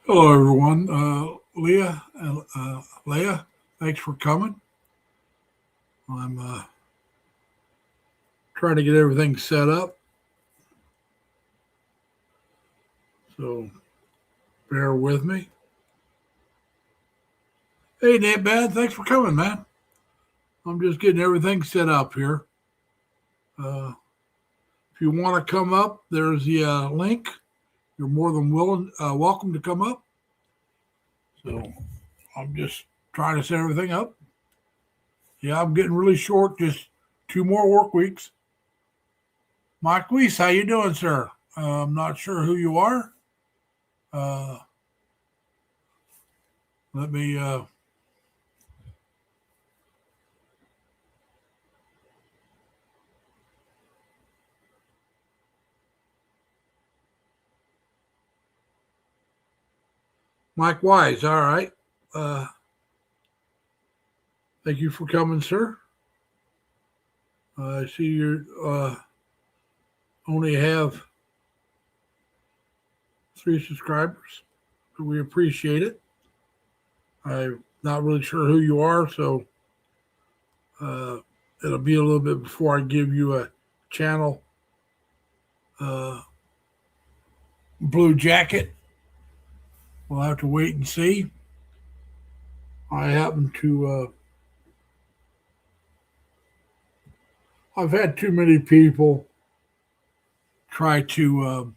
Hello, everyone. Leah, thanks for coming. I'm trying to get everything set up, so bear with me. Hey, Nate, man, thanks for coming, man. I'm just getting everything set up here. Uh, if you want to come up, there's the link. You're more than welcome to come up. So I'm just trying to set everything up. Yeah, I'm getting really short. Just 2 more work weeks. Mike Weiss, how you doing, sir? I'm not sure who you are. Uh, let me. Mike Wise. All right. Uh, thank you for coming, sir. I see you only have 3 subscribers. We appreciate it. I'm not really sure who you are, so uh, it'll be a little bit before I give you a channel uh, blue jacket. We'll have to wait and see. I happen to. I've had too many people try to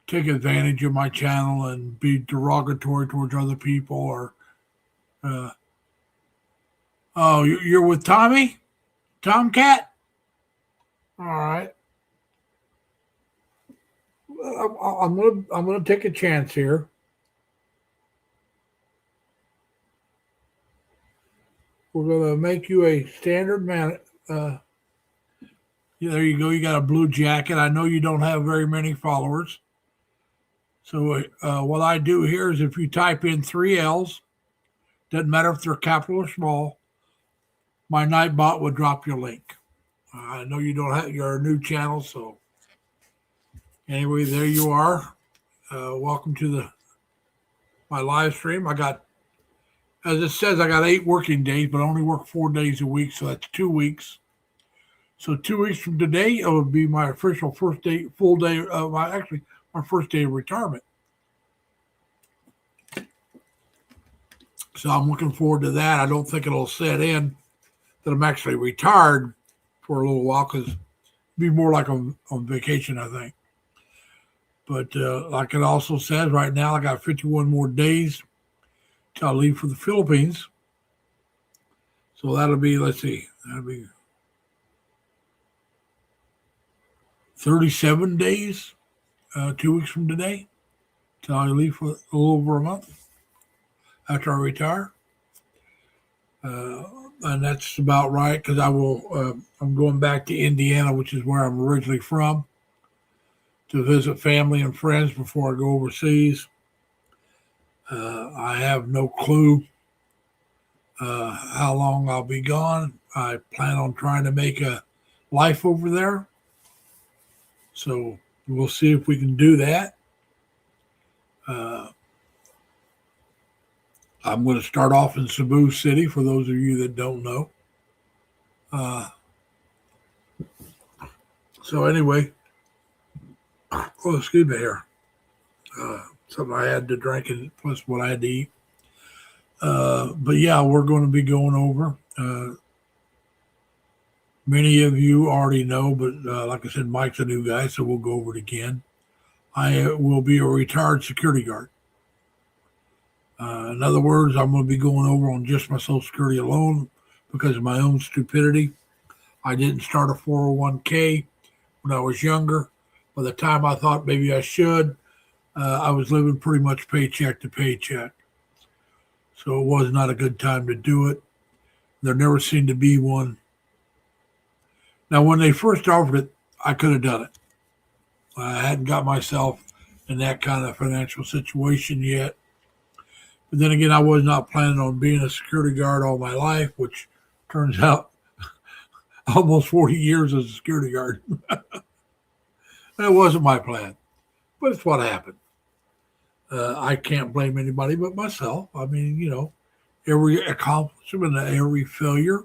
take advantage of my channel and be derogatory towards other people or uh, oh, you're with Tommy? Tomcat? All right. I'm gonna take a chance here. We're gonna make you a standard man. Yeah, there you go. You got a blue jacket. I know you don't have very many followers. So what I do here is if you type in 3 L's, doesn't matter if they're capital or small, my Nightbot will drop your link. I know you don't have you're a new channel, so anyway, there you are. Welcome to the my live stream. I got, as it says, I got 8 working days, but I only work 4 days a week, so that's 2 weeks. So 2 weeks from today, it will be my official first day, full day of my first day of retirement. So I'm looking forward to that. I don't think it'll set in that I'm actually retired for a little while because it'd be more like on vacation, I think. But like it also says, right now I got 51 more days till I leave for the Philippines. So that'll be, let's see, that'll be 37 days, 2 weeks from today, till I leave for a little over a month after I retire. Uh, and that's about right because I'm going back to Indiana, which is where I'm originally from, to visit family and friends before I go overseas. I have no clue how long I'll be gone. I plan on trying to make a life over there. So we'll see if we can do that. Uh, I'm going to start off in Cebu City for those of you that don't know. Uh, so anyway, oh, excuse me here. Something I had to drink and plus what I had to eat. But yeah, we're going to be going over. Many of you already know, but like I said, Mike's a new guy, so we'll go over it again. I will be a retired security guard. In other words, I'm going to be going over on just my Social Security alone because of my own stupidity. I didn't start a 401k when I was younger. By the time I thought maybe I should, I was living pretty much paycheck to paycheck. So it was not a good time to do it. There never seemed to be one. Now, when they first offered it, I could have done it. I hadn't got myself in that kind of financial situation yet. But then again, I was not planning on being a security guard all my life, which turns out almost 40 years as a security guard. That wasn't my plan, but it's what happened. I can't blame anybody but myself. I mean, every accomplishment and every failure,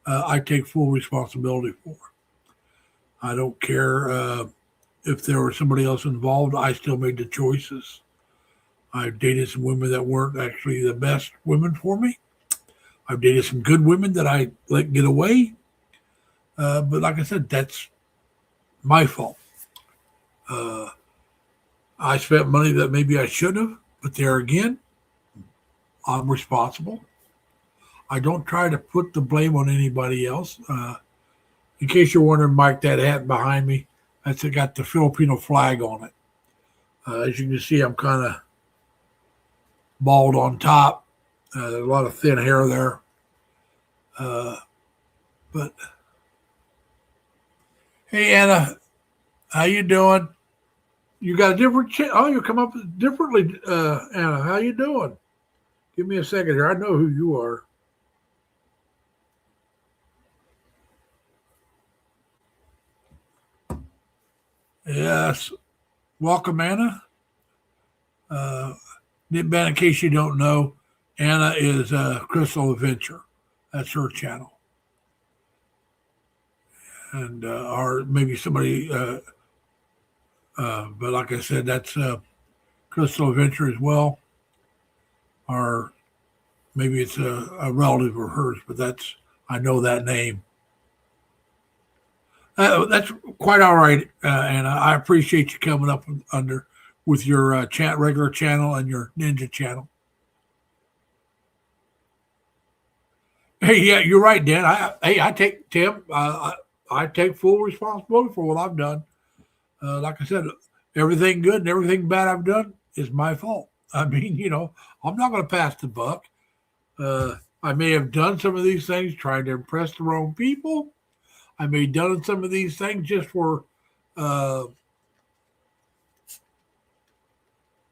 I take full responsibility for. I don't care if there was somebody else involved. I still made the choices. I've dated some women that weren't actually the best women for me. I've dated some good women that I let get away. But like I said, that's my fault. Uh, I spent money that maybe I shouldn't have, but there again, I'm responsible. I don't try to put the blame on anybody else. In case you're wondering, Mike, that hat behind me, that's got the Filipino flag on it. As you can see, I'm kind of bald on top. There's a lot of thin hair there. But hey, Anna, how you doing? You got a different oh, you come up differently, Anna. How you doing? Give me a second here. I know who you are. Yes, welcome, Anna. Uh, in case you don't know, Anna is Crystal Adventure. That's her channel, and or maybe somebody. But like I said, that's Crystal Adventure as well, or maybe it's a relative of hers. But that's I know that name. That's quite all right, and I appreciate you coming up under with your regular channel and your ninja channel. Hey, yeah, you're right, Dan. I take Tim. I take full responsibility for what I've done. Like I said, everything good and everything bad I've done is my fault. I mean, I'm not going to pass the buck. I may have done some of these things trying to impress the wrong people. I may have done some of these things just for uh,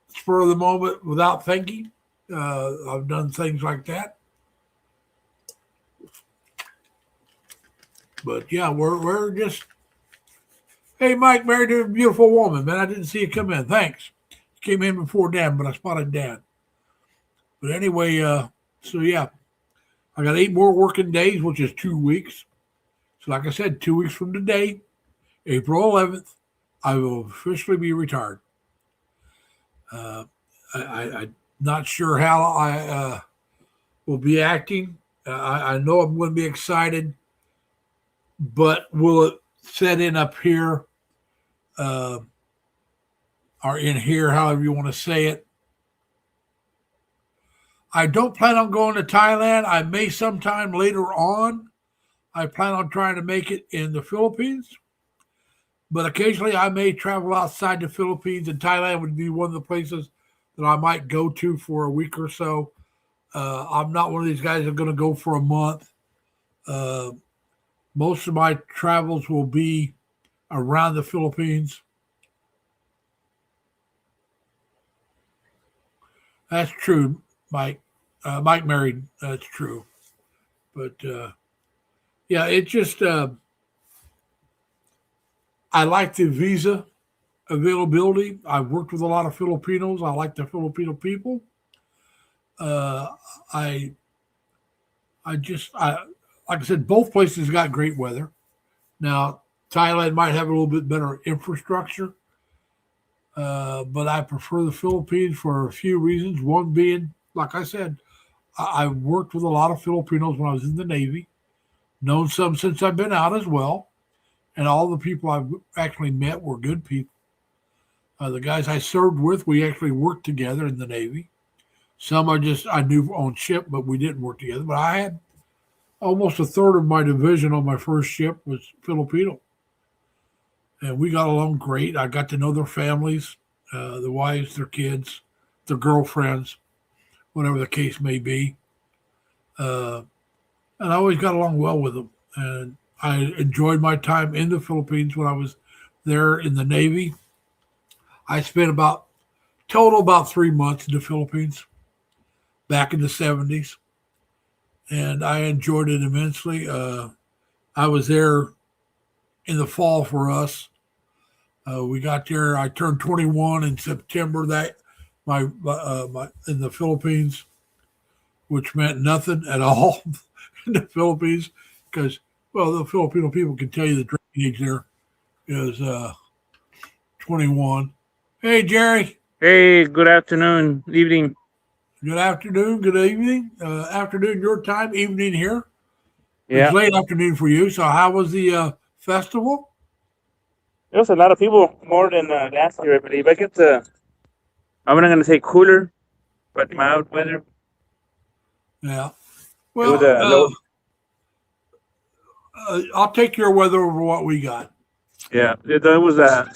spur of the moment without thinking. I've done things like that. But yeah, we're just hey Mike, married to a beautiful woman, man. I didn't see you come in. Thanks. You came in before Dan, but I spotted Dan. But anyway, so yeah, I got 8 more working days, which is 2 weeks. So like I said, 2 weeks from today, April 11th, I will officially be retired. Uh, I'm not sure how I will be acting. I know I'm going to be excited, but will it set in up here uh, or in here, however you want to say it? I don't plan on going to Thailand. I may sometime later on. I plan on trying to make it in the Philippines, but occasionally I may travel outside the Philippines, and Thailand would be one of the places that I might go to for a week or so. I'm not one of these guys that are going to go for a month. Uh, Most of my travels will be around the Philippines. That's true, Mike. Mike married. That's true. But yeah, it just I like the visa availability. I've worked with a lot of Filipinos. I like the Filipino people. Uh, I I like I said, both places got great weather. Now Thailand might have a little bit better infrastructure, but I prefer the Philippines for a few reasons. One being, like I said, I worked with a lot of Filipinos when I was in the Navy. Known some since I've been out as well, and all the people I've actually met were good people. The guys I served with, we actually worked together in the Navy. Some I knew on ship, but we didn't work together. But I had almost a third of my division on my first ship was Filipino, and we got along great. I got to know their families, the wives, their kids, their girlfriends, whatever the case may be. Uh, and I always got along well with them. And I enjoyed my time in the Philippines when I was there in the Navy. I spent about 3 months in the Philippines back in the 70s, and I enjoyed it immensely. I was there in the fall for us. We got there. I turned 21 in September my in the Philippines, which meant nothing at all in the Philippines, because the Filipino people can tell you the drinking age there is 21. Hey Jerry, Hey, good afternoon, evening. good afternoon, good evening, afternoon your time, evening here. It's Yeah, late afternoon for you. So how was the festival? there was a lot of people, more than last year, I believe. I get I'm not gonna say cooler, but mild weather. Yeah. It was Well, a low. I'll take your weather over what we got. Yeah, it was a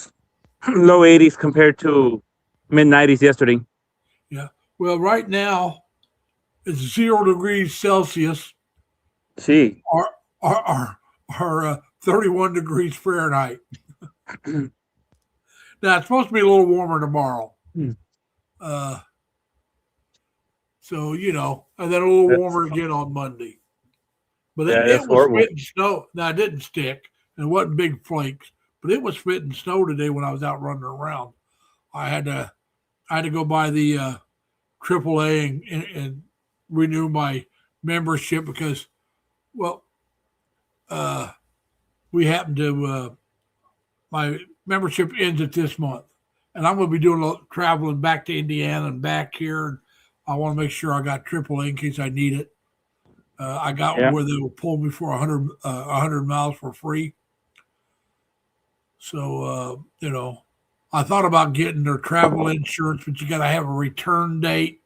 low 80s compared to mid 90s yesterday. Yeah. Well, right now it's 0 degrees Celsius See, or or 31 degrees Fahrenheit. Now it's supposed to be a little warmer tomorrow. Uh, so and then a little that's warmer again on Monday. But yeah, it that's was horrible. spitting snow. Now it didn't stick and it wasn't big flakes, but it was spitting snow today when I was out running around. I had to I had to go by the AAA and renew my membership because well uh, we happen to my membership ends at this month, and I'm going to be doing a lot traveling back to Indiana and back here. And I want to make sure I got AAA in case I need it. I got Yeah, where they will pull me for 100 miles for free. So I thought about getting their travel insurance, but you got to have a return date,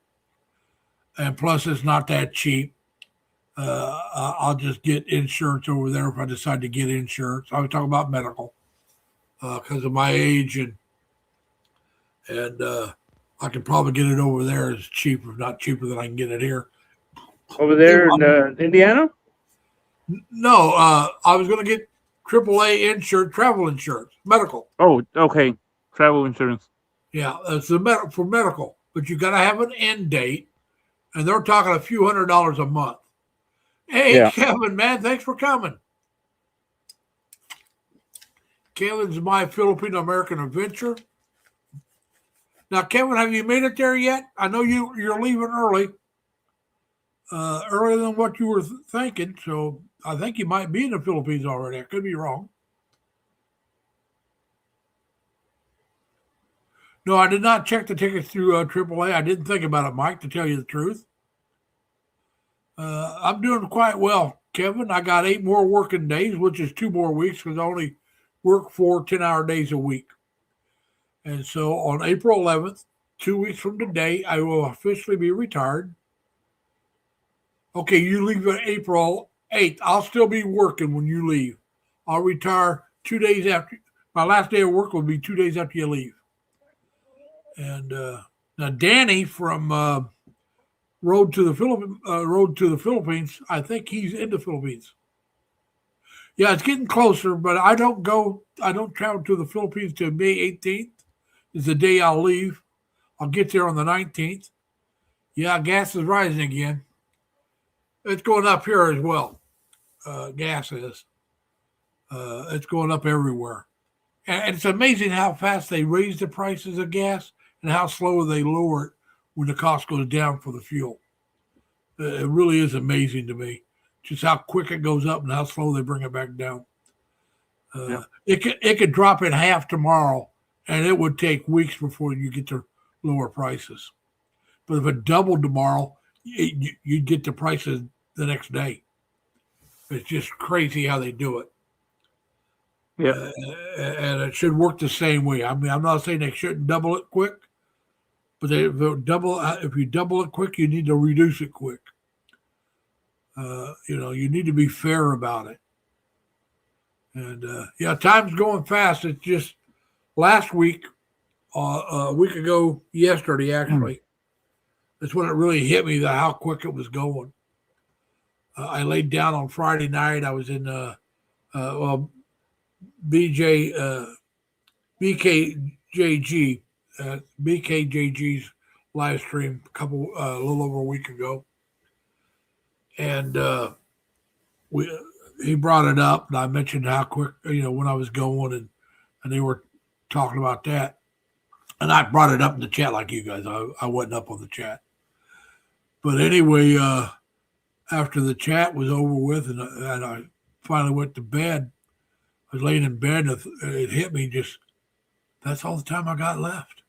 and plus it's not that cheap. I'll just get insurance over there if I decide to get insurance. I was talking about medical because of my age and I can probably get it over there as cheap, if not cheaper than I can get it here. over there in Indiana. No, I was going to get AAA insurance, travel insurance, medical. Oh, okay, travel insurance. Yeah, it's for medical, but you got to have an end date, and they're talking a few $100s a month. Hey, Yeah, Kevin, man, thanks for coming. Kevin's my Filipino American adventure. Now, Kevin, have you made it there yet? I know you're leaving earlier than what you were thinking. So I think you might be in the Philippines already. I could be wrong. No, I did not check the tickets through AAA. I didn't think about it, Mike, to tell you the truth. I'm doing quite well, Kevin. I got 8 more working days, which is 2 more weeks because I only work 4 10-hour days a week. And so on April 11th, 2 weeks from today, I will officially be retired. Okay, you leave on April 8th. I'll still be working when you leave. I'll retire 2 days after. My last day of work will be 2 days after you leave. And now Danny from Road to the Philippines. I think he's in the Philippines. Yeah, it's getting closer, but I don't go. I don't travel to the Philippines till May 18th. Is the day I'll leave. I'll get there on the 19th. Yeah, gas is rising again. It's going up here as well. Gas is. It's going up everywhere. And it's amazing how fast they raise the prices of gas and how slow they lower it when the cost goes down for the fuel. It really is amazing to me just how quick it goes up and how slow they bring it back down. yeah, It could drop in half tomorrow, and it would take weeks before you get to lower prices. But if it doubled tomorrow, you'd get the prices the next day. It's just crazy how they do it. yeah, Uh, and it should work the same way. I mean, I'm not saying they shouldn't double it quick, but if you double it quick, you need to reduce it quick. You need to be fair about it. And yeah, time's going fast. It's just last week, a week ago, yesterday actually, that's when it really hit me that how quick it was going. I laid down on Friday night. I was in well BJ BKJG BKJG's live stream a little over a week ago, and we he brought it up, and I mentioned how quick when I was going, and they were talking about that, and I brought it up in the chat like you guys. I wasn't up on the chat, but anyway, after the chat was over with, and I finally went to bed. I was laying in bed, and it hit me just. That's all the time I got left.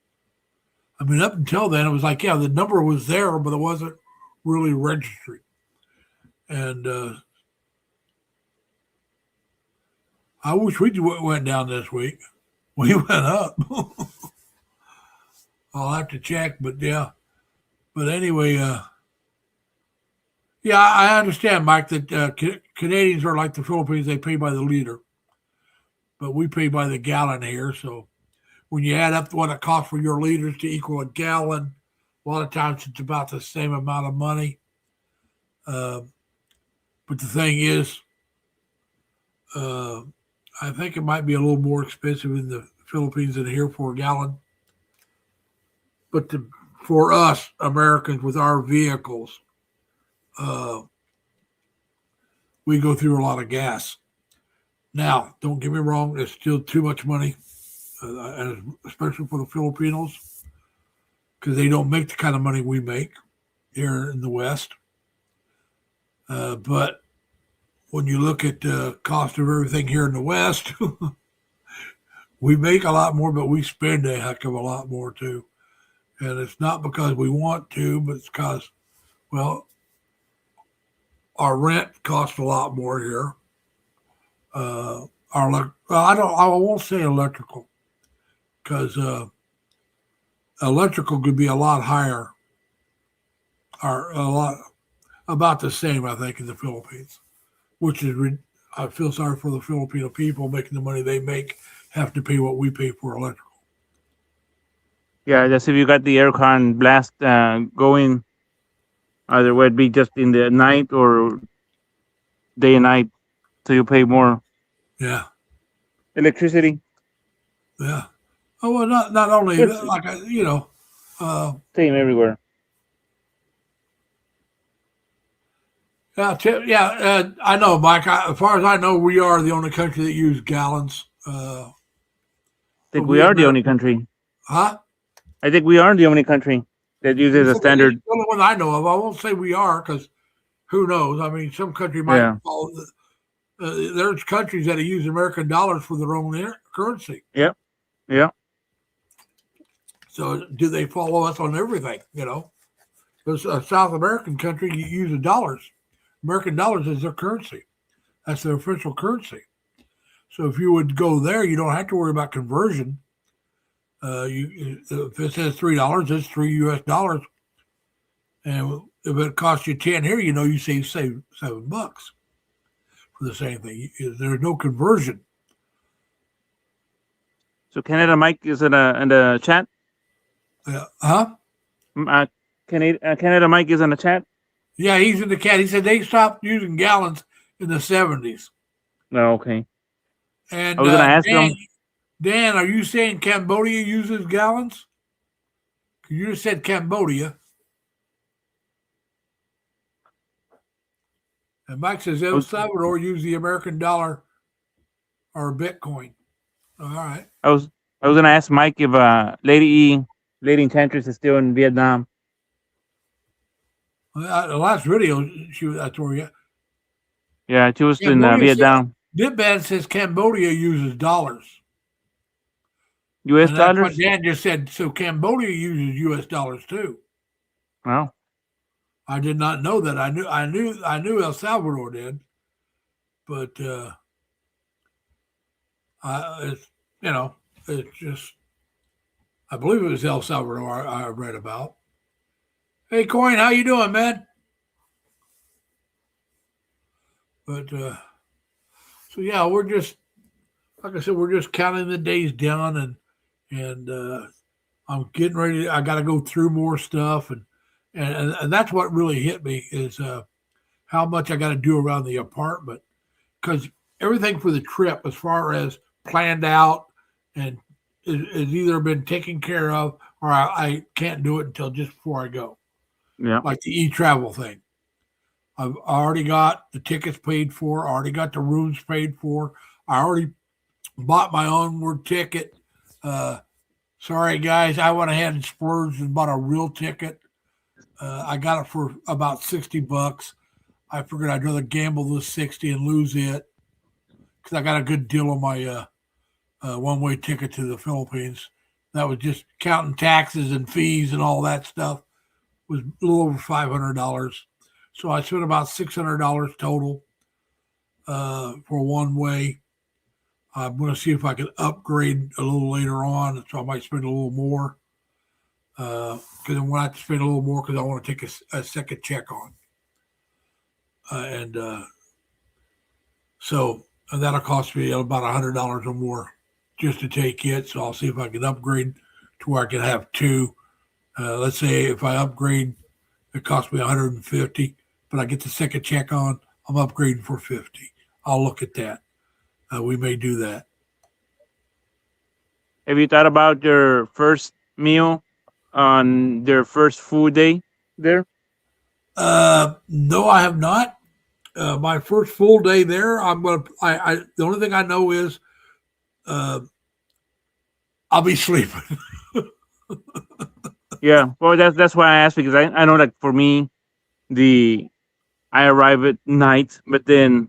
I mean, up until then, it was like, yeah, the number was there, but it wasn't really registering. And I wish we went down this week. We went up. I'll have to check, but yeah. But anyway, yeah, I understand, Mike, that Canadians are like the Philippines. They pay by the liter, but we pay by the gallon here. So when you add up what it costs for your liters to equal a gallon, a lot of times it's about the same amount of money. But the thing is, I think it might be a little more expensive in the Philippines than here for a gallon. But for us Americans with our vehicles, we go through a lot of gas. Now, don't get me wrong, it's still too much money, and especially for the Filipinos, because they don't make the kind of money we make here in the West. But when you look at the cost of everything here in the West, we make a lot more, but we spend a heck of a lot more too. And it's not because we want to, but it's because, well, our rent costs a lot more here. I won't say electrical, because electrical could be a lot higher, or about the same, I think, in the Philippines, which is, I feel sorry for the Filipino people making the money they make, have to pay what we pay for electrical. Yeah, that's if you got the aircon blast going. Either way, it'd be just in the night or day and night, so you pay more. Yeah. Electricity. Yeah. Oh, well, not only It's like same everywhere. Yeah, I know, Mike. As far as I know, we are the only country that use gallons. I think we are the only country. Huh? I think we are the only country that uses a standard. It's the only one I know of. I won't say we are, because who knows? I mean, some country might follow. There's countries that use American dollars for their own currency. Yep. Yeah. So do they follow us on everything? There's a South American country, you use the dollars. American dollars is their currency. That's their official currency. So if you would go there, you don't have to worry about conversion. If it says $3, it's $3 US, and if it costs you 10 here, you save $7 for the same thing. There's no conversion. So Canada Mike is in the chat. Huh? Canada Mike is in the chat. Yeah, he's in the chat. He said they stopped using gallons in the 70s. Oh, okay. And I was going to ask him. Dan, are you saying Cambodia uses gallons? You just said Cambodia. And Mike says El Salvador use the American dollar or Bitcoin. All right. I was going to ask Mike if Lady Enchantress is still in Vietnam. Well, the last video I told you. Yeah, she was in Vietnam. Dipbad says Cambodia uses dollars. U.S. dollars? What Dan just said. So Cambodia uses U.S. dollars too. Wow. I did not know that. I knew El Salvador did, but it's just, I believe it was El Salvador I read about. Hey, Coin, how you doing, man? But so yeah, we're just, like I said, we're just counting the days down, and I'm getting ready. I got to go through more stuff, and that's what really hit me is how much I got to do around the apartment, because everything for the trip, as far as planned out, and is either been taken care of, or I can't do it until just before I go. Yeah, like the e-travel thing. I've already got the tickets paid for. I already got the rooms paid for. I already bought my onward ticket. Sorry, guys. I went ahead and splurged and bought a real ticket. I got it for about $60. I figured I'd rather gamble the 60 and lose it because I got a good deal on my one-way ticket to the Philippines. That was just counting taxes and fees and all that stuff. Was a little over $500. So I spent about $600 total for one way. I'm going to see if I can upgrade a little later on, so I might spend a little more. Because I want to spend a little more because I want to take a second check on, and so and that'll cost me about $100 or more just to take it. So I'll see if I can upgrade to where I can have two. Let's say if I upgrade, it costs me 150, but I get the second check on. I'm upgrading for 50. I'll look at that. We may do that. Have you thought about your first meal on their first food day there? No, I have not. My first full day there, I'm gonna. The only thing I know is uh, I'll be sleeping. Yeah, well, that's why I asked because I know like for me the I arrive at night, but then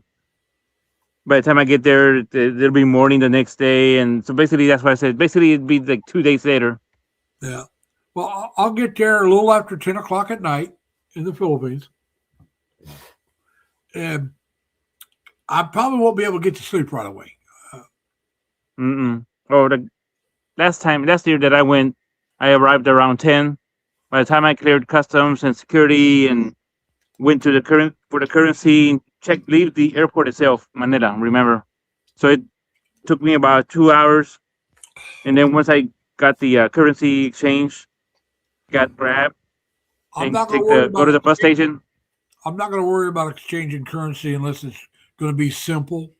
by the time I get there, there'll be morning the next day, and so basically that's why I said basically it'd be like 2 days later. Yeah. Well, I'll get there a little after 10 o'clock at night in the Philippines, and I probably won't be able to get to sleep right away. Mm-mm. Oh, the last year that I went, I arrived around 10. By the time I cleared customs and security and went to the current for the currency, leave the airport itself, Manila. Remember, so it took me about 2 hours, and then once I got the currency exchange, got Grab I'm and not going to worry go about to the bus exchange. station. I'm not going to worry about exchanging currency unless it's going to be simple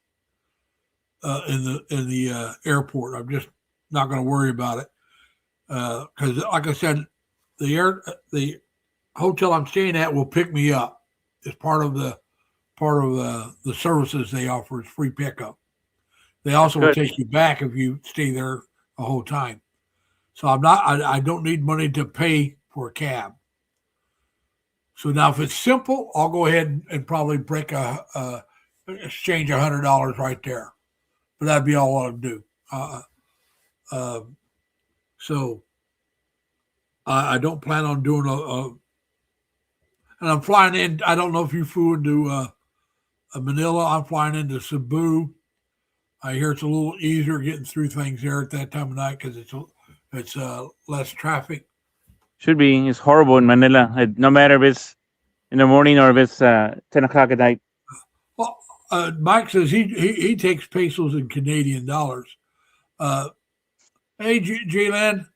in the airport. I'm just not going to worry about it because, like I said, the hotel I'm staying at will pick me up. It's part of the services they offer is free pickup. They That's also will good. take you back if you stay there the whole time. So I'm not. I don't need money to pay for a cab. So now, if it's simple, I'll go ahead and probably break exchange $100 right there. But that'd be all I'll do. Uh, so I don't plan on doing and I'm flying in. I don't know if you flew into Manila. I'm flying into Cebu. I hear it's a little easier getting through things there at that time of night because it's less traffic. Should be. It's horrible in Manila. No matter if it's in the morning or if it's 10 o'clock at night. Well, Mike says he takes pesos and Canadian dollars. Uh, hey, Jalen,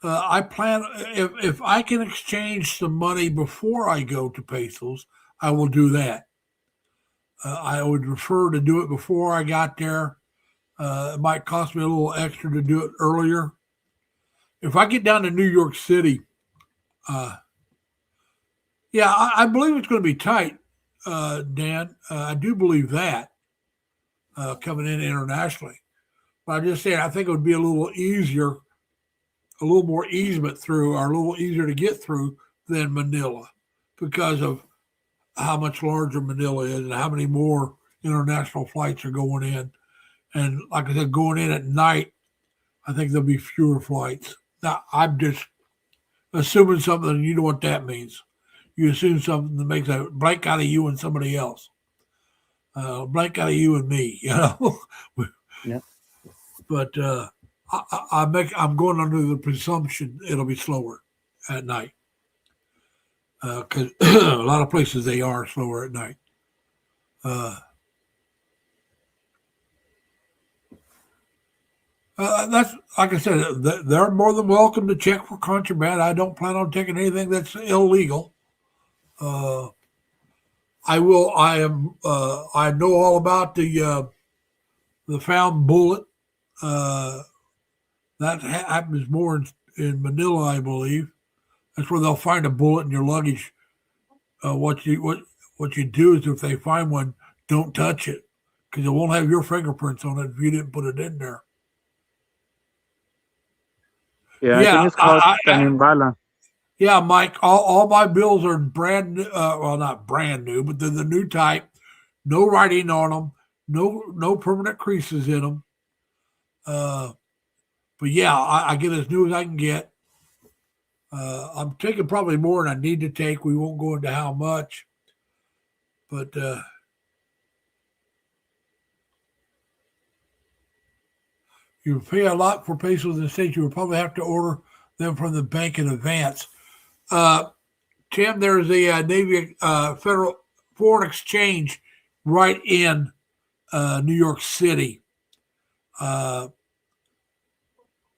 I plan if I can exchange some money before I go to pesos, I will do that. I would prefer to do it before I got there. It might cost me a little extra to do it earlier. If I get down to New York City, uh, yeah, I believe it's going to be tight, Dan. I do believe that coming in internationally. But I just say I think it would be a little easier, a little more easement through, or a little easier to get through than Manila because of how much larger Manila is and how many more international flights are going in. And like I said, going in at night, I think there'll be fewer flights. Now, I'm just assuming something, and you know what that means. You assume something that makes a blank out of you and somebody else, blank out of you and me, you know. Yeah. But I'm going under the presumption it'll be slower at night because a lot of places they are slower at night. Uh, that's like I said, they're more than welcome to check for contraband. I don't plan on taking anything that's illegal. Uh, I will. I am. I know all about the found bullet. Uh, that happens more in Manila, I believe. That's where they'll find a bullet in your luggage. What you do is if they find one, don't touch it because it won't have your fingerprints on it if you didn't put it in there. Yeah, I think Yeah, it's called Tanimbala. yeah, Mike. All my bills are brand new. Well, not brand new, but they're the new type. No writing on them. No permanent creases in them. Uh, but yeah, I get as new as I can get. I'm taking probably more than I need to take. We won't go into how much, but you pay a lot for pesos in the States. You would probably have to order them from the bank in advance. Uh, Tim, there's a Navy Federal Foreign Exchange right in New York City. Uh,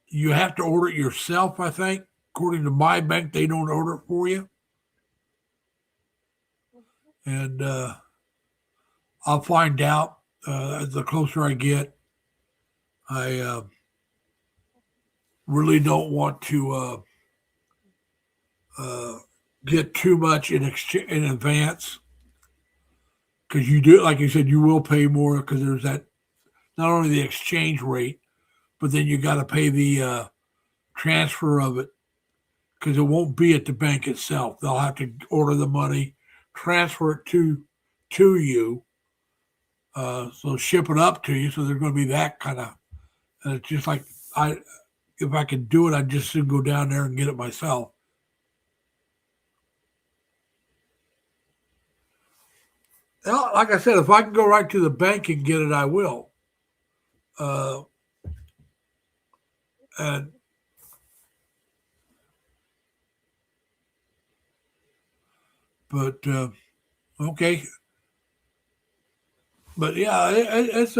you have to order it yourself, I think. According to my bank, they don't order it for you. And I'll find out the closer I get. I really don't want to get too much in advance because you do, like you said, you will pay more because there's that not only the exchange rate, but then you got to pay the transfer of it because it won't be at the bank itself. They'll have to order the money, transfer it to you, so ship it up to you. So there's going to be that kind of. And it's just like if I could do it, I'd just soon go down there and get it myself. Well, like I said, if I can go right to the bank and get it, I will. Uh, and but okay, but yeah, it's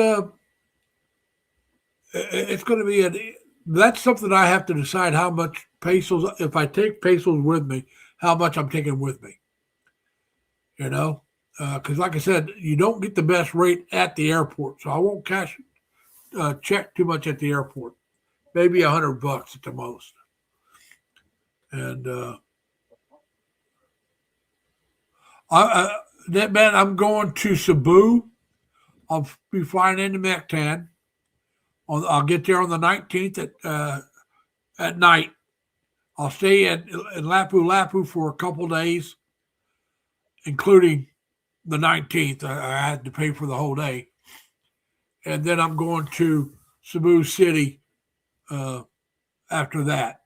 going to be that's something I have to decide how much pesos if I take pesos with me, how much I'm taking with me. You know, because like I said, you don't get the best rate at the airport, so I won't check too much at the airport. Maybe $100 at the most. And that man, I'm going to Cebu. I'll be flying into Mactan. I'll get there on the 19th at night. I'll stay in Lapu-Lapu for a couple days, including the 19th. I had to pay for the whole day. And then I'm going to Cebu City after that.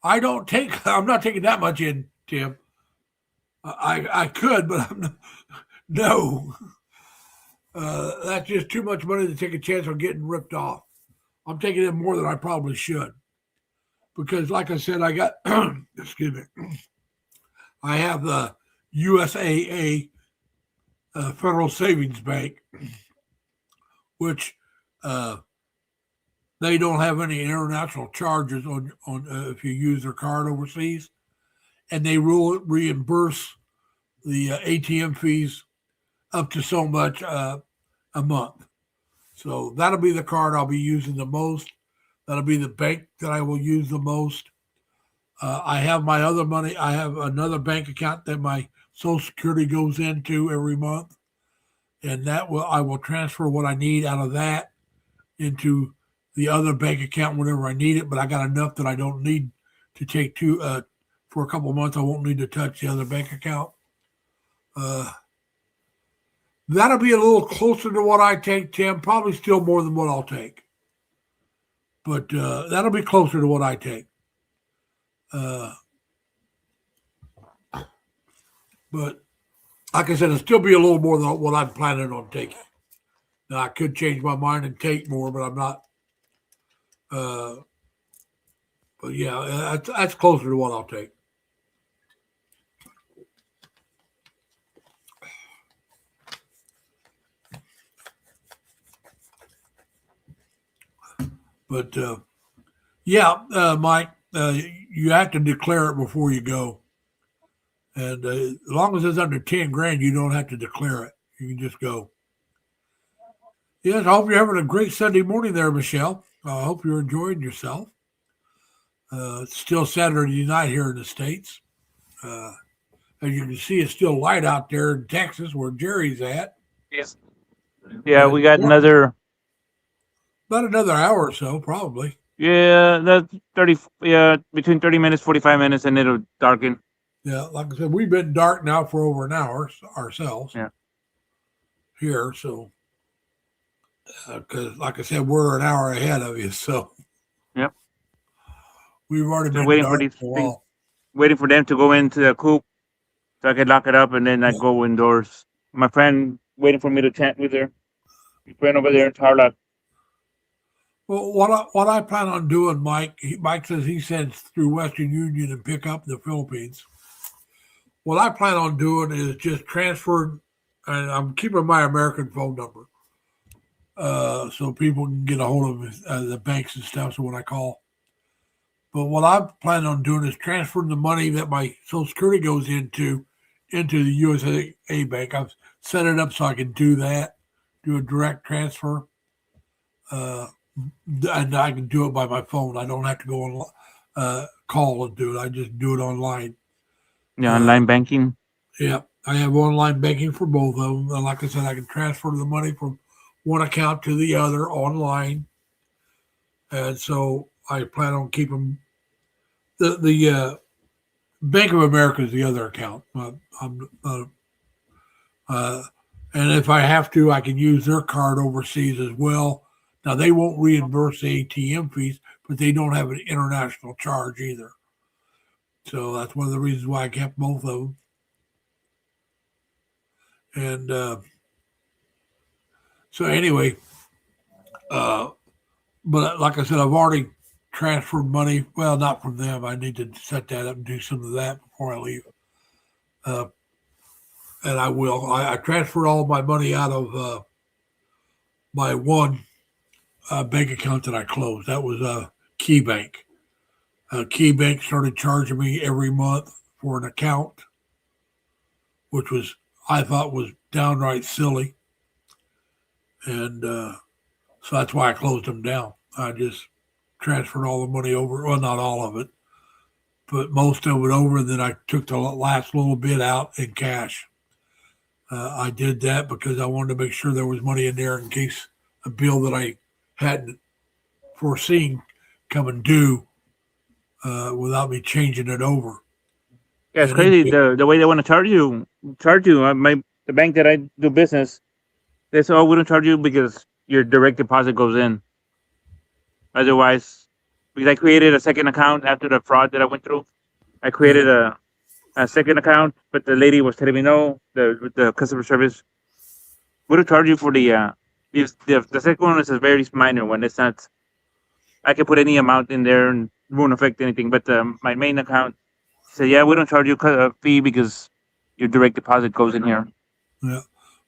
I'm not taking that much in, Tim. I could, but I'm not, no. That's just too much money to take a chance on getting ripped off. I'm taking in more than I probably should. Because, like I said, I got, excuse me, I have the USAA Federal Savings Bank, which they don't have any international charges on if you use their card overseas, and they will reimburse the ATM fees up to so much a month. So that'll be the card I'll be using the most. That'll be the bank that I will use the most. I have my other money. I have another bank account that my Social Security goes into every month, and I will transfer what I need out of that into the other bank account whenever I need it. But I got enough that I don't need to take for a couple of months. I won't need to touch the other bank account. That'll be a little closer to what I take, Tim. Probably still more than what I'll take, but that'll be closer to what I take. But like I said, it'll still be a little more than what I'm planning on taking. Now I could change my mind and take more, but I'm not. But yeah, that's closer to what I'll take. But yeah, Mike, you have to declare it before you go. And as long as it's under 10 grand, you don't have to declare it. You can just go. Yes, I hope you're having a great Sunday morning there, Michelle. I hope you're enjoying yourself. It's still Saturday night here in the States. As you can see, it's still light out there in Texas where Jerry's at. Yes. Yeah, we got about another hour or so, probably. Yeah, that's 30. Yeah, between 30 minutes, 45 minutes, and it'll darken. Yeah, like I said, we've been dark now for over an hour ourselves Yeah. here. So, because like I said, we're an hour ahead of you, so Yep. we've already So been waiting for dark these for a things, while. waiting for them to go into the coop so I can lock it up, and then I Yeah. go indoors. My friend waiting for me to chat with her. My friend over there in Tarlac. Well, what I plan on doing, Mike. Mike says he sends through Western Union and pick up in the Philippines. What I plan on doing is just transferring, and I'm keeping my American phone number, so people can get a hold of the banks and stuff. So when I call, but what I plan on doing is transferring the money that my Social Security goes into the USA bank. I've set it up so I can do that, do a direct transfer, uh, and I can do it by my phone. I don't have to go on call and do it. I just do it online. Yeah, Uh, online banking. yeah, I have online banking for both of them. And like I said, I can transfer the money from one account to the other online, and so I plan on keeping the Bank of America is the other account. I'm uh, and if I have to, I can use their card overseas as well. Now they won't reimburse the ATM fees, but they don't have an international charge either. So that's one of the reasons why I kept both of them. And so anyway, uh, but like I said, I've already transferred money. Well, not from them. I need to set that up and do some of that before I leave. Uh, and I will. I transferred all my money out of my one bank account that I closed. That was Key Bank. Key Bank started charging me every month for an account, which was I thought was downright silly, and so that's why I closed them down. I just transferred all the money over. Well, not all of it, but most of it over. And then I took the last little bit out in cash. I did that because I wanted to make sure there was money in there in case a bill that I hadn't foreseen coming due without me changing it over. Yeah, it's And crazy anyway, the way they want to charge you. Charge you. My the bank that I do business, they say, "Oh, we don't charge you because your direct deposit goes in." Otherwise, because I created a second account after the fraud that I went through. I yeah, created a second account, but the lady was telling me no. The customer service would charge you for the second one is a very minor one. It's not. I can put any amount in there and it won't affect anything. But my main account said, yeah, we don't charge you a fee because your direct deposit goes in here. yeah.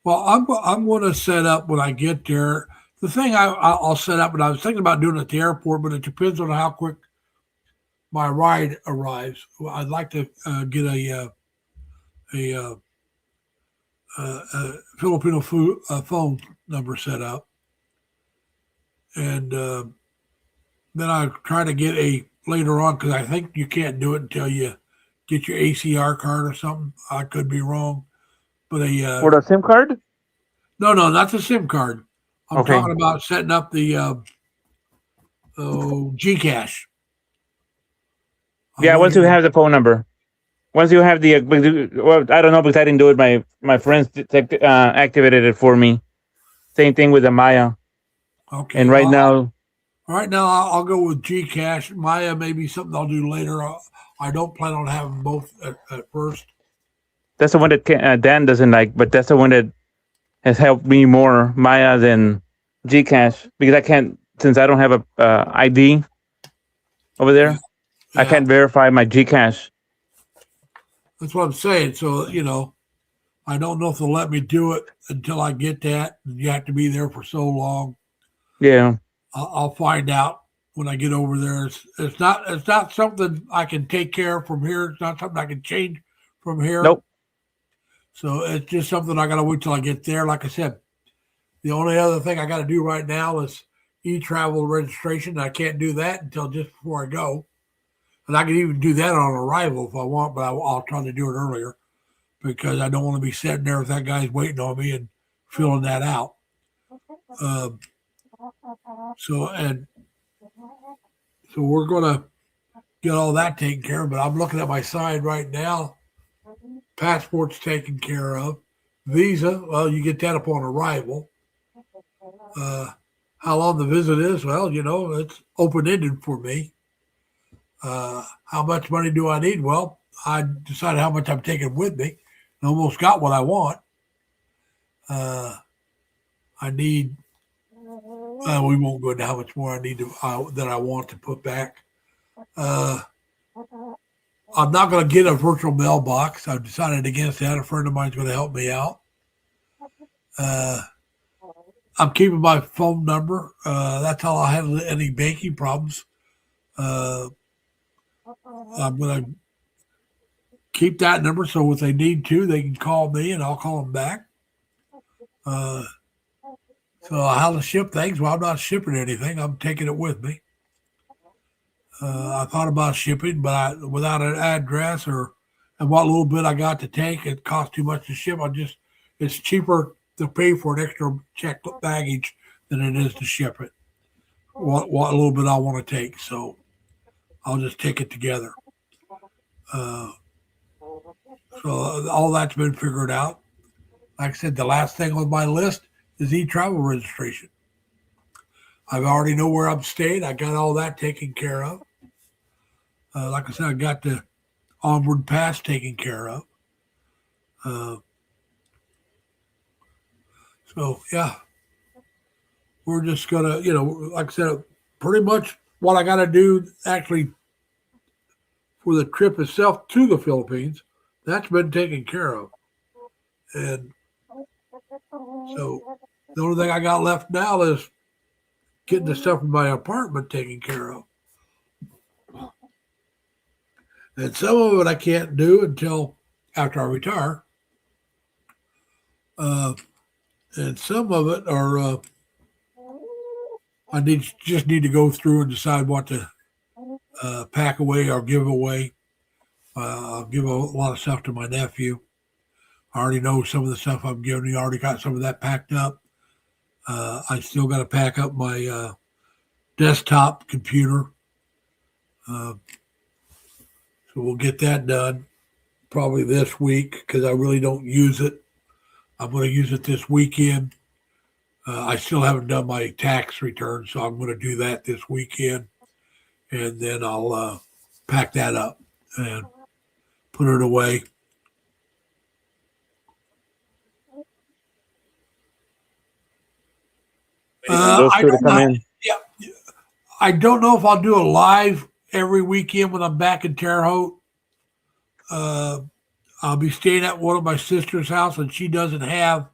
Well, I'm going to set up when I get there. The thing I'll set up, and I was thinking about doing it at the airport, but it depends on how quick my ride arrives. Well, I'd like to get a Filipino phone number set up, and then I try to get a later on because I think you can't do it until you get your ACR card or something. I could be wrong, but a For the SIM card? no, not the SIM card. I'm Okay. talking about setting up the Gcash. I Yeah, want to once you get have the phone number. Once you have well, I don't know because I didn't do it. My friends activated it for me. Same thing with the Maya. okay. And right now, Right now I'll go with Gcash. Maya may be something I'll do later. I don't plan on having both at first. that's the one that Dan doesn't like, but that's the one that has helped me more Maya than Gcash because I can't since I don't have a ID over Yeah, there. I yeah, can't verify my Gcash. that's what I'm saying. So I don't know if they'll let me do it until I get that. You have to be there for so long. Yeah. I'll find out when I get over there. It's not something I can take care of from here. It's not something I can change from here. Nope. So it's just something I got to wait till I get there. Like I said, the only other thing I got to do right now is e-travel registration. I can't do that until just before I go, and I can even do that on arrival if I want. But I'll try to do it earlier because I don't want to be sitting there if that guy's waiting on me and filling that out. Um, so and So we're gonna get all that taken care of. But I'm looking at my side right now. Passport's taken care of. Visa, well, you get that upon arrival. How long the visit is, well, it's open ended for me. How much money do I need? Well, I decided how much I'm taking with me. I almost got what I want. I need. We won't go into how much more I need to that I want to put back. I'm not going to get a virtual mailbox. I've decided against that. A friend of mine's going to help me out. I'm keeping my phone number. That's how I have any banking problems. I'm going to keep that number so if they need to, they can call me and I'll call them back. So how to ship things? Well, I'm not shipping anything. I'm taking it with me. I thought about shipping, but without an address and what little bit I got to take, it costs too much to ship. It's cheaper to pay for an extra checked baggage than it is to ship it. What little bit I want to take, so I'll just take it together. So all that's been figured out. Like I said, the last thing on my list is e-travel registration. I already know where I'm staying. I got all that taken care of. Like I said, I got the onward pass taken care of. So yeah, we're just gonna, like I said, pretty much what I got to do actually for the trip itself to the Philippines, that's been taken care of. And so the only thing I got left now is getting the stuff in my apartment taken care of. And some of it I can't do until after I retire. And some of it are I just need to go through and decide what to pack away or give away. I'll give a lot of stuff to my nephew. I already know some of the stuff I'm giving. He already got some of that packed up. I still got to pack up my desktop computer. So we'll get that done probably this week because I really don't use it. I'm going to use it this weekend. I still haven't done my tax return, so I'm going to do that this weekend. And then I'll pack that up and put it away. Those two to come in. Yeah, I don't know if I'll do a live every weekend when I'm back in Terre Haute. I'll be staying at one of my sister's house, and she doesn't have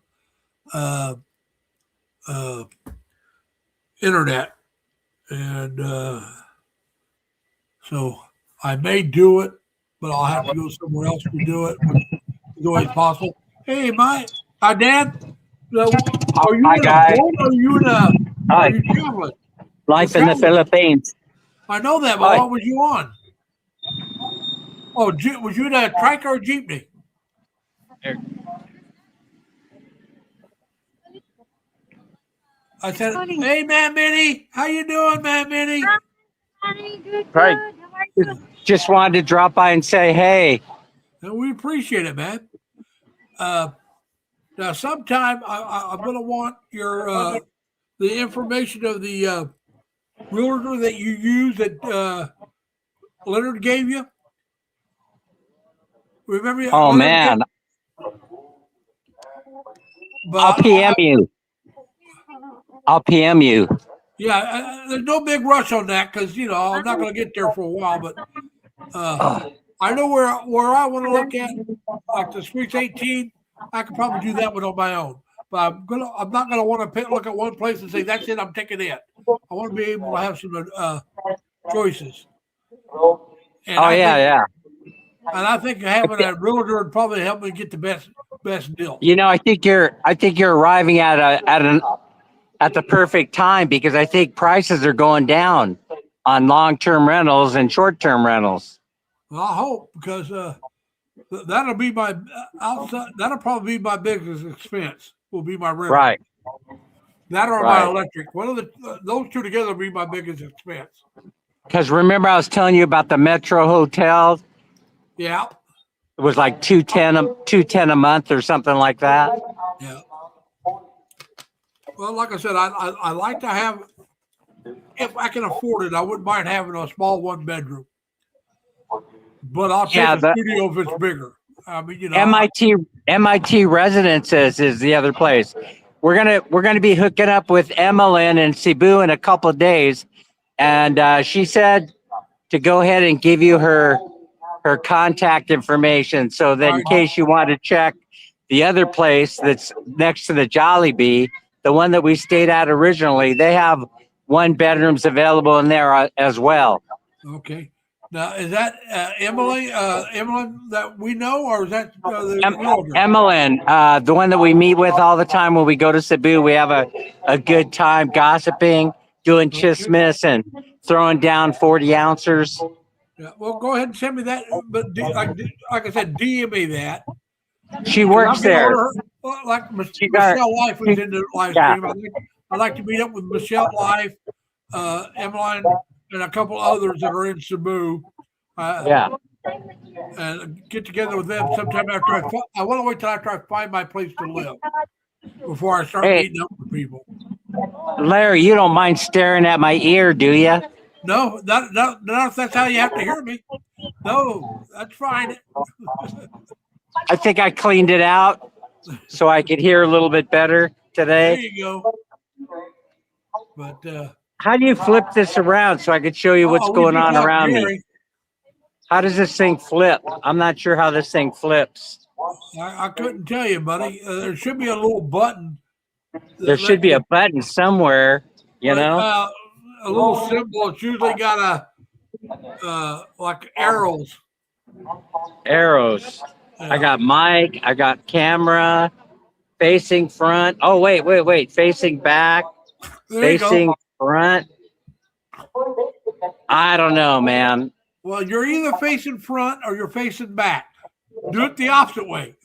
internet, and so I may do it, but I'll have to go somewhere else to do it, which is always possible. Hey, hi, Dan. Are you Hi, in guys. a boat? Or are you in a? Hi. Are you traveling? Life in the Philippines. I know that, but Hi. what was you on? Oh, was you in a trike or a jeepney? I said, "Hey, Matt Minnie, how you doing, Matt Minnie?" Good. Right. How are you? Just wanted to drop by and say, hey. And we appreciate it, man. Now, sometime I'm going to want your the information of the realtor that you use that Leonard gave you. Remember? Oh, Leonard man. I'll But PM you. I'll PM you. yeah, there's no big rush on that because I'm not going to get there for a while. But I know where I want to look at, like the Suites 18. I could probably do that one on my own. But I'm not gonna want to look at one place and say that's it. I'm taking it. I want to be able to have some choices. And yeah. And I think having a realtor would probably help me get the best deal. I think you're arriving at the perfect time because I think prices are going down on long-term rentals and short-term rentals. Well, I hope because that'll be my outside. That'll probably be my biggest expense. Will be my rent. Right. That or Right. my electric. One of those two together will be my biggest expense. Because remember, I was telling you about the Metro Hotel. Yeah, It was like $210 a month or something like that. yeah. Well, like I said, I like to have, if I can afford it, I wouldn't mind having a small 1 bedroom. But I'll take Yeah, a the studio if it's bigger. I mean, MIT Residences is the other place. We're gonna be hooking up with Emmeline in Cebu in a couple of days, and she said to go ahead and give you her contact information so that in case you want to check the other place that's next to the Jollibee, the one that we stayed at originally, they have 1 bedrooms available in there as well. Okay. Now, is that Emily that we know, or is that the Em- realtor? Emmeline, the one that we meet with all the time when we go to Cebu, we have a good time gossiping, doing chismis, and throwing down 40 ounces. Yeah. Well, go ahead and send me that. But like I said, DM me that. She Because I'll works get there. over her. Well, like She's our, Michelle Life was in the live yeah, stream. I like to meet up with Michelle Life, Emmeline, and a couple others that are in Cebu. yeah. And get together with them sometime after I want to wait till after I find my place to live before I start Hey, meeting up with people. Larry, you don't mind staring at my ear, do you? No, not if that's how you have to hear me. No, that's fine. I think I cleaned it out so I could hear a little bit better There today. you go. But How do you flip this around so I could show you what's we going just on lost around me? Gary. How does this thing flip? I'm not sure how this thing flips. I couldn't tell you, buddy. There should be a little button. There should be a button somewhere, you know? A little symbol. It's usually got like arrows. Arrows. Yeah. I got mic, I got camera, facing front. Oh, wait. Facing back, There you go. facing front. I don't know, man. Well, you're either facing front or you're facing back. Do it the opposite way.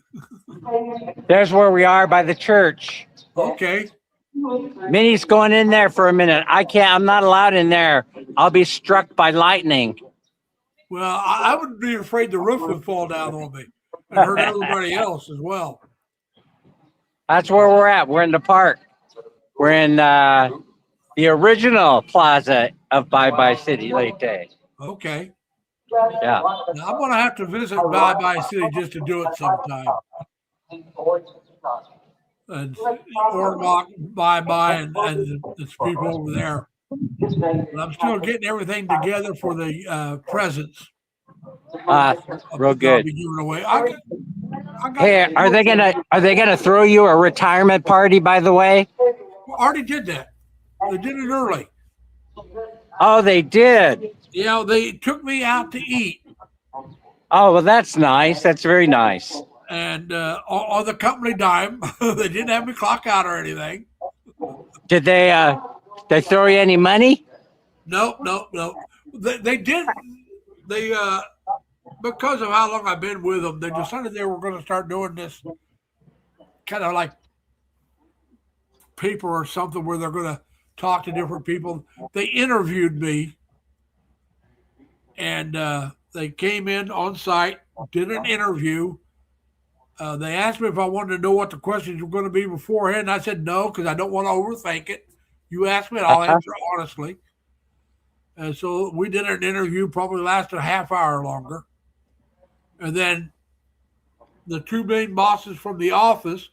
There's where we are by the church. Okay. Minnie's going in there for a minute. I'm not allowed in there. I'll be struck by lightning. Well, I would be afraid the roof would fall down on me and hurt everybody else as well. That's where we're at. We're in the park. We're in the original plaza of Bye Bye City Leyte. Okay. Yeah. Now, I'm going to have to visit Bye Bye City just to do it sometime. And Ormoc, Bye Bye, and the people over there. But I'm still getting everything together for the presents. Real good. I'll be giving away. I got Hey, are they gonna throw you a retirement party? By the way, already did that. They did it early. oh, they did. Yeah, they took me out to eat, Oh, well, that's nice. That's very nice. and on the company dime. They didn't have me clock out or anything. Did they throw you any money? Nope. They did. They because of how long I've been with them, they decided they were going to start doing this kind of like paper or something where they're going to talk to different people. They interviewed me, and they came in on site, did an interview. They asked me if I wanted to know what the questions were going to be beforehand. And I said no, because I don't want to overthink it. You ask me, and I'll answer honestly. And so we did an interview, probably lasted a half hour longer. And then the two main bosses from the office,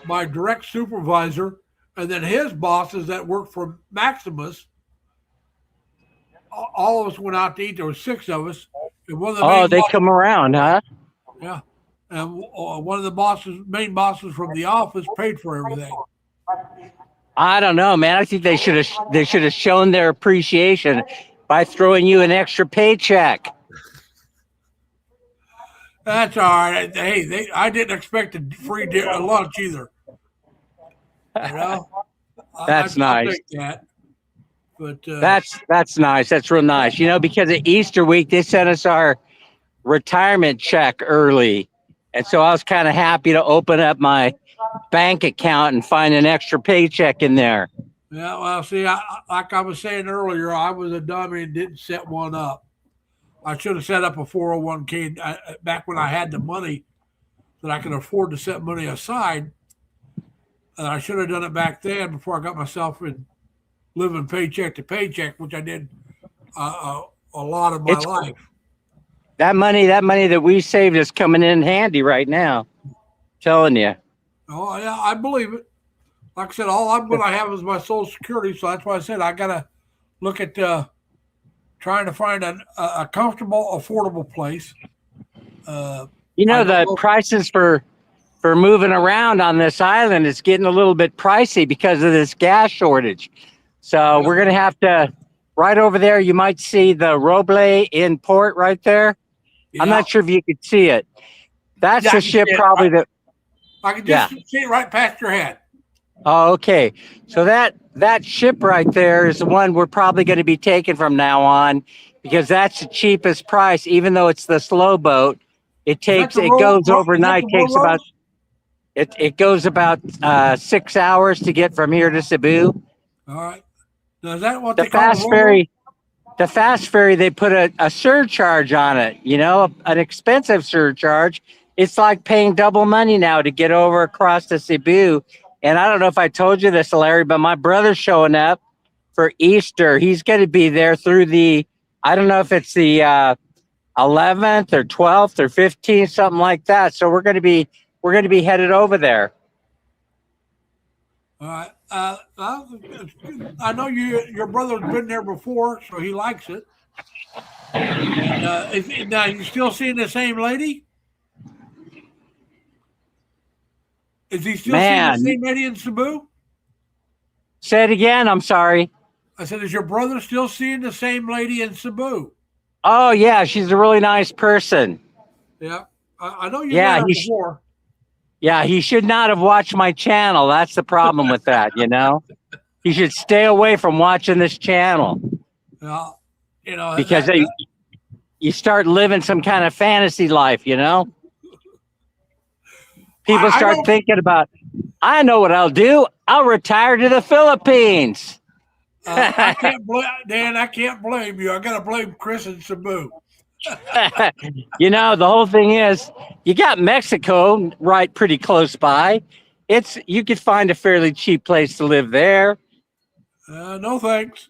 my direct supervisor, and then his bosses that work for Maximus, all of us went out to eat. There were 6 of us. And one of the they come around, huh? Yeah. And one of the main bosses from the office paid for everything. I don't know, man. I think they should have shown their appreciation by throwing you an extra paycheck. That's all right. Hey, I didn't expect a free lunch either. You know, That's nice. I'll take that. But That's nice. That's real nice. You know, because of Easter week, they sent us our retirement check early, and so I was kind of happy to open up my bank account and find an extra paycheck in there. Yeah, well, see, like I was saying earlier, I was a dummy and didn't set one up. I should have set up a 401k back when I had the money that I could afford to set money aside. I should have done it back then before I got myself in living paycheck to paycheck, which I did a lot of my It's life. that money that we saved is coming in handy right now. Telling you. Oh, yeah, I believe it. Like I said, all I'm going to have is my Social Security. So that's why I said I got to look at trying to find a comfortable, affordable place. You I know, don't the know. prices for moving around on this island is getting a little bit pricey because of this gas shortage. So we're gonna have to right over there. You might see the Roble in port right there. I'm Yeah, not sure if you could see it. That's yeah, I the can ship see it. probably that. I can Yeah. just see it right past your head. Oh, okay. So that ship right there is the one we're probably going to be taking from now on because that's the cheapest price. Even though it's the slow boat, it goes Is that overnight. the Takes about Rose? it goes about 6 hours to get from here to Cebu. All right. Now, is that what The they call a fast Rose? ferry, the fast ferry, they put a surcharge on it. You know, an expensive surcharge. It's like paying double money now to get over across to Cebu. And I don't know if I told you this, Larry, but my brother's showing up for Easter. He's going to be there through I don't know if it's the 11th or 12th or 15th, something like that. So we're going to be headed over there. All right. I know your brother's been there before, so he likes it. And now you still seeing the same lady? Is he still seeing the Man, same lady in Cebu? say it again. I'm sorry. I said, is your brother still seeing the same lady in Cebu? Oh, yeah, she's a really nice person. Yeah. I know you met Yeah, her before. yeah, he should not have watched my channel. That's the problem with that, you know? He should stay away from watching this channel Well, you know, because you start living some kind of fantasy life, you know? People I start don't, thinking about, I know what I'll do. I'll retire to the Philippines. I can't blame, Dan, I can't blame you. I got to blame Chris and Cebu. You know, the whole thing is you got Mexico right pretty close by. You could find a fairly cheap place to live there. No thanks.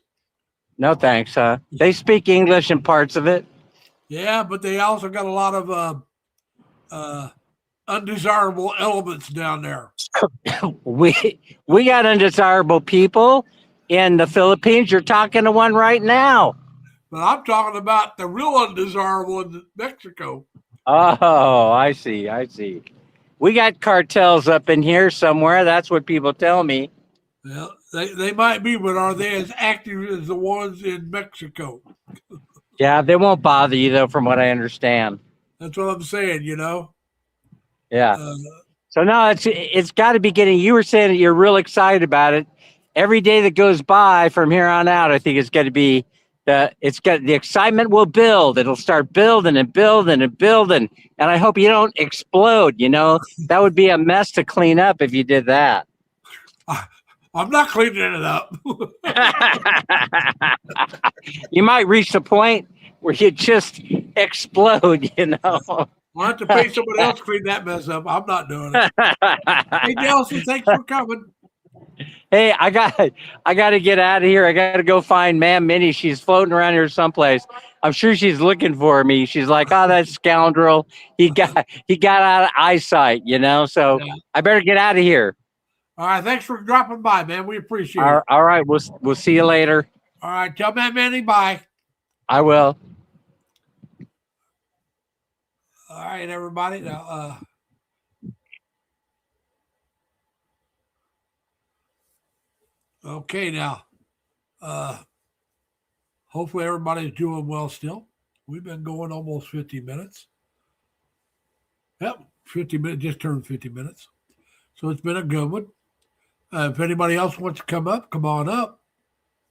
No thanks, huh? They speak English in parts of it. Yeah, but they also got a lot of undesirable elements down there. We got undesirable people in the Philippines. You're talking to one right now. But I'm talking about the real undesirable in Mexico. Oh, I see. I see. We got cartels up in here somewhere. That's what people tell me. Well, they might be, but are they as active as the ones in Mexico? Yeah, they won't bother you though, from what I understand. That's what I'm saying, you know. Yeah. Uh, So no, it's got to be getting. You were saying that you're real excited about it. Every day that goes by from here on out, I think it's going to be the excitement will build. It'll start building and building and building. And I hope you don't explode. You know, that would be a mess to clean up if you did that. I'm not cleaning it up. You might reach the point where you just explode. You know. I'll have to pay somebody else to clean that mess up. I'm not doing it. Hey, Nelson, thanks for coming. Hey, I got to get out of here. I got to go find Ma'am Minnie. She's floating around here someplace. I'm sure she's looking for me. She's like, "Oh, that scoundrel. He got out of eyesight, you know." So Yeah. I better get out of here. All right, thanks for dropping by, man. We appreciate it. All right, we'll see you later. All right, tell Matt Manny bye. I will. All right, everybody. Now, okay, now, hopefully everybody's doing well still. We've been going almost 50 minutes. Yep, 50 minutes, just turned 50 minutes. So it's been a good one. If anybody else wants to come up, come on up.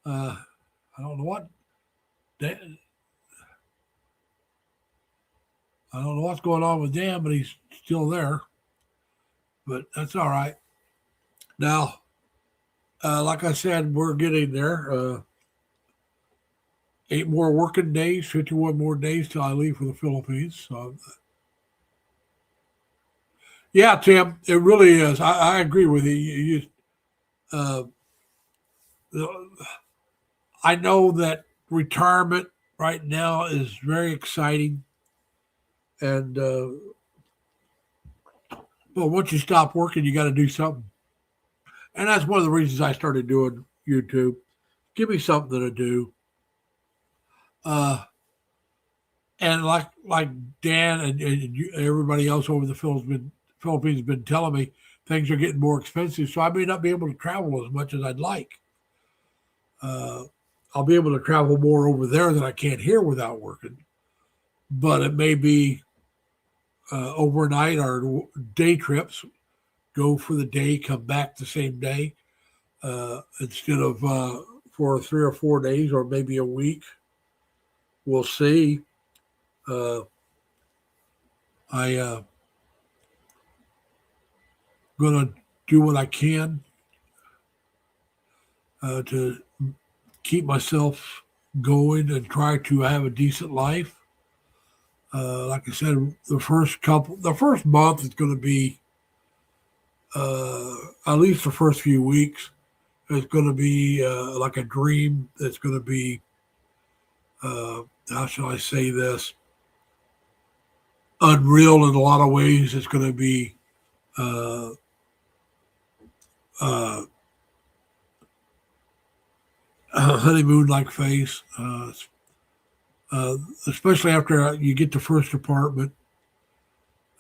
I don't know what. I don't know what's going on with Dan, but he's still there. But that's all right. Now, like I said, we're getting there. 8 more working days, 51 more days till I leave for the Philippines. So, yeah, Tim, it really is. I agree with you. Uh, I know that retirement right now is very exciting, and but once you stop working, you got to do something, and that's one of the reasons I started doing YouTube. Give me something to do. Uh, and like Dan and everybody else over the Philippines been telling me, things are getting more expensive, so I may not be able to travel as much as I'd like. Uh, I'll be able to travel more over there than I can here without working, but it may be overnight or day trips. Go for the day, come back the same day instead of for 3 or 4 days or maybe a week. We'll see. Uh, I gonna do what I can to keep myself going and try to have a decent life. Like I said, the first month is going to be, at least the first few weeks, it's going to be like a dream. It's going to be, how shall I say this, unreal in a lot of ways. It's going to be uh, uh, a honeymoon-like phase, especially after you get the first apartment.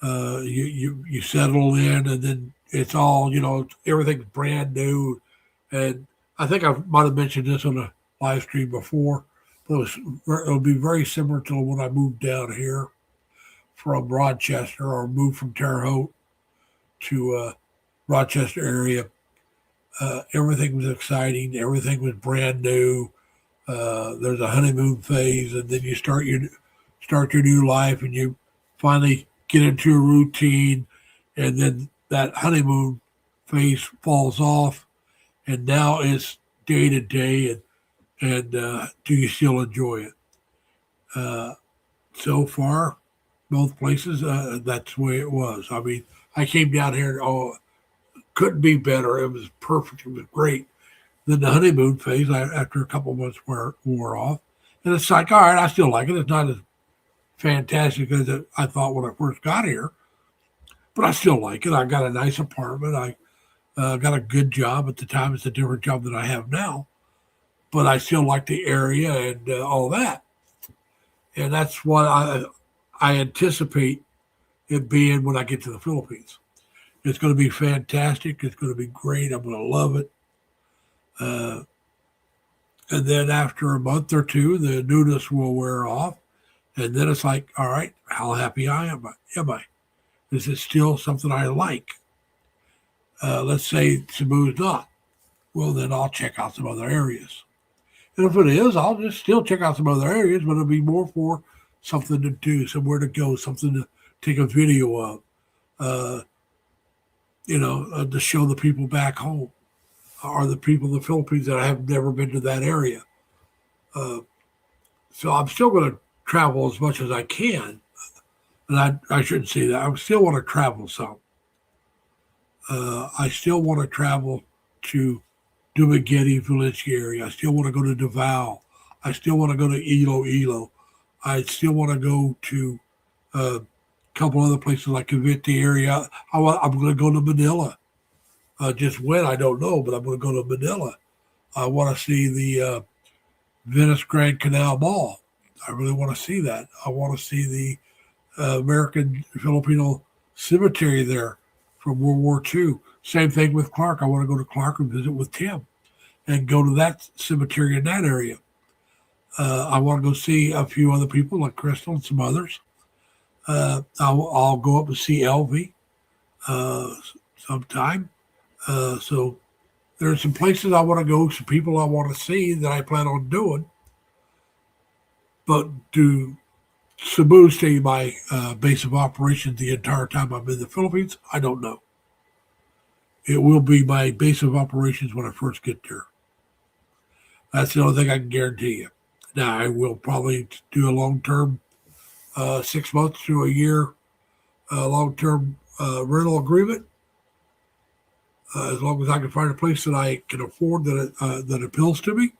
You settle in, and then it's all, everything's brand new. And I think I might have mentioned this on a live stream before, but it'll be very similar to when I moved down here from Rochester, or moved from Terre Haute to Rochester area. Everything was exciting. Everything was brand new. There's a honeymoon phase, and then you start your new life, and you finally get into a routine, and then that honeymoon phase falls off, and now it's day to day, and do you still enjoy it? Uh, so far, both places, that's the way it was. I mean, I came down here, couldn't be better. It was perfect. It was great. Then the honeymoon phase, after a couple of months wore off, and it's like, all right, I still like it. It's not as fantastic as I thought when I first got here, but I still like it. I got a nice apartment. I got a good job at the time. It's a different job than I have now, but I still like the area and all that. And that's what I anticipate it being when I get to the Philippines. It's going to be fantastic. It's going to be great. I'm going to love it. Uh, and then after a month or two, the newness will wear off. And then it's like, all right, how happy am I? Is it still something I like? Let's say Cebu's not. Well, then I'll check out some other areas. And if it is, I'll just still check out some other areas, but it'll be more for something to do, somewhere to go, something to take a video of, uh, to show the people back home, or the people in the Philippines that I have never been to that area. So I'm still going to travel as much as I can. And I shouldn't say that. I still want to travel some. I still want to travel to Dumaguete, Valencia area. I still want to go to Davao. I still want to go to Iloilo. I still want to go to a couple other places like Cavite area. I'm going to go to Manila. Just when, I don't know, but I'm going to go to Manila. I want to see the Venice Grand Canal Mall. I really want to see that. I want to see the American Filipino cemetery there from World War II. Same thing with Clark. I want to go to Clark and visit with Tim and go to that cemetery in that area. I want to go see a few other people like Crystal and some others. I'll go up and see Elvie sometime. So there's some places I want to go, some people I want to see that I plan on doing. But do Cebu stay my base of operations the entire time I'm in the Philippines? I don't know. it will be my base of operations when I first get there. That's the only thing I can guarantee you. Now, I will probably do a long-term, 6 months to a year, long-term rental agreement, as long as I can find a place that I can afford that appeals to me,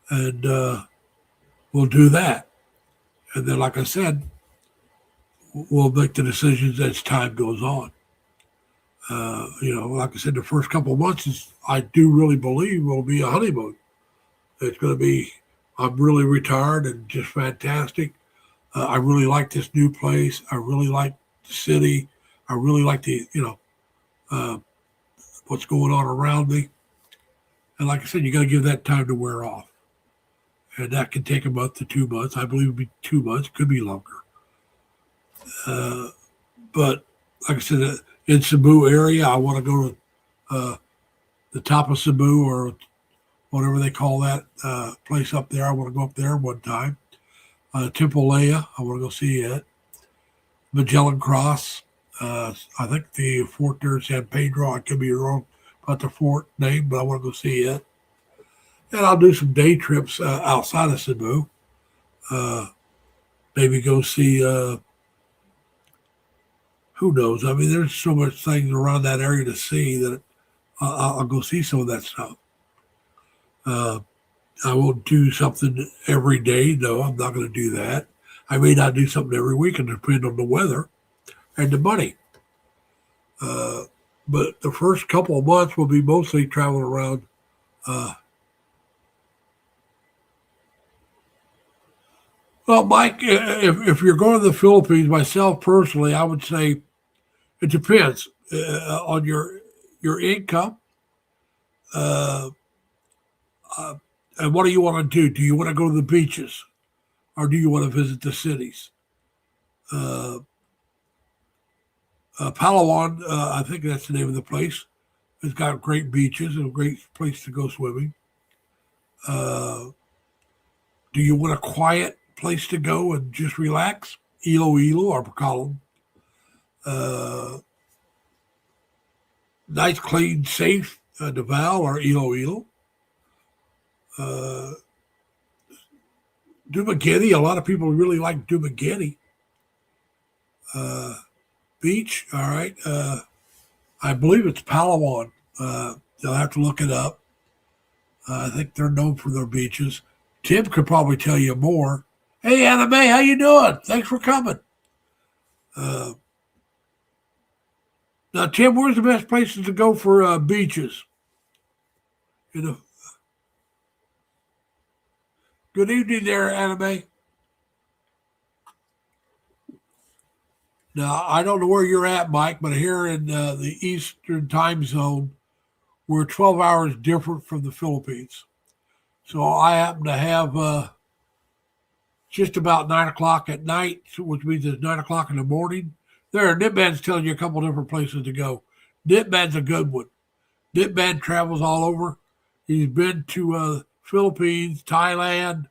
and we'll do that. And then, like I said, we'll make the decisions as time goes on. Like I said, the first couple of months I do really believe will be a honeymoon. It's going to be, I'm really retired and just fantastic. I really like this new place. I really like the city. I really like what's going on around me. And like I said, you got to give that time to wear off. And that can take a month to 2 months. I believe it'd be 2 months, could be longer. But like I said, in Cebu area, I want to go to the top of Cebu or whatever they call that place up there. I want to go up there one time. Timpalaya, I want to go see it. Magellan Cross, I think the fort there in San Pedro. I could be wrong about the fort name, but I want to go see it. And I'll do some day trips outside of Cebu. Maybe go see, who knows? I mean, there's so much things around that area to see that I'll go see some of that stuff. I won't do something every day. No, I'm not going to do that. I may not do something every week, and depend on the weather and the money. But the first couple of months will be mostly traveling around. Well, Mike, if you're going to the Philippines, myself personally, I would say it depends on your income. And what do you want to do? Do you want to go to the beaches, or do you want to visit the cities? Palawan, I think that's the name of the place. It's got great beaches and a great place to go swimming. Do you want a quiet place to go and just relax? Iloilo or Bacolod. Nice, clean, safe Davao or Iloilo. Dumaguete, a lot of people really like Dumaguete. Beach, all right. I believe it's Palawan. You'll have to look it up. I think they're known for their beaches. Tim could probably tell you more. Hey, Anna Mae, how you doing? Thanks for coming. Now, Tim, where's the best places to go for beaches? Good evening there, Anna Mae. Now, I don't know where you're at, Mike, but here in the Eastern time zone, we're 12 hours different from the Philippines. So I happen to have just about 9 o'clock at night, which means it's 9 o'clock in the morning. There, Nipman's telling you a couple different places to go. Nipman's a good one. Nipman travels all over. He's been to Philippines, Thailand,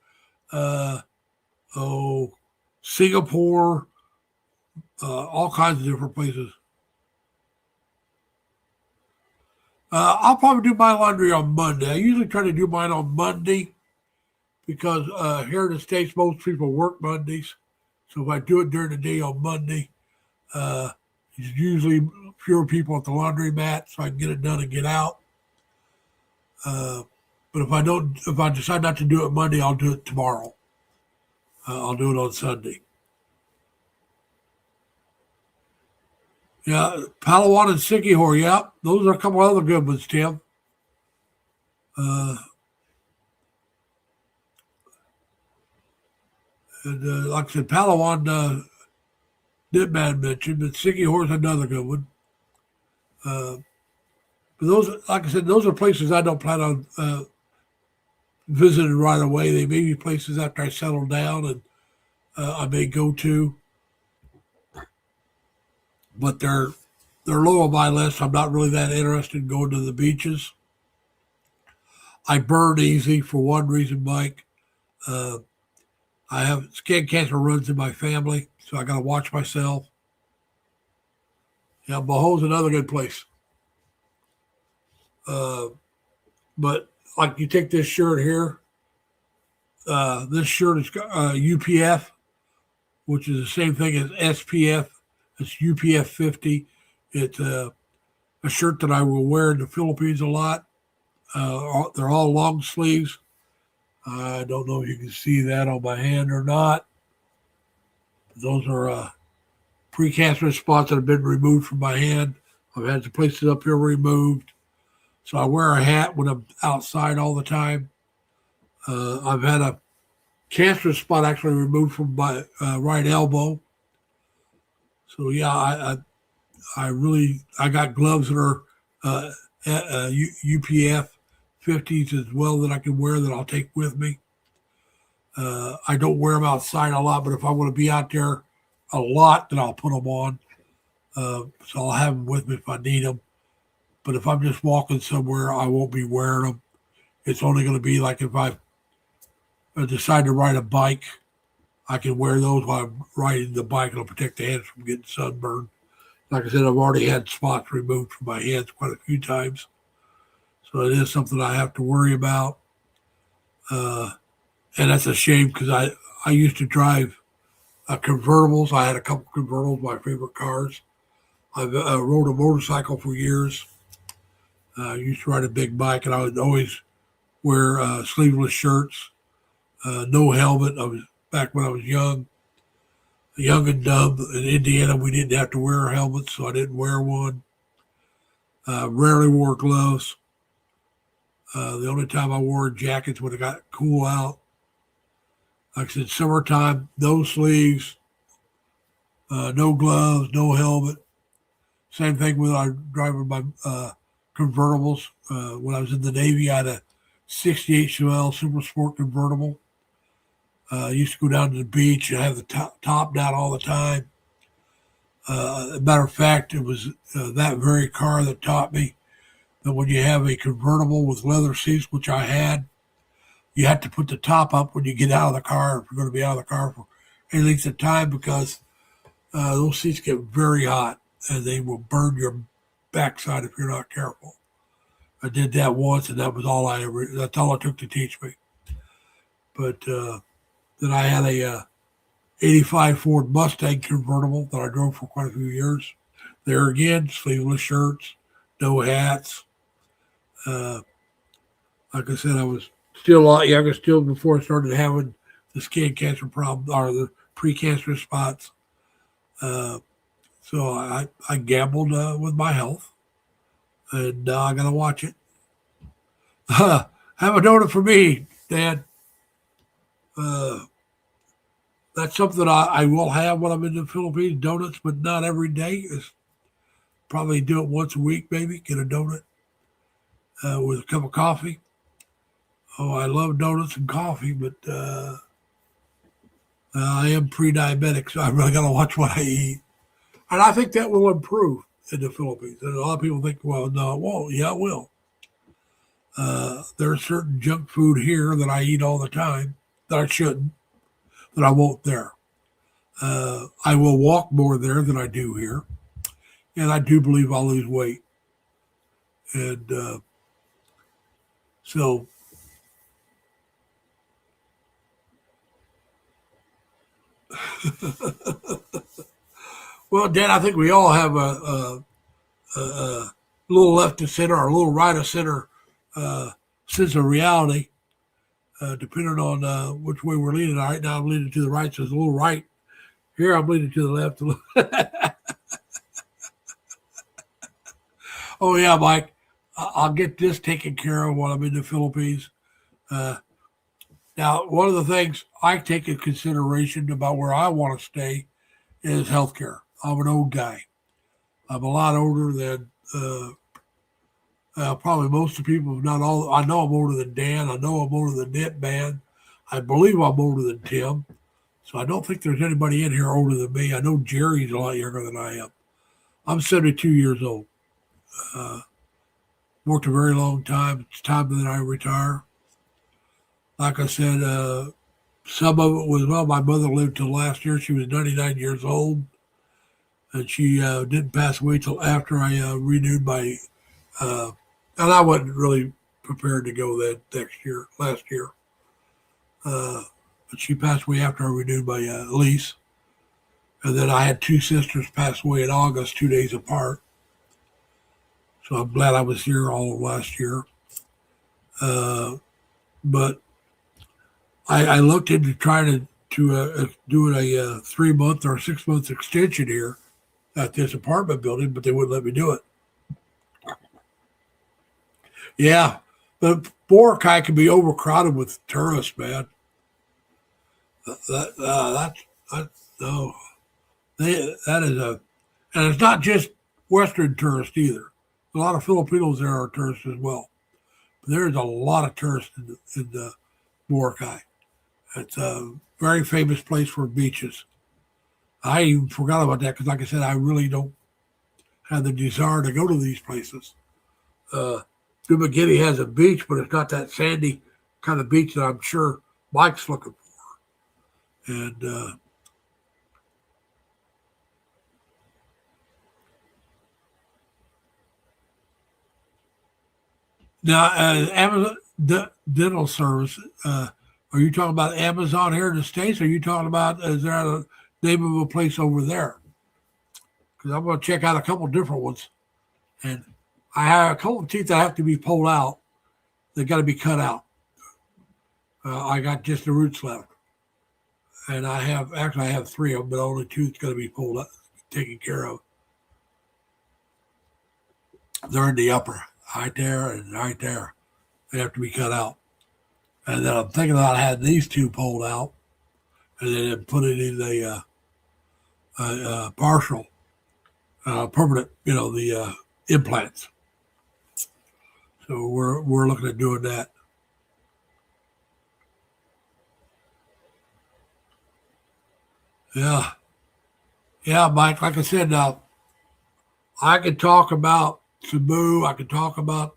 Singapore, all kinds of different places. I'll probably do my laundry on Monday. I usually try to do mine on Monday because here in the States, most people work Mondays. So if I do it during the day on Monday, there's usually fewer people at the laundromat, so I can get it done and get out. But if I decide not to do it Monday, I'll do it tomorrow. I'll do it on Sunday. Yeah, Palawan and Siquijor, yeah. Those are a couple other good ones, Tim. And like I said, Palawan, Nipman mentioned, but Siquijor is another good one. But those, like I said, those are places I don't plan on visiting right away. They may be places after I settle down and I may go to. But they're low on my list. I'm not really that interested in going to the beaches. I burn easy for one reason, Mike. I have skin cancer runs in my family, so I got to watch myself. Yeah, Boho's another good place. But like you take this shirt here, this shirt is UPF, which is the same thing as SPF. It's UPF 50. It's a shirt that I will wear in the Philippines a lot. They're all long sleeves. I don't know if you can see that on my hand or not. Those are precancerous spots that have been removed from my hand. I've had the places up here removed. So I wear a hat when I'm outside all the time. I've had a cancerous spot actually removed from my right elbow. So yeah, I got gloves that are UPF 50s as well that I can wear that I'll take with me. I don't wear them outside a lot, but if I want to be out there a lot, then I'll put them on. So I'll have them with me if I need them. But if I'm just walking somewhere, I won't be wearing them. It's only going to be like if I decide to ride a bike, I can wear those while I'm riding the bike. It'll protect the hands from getting sunburned. Like I said, I've already had spots removed from my hands quite a few times. So it is something I have to worry about. And that's a shame because I used to drive convertibles. I had a couple convertibles, my favorite cars. I've rode a motorcycle for years. I used to ride a big bike, and I would always wear sleeveless shirts, no helmet. I was back when I was young and dumb. In Indiana, we didn't have to wear helmets, so I didn't wear one. Rarely wore gloves. The only time I wore jackets when it got cool out. Like I said, summertime, no sleeves, no gloves, no helmet. Same thing when I driving my convertibles. When I was in the Navy, I had a 68 Chevelle Super Sport convertible. I used to go down to the beach and have the top down all the time. As a matter of fact, it was that very car that taught me that when you have a convertible with leather seats, which I had, you have to put the top up when you get out of the car if you're going to be out of the car for any length of time because those seats get very hot and they will burn your backside if you're not careful. I did that once, and that was that's all it took to teach me. But then I had a 85 Ford Mustang convertible that I drove for quite a few years. There again, sleeveless shirts, no hats. Like I said, I was still a lot younger still before I started having the skin cancer problem or the precancerous spots. So I gambled with my health, and now I got to watch it. Have a donut for me, Dad. That's something I will have when I'm in the Philippines, donuts, but not every day. It's probably do it once a week, maybe, get a donut with a cup of coffee. Oh, I love donuts and coffee, but I am pre-diabetic, so I really got to watch what I eat. And I think that will improve in the Philippines. And a lot of people think, well, no, it won't. Yeah, it will. There's certain junk food here that I eat all the time that I shouldn't, that I won't there. I will walk more there than I do here. And I do believe I'll lose weight. And so well, Dan, I think we all have a little left of center or a little right of center sense of reality, depending on which way we're leaning. Right now, I'm leaning to the right, so it's a little right. Here, I'm leaning to the left. Oh, yeah, Mike. I'll get this taken care of while I'm in the Philippines. Now, one of the things I take into consideration about where I want to stay is healthcare. I'm an old guy. I'm a lot older than probably most of the people, if not all. I know I'm older than Dan. I know I'm older than Nit Man. I believe I'm older than Tim. So I don't think there's anybody in here older than me. I know Jerry's a lot younger than I am. I'm 72 years old. Worked a very long time. It's time that I retire. Like I said, some of it was, well, my mother lived till last year. She was 99 years old. And she didn't pass away till after I renewed my and I wasn't really prepared to go last year. But she passed away after I renewed my lease. And then I had two sisters pass away in August, 2 days apart. So I'm glad I was here all of last year. But I looked into trying to do a 3 month or 6 month extension here at this apartment building, but they wouldn't let me do it. Yeah, but Boracay can be overcrowded with tourists, man. No, that is and it's not just Western tourists either. A lot of Filipinos there are tourists as well. But there's a lot of tourists in Boracay. It's a very famous place for beaches. I even forgot about that because, like I said, I really don't have the desire to go to these places. Dumaguete has a beach, but it's not that sandy kind of beach that I'm sure Mike's looking for. And now, Amazon dental service. Are you talking about Amazon here in the States? Or are you talking about, is there a name of a place over there? Because I'm going to check out a couple different ones. And I have a couple of teeth that have to be pulled out. They got to be cut out. I got just the roots left. And I have three of them, but only two that's going to be pulled up, taken care of. They're in the upper, right there and right there. They have to be cut out. And then I'm thinking about having these two pulled out and then put it in a partial, permanent, the implants. So we're looking at doing that. Yeah. Yeah, Mike, like I said, now I could talk about Cebu, I could talk about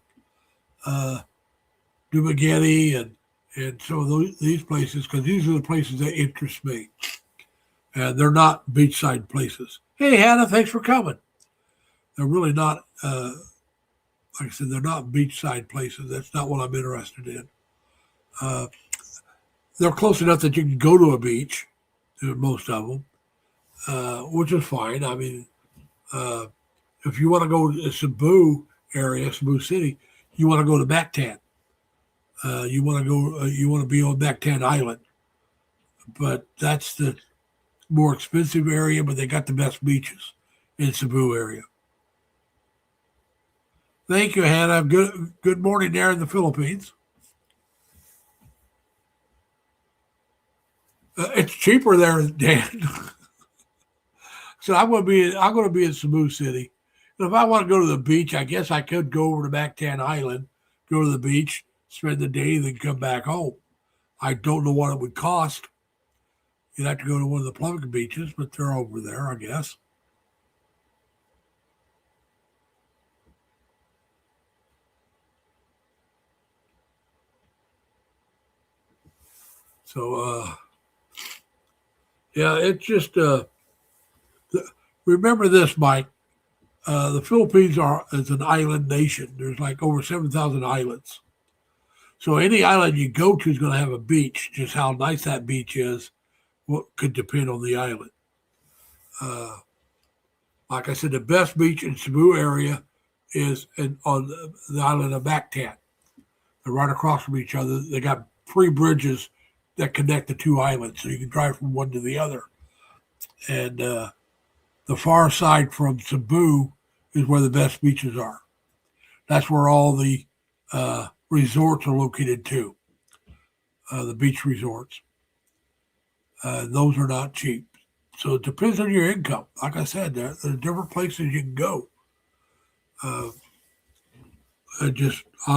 Dumaguete and some of these places, because these are the places that interest me. And they're not beachside places. Hey, Hannah, thanks for coming. They're really not, like I said, they're not beachside places. That's not what I'm interested in. They're close enough that you can go to a beach, most of them, which is fine. I mean, if you want to go to Cebu area, Cebu City, you want to go to Mactan. You want to go. You want to be on Mactan Island, but that's the more expensive area. But they got the best beaches in Cebu area. Thank you, Hannah. Good morning there in the Philippines. It's cheaper there, Dan. So I'm going to be in Cebu City. And if I want to go to the beach, I guess I could go over to Mactan Island, go to the beach, spend the day, then come back home. I don't know what it would cost. You'd have to go to one of the public beaches, but they're over there, I guess. So, yeah, it's just, remember this, Mike. The Philippines is an island nation. There's like over 7,000 islands. So any island you go to is going to have a beach. Just how nice that beach is, what could depend on the island. Like I said, the best beach in Cebu area is on the island of Mactan. They're right across from each other. They got 3 bridges that connect the 2 islands, so you can drive from one to the other. And the far side from Cebu is where the best beaches are. That's where all the resorts are located too, the beach resorts. Those are not cheap. So it depends on your income. Like I said, there are different places you can go. I'll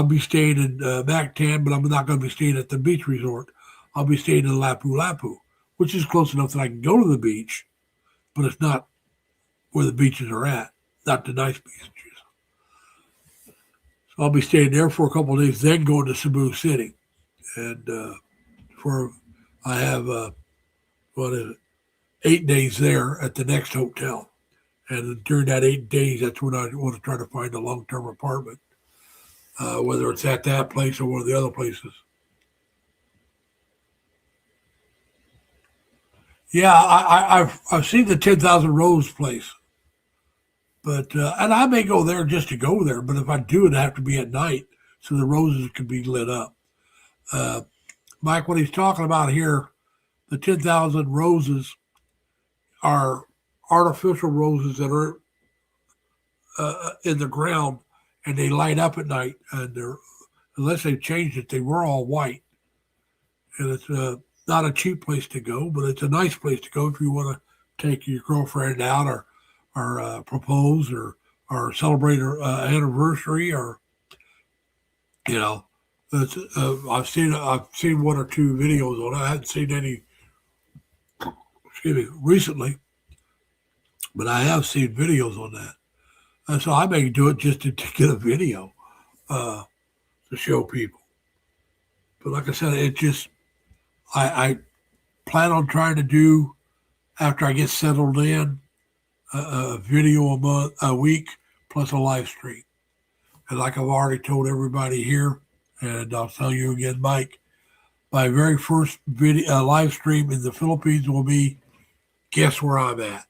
be staying in Mactan, but I'm not going to be staying at the beach resort. I'll be staying in Lapu-Lapu, which is close enough that I can go to the beach, but it's not where the beaches are at, not the nice beaches. So I'll be staying there for a couple of days, then going to Cebu City. And I have, 8 days there at the next hotel. And during that 8 days, that's when I want to try to find a long-term apartment. whether it's at that place or one of the other places. Yeah, I've seen the 10,000 Rose place, but and I may go there just to go there. But if I do, it'd have to be at night so the roses can be lit up. Mike, what he's talking about here, the 10,000 roses are artificial roses that are in the ground and they light up at night. And they're, unless they've changed it, they were all white. And it's not a cheap place to go, but it's a nice place to go if you want to take your girlfriend out or propose or celebrate her anniversary or, you know. It's, I've seen one or two videos on it. I haven't seen any, excuse me, recently, but I have seen videos on that. And so I may do it just to get a video to show people. But like I said, it just, I plan on trying to do, after I get settled in, a video a week plus a live stream. And like I've already told everybody here, and I'll tell you again, Mike, my very first video live stream in the Philippines will be, guess where I'm at.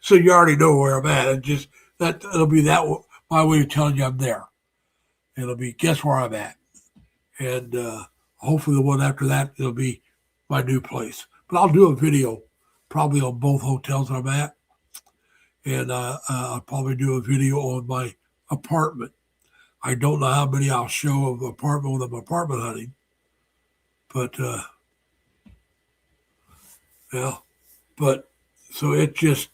So you already know where I'm at. And just that it'll be that my way of telling you I'm there. It'll be, guess where I'm at. And hopefully the one after that, it'll be my new place. But I'll do a video probably on both hotels I'm at. And I'll probably do a video on my apartment. I don't know how many I'll show of apartment when I'm apartment hunting. But, yeah. But, so it just,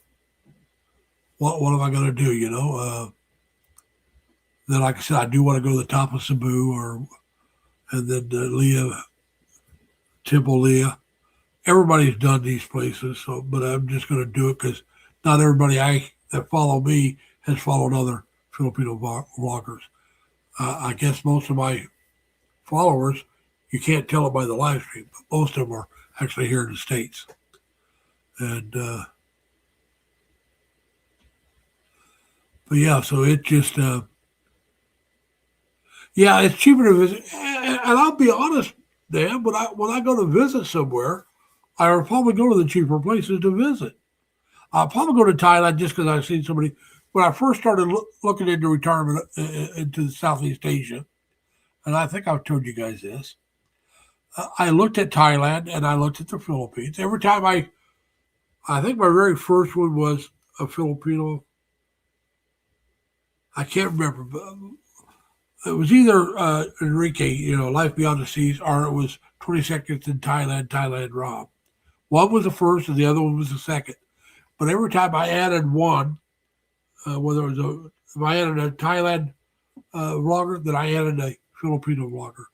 what am I going to do, you know? Then, like I said, I do want to go to the top of Cebu and then Leah, Temple Leah. Everybody's done these places, so but I'm just going to do it because not everybody that follow me has followed other Filipino vloggers. I guess most of my followers, you can't tell it by the live stream, but most of them are actually here in the States. And, but yeah, so it just, yeah, it's cheaper to visit. And I'll be honest, Dan, when I go to visit somewhere, I will probably go to the cheaper places to visit. I'll probably go to Thailand just because I've seen somebody. When I first started looking into retirement into Southeast Asia, and I think I've told you guys this, I looked at Thailand and I looked at the Philippines. Every time I think my very first one was a Filipino. I can't remember, but it was either Enrique, you know, Life Beyond the Seas, or it was 20 Seconds in Thailand Rob. One was the first and the other one was the second. But every time I added one, whether it was if I added a Thailand vlogger, then I added a Filipino vlogger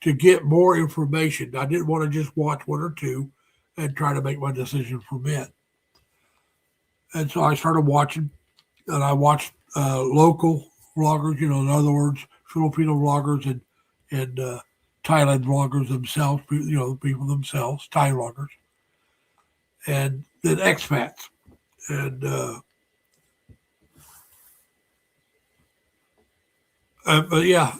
to get more information. I didn't want to just watch one or two and try to make my decision from it. And so I started watching, and I watched local vloggers, you know, in other words, Filipino vloggers and Thailand vloggers themselves, you know, people themselves, Thai vloggers, and then expats. And but yeah,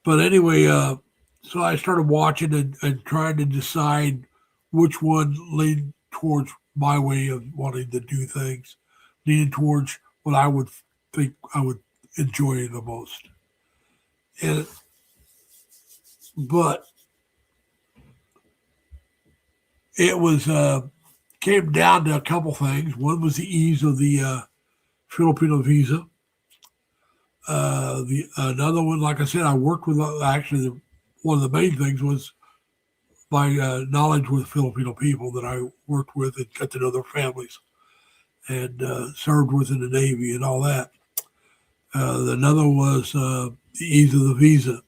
but anyway, so I started watching and trying to decide which one leaned towards my way of wanting to do things, leaning towards what I would think I would enjoy the most. And but it was came down to a couple things. One was the ease of the Filipino visa. Another one, like I said, I worked with actually one of the main things was my knowledge with Filipino people that I worked with and got to know their families and served with in the Navy and all that. Another was the ease of the visa.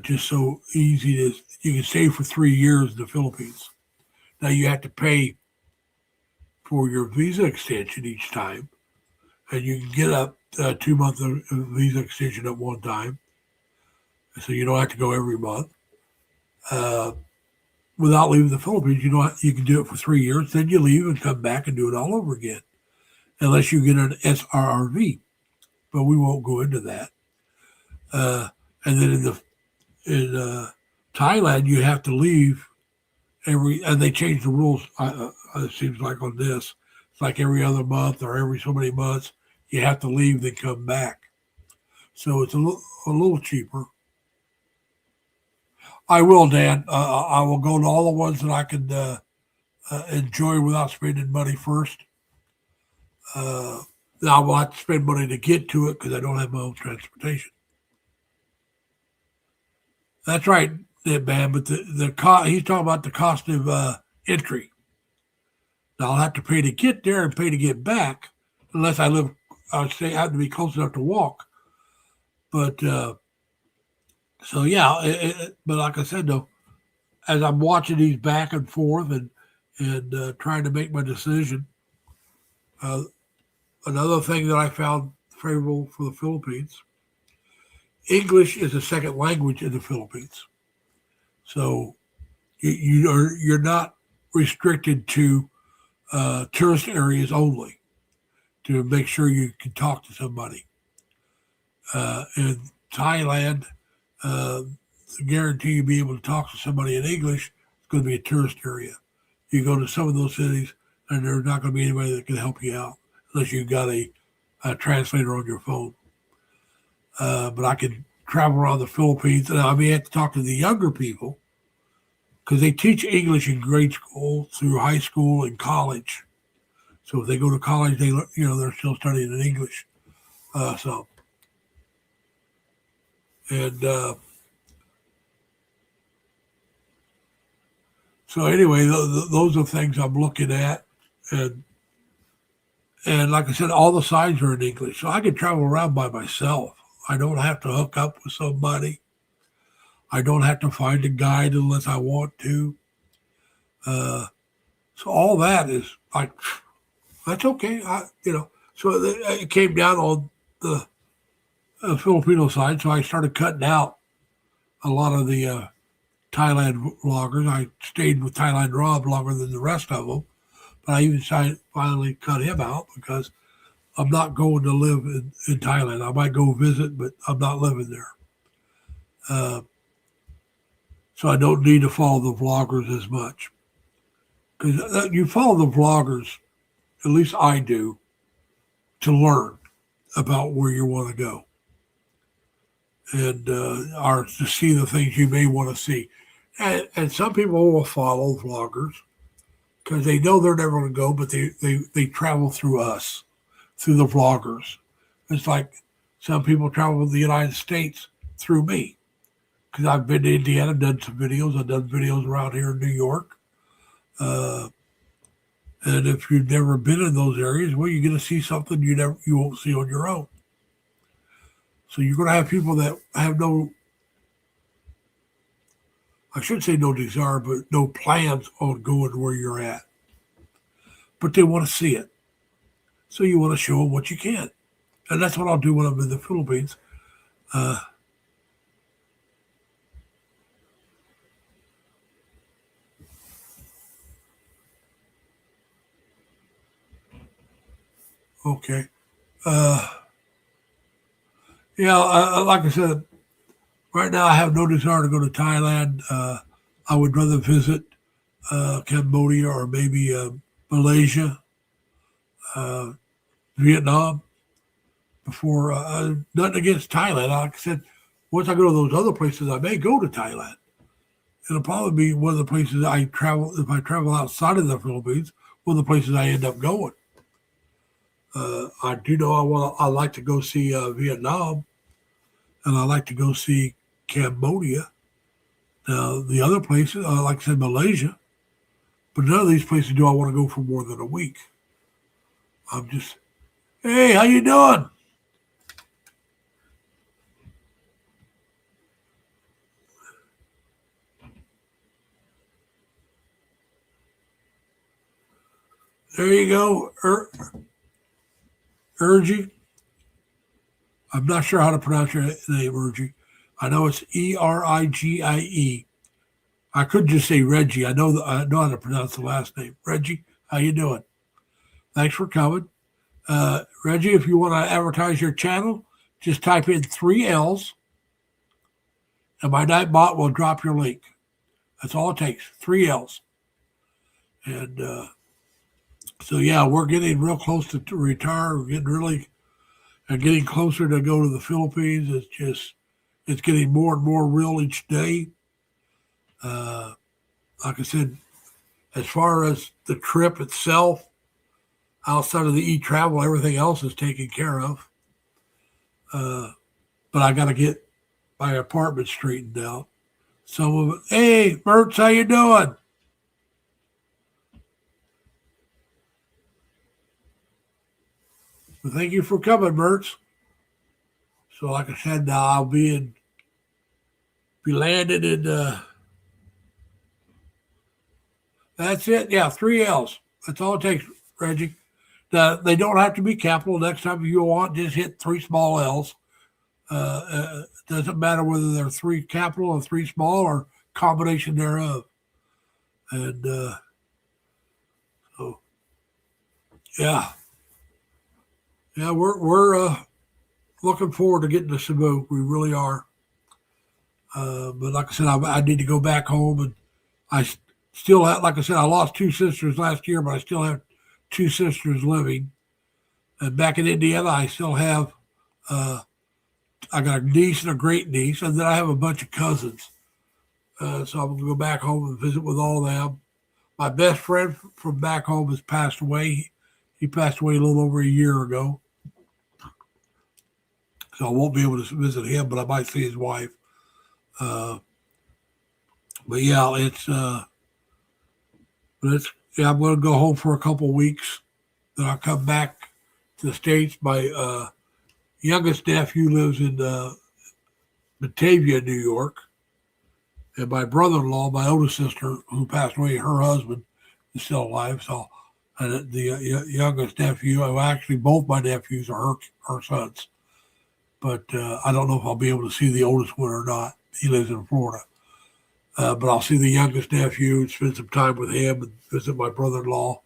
Just so easy to, you can stay for 3 years in the Philippines. Now you have to pay for your visa extension each time, and you can get a 2-month visa extension at one time, so you don't have to go every month. Without leaving the Philippines, you can do it for 3 years, then you leave and come back and do it all over again, unless you get an SRRV. but we won't go into that. And then in Thailand, you have to leave and they changed the rules. It seems like on this, it's like every other month or every so many months, you have to leave, then come back. So it's a little cheaper. I will, Dan. I will go to all the ones that I can enjoy without spending money first. Now I will have to spend money to get to it because I don't have my own transportation. That's right, man. But the cost, he's talking about the cost of entry. Now I'll have to pay to get there and pay to get back, unless I live. I have to be close enough to walk. But so yeah, but like I said though, as I'm watching these back and forth and trying to make my decision, another thing that I found favorable for the Philippines, English is a second language in the Philippines, so you're not restricted to tourist areas only to make sure you can talk to somebody. In Thailand, I guarantee you be able to talk to somebody in English. It's going to be a tourist area. You go to some of those cities, and there's not going to be anybody that can help you out unless you've got a translator on your phone. But I can travel around the Philippines, and I may have to talk to the younger people because they teach English in grade school, through high school, and college. So if they go to college, they're still studying in English. So anyway, those are things I'm looking at, and like I said, all the signs are in English, so I can travel around by myself. I don't have to hook up with somebody. I don't have to find a guide unless I want to. So all that is like, that's okay. So it came down on the Filipino side, so I started cutting out a lot of the Thailand vloggers. I stayed with Thailand Rob longer than the rest of them, but I even finally cut him out because I'm not going to live in Thailand. I might go visit, but I'm not living there. So I don't need to follow the vloggers as much. Because you follow the vloggers, at least I do, to learn about where you want to go. And or to see the things you may want to see. And some people will follow vloggers because they know they're never going to go, but they travel through us, through the vloggers. It's like some people travel to the United States through me because I've been to Indiana, done some videos. I've done videos around here in New York. And if you've never been in those areas, well, you're going to see something you won't see on your own. So you're going to have people that have I should say no desire, but no plans on going where you're at. But they want to see it. So you want to show them what you can. And that's what I'll do when I'm in the Philippines. Okay. Like I said, right now I have no desire to go to Thailand. I would rather visit Cambodia or maybe Malaysia, Vietnam before. Nothing against Thailand. Like I said, once I go to those other places, I may go to Thailand. It'll probably be one of the places I travel. If I travel outside of the Philippines, one of the places I end up going. I do know I like to go see Vietnam, and I like to go see Cambodia. Now the other places, like I said, Malaysia, but none of these places do I want to go for more than a week. I'm just, hey, how you doing? There you go, Ergie. I'm not sure how to pronounce your name, Ergie. I know it's Erigie. I could just say Reggie. I know how to pronounce the last name. Reggie, how you doing? Thanks for coming. Reggie, if you want to advertise your channel, just type in 3Ls and my Nightbot will drop your link. That's all it takes, 3Ls. And so, yeah, we're getting real close to retire. We're getting closer to go to the Philippines. It's getting more and more real each day. Like I said, as far as the trip itself, outside of the e-travel, everything else is taken care of. But I got to get my apartment straightened out. Some of it. Hey, Mertz, how you doing? Well, thank you for coming, Mertz. So, like I said, now I'll be landed in. That's it. Yeah, 3Ls. That's all it takes, Reggie. They don't have to be capital. Next time you want, just hit 3 small L's. It doesn't matter whether they're 3 capital or 3 small or combination thereof. And so, yeah, we're looking forward to getting to Cebu. We really are. But like I said, I need to go back home, and I still have, like I said, I lost 2 sisters last year, but I still have 2 sisters living. And back in Indiana, I still have. I got a niece and a great niece, and then I have a bunch of cousins. So I'm going to go back home and visit with all of them. My best friend from back home has passed away. He passed away a little over a year ago. So I won't be able to visit him, but I might see his wife. But yeah, I'm going to go home for a couple of weeks. Then I'll come back to the States. My youngest nephew lives in Batavia, New York. And my brother-in-law, my oldest sister, who passed away, her husband is still alive. So, and the youngest nephew, well, actually, both my nephews are her sons. But I don't know if I'll be able to see the oldest one or not. He lives in Florida. But I'll see the youngest nephew and spend some time with him and visit my brother-in-law.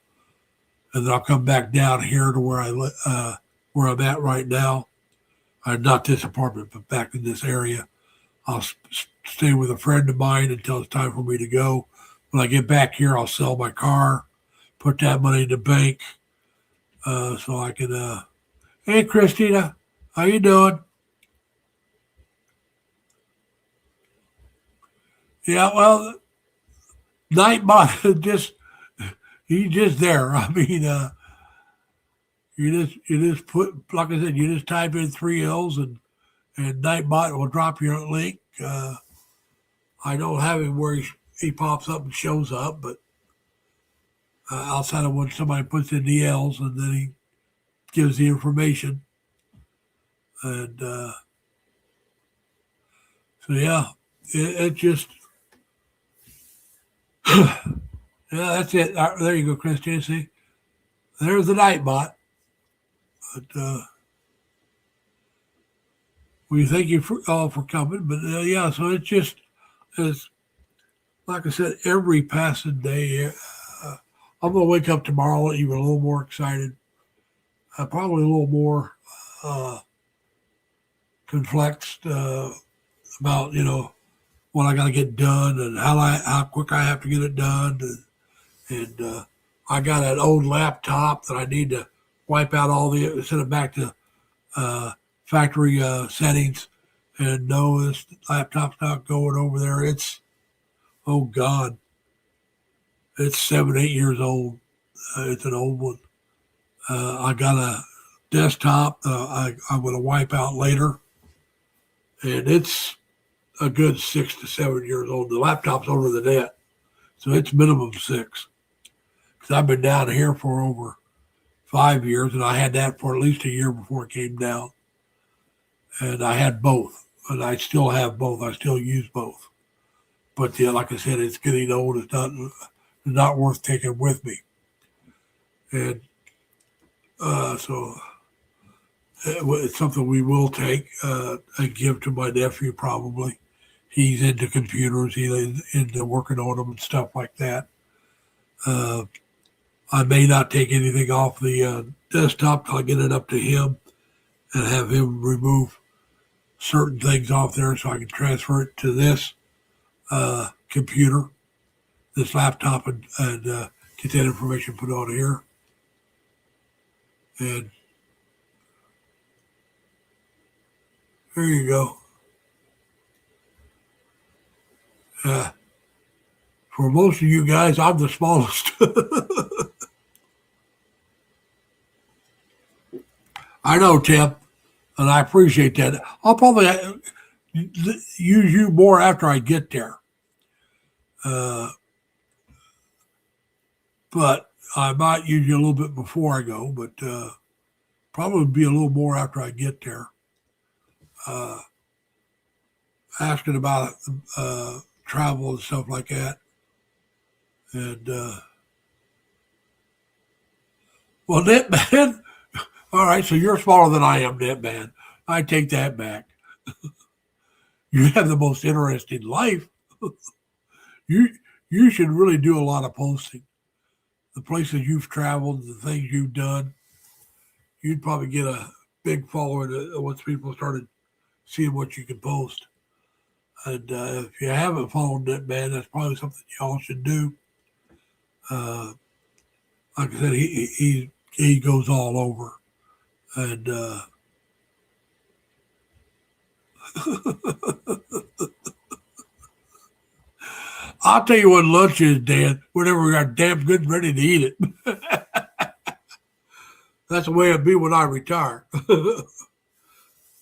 And then I'll come back down here to where where I'm at right now. Not this apartment, but back in this area. I'll stay with a friend of mine until it's time for me to go. When I get back here, I'll sell my car, put that money in the bank, so I can. Hey, Christina, how you doing? Yeah, well, Nightbot he's just there. I mean, you just put, like I said, you just type in 3Ls and Nightbot will drop your link. I don't have him where he pops up and shows up, but outside of when somebody puts in the L's and then he gives the information. And so, yeah, it just, yeah, that's it. There you go, Christian. See, there's the Nightbot. But we thank you all for coming. But yeah, so it's like I said, every passing day. I'm gonna wake up tomorrow even a little more excited. Probably a little more conflicted about what I got to get done and how quick I have to get it done. And I got an old laptop that I need to wipe out send it back to factory settings. And no, this laptop's not going over there. Oh God, it's 7, 8 years old. It's an old one. I got a desktop I'm going to wipe out later. And it's a good 6 to 7 years old. The laptop's over the net. So it's minimum 6. Because I've been down here for over 5 years, and I had that for at least a year before it came down. And I had both. And I still have both. I still use both. But yeah, like I said, it's getting old. It's not worth taking with me. And so it's something we will take and give to my nephew probably. He's into computers. He's into working on them and stuff like that. I may not take anything off the desktop till I get it up to him and have him remove certain things off there so I can transfer it to this computer, this laptop, and get that information put on here. And there you go. For most of you guys, I'm the smallest. I know, Tim, and I appreciate that. I'll probably use you more after I get there. But I might use you a little bit before I go, but probably be a little more after I get there. Asking about travel and stuff like that. And, well, Netman, all right, so you're smaller than I am, Netman. I take that back. You have the most interesting life. You should really do a lot of posting. The places you've traveled, the things you've done, you'd probably get a big following once people started seeing what you can post. And if you haven't followed that man, that's probably something y'all should do. Like I said, he goes all over, and I'll tell you what lunch is, Dan. Whenever we got damn good and ready to eat it. That's the way it'll be when I retire. I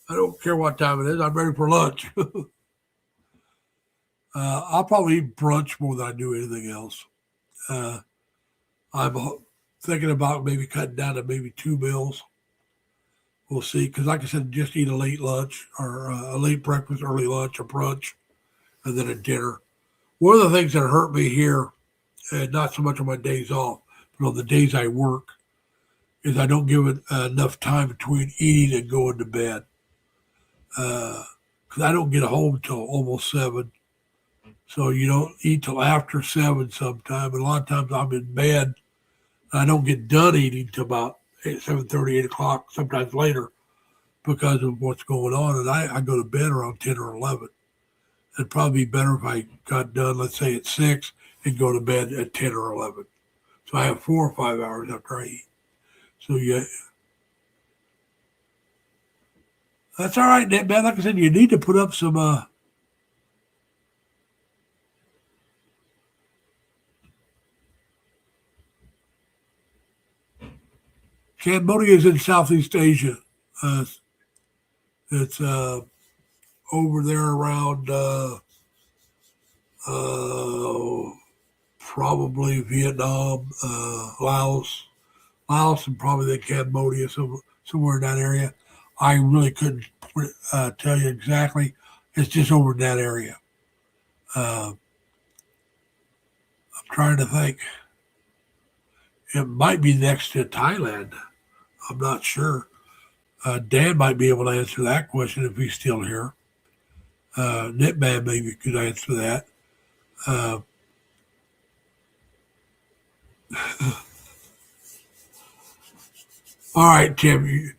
don't care what time it is. I'm ready for lunch. I'll probably eat brunch more than I do anything else. I'm thinking about maybe cutting down to maybe 2 meals. We'll see. Because like I said, just eat a late lunch or a late breakfast, early lunch, or brunch, and then a dinner. One of the things that hurt me here, and not so much on my days off, but on the days I work, is I don't give it enough time between eating and going to bed. Because I don't get home till almost 7. So you don't eat till after 7 sometime. And a lot of times I'm in bed. I don't get done eating till about 7:30, 8 o'clock, sometimes later because of what's going on. And I go to bed around 10 or 11. It'd probably be better if I got done, let's say at 6, and go to bed at 10 or 11. So I have 4 or 5 hours after I eat. So yeah, that's all right, man. Like I said, you need to put up some Cambodia is in Southeast Asia. It's over there around probably Vietnam, Laos, and probably then Cambodia, somewhere in that area. I really couldn't tell you exactly. It's just over in that area. I'm trying to think. It might be next to Thailand. I'm not sure. Dan might be able to answer that question if he's still here. Knitman maybe could answer that. All right, Tim.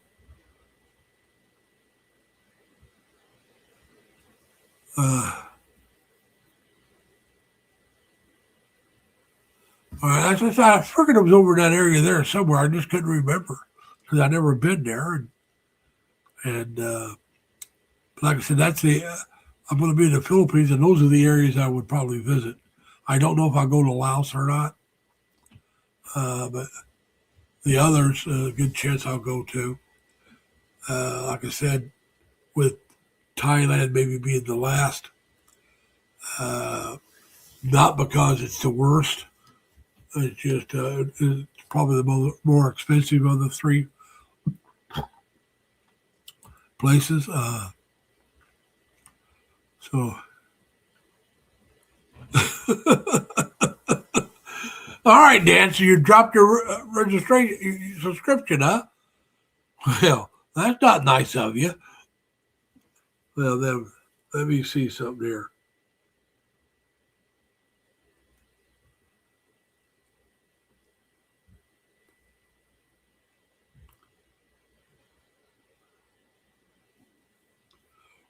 All right, I figured it was over in that area there somewhere. I just couldn't remember because I've never been there. And like I said, I'm going to be in the Philippines, and those are the areas I would probably visit. I don't know if I'll go to Laos or not, but the others, a good chance I'll go to. Like I said, with Thailand maybe being the last, not because it's the worst. It's just it's probably the more expensive of the 3 places. So, all right, Dan. So you dropped your registration, your subscription, huh? Well, that's not nice of you. Well, then let me see something here.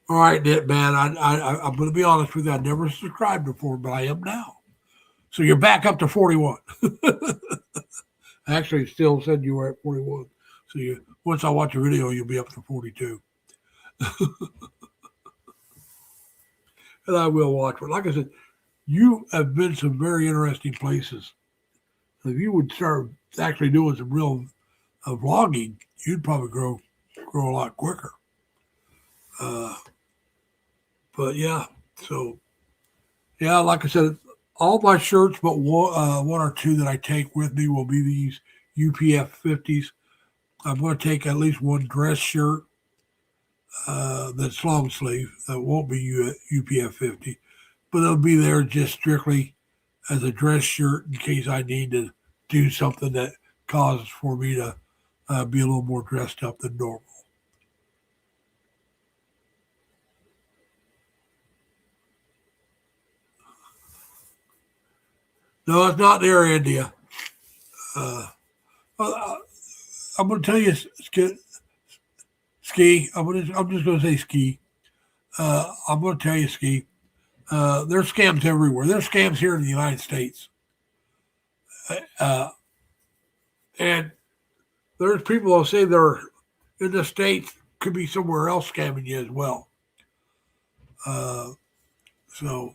All right, man. I'm going to be honest with you. I never subscribed before, but I am now. So you're back up to 41. Actually, it still said you were at 41. So you, once I watch a video, you'll be up to 42. And I will watch. But like I said, you have been some very interesting places. If you would start actually doing some real vlogging, you'd probably grow a lot quicker. But yeah, so yeah, like I said, all my shirts, but one or two that I take with me will be these UPF 50s. I'm going to take at least one dress shirt that's long sleeve. That won't be UPF 50, but it'll be there just strictly as a dress shirt in case I need to do something that causes for me to be a little more dressed up than normal. No, it's not there, India. I'm going to tell you, Ski. I'm just going to say Ski. I'm going to tell you, Ski. There's scams everywhere. There's scams here in the United States, and there's people who say they're in the States, could be somewhere else scamming you as well. So.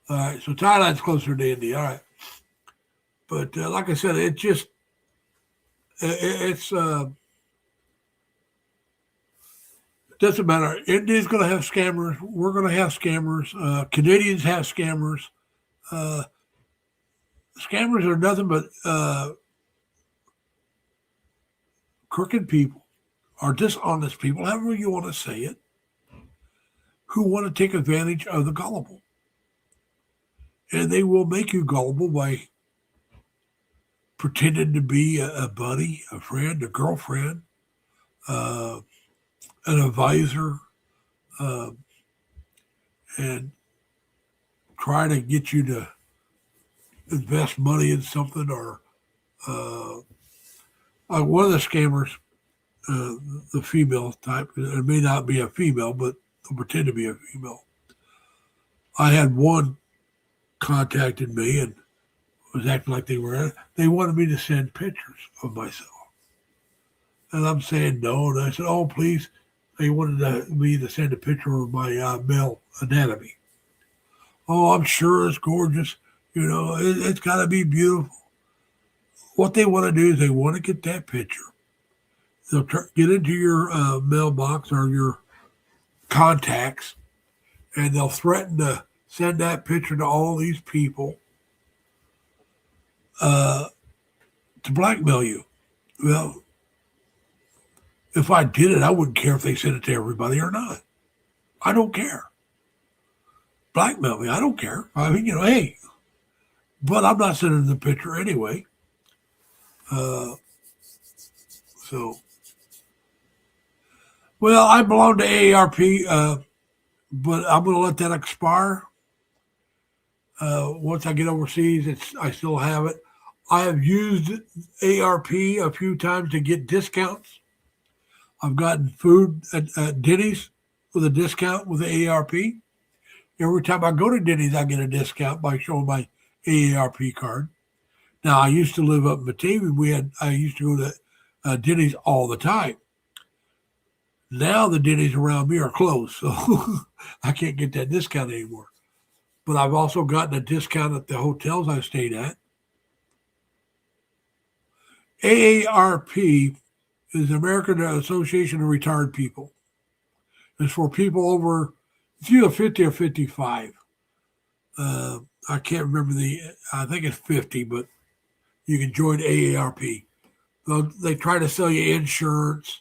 All right, so Thailand's closer to India. All right, but like I said, it's doesn't matter. India's going to have scammers. We're going to have scammers. Canadians have scammers. Scammers are nothing but crooked people or dishonest people, however you want to say it, who want to take advantage of the gullible. And they will make you gullible by pretending to be a buddy, a friend, a girlfriend, an advisor, and try to get you to invest money in something. Or one of the scammers, the female type, it may not be a female, but they'll pretend to be a female. I had one contacted me and was acting like they wanted me to send pictures of myself. And I'm saying no. And I said, oh, please. They wanted me to send a picture of my male anatomy. Oh, I'm sure it's gorgeous. You know, it's got to be beautiful. What they want to do is they want to get that picture. They'll get into your mailbox or your contacts, and they'll threaten to send that picture to all these people to blackmail you. Well, if I did it, I wouldn't care if they sent it to everybody or not. I don't care. Blackmail me, I don't care. I mean, you know, hey, but I'm not sending the picture anyway. So, well, I belong to AARP, but I'm going to let that expire. Once I get overseas, I still have it. I have used AARP a few times to get discounts. I've gotten food at Denny's with a discount with the AARP. Every time I go to Denny's, I get a discount by showing my AARP card. Now, I used to live up in Batavia. I used to go to Denny's all the time. Now the Denny's around me are closed, so I can't get that discount anymore. But I've also gotten a discount at the hotels I stayed at. AARP is the American Association of Retired People. It's for people over, it's either 50 or 55. I can't remember I think it's 50, but you can join AARP. They try to sell you insurance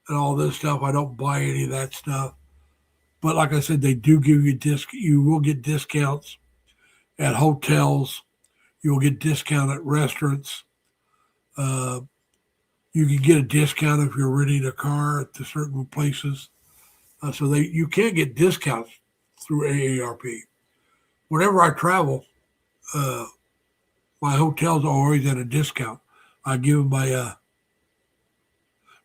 and all this stuff. I don't buy any of that stuff. But like I said, they do give you you will get discounts at hotels. You will get discount at restaurants. You can get a discount if you're renting a car at the certain places. So you can get discounts through AARP. Whenever I travel, my hotels are always at a discount. I give them my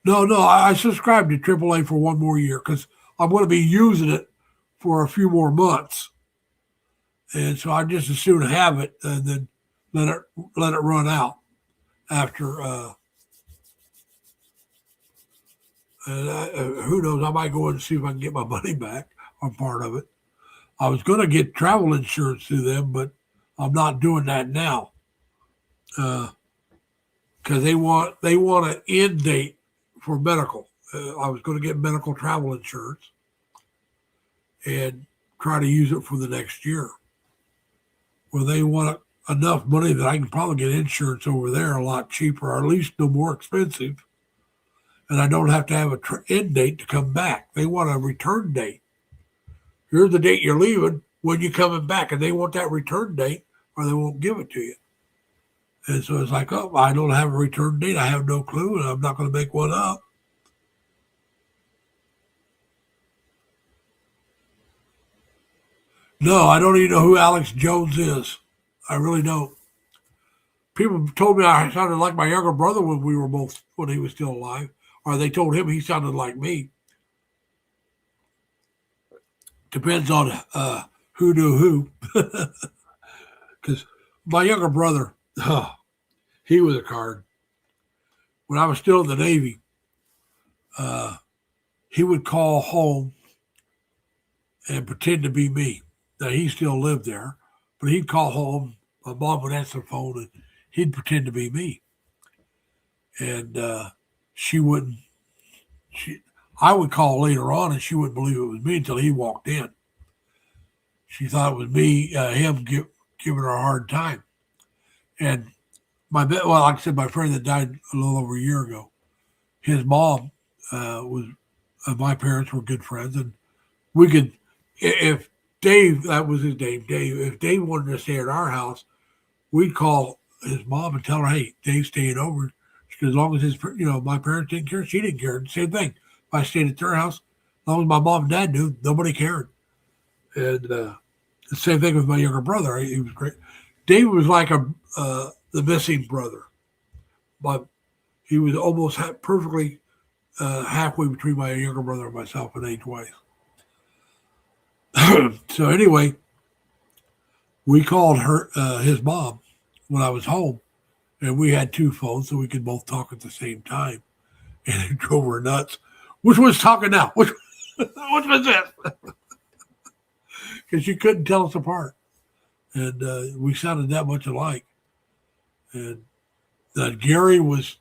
no, I subscribed to AAA for one more year because I'm going to be using it for a few more months, and so I just as soon have it and then let it run out after. Who knows? I might go in and see if I can get my money back on part of it. I was going to get travel insurance through them, but I'm not doing that now because they want an end date for medical. I was going to get medical travel insurance and try to use it for the next year. Well, they want enough money that I can probably get insurance over there a lot cheaper, or at least no more expensive, and I don't have to have a end date to come back. They want a return date. Here's the date you're leaving, when you coming back, and they want that return date or they won't give it to you. And so it's like, oh, I don't have a return date. I have no clue, and I'm not going to make one up. No, I don't even know who Alex Jones is. I really don't. People told me I sounded like my younger brother when he was still alive, or they told him he sounded like me. Depends on who knew who. Because my younger brother, he was a card. When I was still in the Navy, he would call home and pretend to be me. Now, he still lived there, but he'd call home. My mom would answer the phone, and he'd pretend to be me. And she wouldn't. I would call later on, and she wouldn't believe it was me until he walked in. She thought it was me, him giving her a hard time. And like I said, my friend that died a little over a year ago, his mom was. My parents were good friends, and we could, if Dave, that was his name, Dave. If Dave wanted to stay at our house, we'd call his mom and tell her, "Hey, Dave's staying over." Because as long as my parents didn't care, she didn't care. Same thing. If I stayed at their house, as long as my mom and dad knew, nobody cared. And the same thing with my younger brother. He was great. Dave was like the missing brother, but he was almost perfectly halfway between my younger brother and myself in age-wise. So anyway, we called his mom when I was home, and we had two phones so we could both talk at the same time, and it drove her nuts. Which one's talking now? Which was this? Because she couldn't tell us apart, and we sounded that much alike. And Gary was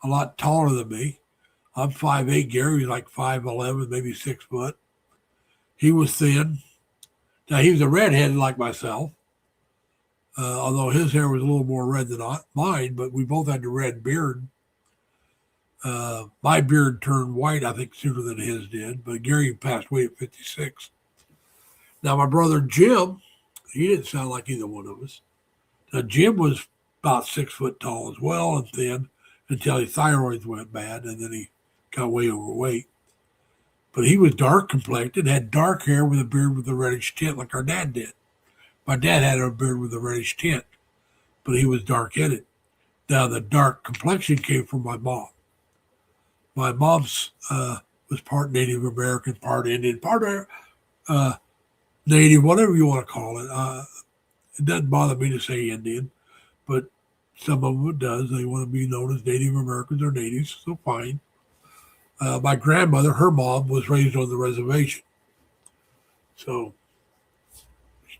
a lot taller than me. I'm 5'8". Gary was like 5'11", maybe 6 foot. He was thin. Now, he was a redhead like myself, although his hair was a little more red than mine, but we both had the red beard. My beard turned white, I think, sooner than his did, but Gary passed away at 56. Now, my brother Jim, he didn't sound like either one of us. Now, Jim was about 6 foot tall as well and thin until his thyroids went bad, and then he got way overweight. But he was dark complected, had dark hair with a beard with a reddish tint like our dad did. My dad had a beard with a reddish tint, but he was dark-headed. Now, the dark complexion came from my mom. My mom's was part Native American, part Indian, part Native, whatever you want to call it. It doesn't bother me to say Indian, but some of them it does. They want to be known as Native Americans or natives, so fine. My grandmother, her mom, was raised on the reservation. So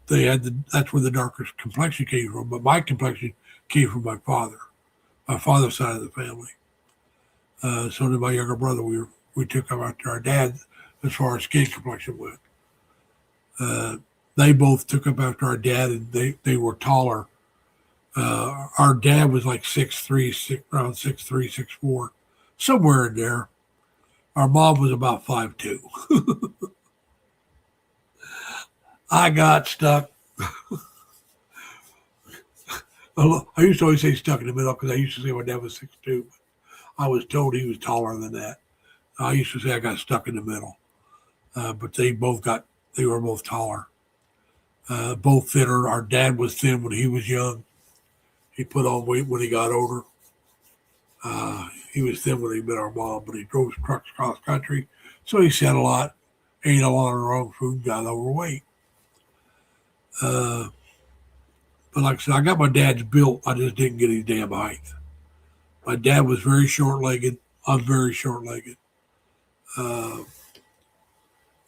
they had that's where the darkest complexion came from. But my complexion came from my father's side of the family. So did my younger brother. We took him after our dad as far as skin complexion went. They both took up after our dad, and they were taller. Our dad was like 6'3", around 6'3", 6'4", somewhere in there. Our mom was about 5'2". I got stuck. I used to always say stuck in the middle because I used to say my dad was 6'2". I was told he was taller than that. I used to say I got stuck in the middle. But they were both taller. Both thinner. Our dad was thin when he was young. He put on weight when he got older. He was thin when he met our mom, but he drove trucks cross country. So he said a lot, ate a lot of the wrong food, got overweight. But like I said, I got my dad's built. I just didn't get his damn height. My dad was very short-legged. I'm very short-legged.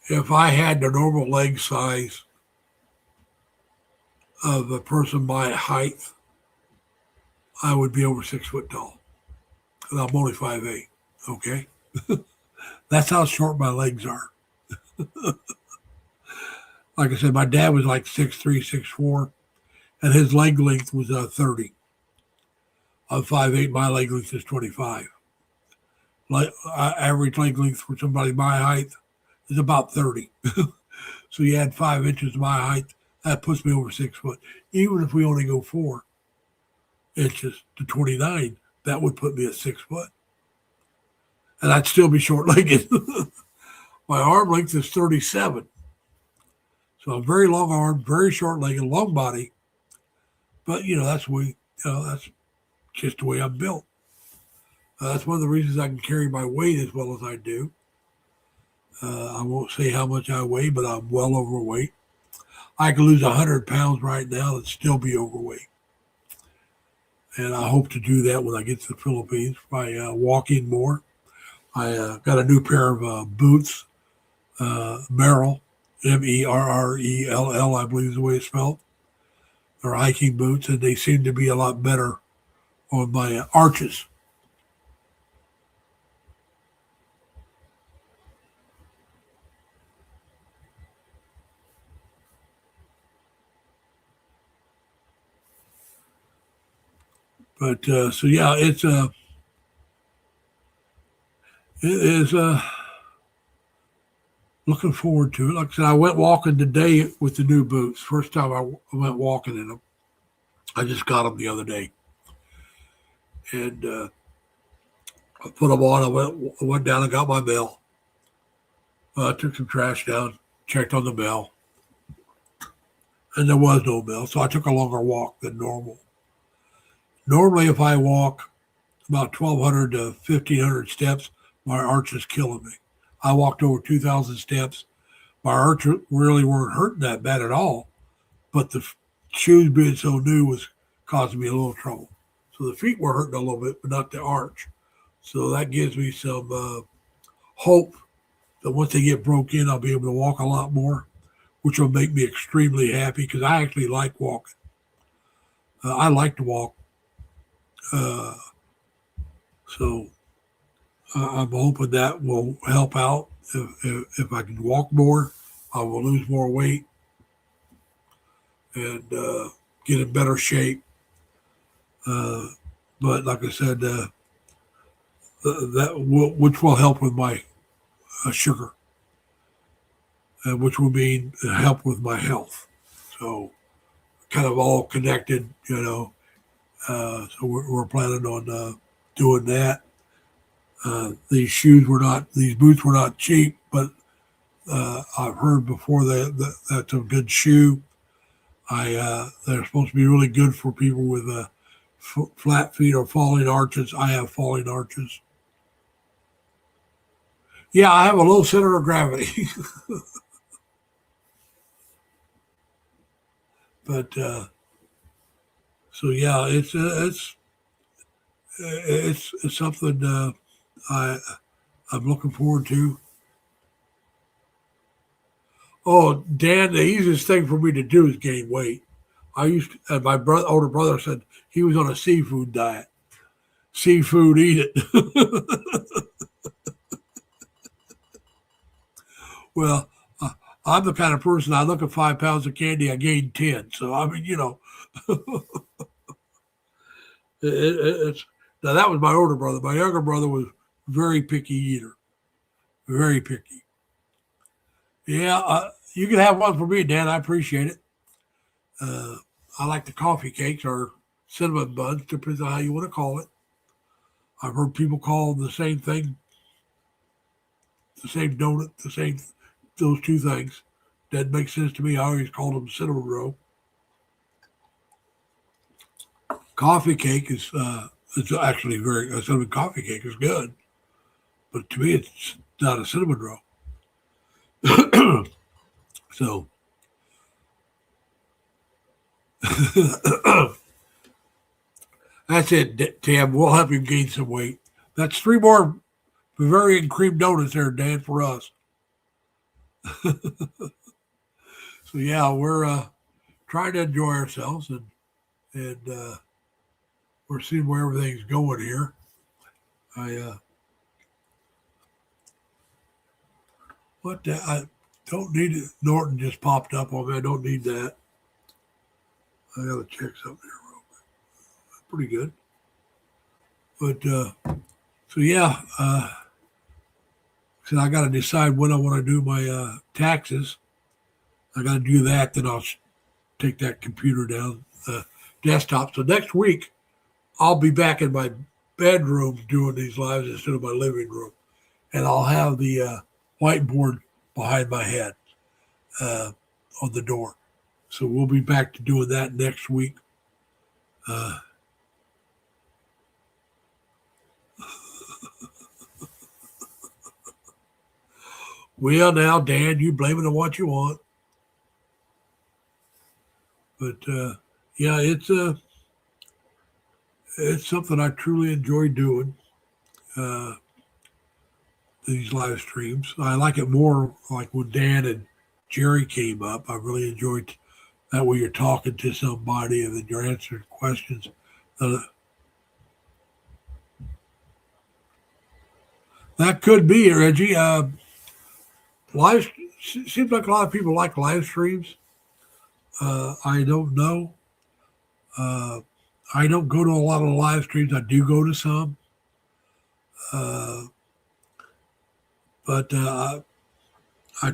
If I had the normal leg size of a person my height, I would be over 6 foot tall. And I'm only 5'8". Okay? That's how short my legs are. Like I said, my dad was like 6'3", 6'4", and his leg length was 30. I'm 5'8", my leg length is 25. Average leg length for somebody my height is about 30. So you add 5 inches to my height, that puts me over 6 foot. Even if we only go 4 inches to 29, that would put me at 6 foot. And I'd still be short-legged. My arm length is 37. So I'm very long armed, very short-legged, long body. But, that's just the way I'm built. That's one of the reasons I can carry my weight as well as I do. I won't say how much I weigh, but I'm well overweight. I could lose 100 pounds right now and still be overweight. And I hope to do that when I get to the Philippines by walking more. I got a new pair of boots, Merrell, Merrell, I believe is the way it's spelled. They're hiking boots, and they seem to be a lot better on my arches. But so yeah, it is looking forward to it. Like I said, I went walking today with the new boots. First time I went walking in them. I just got them the other day, and I put them on. I went down and got my mail. Took some trash down, checked on the mail, and there was no mail. So I took a longer walk than normal. Normally, if I walk about 1,200 to 1,500 steps, my arch is killing me. I walked over 2,000 steps. My arch really weren't hurting that bad at all, but the shoes being so new was causing me a little trouble. So the feet were hurting a little bit, but not the arch. So that gives me some hope that once they get broke in, I'll be able to walk a lot more, which will make me extremely happy because I actually like walking. I like to walk. So I'm hoping that will help out. If I can walk more, I will lose more weight and get in better shape. But like I said, which will help with my sugar, which will mean help with my health. So kind of all connected, So we're planning on doing that. These boots were not cheap, but I've heard before that's a good shoe. They're supposed to be really good for people with flat feet or falling arches. I have falling arches. Yeah, I have a low center of gravity. But so yeah, it's something I'm looking forward to. Oh, Dan, the easiest thing for me to do is gain weight. And my older brother said he was on a seafood diet. Seafood, eat it. Well, I'm the kind of person, I look at 5 pounds of candy, I gain 10. So, I mean, it's now that was my older brother. My younger brother was very picky eater, very picky. Yeah, you can have one for me, Dan. I appreciate it. I like the coffee cakes or cinnamon buns, depends on how you want to call it. I've heard people call them the same thing, the same donut, those two things. That makes sense to me. I always called them cinnamon roll. Coffee cake is it's actually very a cinnamon coffee cake is good, but to me it's not a cinnamon roll. So that's it, Tam. We'll help him gain some weight. That's 3 more Bavarian cream donuts there, Dan, for us. So yeah, we're trying to enjoy ourselves and we're seeing where everything's going here. I I don't need it. Norton just popped up on me. I don't need that. I gotta check something here real quick. Pretty good. But so yeah, so I gotta decide when I want to do my taxes. I gotta do that, then I'll take that computer down, desktop. So next week I'll be back in my bedroom doing these lives instead of my living room, and I'll have the whiteboard behind my head on the door. So we'll be back to doing that next week. Well, now, Dan, you blame it on what you want. But yeah, it's something I truly enjoy doing. These live streams, I like it more like when Dan and Jerry came up. I really enjoyed that way. You're talking to somebody and then you're answering questions. That could be, Reggie. Live seems like a lot of people like live streams. I don't know. I don't go to a lot of live streams. I do go to some. But I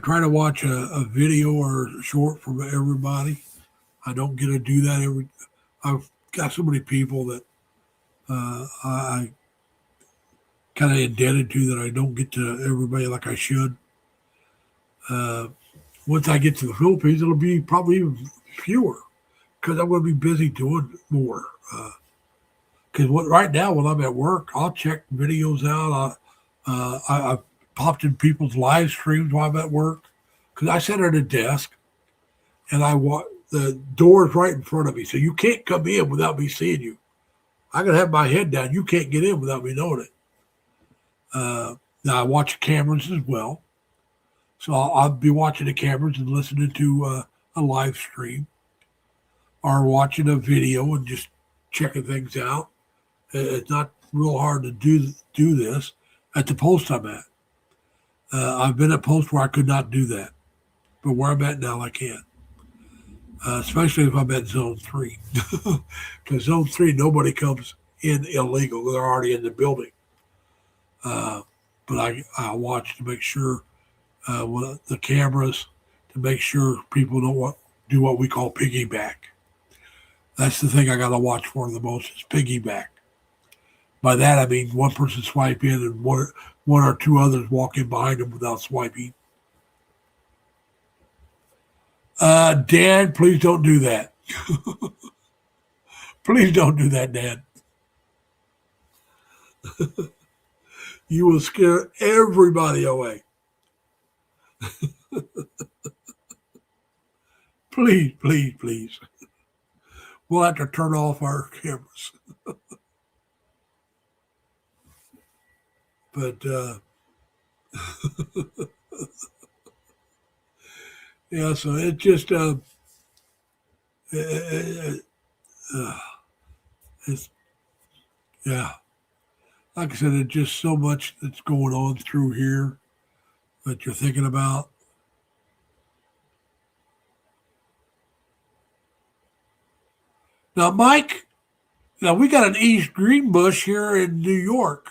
try to watch a video or a short from everybody. I don't get to do that I've got so many people that I kind of indebted to that I don't get to everybody like I should. Once I get to the Philippines, it'll be probably even fewer because I'm going to be busy doing more. Because right now, when I'm at work, I'll check videos out. I've popped in people's live streams while I'm at work because I sit at a desk and the door is right in front of me. So you can't come in without me seeing you. I can have my head down. You can't get in without me knowing it. Now I watch cameras as well. So I'll be watching the cameras and listening to a live stream or watching a video and just checking things out. It's not real hard to do this at the post I'm at. I've been at posts where I could not do that, but where I'm at now, I can. Especially if I'm at zone 3. Because zone 3, nobody comes in illegal. They're already in the building. But I watch to make sure the cameras, to make sure people don't do what we call piggyback. That's the thing I got to watch for the most is piggyback. By that, I mean one person swipe in and one or two others walk in behind them without swiping. Dan, please don't do that. Please don't do that, Dan. You will scare everybody away. Please, please, please. We'll have to turn off our cameras. But yeah, so it just it's yeah. Like I said, it's just so much that's going on through here that you're thinking about. Now, Mike, we got an East Greenbush here in New York.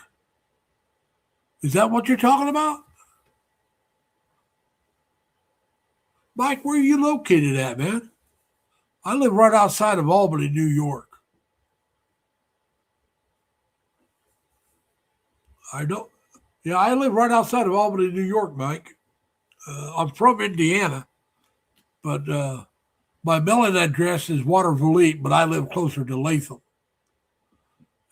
Is that what you're talking about? Mike, where are you located at, man? I live right outside of Albany, New York. I don't. Yeah, I live right outside of Albany, New York, Mike. I'm from Indiana, but my mailing address is Waterville, but I live closer to Latham.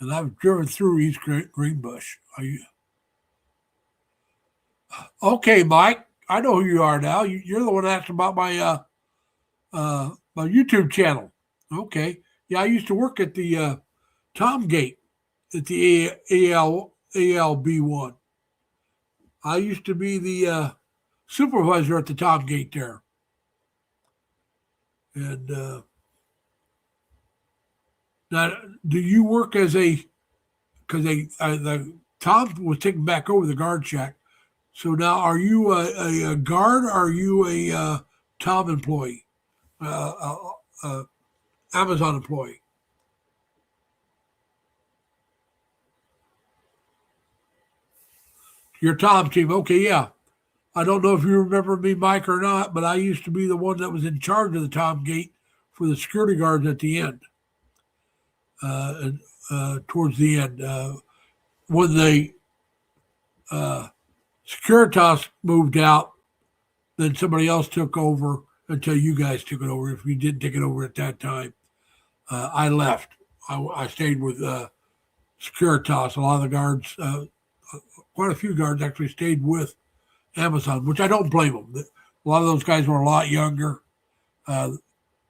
and I've driven through East Greenbush. Okay, Mike? I know who you are now. You're the one asking about my my YouTube channel. Okay, yeah, I used to work at the Tom Gate at the ALB1. I used to be the supervisor at the Tom Gate there, and now do you work as a because the Tom was taking back over the guard shack. So now, are you a guard? Or are you a Tom employee, Amazon employee? Your Tom team. Okay, yeah. I don't know if you remember me, Mike, or not, but I used to be the one that was in charge of the Tom Gate for the security guards at the end, and towards the end. When the Securitas moved out, then somebody else took over until you guys took it over. If you didn't take it over at that time, I left. I stayed with Securitas. A lot of the guards, quite a few guards actually stayed with Amazon, which I don't blame them. A lot of those guys were a lot younger, but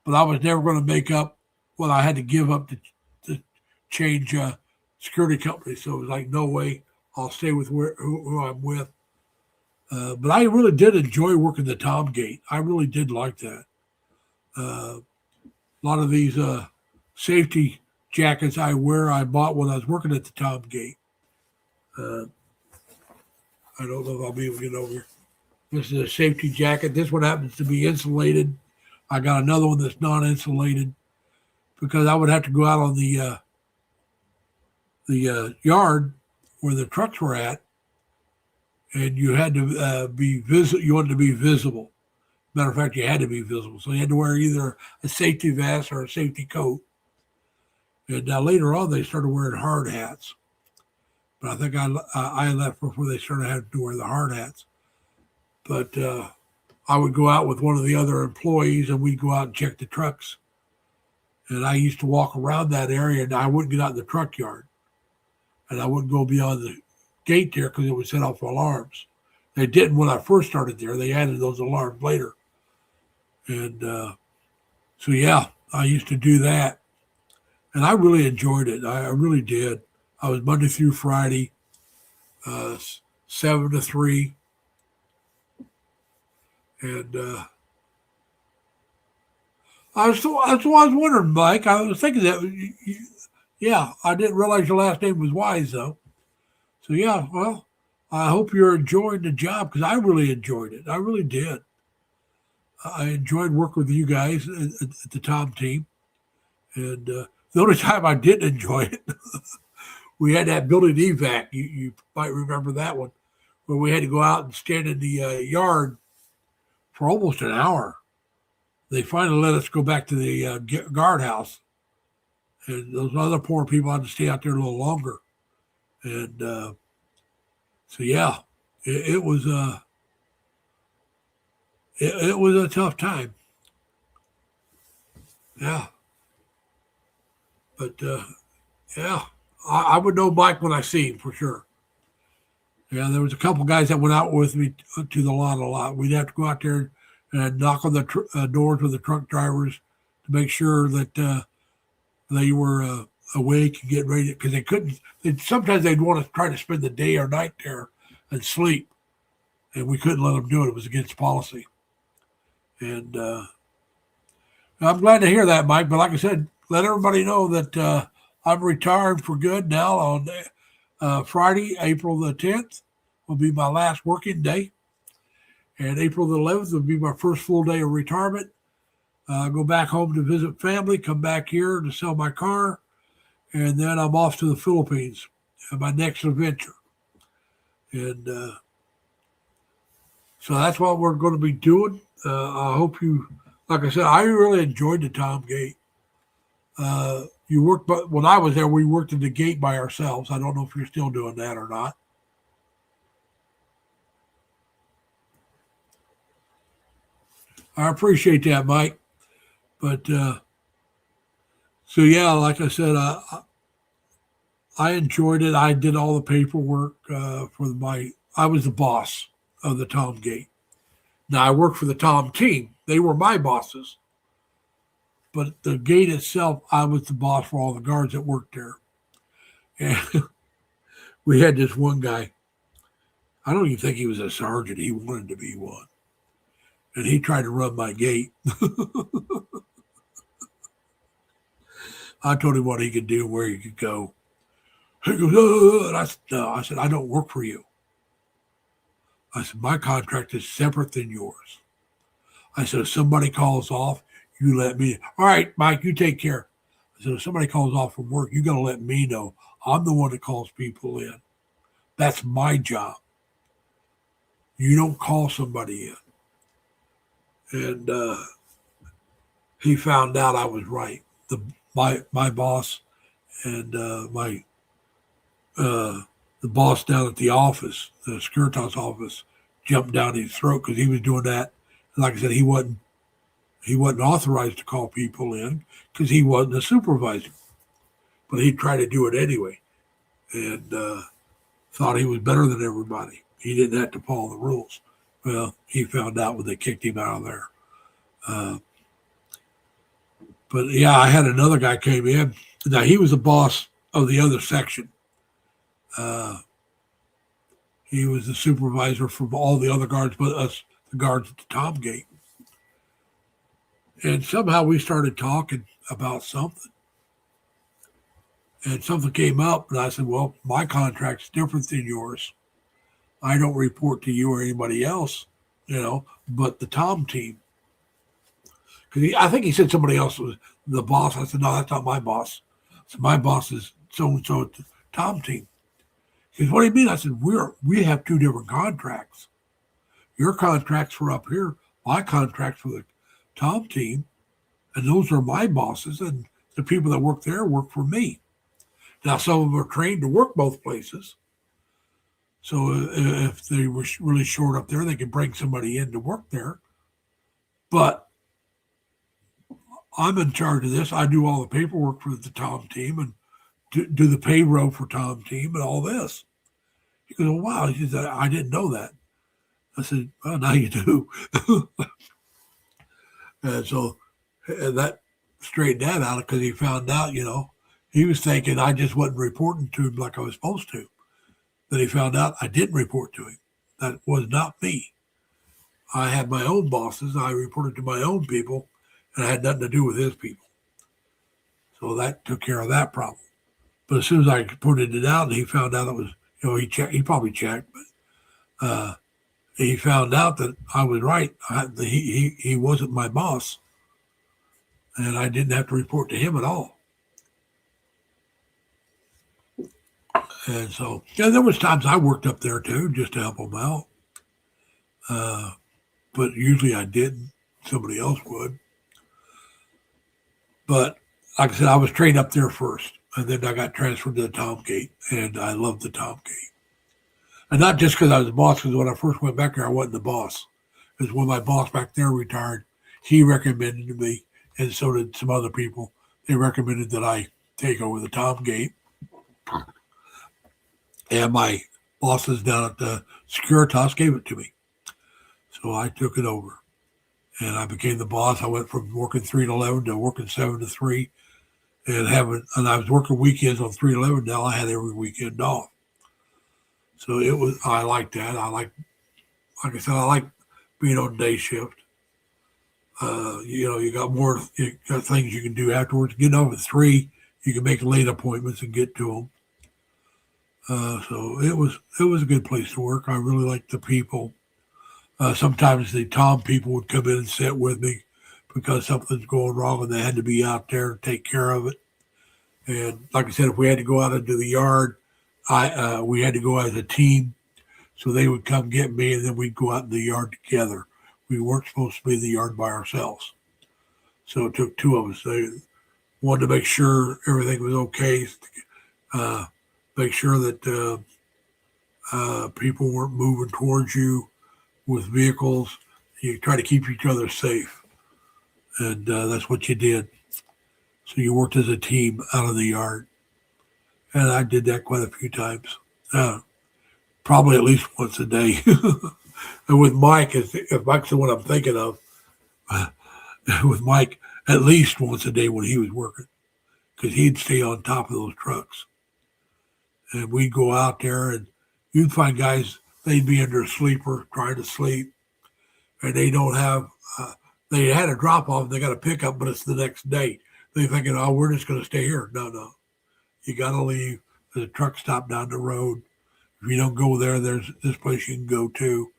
I was never going to make up what I had to give up to change security companies. So it was like, no way, I'll stay with who I'm with. But I really did enjoy working the Tom Gate. I really did like that. A lot of these safety jackets I wear, I bought when I was working at the Tom Gate. I don't know if I'll be able to get over here. This is a safety jacket. This one happens to be insulated. I got another one that's non-insulated because I would have to go out on the yard where the trucks were at, and you had to be visible. You wanted to be visible. Matter of fact, you had to be visible, so you had to wear either a safety vest or a safety coat. And now later on, they started wearing hard hats, but I think I left before they started having to wear the hard hats. But I would go out with one of the other employees, and we'd go out and check the trucks. And I used to walk around that area, and I wouldn't get out in the truck yard, and I wouldn't go beyond the gate there because it would set off alarms. They didn't when I first started there. They added those alarms later. And so, yeah, I used to do that. And I really enjoyed it. I really did. I was Monday through Friday, 7 to 3. And I was wondering, Mike, I was thinking that, yeah, I didn't realize your last name was Wise, though. So, yeah, well, I hope you're enjoying the job because I really enjoyed it. I really did. I enjoyed working with you guys at the Tom team. And the only time I didn't enjoy it, we had that building evac. You might remember that one, where we had to go out and stand in the yard for almost an hour. They finally let us go back to the guardhouse. And those other poor people had to stay out there a little longer. And so, yeah, it was it was a tough time. Yeah. But, yeah, I would know Mike when I see him for sure. Yeah, there was a couple guys that went out with me to the lot a lot. We'd have to go out there and knock on the doors with the truck drivers to make sure that they were awake and getting ready because they couldn't. Sometimes they'd want to try to spend the day or night there and sleep, and we couldn't let them do it. It was against policy. And I'm glad to hear that, Mike. But like I said, let everybody know that I'm retired for good now on Friday, April the 10th will be my last working day. And April the 11th will be my first full day of retirement. Go back home to visit family, come back here to sell my car, and then I'm off to the Philippines, my next adventure. And so that's what we're going to be doing. I hope you, like I said, I really enjoyed the Tom Gate. You worked, but when I was there, we worked at the gate by ourselves. I don't know if you're still doing that or not. I appreciate that, Mike. But so yeah, like I said, I enjoyed it. I did all the paperwork I was the boss of the Tom Gate. Now I worked for the Tom team. They were my bosses. But the gate itself, I was the boss for all the guards that worked there. And we had this one guy. I don't even think he was a sergeant. He wanted to be one. And he tried to run my gate. I told him what he could do, where he could go. He goes, and I said, no. I said, I don't work for you. I said, my contract is separate than yours. I said, if somebody calls off, you let me. All right, Mike, you take care. I said, if somebody calls off from work, you got to let me know. I'm the one that calls people in. That's my job. You don't call somebody in. And he found out I was right. My boss and the boss down at the office, the Securitas office, jumped down his throat because he was doing that. And like I said, he wasn't authorized to call people in because he wasn't a supervisor. But he tried to do it anyway, and thought he was better than everybody. He didn't have to follow the rules. Well, he found out when they kicked him out of there. But yeah, I had another guy came in. Now he was the boss of the other section. He was the supervisor for all the other guards, but us, the guards at the Tom Gate. And somehow we started talking about something. And something came up, and I said, well, my contract's different than yours. I don't report to you or anybody else, but the Tom team. Because I think he said somebody else was the boss. I said, no, that's not my boss. So my boss is so-and-so at the Tom team. He said, what do you mean? I said, we have two different contracts. Your contract's for up here. My contract's for the Tom team. And those are my bosses. And the people that work there work for me. Now, some of them are trained to work both places. So if they were really short up there, they could bring somebody in to work there. But I'm in charge of this. I do all the paperwork for the Tom team and do the payroll for Tom team and all this. He goes, oh, wow. He said, I didn't know that. I said, well, now you do. And so that straightened that out because he found out, he was thinking I just wasn't reporting to him like I was supposed to. Then he found out I didn't report to him. That was not me. I had my own bosses. I reported to my own people, and I had nothing to do with his people. So that took care of that problem. But as soon as I pointed it out, he found out it was, he probably checked, but he found out that I was right. He wasn't my boss, and I didn't have to report to him at all. And so, there was times I worked up there too, just to help them out. But usually I didn't. Somebody else would. But like I said, I was trained up there first, and then I got transferred to the Tom Gate, and I loved the Tom Gate. And not just because I was the boss, because when I first went back there, I wasn't the boss. Because when my boss back there retired, he recommended me, and so did some other people. They recommended that I take over the Tom Gate. And my bosses down at the Securitas gave it to me. So I took it over. And I became the boss. I went from working 3 to 11 to working 7 to 3. And I was working weekends on 3 to 11. Now I had every weekend off. So I liked that. Like I said, I like being on day shift. You got things you can do afterwards. Getting off at 3, you can make late appointments and get to them. So it was a good place to work. I really liked the people. Sometimes the Tom people would come in and sit with me because something's going wrong and they had to be out there to take care of it. And like I said, if we had to go out into the yard, we had to go as a team. So they would come get me and then we'd go out in the yard together. We weren't supposed to be in the yard by ourselves. So it took 2 of us. They wanted to make sure everything was okay. Make sure that people weren't moving towards you with vehicles. You try to keep each other safe. And that's what you did. So you worked as a team out of the yard. And I did that quite a few times, probably at least once a day. And with Mike, if Mike's the one I'm thinking of, with Mike, at least once a day when he was working, because he'd stay on top of those trucks. And we'd go out there, and you'd find guys, they'd be under a sleeper trying to sleep, and they don't have, they had a drop off, they got a pickup, but it's the next day. They're thinking, oh, we're just going to stay here. No. You got to leave. There's a truck stop down the road. If you don't go there, there's this place you can go to.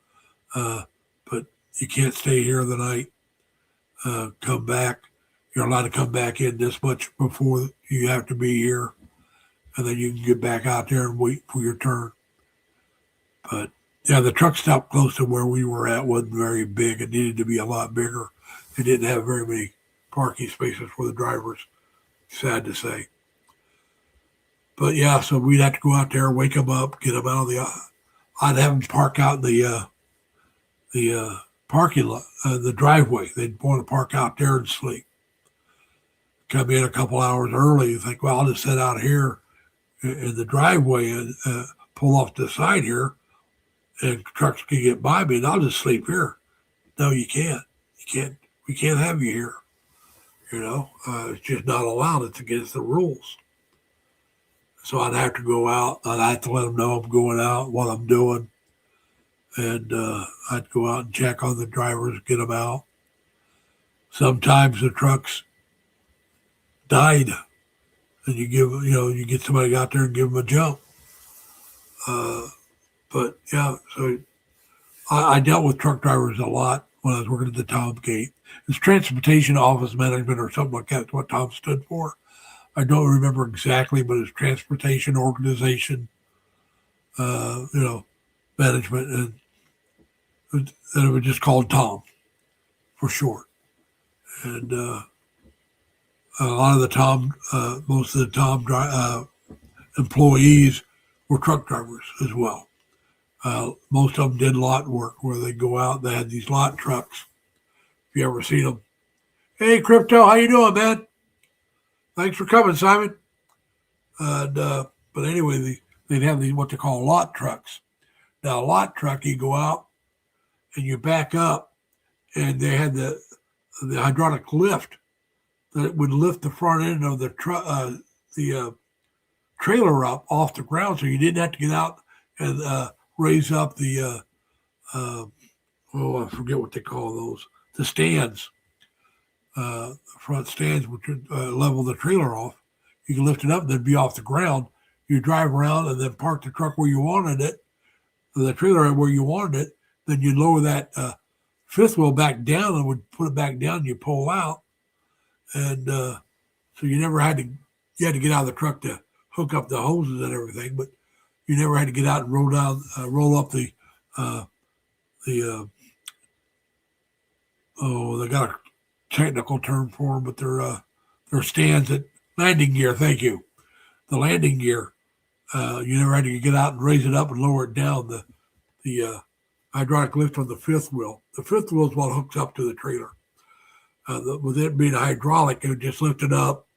But you can't stay here the night. Come back. You're allowed to come back in this much before you have to be here. And then you can get back out there and wait for your turn. But yeah, the truck stop close to where we were at wasn't very big. It needed to be a lot bigger. It didn't have very many parking spaces for the drivers. Sad to say. But yeah, so we'd have to go out there, wake them up, get them out of the. I'd have them park out in the parking lot, the driveway. They'd want to park out there and sleep. Come in a couple hours early. You think, well, I'll just sit out here in the driveway and pull off to the side here, and trucks can get by me, and I'll just sleep here. No, you can't. You can't. We can't have you here. It's just not allowed. It's against the rules. So I'd have to go out. I'd have to let them know I'm going out, what I'm doing. And I'd go out and check on the drivers, get them out. Sometimes the trucks died. And you get somebody out there and give them a jump. But yeah, so I dealt with truck drivers a lot when I was working at the Tom Gate. It's Transportation Office Management or something like that. That's what Tom stood for. I don't remember exactly, but it's Transportation Organization, management, and it was just called Tom for short. And a lot of the Tom, most of the Tom employees were truck drivers as well. Most of them did lot work where they go out. They had these lot trucks. If you ever seen them, hey, Crypto, how you doing, man? Thanks for coming, Simon. But anyway, they'd have these what they call lot trucks. Now, a lot truck, you go out and you back up, and they had the hydraulic lift that would lift the front end of the trailer up off the ground, so you didn't have to get out and raise up the I forget what they call those, the stands. Front stands, which would level the trailer off. You can lift it up and then be off the ground. You drive around and then park the truck where you wanted it, the trailer where you wanted it. Then you lower that fifth wheel back down and would put it back down and you pull out. And so you never had to, you had to get out of the truck to hook up the hoses and everything, but you never had to get out and roll up the they got a technical term for them, but they're stands at landing gear. Thank you. The landing gear. You never had to get out and raise it up and lower it down. The hydraulic lift on the fifth wheel. The fifth wheel is what hooks up to the trailer. With it being a hydraulic, it would just lift it up.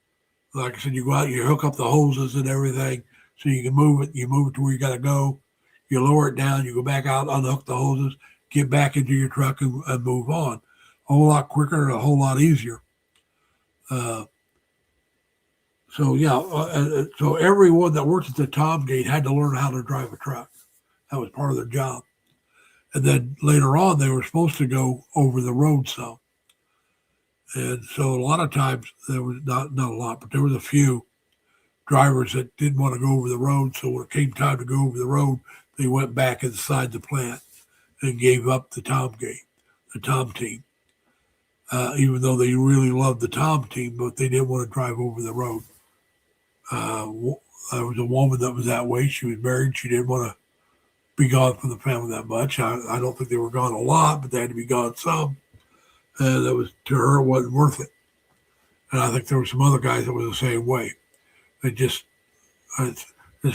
Like I said, you go out, you hook up the hoses and everything, so you can move it. You move it to where you got to go. You lower it down. You go back out, unhook the hoses, get back into your truck, and move on. A whole lot quicker and a whole lot easier. So everyone that worked at the Tom Gate had to learn how to drive a truck. That was part of their job. And then later on, they were supposed to go over the road some. And so a lot of times, there was not a lot, but there was a few drivers that didn't want to go over the road. So when it came time to go over the road, they went back inside the plant and gave up the Tom Gate, the Tom team. Even though they really loved the Tom team, but they didn't want to drive over the road. There was a woman that was that way. She was married. She didn't want to be gone from the family that much. I don't think they were gone a lot, but they had to be gone some. And that was, to her, it wasn't worth it. And I think there were some other guys that were the same way. It's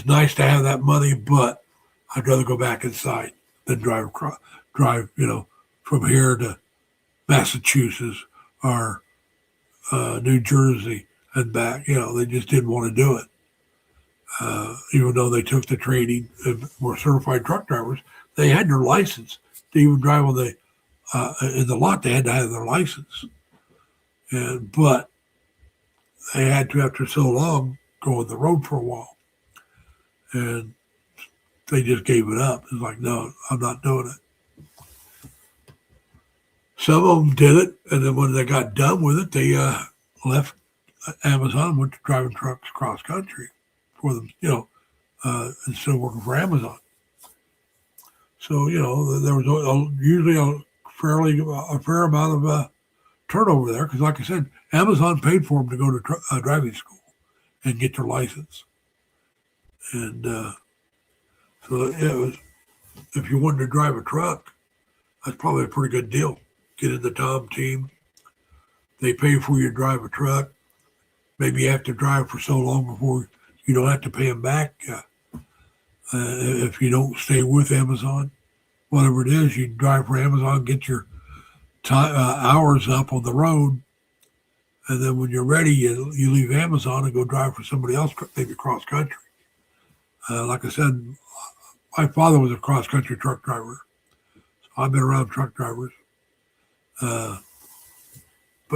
nice to have that money, but I'd rather go back inside than drive, from here to Massachusetts or New Jersey and back. They just didn't want to do it. even though they took the training and were certified truck drivers, they had their license to even drive on the in the lot. They had to have their license, but they had to, after so long, go on the road for a while, and they just gave it up. It's like, no, I'm not doing it. Some of them did it, and then when they got done with it, they left Amazon and went to driving trucks cross country for them, instead of working for Amazon. So, there was usually a fair amount of turnover there because, like I said, Amazon paid for them to go to driving school and get their license. And so it was, if you wanted to drive a truck, that's probably a pretty good deal. Get in the Tom team. They pay for you to drive a truck. Maybe you have to drive for so long before you don't have to pay them back. If you don't stay with Amazon, whatever it is, you drive for Amazon, get your hours up on the road, and then when you're ready, you leave Amazon and go drive for somebody else, maybe cross country. Like I said, my father was a cross country truck driver, so I've been around truck drivers. But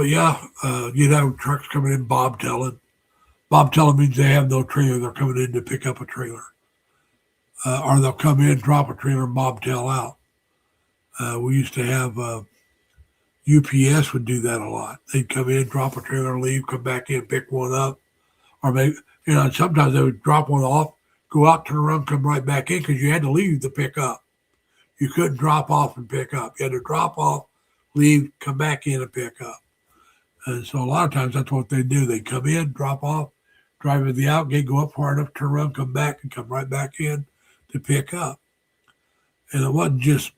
yeah, you'd have trucks coming in bobtailing. Bobtailing means they have no trailer; they're coming in to pick up a trailer, or they'll come in, drop a trailer, and bobtail out. We used to have UPS would do that a lot. They'd come in, drop a trailer, leave, come back in, pick one up, or maybe sometimes they would drop one off, go out, turn around, come right back in because you had to leave to pick up. You couldn't drop off and pick up. You had to drop off, leave, come back in and pick up. And so a lot of times that's what they do. They come in, drop off, drive to the outgate, go up far enough, turn around, come back, and come right back in to pick up. And it wasn't just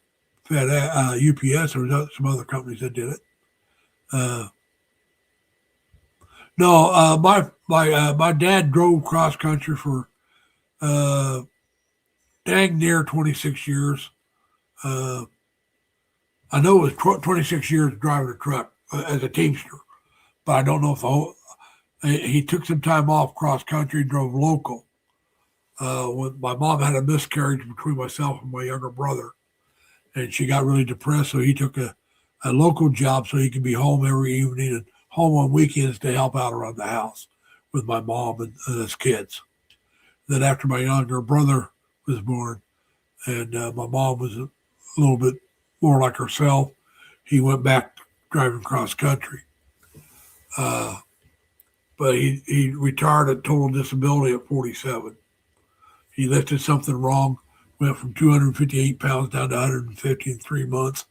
UPS. There was some other companies that did it. My dad drove cross country for dang near 26 years. I know it was 26 years driving a truck as a teamster, but I don't know if he took some time off cross country, drove local. When my mom had a miscarriage between myself and my younger brother, and she got really depressed, so he took a local job so he could be home every evening and home on weekends to help out around the house with my mom and his kids. Then after my younger brother was born, and my mom was a little bit more like herself, he went back driving cross country. But he retired at total disability at 47. He lifted something wrong, went from 258 pounds down to 150 in 3 months.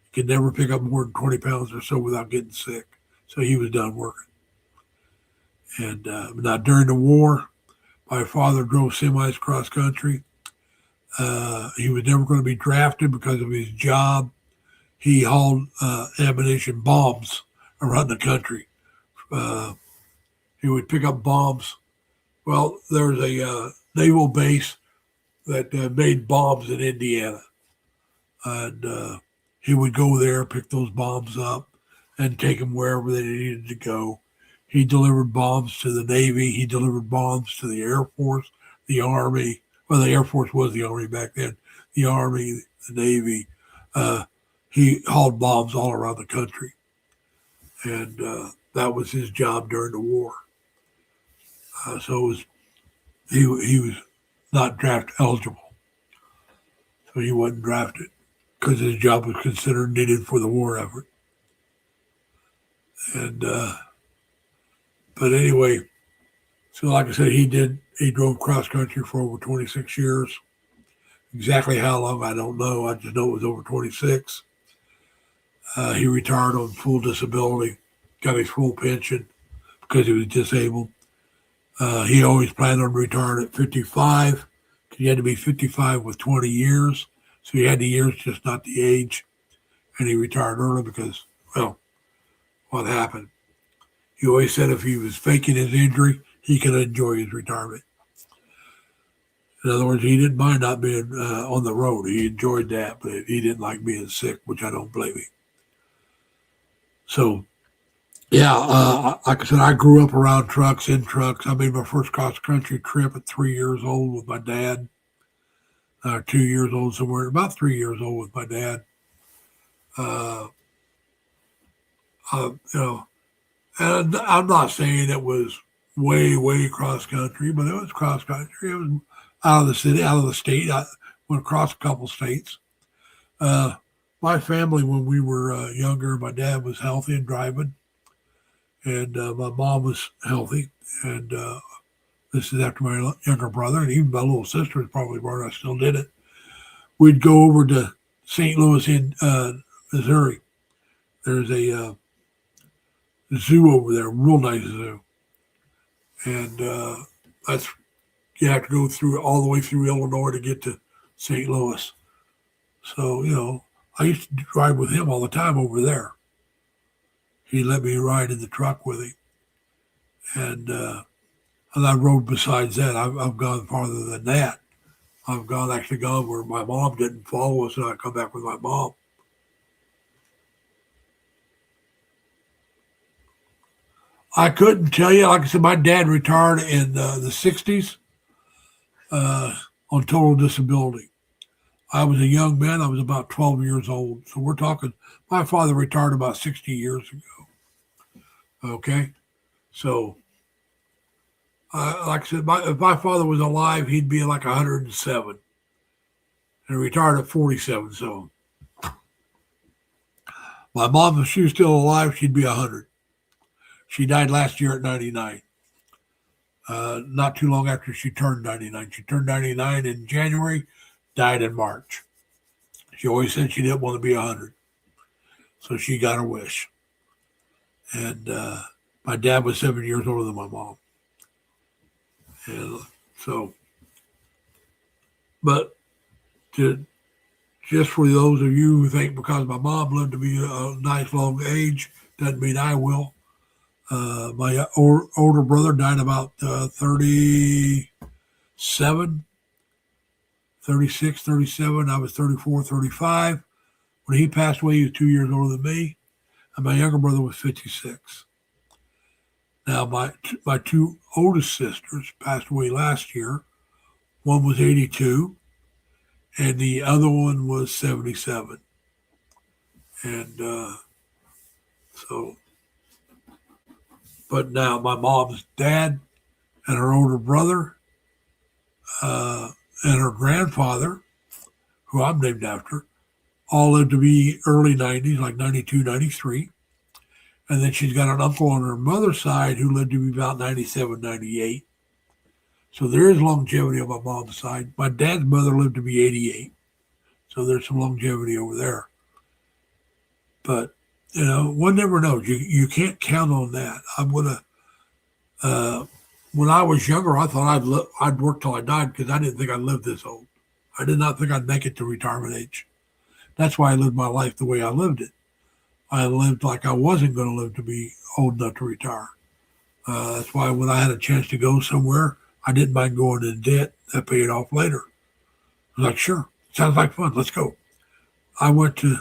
He could never pick up more than 20 pounds or so without getting sick. So he was done working. And now during the war, my father drove semis cross country. He was never going to be drafted because of his job. He hauled ammunition bombs around the country. He would pick up bombs. Well, there was a naval base that made bombs in Indiana. And he would go there, pick those bombs up, and take them wherever they needed to go. He delivered bombs to the Navy. He delivered bombs to the Air Force, the Army. Well, the Air Force was the Army back then. The Army, the Navy. He hauled bombs all around the country. And that was his job during the war. So he was not draft eligible. So he wasn't drafted because his job was considered needed for the war effort. And but anyway, so like I said, he drove cross country for over 26 years. Exactly how long, I don't know. I just know it was over 26. He retired on full disability, got his full pension because he was disabled. He always planned on retiring at 55. He had to be 55 with 20 years. So he had the years, just not the age. And he retired early because, well, what happened? He always said if he was faking his injury, he could enjoy his retirement. In other words, he didn't mind not being on the road. He enjoyed that, but he didn't like being sick, which I don't blame him. So Yeah, like I said, I grew up around trucks, in trucks. I made my first cross country trip at 3 years old with my dad. 2 years old somewhere, about 3 years old with my dad. Uh, you know, and I'm not saying it was way cross country, but it was cross country. It was out of the city, out of the state. I went across a couple states. Uh, my family, when we were younger, my dad was healthy and driving, and my mom was healthy. And this is after my younger brother, and even my little sister was probably born. I still did it. We'd go over to St. Louis in Missouri. There's a zoo over there, real nice zoo, and that's you have to go through all the way through Illinois to get to St. Louis. So I used to drive with him all the time over there. He let me ride in the truck with him, and I rode besides that. I've gone farther than that. I've actually gone where my mom didn't follow us, and I come back with my mom. I couldn't tell you. Like I said, my dad retired in the 60s on total disability. I was a young man. I was about 12 years old. So we're talking, my father retired about 60 years ago. Okay. So, like I said, if my father was alive, he'd be like 107 and retired at 47. So, my mom, if she was still alive, she'd be 100. She died last year at 99. Not too long after she turned 99. She turned 99 in January, died in March. She always said she didn't want to be 100. So she got her wish. And my dad was 7 years older than my mom. And so, but just for those of you who think because my mom lived to be a nice long age, doesn't mean I will. My older brother died about 37, 36, 37. I was 34, 35. When he passed away, he was 2 years older than me. And my younger brother was 56. Now, my two oldest sisters passed away last year. One was 82, and the other one was 77. And so, but now my mom's dad and her older brother and her grandfather, who I'm named after, all lived to be early 90s, like 92, 93. And then she's got an uncle on her mother's side who lived to be about 97, 98. So there is longevity on my mom's side. My dad's mother lived to be 88. So there's some longevity over there. But, one never knows. You can't count on that. I'm going to, when I was younger, I thought I'd work till I died because I didn't think I'd live this old. I did not think I'd make it to retirement age. That's why I lived my life the way I lived it. I lived like I wasn't going to live to be old enough to retire. That's why when I had a chance to go somewhere, I didn't mind going in debt. That paid it off later. I was like, sure, sounds like fun. Let's go. I went to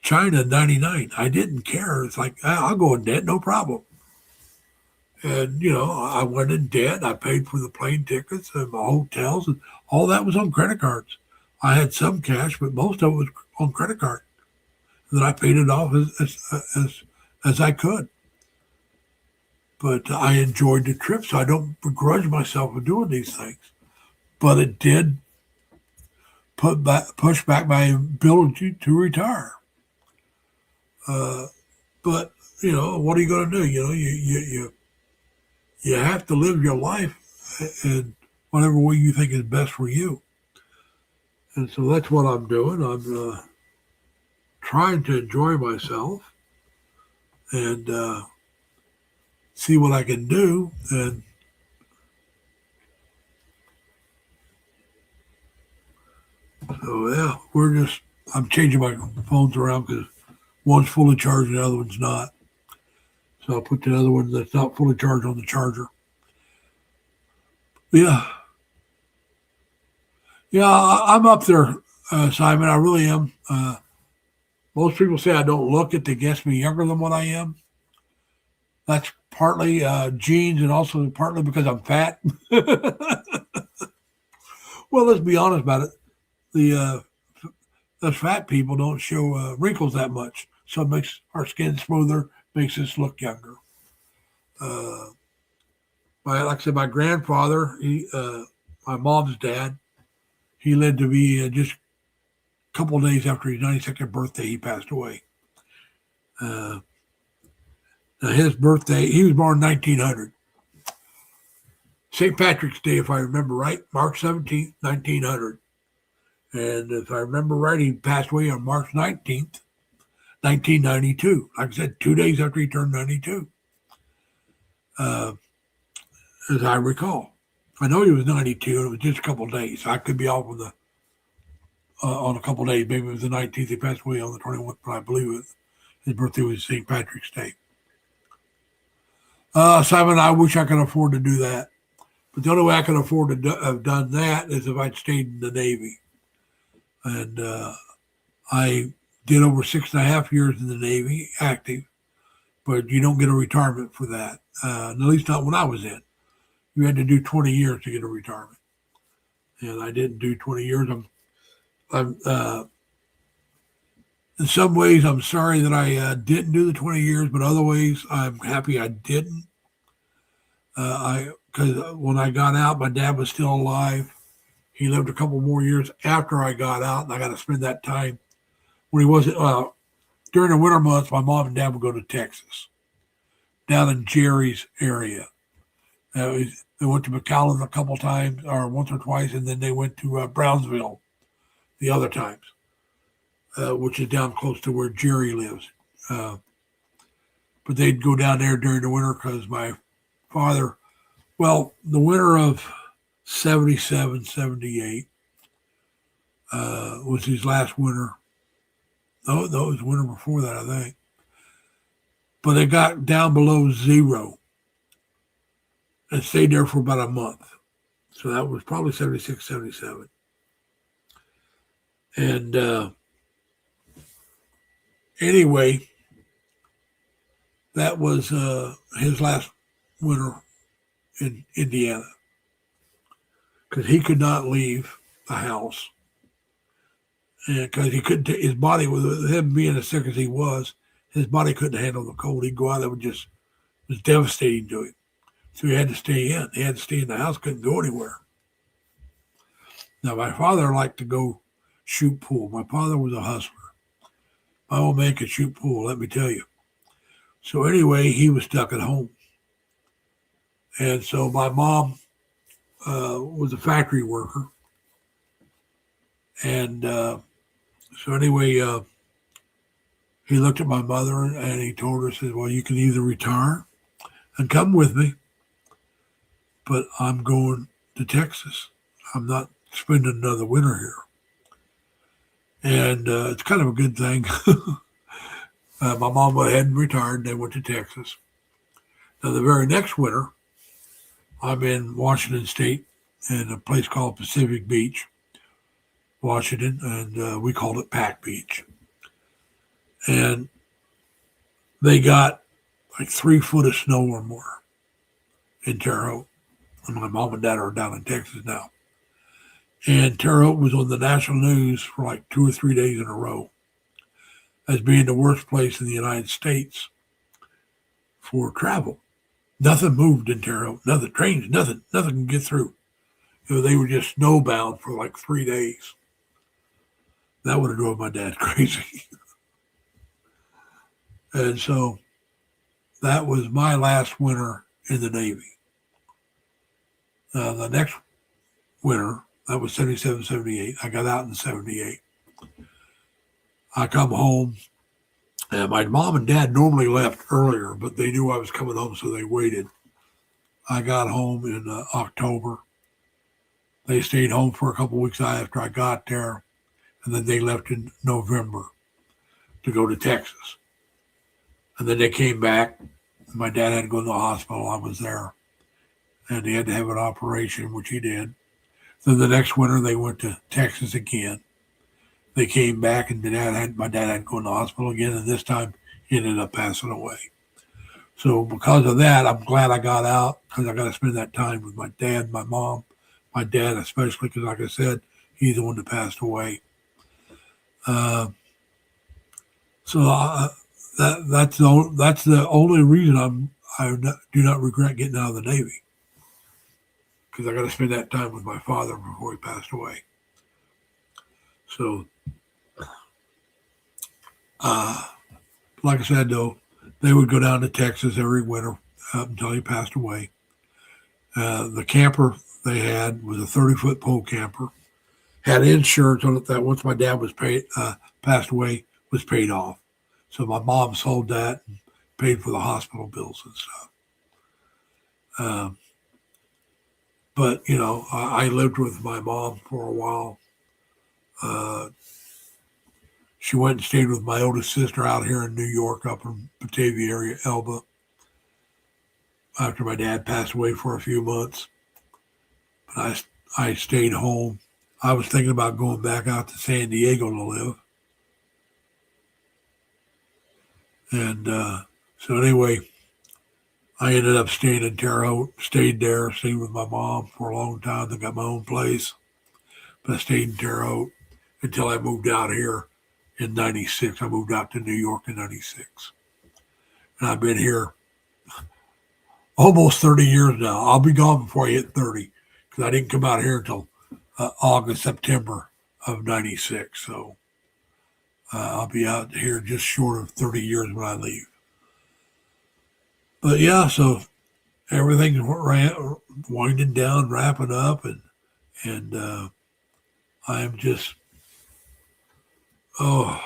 China in 99. I didn't care. It's like, I'll go in debt, no problem. And, I went in debt. I paid for the plane tickets and my hotels, and all that was on credit cards. I had some cash, but most of it was on credit card. And then I paid it off as I could. But I enjoyed the trip, so I don't begrudge myself for doing these things. But it did push back my ability to retire. But what are you going to do? You have to live your life in whatever way you think is best for you. And so that's what I'm doing. I'm trying to enjoy myself and see what I can do. And so, yeah, I'm changing my phones around because one's fully charged and the other one's not. So I'll put the other one that's not fully charged on the charger. Yeah. Yeah, I'm up there, Simon. I really am. Most people say I don't look it to guess me younger than what I am. That's partly genes and also partly because I'm fat. Well, let's be honest about it. The Us fat people don't show wrinkles that much, so it makes our skin smoother, makes us look younger. Like I said, my grandfather, my mom's dad, he lived to be just a couple of days after his 92nd birthday, he passed away. Now his birthday, he was born in 1900. St. Patrick's Day, if I remember right, March 17th, 1900. And if I remember right, he passed away on March 19th, 1992. Like I said, 2 days after he turned 92, as I recall. I know he was 92, and it was just a couple of days. I could be off on a couple of days. Maybe it was the 19th. He passed away on the 21st, but I believe his birthday was St. Patrick's Day. Simon, I wish I could afford to do that. But the only way I could afford to have done that is if I'd stayed in the Navy. And I did over 6.5 years in the Navy, active, but you don't get a retirement for that. At least not when I was in. You had to do 20 years to get a retirement. And I didn't do 20 years. I'm in some ways, I'm sorry that I didn't do the 20 years, but other ways, I'm happy I didn't. Because when I got out, my dad was still alive. He lived a couple more years after I got out, and I got to spend that time when he wasn't. During the winter months, my mom and dad would go to Texas, down in Jerry's area. They went to McAllen a couple times, or once or twice, and then they went to Brownsville the other times, which is down close to where Jerry lives. But they'd go down there during the winter because my father, well, the winter of 77, 78 was his last winter. No, it was the winter before that, I think. But it got down below zero and stayed there for about a month. So that was probably 76, 77. And anyway, that was his last winter in Indiana, because he could not leave the house, and because he couldn't, his body, with him being as sick as he was, his body couldn't handle the cold. He'd go out, that was devastating to him. So he had to stay in. He had to stay in the house, couldn't go anywhere. Now, my father liked to go shoot pool. My father was a hustler. My old man could shoot pool, let me tell you. So anyway, he was stuck at home. And so my mom was a factory worker. And so anyway, he looked at my mother and he told her, said, well, you can either retire and come with me, but I'm going to Texas. I'm not spending another winter here. And it's kind of a good thing. My mom went ahead and retired, and they went to Texas. Now, the very next winter, I'm in Washington State in a place called Pacific Beach, Washington, and we called it Pack Beach. And they got like 3 foot of snow or more in Terre Haute. And my mom and dad are down in Texas now. And Terre Haute was on the national news for like 2 or 3 days in a row as being the worst place in the United States for travel. Nothing moved in Terre Haute, nothing, trains, nothing can get through. They were just snowbound for like 3 days. That would have drove my dad crazy. And so that was my last winter in the Navy. The next winter, that was 77, 78. I got out in 78. I come home, and my mom and dad normally left earlier, but they knew I was coming home, so they waited. I got home in October. They stayed home for a couple of weeks after I got there, and then they left in November to go to Texas. And then they came back. My dad had to go to the hospital. I was there. And he had to have an operation, which he did. Then the next winter, they went to Texas again. They came back, and my dad had to go to the hospital again, and this time he ended up passing away. So because of that, I'm glad I got out because I got to spend that time with my dad, my mom, my dad especially because, like I said, he's the one that passed away. So that's the only reason do not regret getting out of the Navy because I got to spend that time with my father before he passed away. So, like I said, though, they would go down to Texas every winter until he passed away. The camper they had was a 30-foot pole camper. Had insurance on it that once my dad was passed away was paid off. So my mom sold that and paid for the hospital bills and stuff. But you know, I lived with my mom for a while. She went and stayed with my oldest sister out here in New York, up in Batavia area, Elba. After my dad passed away for a few months, but I stayed home. I was thinking about going back out to San Diego to live. And so anyway, I ended up staying in Terre Haute, stayed with my mom for a long time. Then got my own place, but I stayed in Terre Haute until I moved out here in '96. I moved out to New York in '96, and I've been here almost 30 years now. I'll be gone before I hit 30 because I didn't come out here until August, September of '96. So I'll be out here just short of 30 years when I leave. But yeah, so everything's winding down, wrapping up, and I'm just I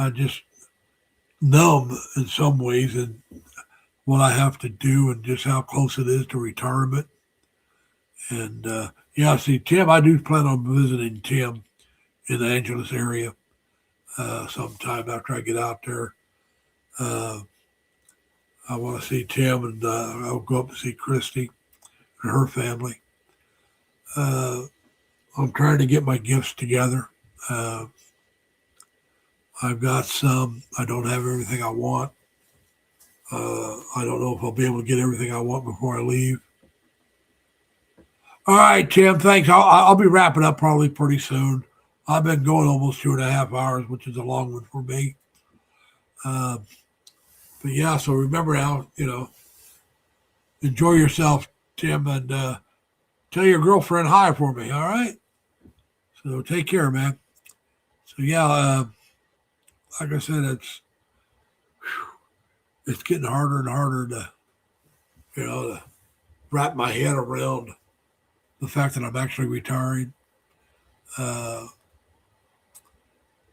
just numb in some ways and what I have to do and just how close it is to retirement. And yeah, see, Tim, I do plan on visiting Tim in the Angeles area sometime after I get out there. I want to see Tim, and I'll go up and see Christy and her family. I'm trying to get my gifts together. I've got some. I don't have everything I want. I don't know if I'll be able to get everything I want before I leave. All right, Tim, thanks. I'll be wrapping up probably pretty soon. I've been going almost 2.5 hours, which is a long one for me. But yeah, so remember now, enjoy yourself, Tim, and tell your girlfriend hi for me, all right? So take care, man. So yeah, like I said, it's getting harder and harder to wrap my head around the fact that I'm actually retiring. And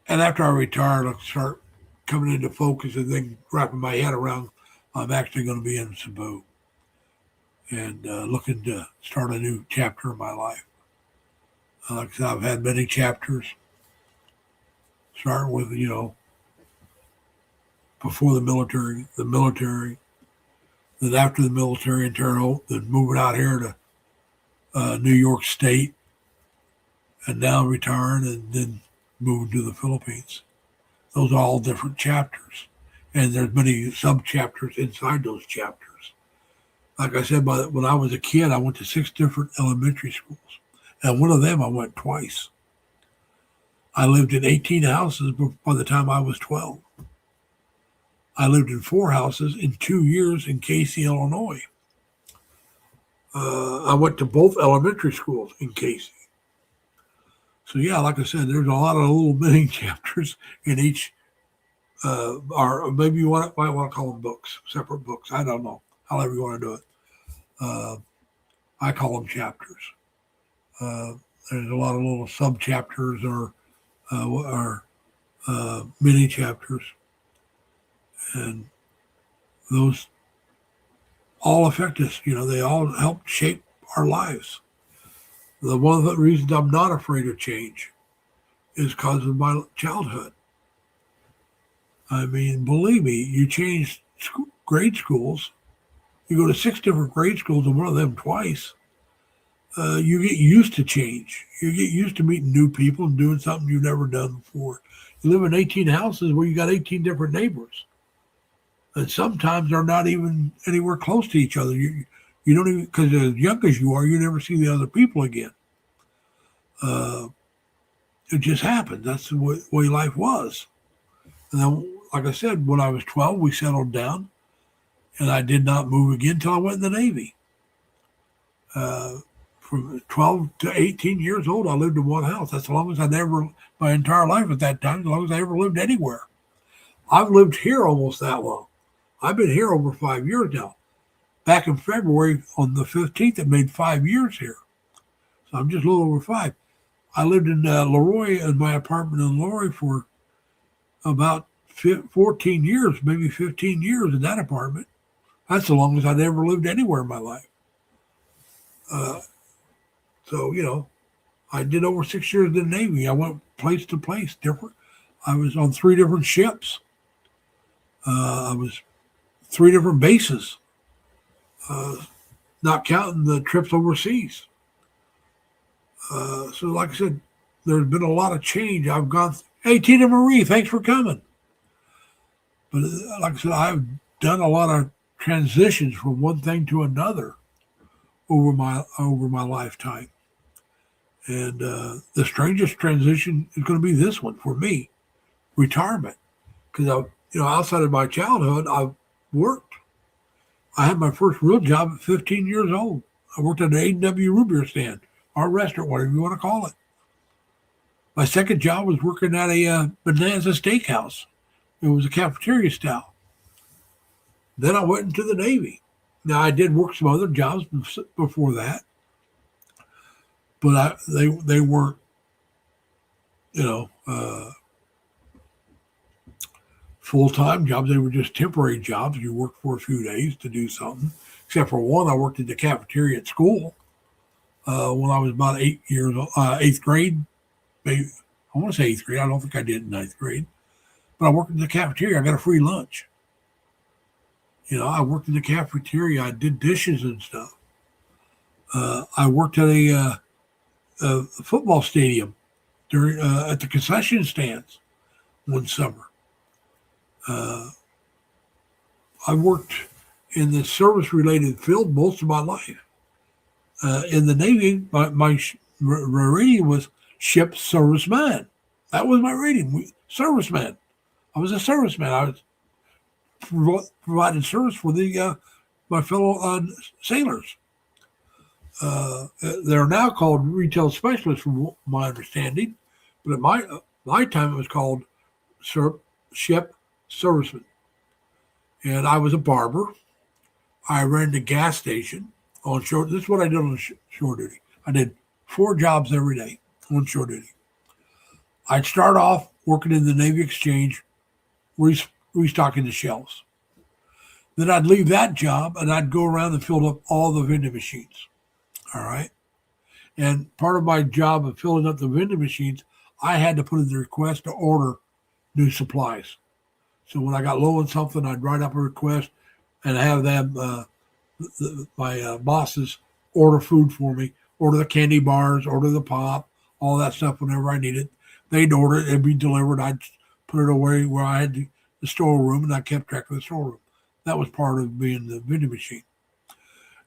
after I retire, I'll start coming into focus and then wrapping my head around I'm actually going to be in Cebu and looking to start a new chapter in my life. Like I said, I've had many chapters, starting with, before the military, then after the military in Terre Haute, then moving out here to New York State, and now retiring and then moving to the Philippines. Those are all different chapters. And there's many sub-chapters inside those chapters. Like I said, when I was a kid, I went to 6 different elementary schools. And one of them I went twice. I lived in 18 houses by the time I was 12. I lived in 4 houses in 2 years in Casey, Illinois. I went to both elementary schools in Casey. So yeah, like I said, there's a lot of little mini chapters in each, or maybe you might want to call them books, separate books. I don't know, however you want to do it. I call them chapters. There's a lot of little sub chapters or mini chapters, and those all affect us. They all help shape our lives. One of the reasons I'm not afraid of change is because of my childhood. I mean, believe me, you change grade schools, you go to 6 different grade schools and one of them twice, you get used to change. You get used to meeting new people and doing something you've never done before. You live in 18 houses where you got 18 different neighbors. and sometimes they're not even anywhere close to each other. You don't even, because as young as you are, you never see the other people again. It just happened. That's the way life was. And then, like I said, when I was 12, we settled down, and I did not move again until I went in the Navy. From 12 to 18 years old, I lived in one house. That's as long as my entire life at that time, as long as I ever lived anywhere. I've lived here almost that long. I've been here over 5 years now. Back in February on the 15th, it made 5 years here. So I'm just a little over 5. I lived in Leroy, in my apartment in Leroy, for about 14 years, maybe 15 years in that apartment. That's the longest I'd ever lived anywhere in my life. So, I did over 6 years in the Navy. I went place to place, different. I was on 3 different ships. I was 3 different bases, not counting the trips overseas. So, like I said, there's been a lot of change. I've gone. Hey, Tina Marie, thanks for coming. But like I said, I've done a lot of transitions from one thing to another over my lifetime. And the strangest transition is going to be this one for me, retirement. Because outside of my childhood, I've worked. I had my first real job at 15 years old. I worked at an A&W root beer stand, or restaurant, whatever you want to call it. My second job was working at a Bonanza Steakhouse. It was a cafeteria style. Then I went into the Navy. Now, I did work some other jobs before that, but they weren't, full-time jobs. They were just temporary jobs. You worked for a few days to do something. Except for one, I worked in the cafeteria at school when I was about 8 years old, 8th grade. Maybe, I want to say 8th grade. I don't think I did in 9th grade. But I worked in the cafeteria. I got a free lunch. I worked in the cafeteria. I did dishes and stuff. I worked at a football stadium during at the concession stands one summer. I worked in the service-related field most of my life. In the Navy, my rating was ship serviceman. That was my rating, serviceman. I was a serviceman. I was providing service for my fellow sailors. They're now called retail specialists, from my understanding, but at my time it was called ship serviceman. And I was a barber. I ran the gas station on shore. This is what I did on shore duty. I did 4 jobs every day on shore duty. I'd start off working in the Navy Exchange, restocking the shelves. Then I'd leave that job and I'd go around and fill up all the vending machines. All right. And part of my job of filling up the vending machines, I had to put in the request to order new supplies. So when I got low on something, I'd write up a request and have them, my bosses, order food for me, order the candy bars, order the pop, all that stuff whenever I needed. They'd order it, it'd be delivered. I'd put it away where I had the storeroom, and I kept track of the storeroom. That was part of being the vending machine.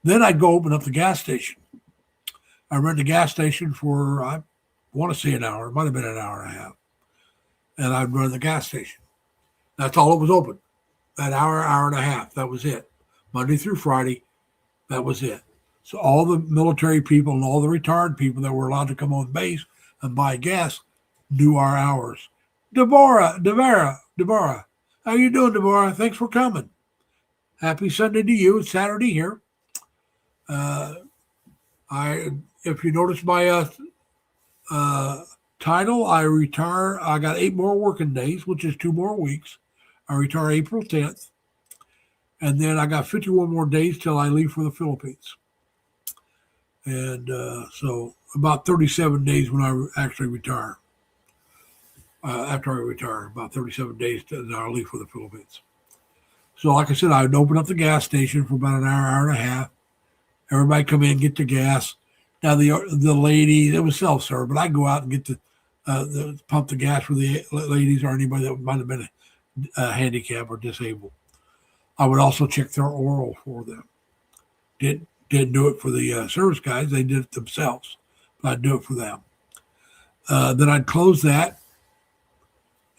Then I'd go open up the gas station. I ran the gas station for, I want to say an hour. It might have been an hour and a half. And I'd run the gas station. That's all it was open. That hour and a half. That was it. Monday through Friday, that was it. So all the military people and all the retired people that were allowed to come on base and buy gas knew our hours. Deborah. How you doing, Deborah? Thanks for coming. Happy Sunday to you. It's Saturday here. If you notice my title, I retire. I got 8 more working days, which is 2 more weeks. I retire April 10th. And then I got 51 more days till I leave for the Philippines. And so about 37 days when I actually retire. After I retire, about 37 days till I'll leave for the Philippines. So like I said, I'd open up the gas station for about an hour and a half. Everybody come in, get the gas. Now the ladies, it was self-serve, but I'd go out and get the pump the gas for the ladies or anybody that might have been handicapped or disabled. I would also check their oral for them. Didn't do it for the service guys. They did it themselves. But I'd do it for them. Then I'd close that,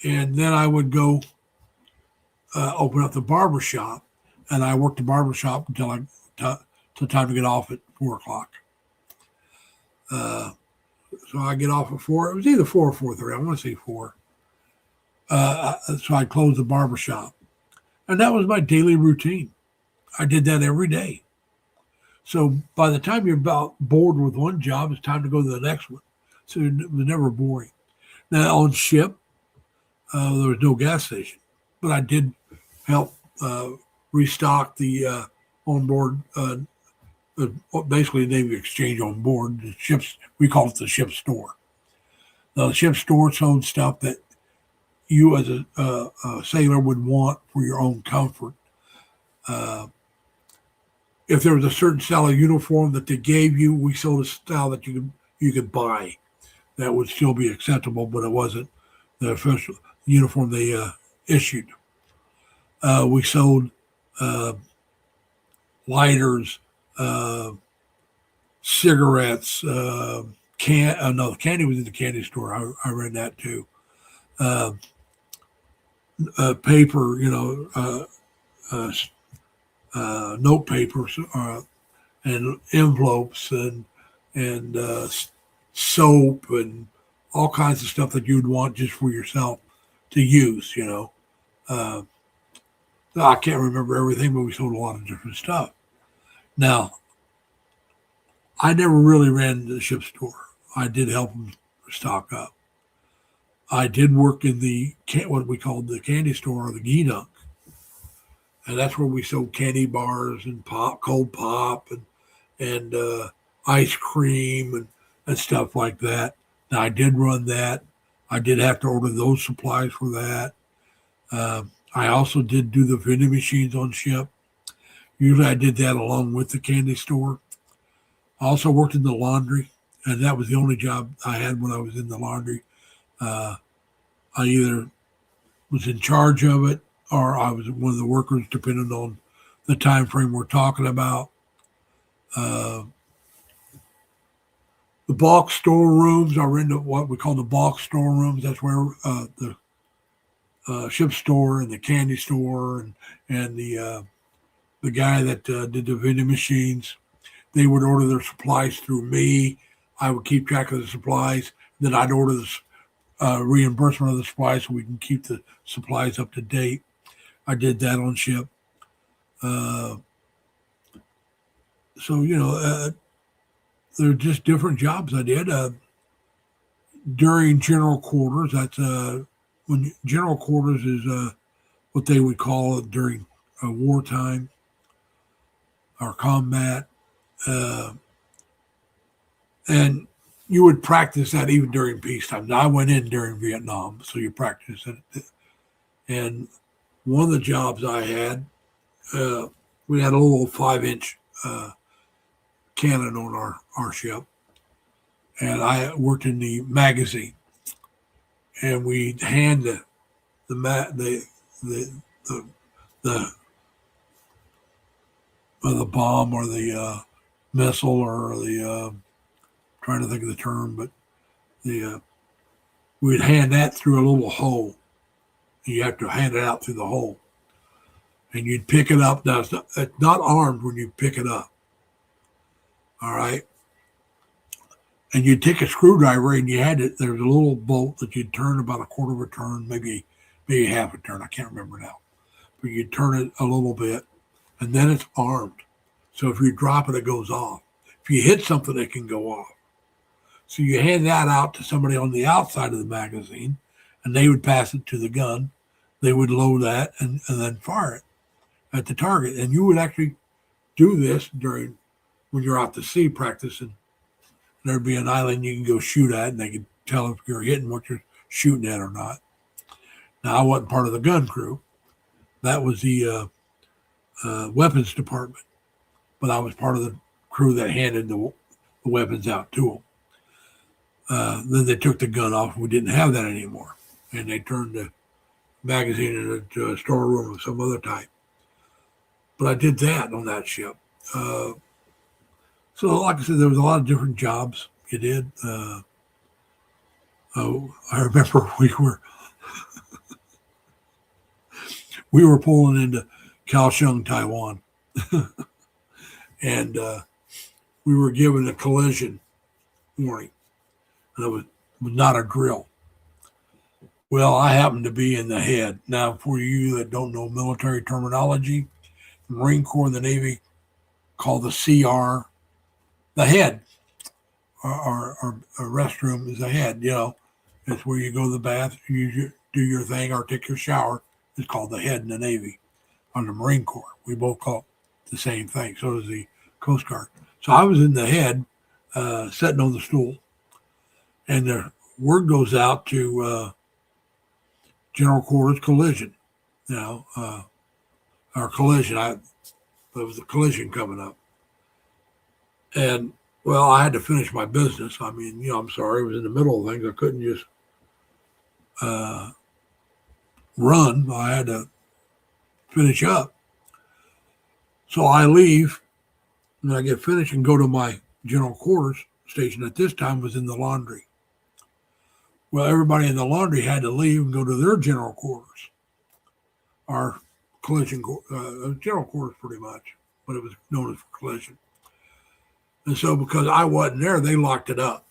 and then I would go open up the barber shop, and I worked the barber shop until time to get off at 4:00. So I get off at 4. It was either 4 or 4:30. I want to say 4. So I closed the barber shop, and that was my daily routine. I did that every day. So by the time you're about bored with one job, it's time to go to the next one. So it was never boring. Now on ship, there was no gas station, but I did help restock the onboard. Basically, Navy Exchange on board the ships. We call it the ship store. Now, the ship store sold stuff that you, as a sailor, would want for your own comfort. If there was a certain style of uniform that they gave you, we sold a style that you could buy that would still be acceptable, but it wasn't the official uniform they issued. We sold lighters, cigarettes, candy was in the candy store. I read that too. Paper, note papers, and envelopes, and soap, and all kinds of stuff that you'd want just for yourself to use. I can't remember everything, but we sold a lot of different stuff. Now, I never really ran the ship store. I did help them stock up. I did work in what we called the candy store, or the Geedunk. And that's where we sold candy bars and cold pop, and ice cream and stuff like that. Now, I did run that. I did have to order those supplies for that. I also did do the vending machines on ship. Usually I did that along with the candy store. I also worked in the laundry, and that was the only job I had when I was in the laundry. I either was in charge of it, or I was one of the workers, depending on the time frame we're talking about. The bulk storerooms are into what we call the bulk storerooms. That's where the ship store and the candy store and the guy that did the vending machines, they would order their supplies through me. I would keep track of the supplies. Then I'd order the reimbursement of the supplies so we can keep the supplies up to date. I did that on ship. They're just different jobs I did. During general quarters, that's when general quarters is what they would call it during wartime or combat. And you would practice that even during peacetime. Now, I went in during Vietnam, so you practice it. And one of the jobs I had, we had a little 5-inch cannon on our ship, and I worked in the magazine, and we'd hand the bomb or the missile or the trying to think of the term, but we'd hand that through a little hole. You have to hand it out through the hole, and you'd pick it up. Now it's not armed when you pick it up. All right. And you'd take a screwdriver and you had it. There was a little bolt that you'd turn about a quarter of a turn, maybe half a turn. I can't remember now. But you'd turn it a little bit, and then it's armed. So if you drop it, it goes off. If you hit something, it can go off. So you hand that out to somebody on the outside of the magazine, and they would pass it to the gun. They would load that and then fire it at the target. And you would actually do this when you're out to sea practicing. There'd be an island you can go shoot at, and they could tell if you're hitting what you're shooting at or not. Now, I wasn't part of the gun crew. That was the weapons department. But I was part of the crew that handed the weapons out to them. Then they took the gun off. We didn't have that anymore. And they turned the magazine into a storeroom of some other type. but I did that on that ship. So, like I said, there was a lot of different jobs you did. Oh, I remember we were pulling into Kaohsiung, Taiwan, and we were given a collision warning, and it was not a drill. Well, I happened to be in the head. Now, for you that don't know military terminology, the Marine Corps and the Navy call the CR the head. Our restroom is the head. You know, it's where you go to the bath, do your thing, or take your shower. It's called the head in the Navy. On the Marine Corps, we both call it the same thing. So does the Coast Guard. So I was in the head, sitting on the stool, and the word goes out to General Quarters collision. You know, our collision. There was a collision coming up, and well, I had to finish my business. I mean, you know, I'm sorry, I was in the middle of things. I couldn't just run. I had to finish up. So I leave, and I get finished and go to my general quarters station. At this time, was in the laundry. Well, everybody in the laundry had to leave and go to their general quarters. Our collision, general quarters, pretty much, but it was known as collision. And so, because I wasn't there, they locked it up.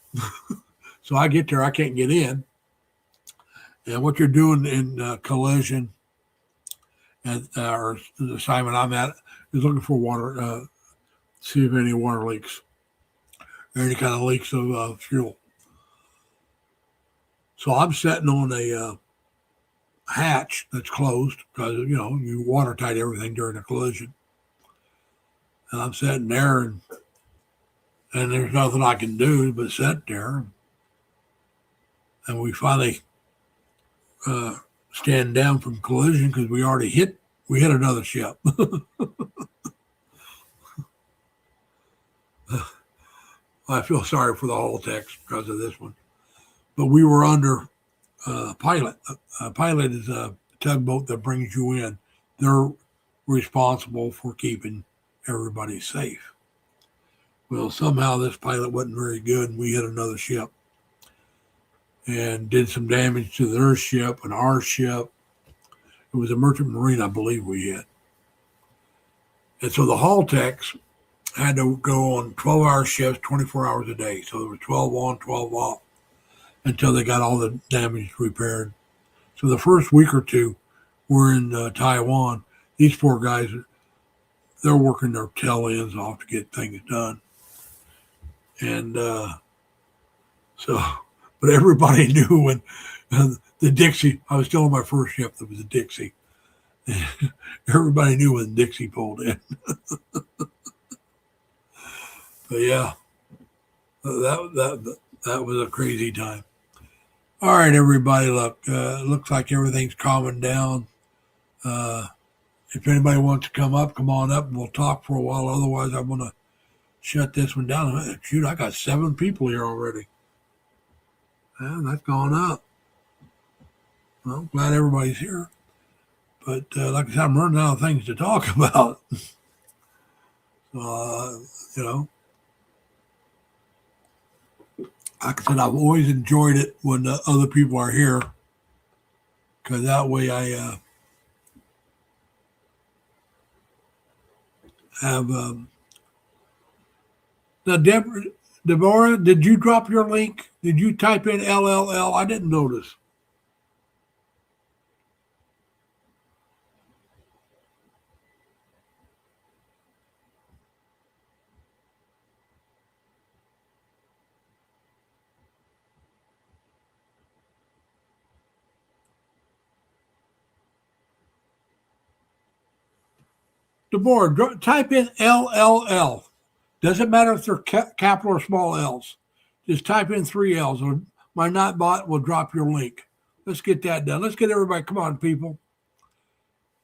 So I get there, I can't get in. And what you're doing in collision at or the assignment I'm at is looking for water, see if any water leaks or any kind of leaks of fuel. So I'm sitting on a hatch that's closed because, you know, you watertight everything during a collision. And I'm sitting there, and there's nothing I can do but sit there. And we finally stand down from collision because we hit another ship. I feel sorry for the hull techs because of this one. But we were under pilot. A pilot is a tugboat that brings you in. They're responsible for keeping everybody safe. Well, somehow this pilot wasn't very good, and we hit another ship and did some damage to their ship and our ship. It was a merchant marine, I believe, we hit. And so the hull techs had to go on 12-hour shifts, 24 hours a day. So there was 12 on, 12 off until they got all the damage repaired. So the first week or two, we're in Taiwan. These poor guys, they're working their tail ends off to get things done. And but everybody knew when the Dixie, I was still on my first ship, that was a Dixie. Everybody knew when Dixie pulled in. But yeah, that was a crazy time. All right, everybody, look, looks like everything's calming down. If anybody wants to come up, come on up, and we'll talk for a while. Otherwise, I'm going to shut this one down. Shoot, I got 7 people here already. And that's gone up. Well, I'm glad everybody's here. But like I said, I'm running out of things to talk about. You know, like I said, I've always enjoyed it when other people are here, because that way I have. Now, Deborah, did you drop your link? Did you type in LLL? I didn't notice. Deborah, type in LLL. Doesn't matter if they're capital or small L's. Just type in 3 L's, or my Nightbot will drop your link. Let's get that done. Let's get everybody. Come on, people.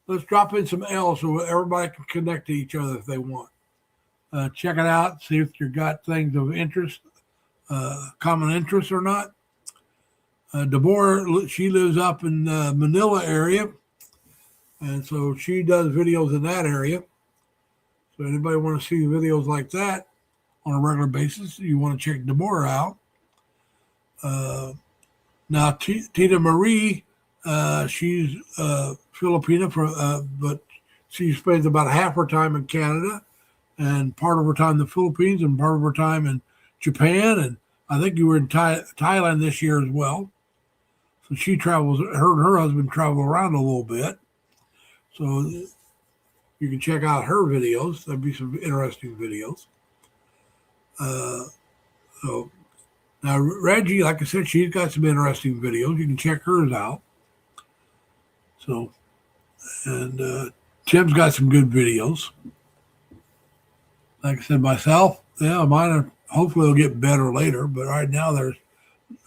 Let's drop in some L's so everybody can connect to each other if they want. Check it out. See if you got things of interest, common interest or not. Deborah, she lives up in Manila area, and so she does videos in that area. So anybody want to see videos like that on a regular basis, you want to check Deborah out. Now, Tina Marie, she's Filipina, but she spends about half her time in Canada and part of her time in the Philippines and part of her time in Japan. And I think you were in Thailand this year as well. So she travels, her and her husband travel around a little bit. So you can check out her videos. There'll be some interesting videos. So now, Reggie, like I said, she's got some interesting videos. You can check hers out. So, and Tim's got some good videos. Like I said, myself, yeah, mine are hopefully they'll get better later. But right now, there's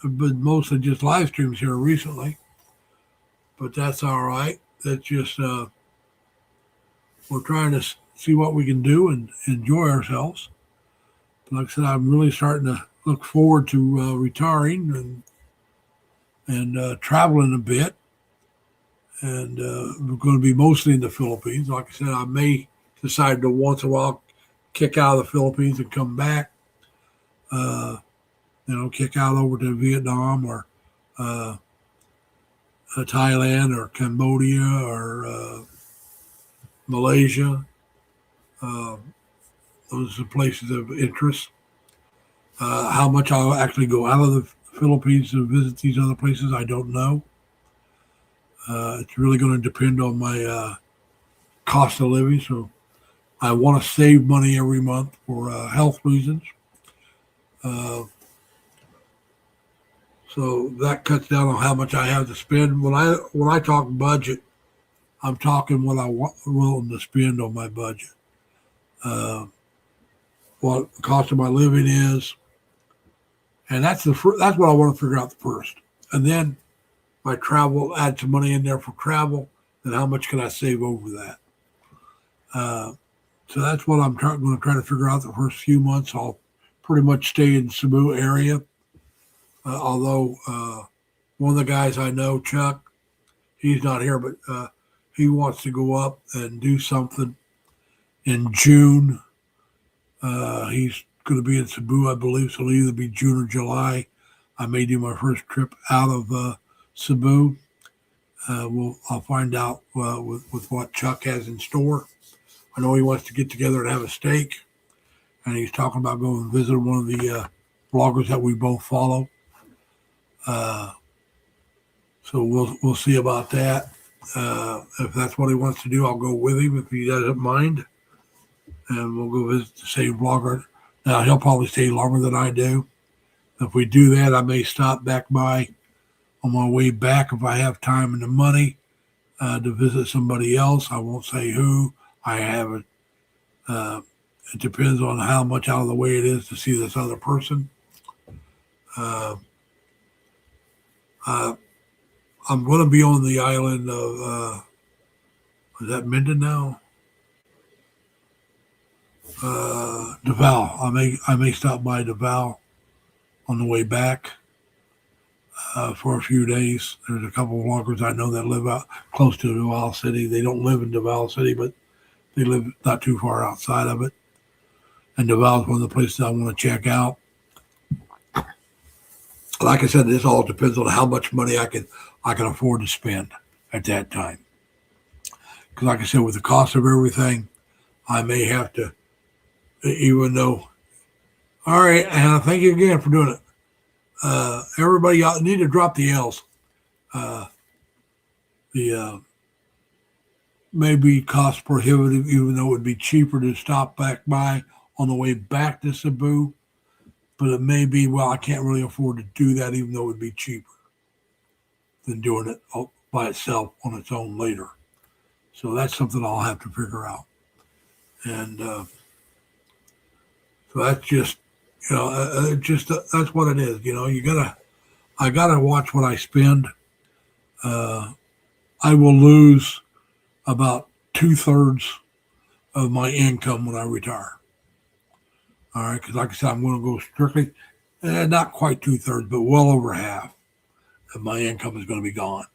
been mostly just live streams here recently. But that's all right. That's just we're trying to see what we can do and enjoy ourselves. But like I said, I'm really starting to look forward to retiring and traveling a bit. And we're going to be mostly in the Philippines. Like I said, I may decide to once in a while kick out of the Philippines and come back. Kick out over to Vietnam or Thailand or Cambodia or Malaysia. Those are places of interest. How much I'll actually go out of the Philippines to visit these other places, I don't know. It's really going to depend on my cost of living. So I want to save money every month for health reasons. So that cuts down on how much I have to spend. When I talk budget, I'm talking what I want willing to spend on my budget. What the cost of my living is, and that's what I want to figure out first. And then if I travel, add some money in there for travel, then how much can I save over that? So that's what I'm going to try to figure out the first few months. I'll pretty much stay in Cebu area. Although one of the guys I know, Chuck, he's not here, but he wants to go up and do something in June. He's going to be in Cebu, I believe, so it'll either be June or July. I may do my first trip out of Cebu. I'll find out with what Chuck has in store. I know he wants to get together and have a steak, and he's talking about going and visit one of the bloggers that we both follow. So we'll see about that. If that's what he wants to do, I'll go with him if he doesn't mind, and we'll go visit the same blogger. Now he'll probably stay longer than I do. If we do that, I may stop back by on my way back if I have time and the money to visit somebody else. I won't say who. I haven't. It depends on how much out of the way it is to see this other person. I'm going to be on the island of, is that Mindanao? Davao. I may stop by Davao on the way back for a few days. There's a couple of vloggers I know that live out close to Davao City. They don't live in Davao City, but they live not too far outside of it. And Davao is one of the places I want to check out. Like I said, this all depends on how much money I can afford to spend at that time. Because like I said, with the cost of everything, I may have to, even though, all right, and thank you again for doing it. Everybody, y'all need to drop the L's. Maybe cost prohibitive, even though it would be cheaper to stop back by on the way back to Cebu. But it may be, well, I can't really afford to do that, even though it would be cheaper than doing it by itself on its own later. So that's something I'll have to figure out. And so that's just, that's what it is. I gotta watch what I spend. I will lose about 2/3 of my income when I retire. All right, because like I said, I'm going to go strictly, not quite 2/3, but well over half of my income is going to be gone.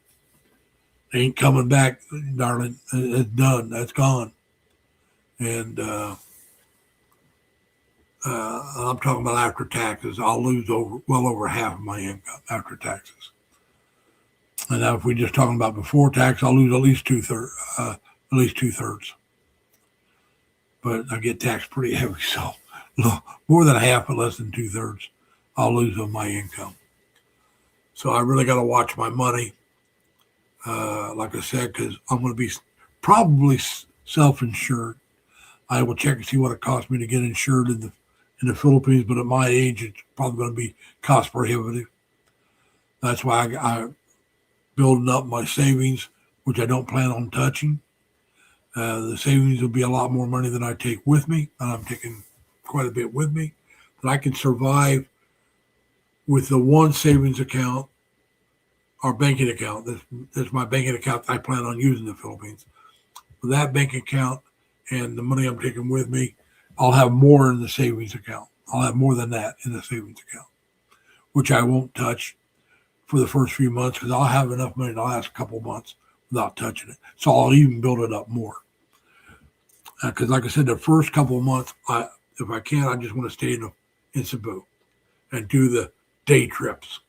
It ain't coming back, darling. It's done. That's gone. And I'm talking about after taxes. I'll lose well over half of my income after taxes. And now, if we're just talking about before tax, I'll lose at least two thirds. But I get taxed pretty heavy, so more than half, but less than 2/3, I'll lose of my income. So I really got to watch my money, like I said, because I'm going to be probably self-insured. I will check and see what it costs me to get insured in the Philippines, but at my age, it's probably going to be cost prohibitive. That's why I'm building up my savings, which I don't plan on touching. The savings will be a lot more money than I take with me, and I'm taking quite a bit with me. That I can survive with the one savings account or banking account. That's my banking account I plan on using in the Philippines. With that bank account and the money I'm taking with me, I'll have more in the savings account. I'll have more than that in the savings account, which I won't touch for the first few months because I'll have enough money to last a couple of months without touching it. So I'll even build it up more. Because, like I said, the first couple of months, if I can, I just want to stay in Cebu and do the day trips.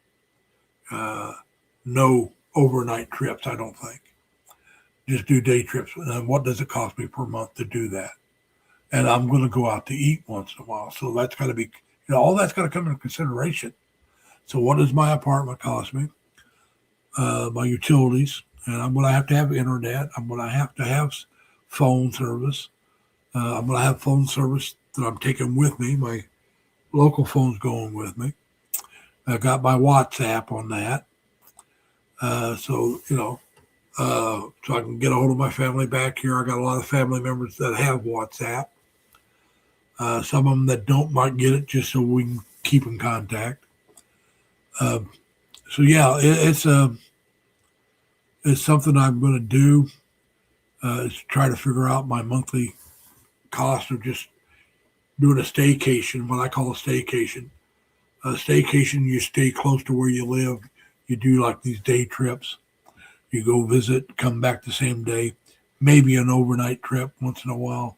No overnight trips, I don't think. Just do day trips. And what does it cost me per month to do that? And I'm going to go out to eat once in a while. So that's got to be, all that's got to come into consideration. So what does my apartment cost me? My utilities. And I'm going to have internet. I'm going to have phone service. I'm going to have phone service that I'm taking with me. My local phone's going with me. I got my WhatsApp on that. So I can get a hold of my family back here. I got a lot of family members that have WhatsApp. Some of them that don't might get it just so we can keep in contact. It's something I'm going to do. Is try to figure out my monthly cost of just doing a staycation, what I call a staycation. A staycation, you stay close to where you live. You do like these day trips. You go visit, come back the same day, maybe an overnight trip once in a while.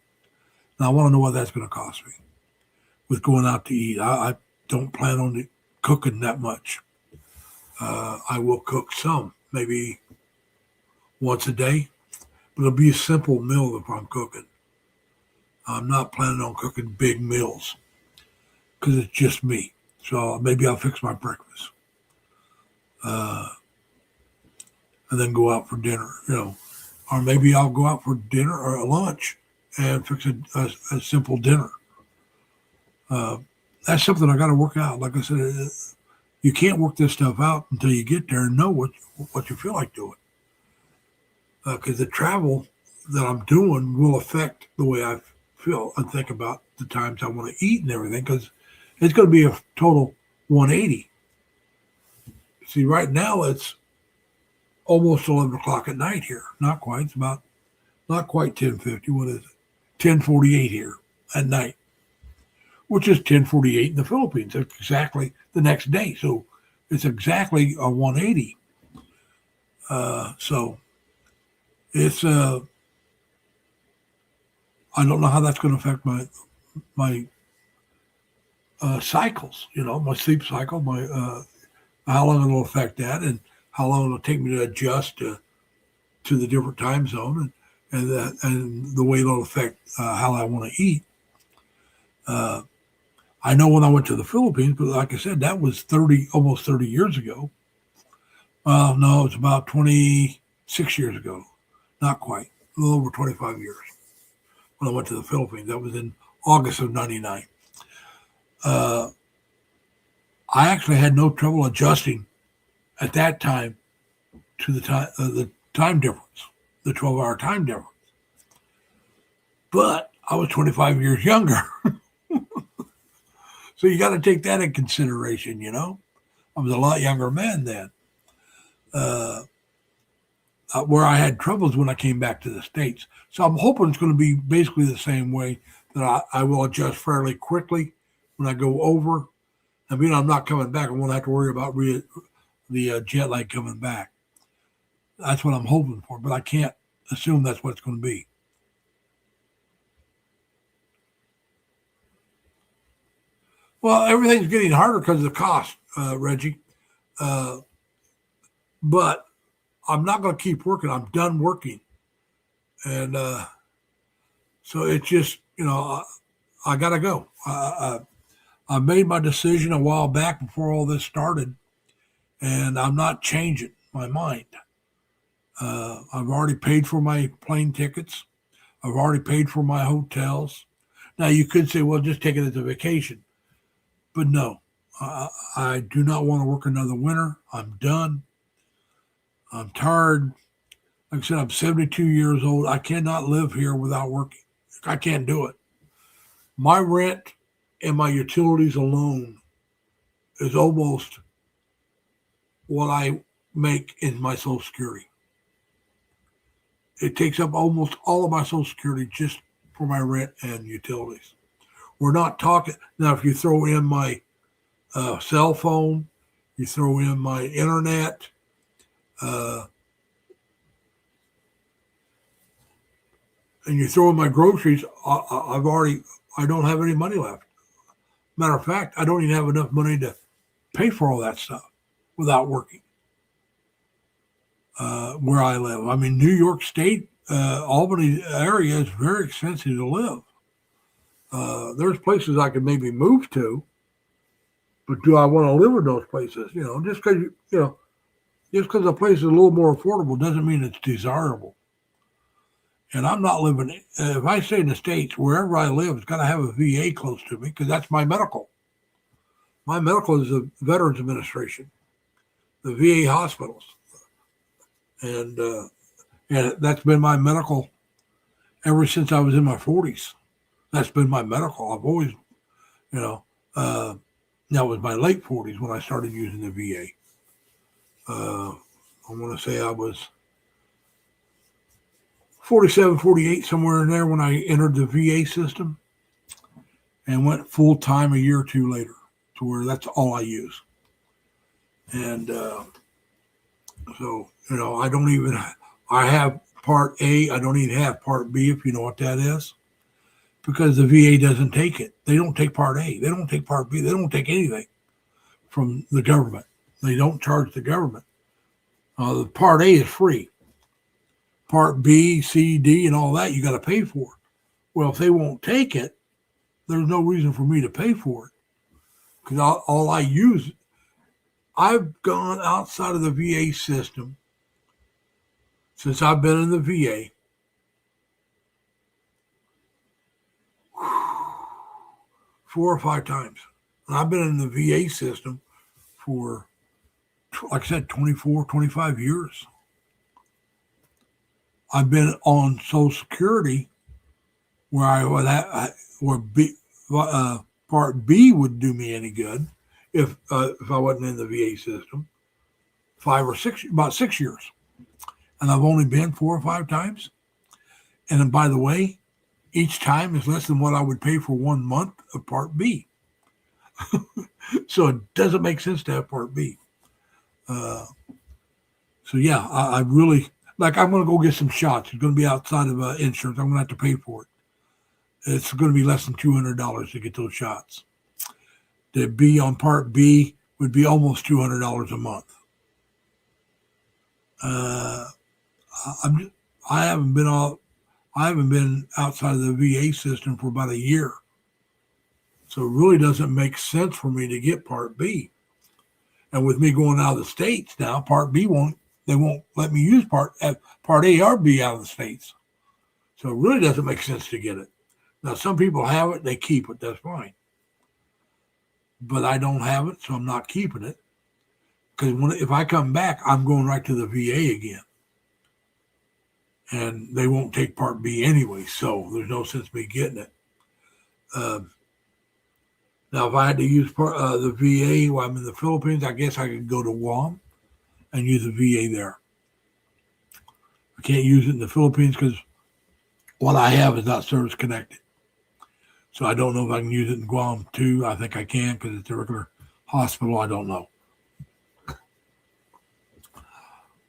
Now, I want to know what that's going to cost me with going out to eat. I don't plan on cooking that much. I will cook some, maybe once a day, but it'll be a simple meal if I'm cooking. I'm not planning on cooking big meals because it's just me. So maybe I'll fix my breakfast and then go out for dinner, or maybe I'll go out for dinner or a lunch and fix a simple dinner. That's something I got to work out. Like I said, you can't work this stuff out until you get there and know what you feel like doing. Because the travel that I'm doing will affect the way I feel and think about the times I want to eat and everything, because it's going to be a total 180. See, right now it's almost 11 o'clock at night here. Not quite. It's about not quite 10:50. What is it? 10:48 here at night, which is 10:48 in the Philippines. It's exactly the next day. So it's exactly a 180. So it's I don't know how that's going to affect my cycles, my sleep cycle, how long it'll affect that, and how long it'll take me to adjust to the different time zone, and the way it'll affect how I want to eat. I know when I went to the Philippines, but like I said, that was almost 30 years ago. Well, no, it's about 26 years ago. Not quite. A little over 25 years when I went to the Philippines. That was in August of 99. I actually had no trouble adjusting at that time to the time difference, the 12-hour time difference. But I was 25 years younger. So you got to take that in consideration, I was a lot younger man then. Where I had troubles when I came back to the States. So I'm hoping it's going to be basically the same way, that I will adjust fairly quickly when I go over. I mean, I'm not coming back. I won't have to worry about the jet lag coming back. That's what I'm hoping for, but I can't assume that's what it's going to be. Well, everything's getting harder because of the cost, Reggie. But I'm not going to keep working. I'm done working. And so it's just, I got to go. I made my decision a while back before all this started, and I'm not changing my mind. I've already paid for my plane tickets. I've already paid for my hotels. Now, you could say, well, just take it as a vacation. But no, I do not want to work another winter. I'm done. I'm tired. Like I said, I'm 72 years old. I cannot live here without working. I can't do it. My rent and my utilities alone is almost what I make in my Social Security. It takes up almost all of my Social Security just for my rent and utilities. We're not talking now. If you throw in my cell phone, you throw in my internet, and you throw in my groceries, I don't have any money left. Matter of fact, I don't even have enough money to pay for all that stuff without working. Where I live, I mean, New York State, Albany area is very expensive to live. There's places I could maybe move to, but do I want to live in those places? Just because a place is a little more affordable doesn't mean it's desirable. And I'm not living. If I stay in the States, wherever I live, it's got to have a VA close to me because that's my medical. My medical is the Veterans Administration, the VA hospitals, and that's been my medical ever since I was in my 40s. That's been my medical. I've always, that was my late 40s when I started using the VA. I want to say I was 47, 48, somewhere in there when I entered the VA system and went full time a year or two later to where that's all I use. And so, I have Part A. I don't even have Part B, if you know what that is, because the VA doesn't take it. They don't take Part A. They don't take Part B. They don't take anything from the government. They don't charge the government. The Part A is free. Part B, C, D, and all that you got to pay for. Well, if they won't take it, there's no reason for me to pay for it because all I use. I've gone outside of the VA system since I've been in the VA. 4 or 5 times. And I've been in the VA system for, like I said, 24, 25 years. I've been on Social Security where Part B would do me any good if I wasn't in the VA system. About 6 years. And I've only been 4 or 5 times. And then, by the way, each time is less than what I would pay for 1 month of Part B. So it doesn't make sense to have Part B. So yeah, I really, I'm going to go get some shots. It's going to be outside of insurance. I'm going to have to pay for it. It's going to be less than $200 to get those shots. To be on Part B would be almost $200 a month. I haven't been outside of the VA system for about a year. So it really doesn't make sense for me to get Part B. And with me going out of the States now, Part B won't let me use Part A or B out of the States. So it really doesn't make sense to get it. Now, some people have it, they keep it, that's fine. But I don't have it, so I'm not keeping it. Because if I come back, I'm going right to the VA again. And they won't take Part B anyway, so there's no sense me getting it. Now, if I had to use the VA while I'm in the Philippines, I guess I could go to Guam and use the VA there. I can't use it in the Philippines because what I have is not service connected. So I don't know if I can use it in Guam too. I think I can because it's a regular hospital. I don't know.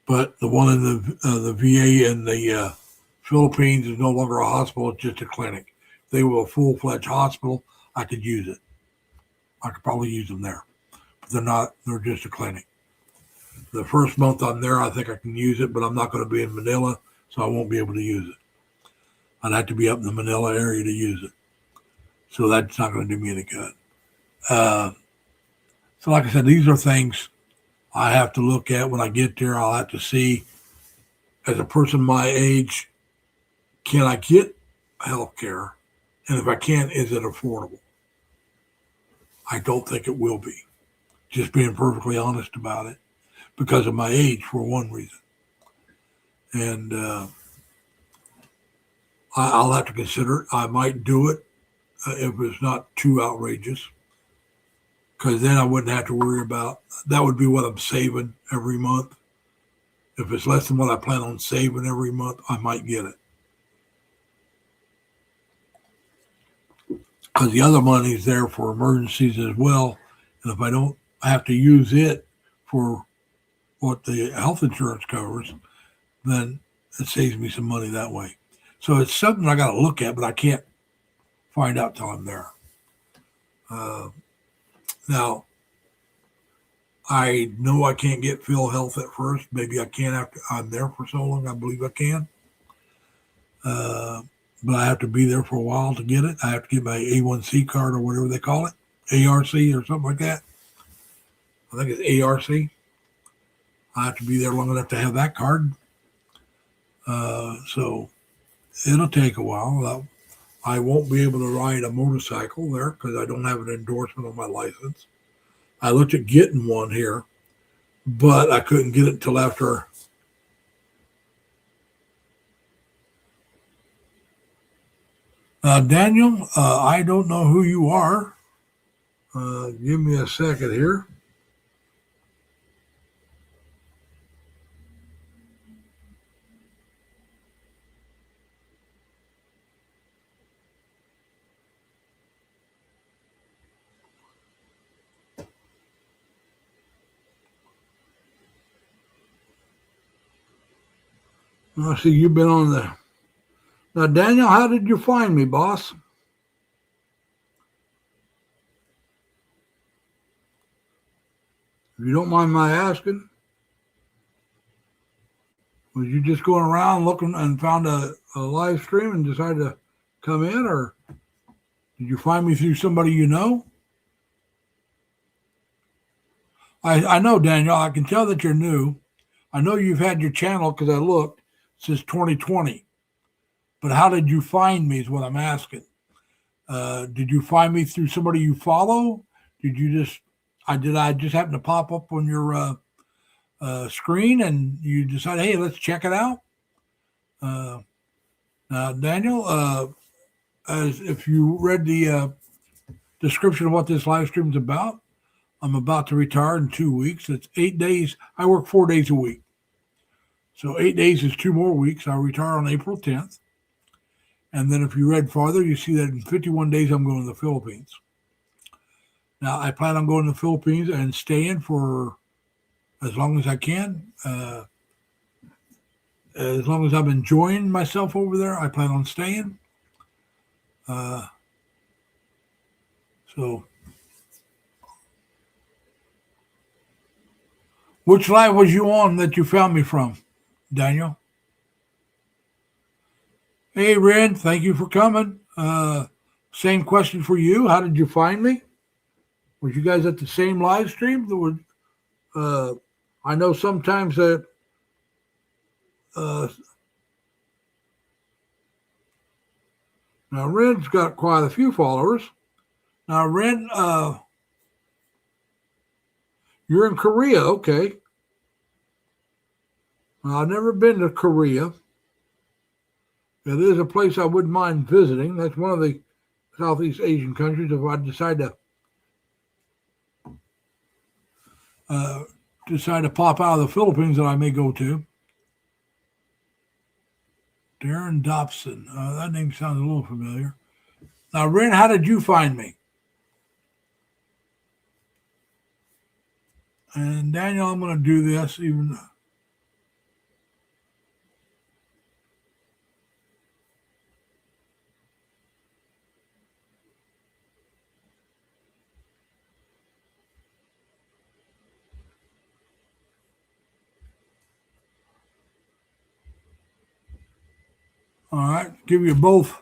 But the one in the VA in the Philippines is no longer a hospital. It's just a clinic. If they were a full-fledged hospital, I could use it. I could probably use them there. But they're not, they're just a clinic. The first month I'm there, I think I can use it, but I'm not going to be in Manila, so I won't be able to use it. I'd have to be up in the Manila area to use it. So that's not going to do me any good. So like I said, these are things I have to look at when I get there. I'll have to see, as a person my age, can I get health care? And if I can, is it affordable? I don't think it will be. Just being perfectly honest about it, because of my age, for one reason. And I'll have to consider it. I might do it if it's not too outrageous, because then I wouldn't have to worry about that. Would be what I'm saving every month. If it's less than what I plan on saving every month, I might get it. Because the other money is there for emergencies as well. And if I don't have to use it for what the health insurance covers, then it saves me some money that way. So it's something I got to look at, but I can't find out till I'm there. Now, I know I can't get Phil Health at first. Maybe I can after I'm there for so long. I believe I can. But I have to be there for a while to get it. I have to get my A1C card or whatever they call it, ARC or something like that. I think it's ARC. I have to be there long enough to have that card. So it'll take a while. I won't be able to ride a motorcycle there because I don't have an endorsement on my license. I looked at getting one here, but I couldn't get it until after. Daniel, I don't know who you are. Give me a second here. I see you've been on the. Now, Daniel, how did you find me, boss? If you don't mind my asking, was you just going around looking and found a live stream and decided to come in, or did you find me through somebody you know? I know, Daniel, I can tell that you're new. I know you've had your channel because I looked since 2020. But how did you find me is what I'm asking. Did you find me through somebody you follow? Did you just, did I just happen to pop up on your screen and you decide, hey, let's check it out? Now, Daniel, as if you read the description of what this live stream is about, I'm about to retire in 2 weeks. It's 8 days. I work 4 days a week. So 8 days is 2 more weeks. I'll retire on April 10th. And then if you read farther, you see that in 51 days, I'm going to the Philippines. Now, I plan on going to the Philippines and staying for as long as I can. As long as I'm enjoying myself over there, I plan on staying. So, which live was you on that you found me from, Daniel? Hey, Ren, thank you for coming. Same question for you. How did you find me? Was you guys at the same live stream? I know sometimes that now Ren's got quite a few followers. Now, Ren, you're in Korea, okay. Well, I've never been to Korea. It is a place I wouldn't mind visiting. That's one of the Southeast Asian countries. If I decide to pop out of the Philippines, that I may go to. Darren Dobson. That name sounds a little familiar. Now, Ren, how did you find me? And Daniel, I'm going to do this even. All right, give you both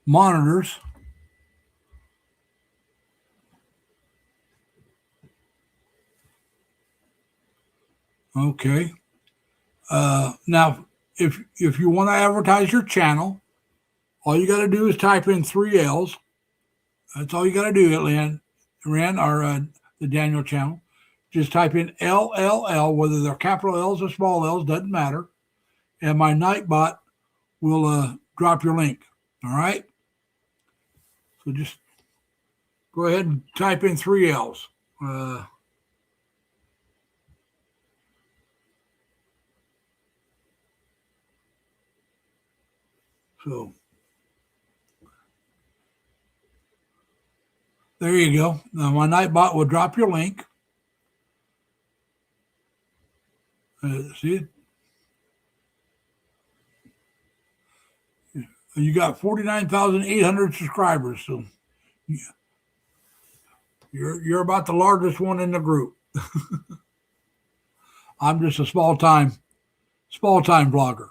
monitors. Okay. Now, if you want to advertise your channel, all you got to do is type in 3Ls. That's all you got to do, Ren, or the Daniel channel. Just type in LLL, whether they're capital L's or small L's, doesn't matter. And my Nightbot will drop your link. All right. So just go ahead and type in 3Ls. So there you go. Now my Nightbot will drop your link. See it? You got 49,800 subscribers. So you're about the largest one in the group. I'm just a small time vlogger.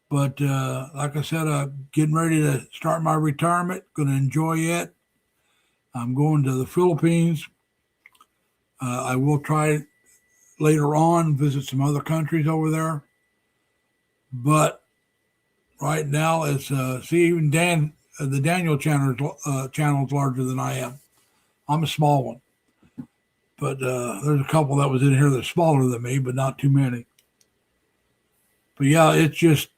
But like I said, I'm getting ready to start my retirement. Going to enjoy it. I'm going to the Philippines. I will try later on visit some other countries over there. But right now, it's see, even the Daniel channel is larger than I am. I'm a small one. But there's a couple that was in here that's smaller than me, but not too many. But yeah, it's just,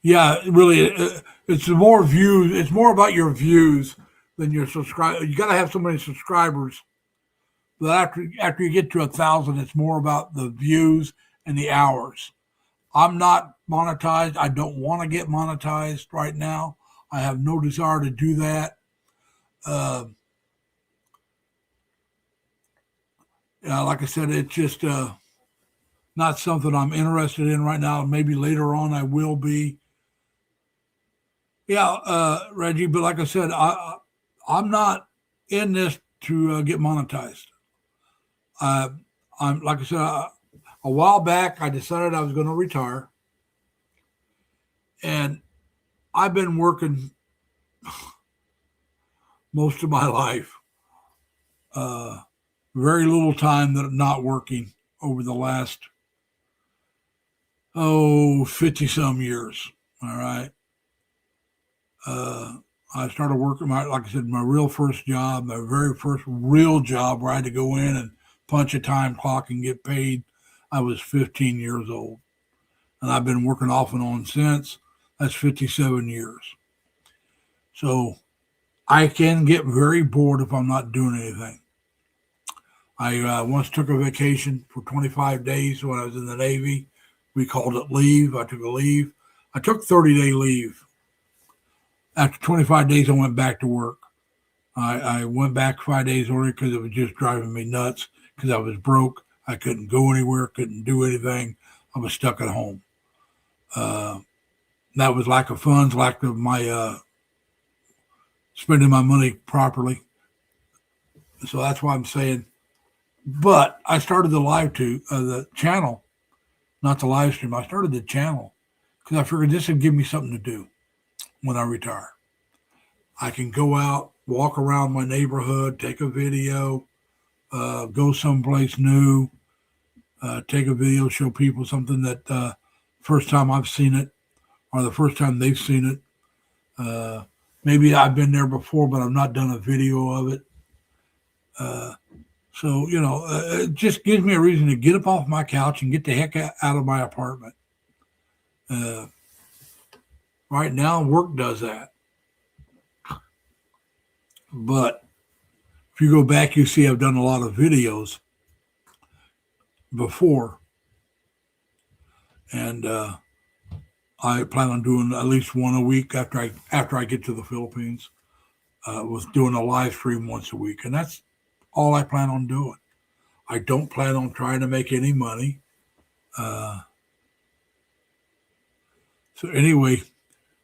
yeah, really, it's more views. It's more about your views than your subscribe. You got to have so many subscribers. But after you get to 1,000, it's more about the views and the hours. I'm not monetized. I don't want to get monetized right now. I have no desire to do that. Like I said, it's just not something I'm interested in right now. Maybe later on I will be. Yeah, Reggie, but like I said, I'm not in this to get monetized. I'm like I said, a while back I decided I was going to retire, and I've been working most of my life. Very little time that I'm not working over the last 50 some years. All right. I started working like I said, my real first job, my very first real job where I had to go in and punch a time clock and get paid. I was 15 years old, and I've been working off and on since. That's 57 years. So I can get very bored if I'm not doing anything. I once took a vacation for 25 days when I was in the Navy. We called it leave. I took a leave. I took 30-day leave. After 25 days, I went back to work. I went back 5 days early because it was just driving me nuts because I was broke. I couldn't go anywhere, couldn't do anything. I was stuck at home. That was lack of funds, lack of my spending my money properly. So that's why I'm saying. But I started the channel, not the live stream. I started the channel because I figured this would give me something to do when I retire. I can go out, walk around my neighborhood, take a video, go someplace new, take a video, show people something that first time I've seen it or the first time they've seen it. Maybe I've been there before, but I've not done a video of it. So, it just gives me a reason to get up off my couch and get the heck out of my apartment. Right now, work does that. But if you go back, you see I've done a lot of videos before. And I plan on doing at least one a week after I get to the Philippines. With doing a live stream once a week. And that's all I plan on doing. I don't plan on trying to make any money. So anyway,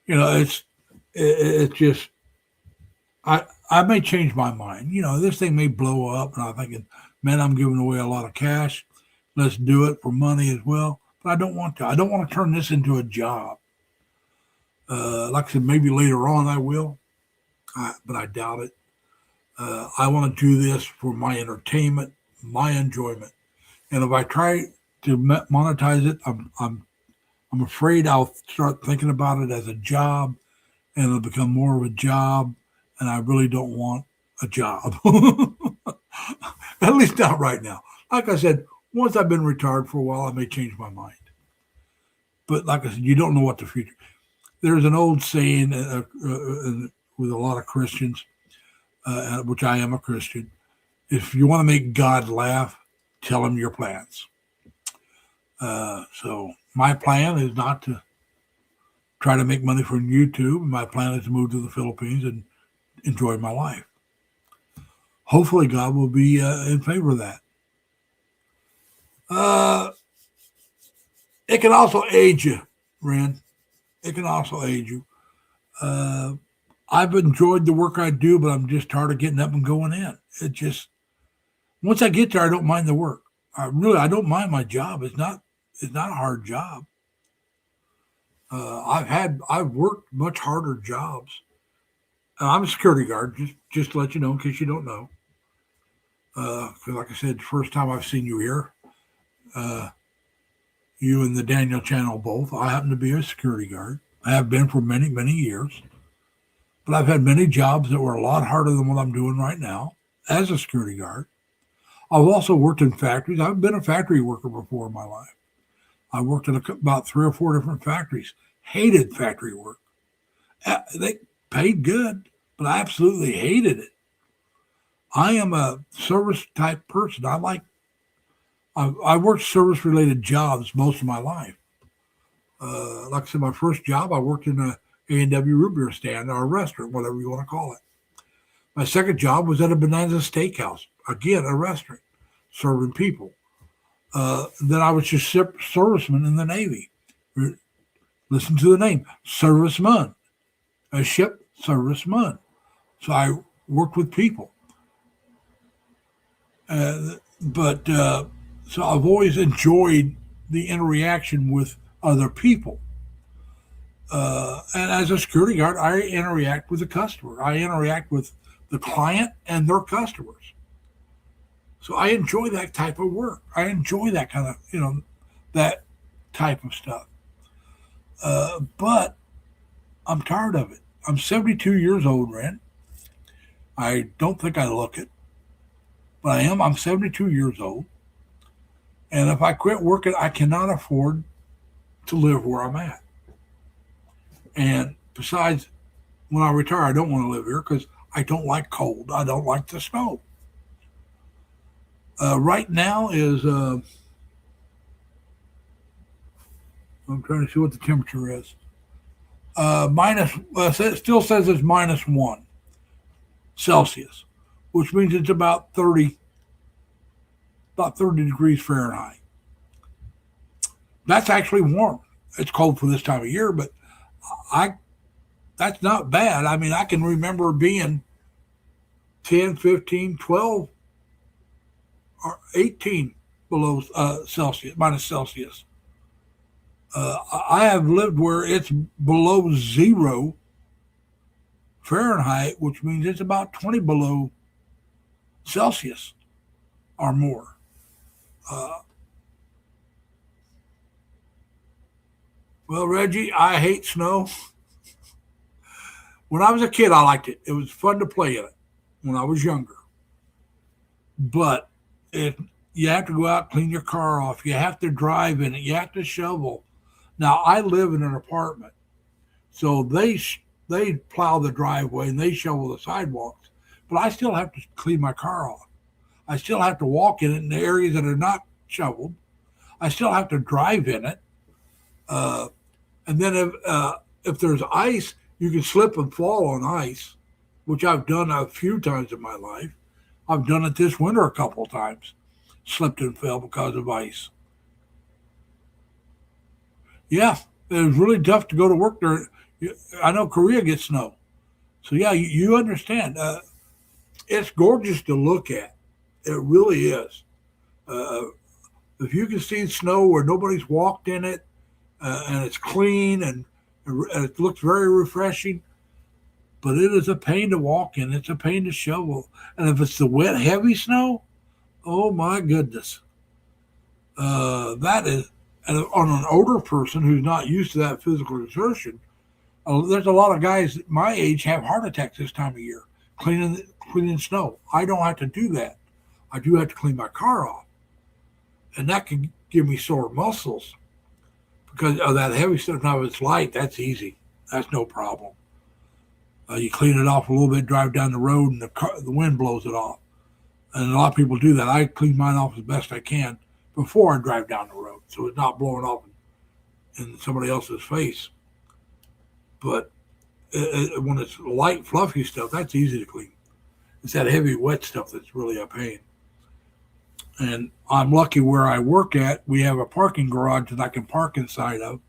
it's just, I may change my mind. This thing may blow up and I'm thinking, man, I'm giving away a lot of cash. Let's do it for money as well. But I don't want to. I don't want to turn this into a job. Like I said, maybe later on I will, but I doubt it. I want to do this for my entertainment, my enjoyment, and if I try to monetize it, I'm afraid I'll start thinking about it as a job, and it'll become more of a job, and I really don't want a job. At least not right now. Like I said, once I've been retired for a while, I may change my mind. But like I said, you don't know what the future. There's an old saying with a lot of Christians, which I am a Christian. If you want to make God laugh, tell him your plans. So my plan is not to try to make money from YouTube. My plan is to move to the Philippines and enjoy my life. Hopefully God will be in favor of that. It can also age you, Ren. It can also age you. I've enjoyed the work I do, but I'm just tired of getting up and going in. It just, once I get there, I don't mind the work. I don't mind my job. It's not a hard job. I've worked much harder jobs. I'm a security guard, just to let you know, in case you don't know. Because like I said, the first time I've seen you here, you and the Daniel channel both, I happen to be a security guard. I have been for many, many years. But I've had many jobs that were a lot harder than what I'm doing right now as a security guard. I've also worked in factories. I've been a factory worker before in my life. I worked at about 3 or 4 different factories. Hated factory work. They paid good, but I absolutely hated it. I am a service type person. I worked service related jobs most of my life. Like I said, my first job, I worked in a A&W root beer stand or a restaurant, whatever you want to call it. My second job was at a Bonanza Steakhouse, again, a restaurant, serving people. Then I was just serviceman in the Navy. Listen to the name, serviceman, a ship serviceman. So I worked with people. So I've always enjoyed the interaction with other people. And as a security guard, I interact with the customer. I interact with the client and their customers. So I enjoy that type of work. I enjoy that kind of, that type of stuff. But I'm tired of it. I'm 72 years old, Ren. I don't think I look it, but I am. I'm 72 years old. And if I quit working, I cannot afford to live where I'm at. And besides, when I retire, I don't want to live here because I don't like cold. I don't like the snow. Right now is, I'm trying to see what the temperature is. It still says it's -1 Celsius, which means it's about 30 degrees Fahrenheit. That's actually warm. It's cold for this time of year, but that's not bad. I mean, I can remember being 10, 15, 12, or 18 below Celsius, -Celsius. I have lived where it's below 0 Fahrenheit, which means it's about 20 below Celsius or more. Well, Reggie, I hate snow. When I was a kid, I liked it. It was fun to play in it when I was younger. But if you have to go out, clean your car off, you have to drive in it, you have to shovel. Now, I live in an apartment, so they plow the driveway and they shovel the sidewalks, but I still have to clean my car off. I still have to walk in it in the areas that are not shoveled. I still have to drive in it. And then if there's ice, you can slip and fall on ice, which I've done a few times in my life. I've done it this winter a couple of times, slipped and fell because of ice. Yeah, it was really tough to go to work there. I know Korea gets snow. So, yeah, you understand. It's gorgeous to look at. It really is. If you can see snow where nobody's walked in it, and it's clean and it looks very refreshing, but it is a pain to walk in. It's a pain to shovel. And if it's the wet, heavy snow, oh my goodness. That is, and on an older person who's not used to that physical exertion, there's a lot of guys my age have heart attacks this time of year cleaning snow. I don't have to do that. I do have to clean my car off, and that can give me sore muscles because of that heavy stuff. Now, if it's light, that's easy. That's no problem. You clean it off a little bit, drive down the road, and the wind blows it off. And a lot of people do that. I clean mine off as best I can before I drive down the road, so it's not blowing off in somebody else's face. But when it's light, fluffy stuff, that's easy to clean. It's that heavy, wet stuff that's really a pain. And I'm lucky where I work at, we have a parking garage that I can park inside of.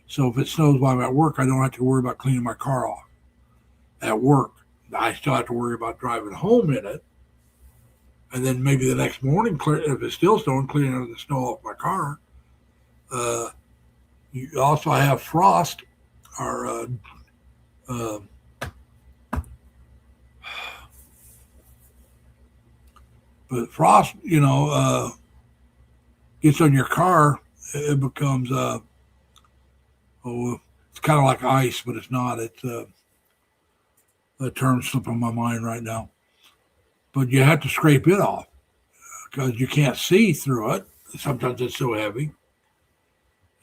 So if it snows while I'm at work, I don't have to worry about cleaning my car off at work. I still have to worry about driving home in it. And then maybe the next morning, if it's still snowing, cleaning the snow off my car. You also have frost, or but frost, gets on your car, it becomes it's kind of like ice, but it's not. It's a term slipping my mind right now. But you have to scrape it off because you can't see through it. Sometimes it's so heavy,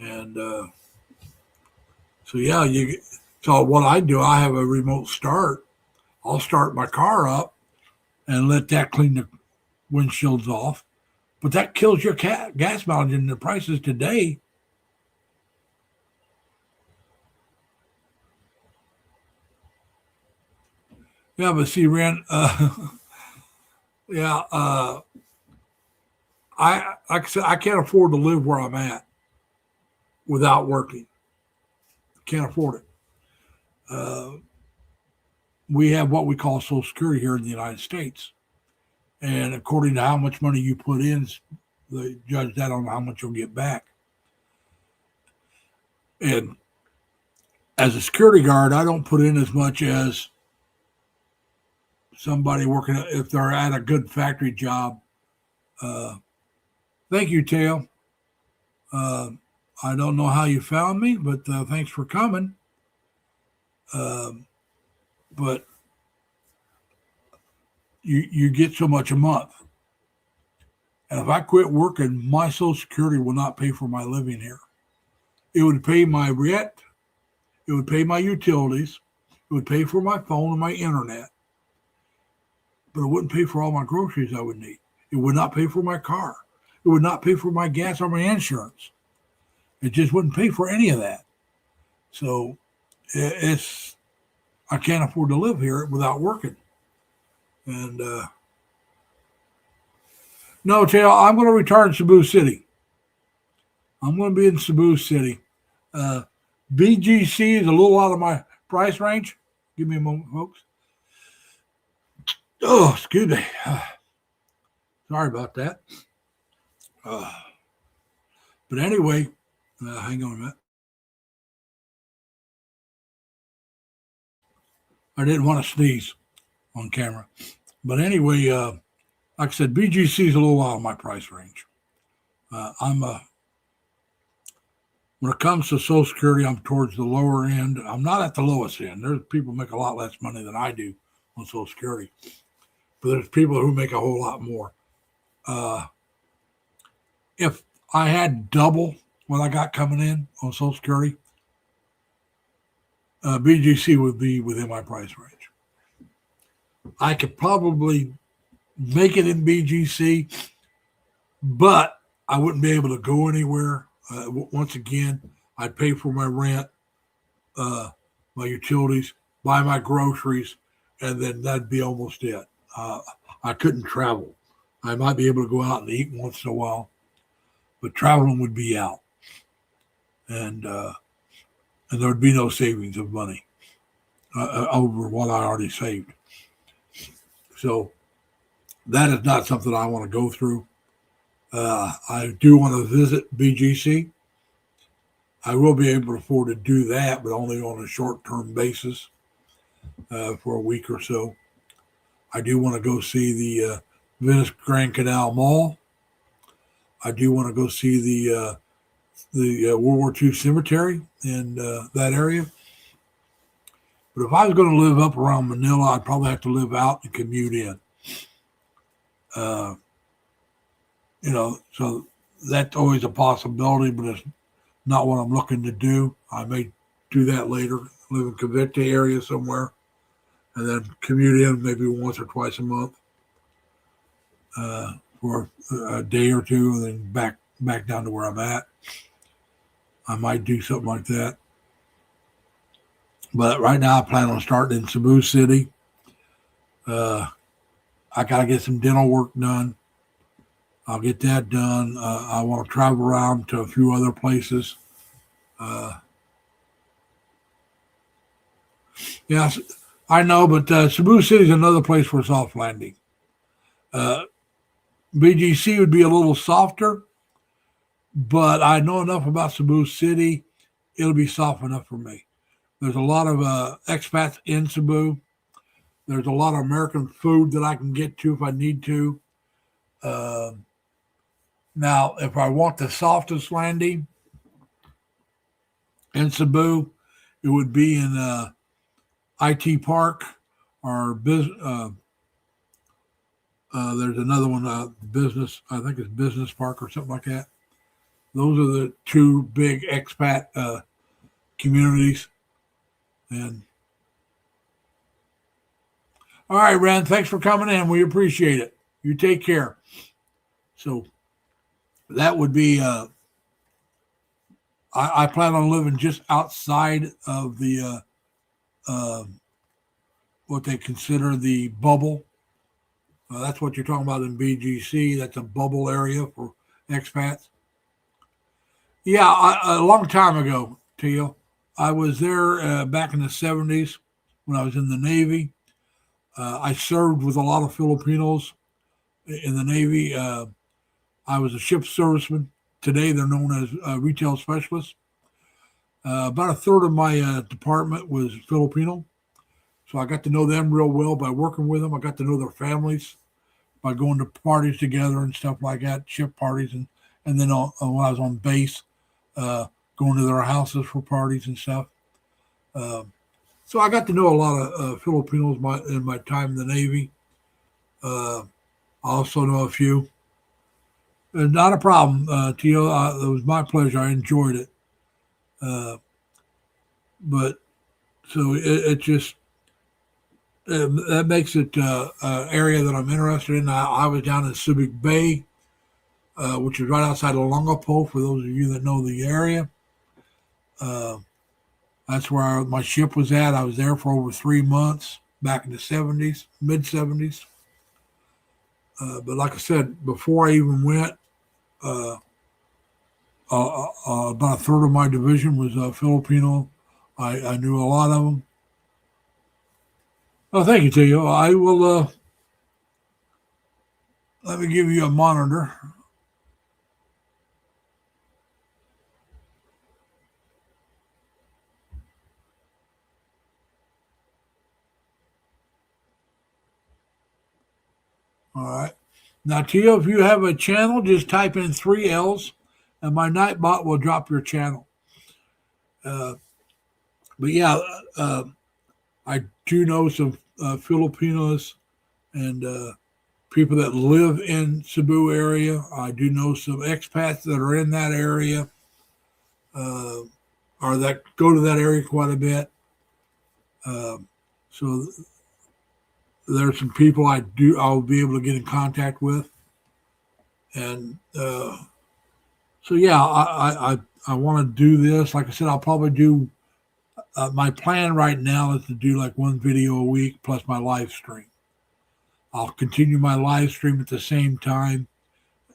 and so yeah, So what I do, I have a remote start. I'll start my car up and let that clean the windshields off. But that kills your gas mileage, and the prices today. Yeah, but see, Ren, yeah, like I said, I can't afford to live where I'm at without working. Can't afford it. We have what we call Social Security here in the United States. And according to how much money you put in, they judge that on how much you'll get back. And as a security guard, I don't put in as much as somebody working, if they're at a good factory job. Thank you, Tail. I don't know how you found me, but thanks for coming. But you get so much a month. And if I quit working, my Social Security will not pay for my living here. It would pay my rent. It would pay my utilities. It would pay for my phone and my internet. But it wouldn't pay for all my groceries I would need. It would not pay for my car. It would not pay for my gas or my insurance. It just wouldn't pay for any of that. So I can't afford to live here without working. And no, Tail, I'm going to retire in Cebu City. I'm going to be in Cebu City. BGC is a little out of my price range. Give me a moment, folks. Oh, excuse me. Sorry about that. But anyway, hang on a minute. I didn't want to sneeze on camera. But anyway, like I said, BGC is a little out of my price range. When it comes to Social Security, I'm towards the lower end. I'm not at the lowest end. There's people who make a lot less money than I do on Social Security. But there's people who make a whole lot more. If I had double what I got coming in on Social Security, BGC would be within my price range. I could probably make it in BGC, but I wouldn't be able to go anywhere. Once again, I'd pay for my rent, my utilities, buy my groceries, and then that'd be almost it. I couldn't travel. I might be able to go out and eat once in a while, but traveling would be out. And there would be no savings of money over what I already saved. So that is not something I want to go through. I do want to visit BGC. I will be able to afford to do that, but only on a short-term basis for a week or so. I do want to go see the Venice Grand Canal Mall. I do want to go see the World War II cemetery in that area. But if I was going to live up around Manila, I'd probably have to live out and commute in. So that's always a possibility, but it's not what I'm looking to do. I may do that later, live in Cavite area somewhere, and then commute in maybe once or twice a month for a day or two, and then back down to where I'm at. I might do something like that. But right now, I plan on starting in Cebu City. I got to get some dental work done. I'll get that done. I want to travel around to a few other places. Yes, I know, but Cebu City is another place for soft landing. BGC would be a little softer, but I know enough about Cebu City. It'll be soft enough for me. There's a lot of expats in Cebu. There's a lot of American food that I can get to if I need to. Now, if I want the softest landing in Cebu, it would be in IT Park or there's another one, business. I think it's Business Park or something like that. Those are the two big expat communities. And all right, Ren, thanks for coming in. We appreciate it. You take care. So that would be. I plan on living just outside of the what they consider the bubble. That's what you're talking about in BGC. That's a bubble area for expats. Yeah, a long time ago, Teal. I was there back in the 70s when I was in the Navy. I served with a lot of Filipinos in the Navy. I was a ship serviceman. Today, they're known as retail specialists. About a third of my department was Filipino. So I got to know them real well by working with them. I got to know their families by going to parties together and stuff like that, ship parties. And then when I was on base, going to their houses for parties and stuff. So I got to know a lot of Filipinos in my time in the Navy. I also know a few. Not a problem, Tio. It was my pleasure. I enjoyed it. But so it just that makes it an area that I'm interested in. I was down in Subic Bay, which is right outside of Longapo, for those of you that know the area. That's where my ship was at. I was there for over 3 months back in the 70s, mid 70s. But like I said, before I even went, about a third of my division was Filipino. I knew a lot of them. Oh, thank you, Tio. I will let me give you a monitor. All right. Now, Tio, if you have a channel, just type in 3 L's and my Nightbot will drop your channel. But yeah, I do know some Filipinos and people that live in Cebu area. I do know some expats that are in that area or that go to that area quite a bit. So there's some people I'll be able to get in contact with. And so yeah, I want to do this. Like I said, I'll probably do. My plan right now is to do like 1 video a week plus my live stream. I'll continue my live stream at the same time,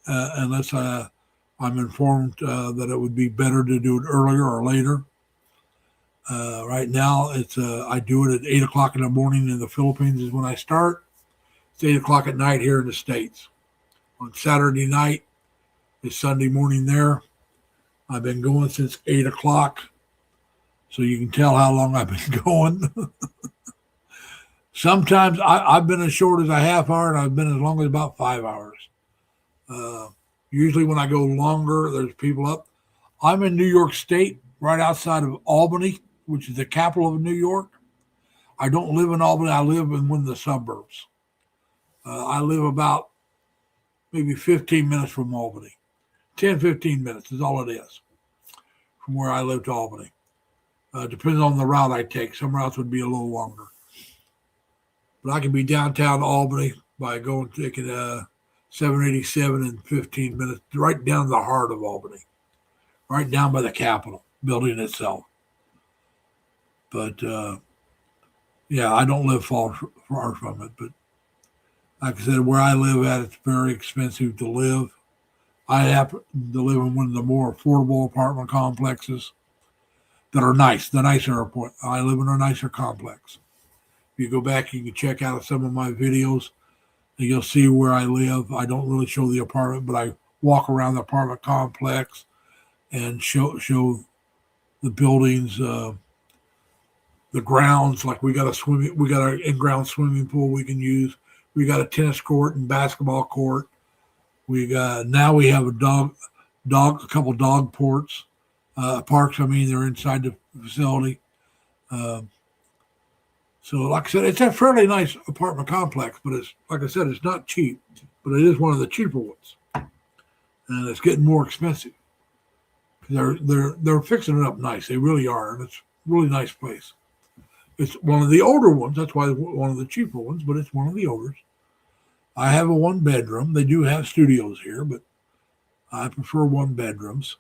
unless I'm informed that it would be better to do it earlier or later. Right now, it's I do it at 8 o'clock in the morning in the Philippines is when I start. It's 8 o'clock at night here in the States. On Saturday night, It's Sunday morning there. I've been going since 8 o'clock, so you can tell how long I've been going. Sometimes I've been as short as a half hour, and I've been as long as about 5 hours. Usually, when I go longer, there's people up. I'm in New York State, right outside of Albany, which is the capital of New York. I don't live in Albany. I live in one of the suburbs. I live about maybe 15 minutes from Albany. 10, 15 minutes is all it is from where I live to Albany. Depends on the route I take. Some routes would be a little longer. But I can be downtown Albany by taking 787 in 15 minutes, right down to the heart of Albany, right down by the Capitol building itself. But yeah, I don't live far from it. But like I said, where I live at, it's very expensive to live. I happen to live in one of the more affordable apartment complexes that are nice. I live in a nicer complex. If you go back, you can check out some of my videos, and you'll see where I live. I don't really show the apartment, but I walk around the apartment complex and show the buildings, the grounds. Like we got an in-ground swimming pool we can use. We got a tennis court and basketball court. We have a couple dog parks. I mean, they're inside the facility. So, like I said, it's a fairly nice apartment complex, but it's like I said, it's not cheap, but it is one of the cheaper ones, and it's getting more expensive. They're fixing it up nice. They really are, and it's a really nice place. It's one of the older ones. That's why it's one of the cheaper ones, but it's one of the oldest. I have a 1-bedroom. They do have studios here, but I prefer 1-bedrooms.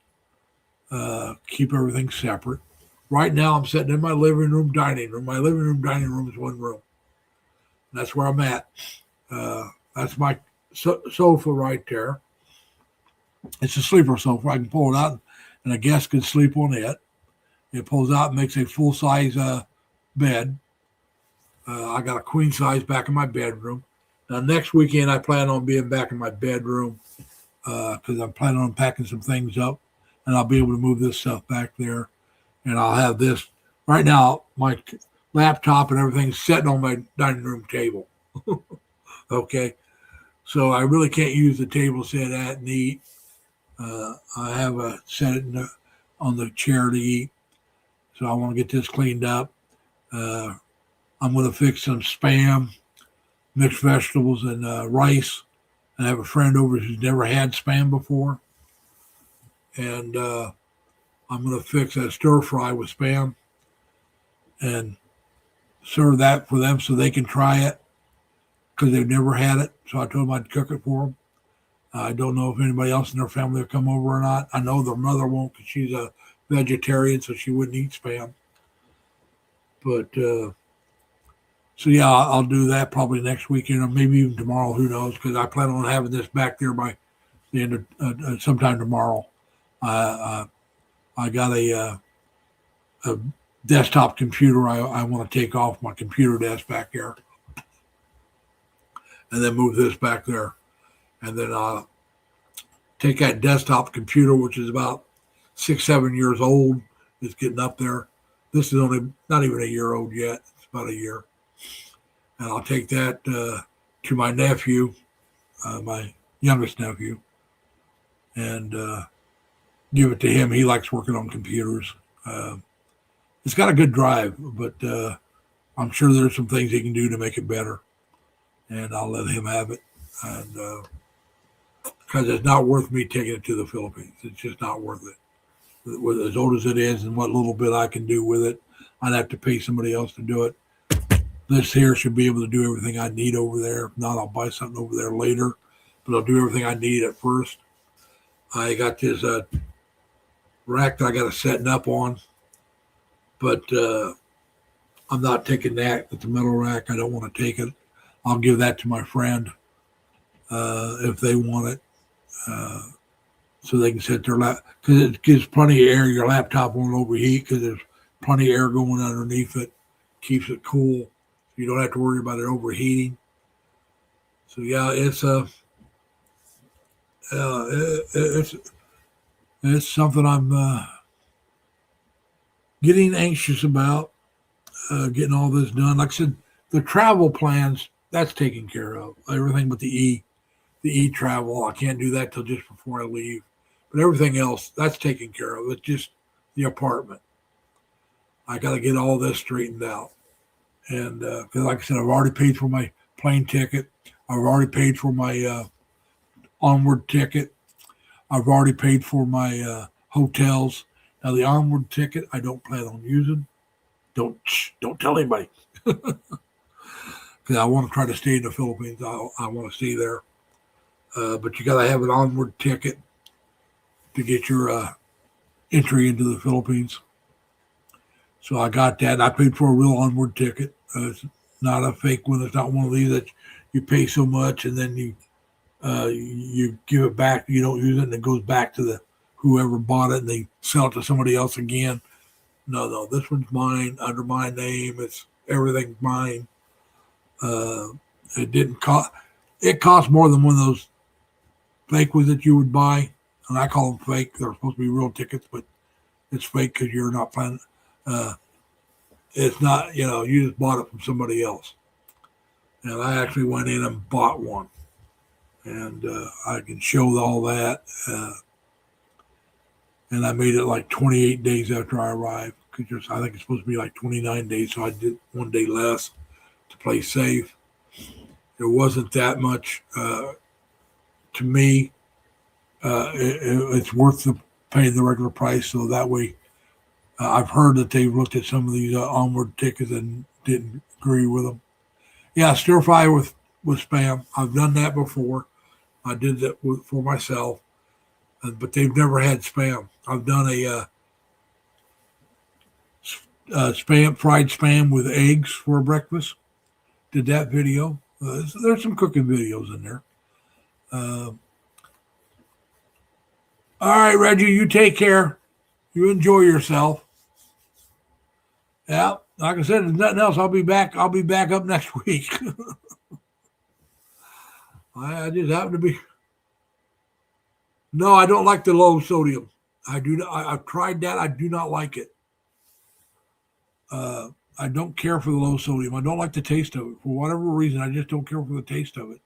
Keep everything separate. Right now, I'm sitting in my living room, dining room. My living room, dining room is one room. And that's where I'm at. That's my sofa right there. It's a sleeper sofa. I can pull it out, and a guest can sleep on it. It pulls out and makes a full-size bed. I got a queen size back in my bedroom. Now, next weekend, I plan on being back in my bedroom because I'm planning on packing some things up, and I'll be able to move this stuff back there. And I'll have this. Right now, my laptop and everything's sitting on my dining room table. Okay. So I really can't use the table set at and eat. I have set it on the chair to eat. So I want to get this cleaned up. I'm going to fix some Spam, mixed vegetables, and rice. I have a friend over who's never had Spam before. And I'm going to fix a stir fry with Spam and serve that for them so they can try it because they've never had it. So I told them I'd cook it for them. I don't know if anybody else in their family will come over or not. I know their mother won't because she's a vegetarian, so she wouldn't eat Spam. But so yeah, I'll do that probably next weekend or maybe even tomorrow. Who knows? Because I plan on having this back there by the end of sometime tomorrow. I got a desktop computer I want to take off my computer desk back there and then move this back there. And then I'll take that desktop computer, which is about 6-7 years old. It's getting up there. This is only not even a year old yet. It's about a year. And I'll take that to my nephew, my youngest nephew, and give it to him. He likes working on computers. It's got a good drive, but I'm sure there's some things he can do to make it better. And I'll let him have it. And because it's not worth me taking it to the Philippines. It's just not worth it. With as old as it is and what little bit I can do with it, I'd have to pay somebody else to do it. This here should be able to do everything I need over there. If not, I'll buy something over there later. But I'll do everything I need at first. I got this rack that I got to setting up on. But I'm not taking that. It's a metal rack. I don't want to take it. I'll give that to my friend if they want it. So they can sit their lap. Because it gives plenty of air. Your laptop won't overheat because there's plenty of air going underneath it. Keeps it cool. You don't have to worry about it overheating. So yeah, it's It's something I'm getting anxious about. Getting all this done. Like I said, the travel plans that's taken care of. Everything but the travel. I can't do that till just before I leave. But everything else that's taken care of. It's just the apartment. I got to get all this straightened out. And because, like I said, I've already paid for my plane ticket. I've already paid for my onward ticket. I've already paid for my hotels. Now the onward ticket I don't plan on using. Don't tell anybody. Because I want to try to stay in the Philippines. I want to stay there. But you got to have an onward ticket to get your entry into the Philippines. So I got that. And I paid for a real onward ticket. It's not a fake one. It's not one of these that you pay so much and then you give it back. You don't use it and it goes back to the whoever bought it and they sell it to somebody else again. No. This one's mine under my name. It's everything's mine. It didn't cost. It cost more than one of those fake ones that you would buy, and I call them fake. They're supposed to be real tickets, but it's fake because you're not planning. It's not. You just bought it from somebody else, and I actually went in and bought one, and I can show all that. And I made it like 28 days after I arrived because I think it's supposed to be like 29 days, so I did 1 day less to play safe. It wasn't that much to me. It's worth paying the regular price, so that way I've heard that they've looked at some of these onward tickets and didn't agree with them. Yeah, stir fry with Spam. I've done that before. I did that for myself, but they've never had Spam. I've done a fried Spam with eggs for breakfast. Did that video. There's some cooking videos in there. All right, Reggie, you take care. You enjoy yourself. Yeah, like I said, if nothing else, I'll be back. I'll be back up next week. I just happen to be. No, I don't like the low sodium. I do not. I've tried that. I do not like it. I don't care for the low sodium. I don't like the taste of it. For whatever reason, I just don't care for the taste of it.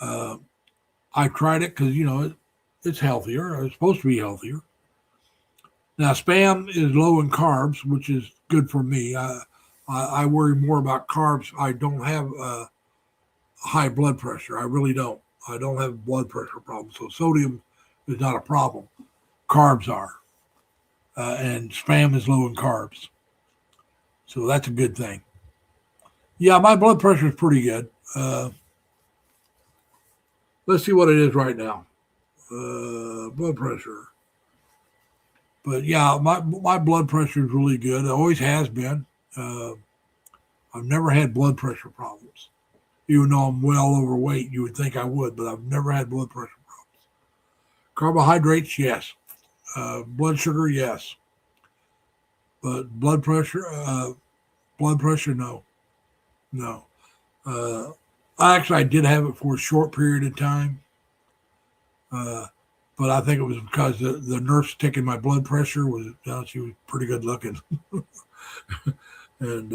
I tried it because, it's healthier. It's supposed to be healthier. Now, Spam is low in carbs, which is good for me. I worry more about carbs. I don't have high blood pressure. I really don't. I don't have blood pressure problems. So sodium is not a problem. Carbs are. And Spam is low in carbs. So that's a good thing. Yeah, my blood pressure is pretty good. Let's see what it is right now. Blood pressure. But yeah, my blood pressure is really good. It always has been. I've never had blood pressure problems. Even though I'm well overweight, you would think I would, but I've never had blood pressure problems. Carbohydrates, yes. Blood sugar, yes. But blood pressure, no. No. I did have it for a short period of time. But I think it was because the nurse taking my blood pressure she was pretty good looking. And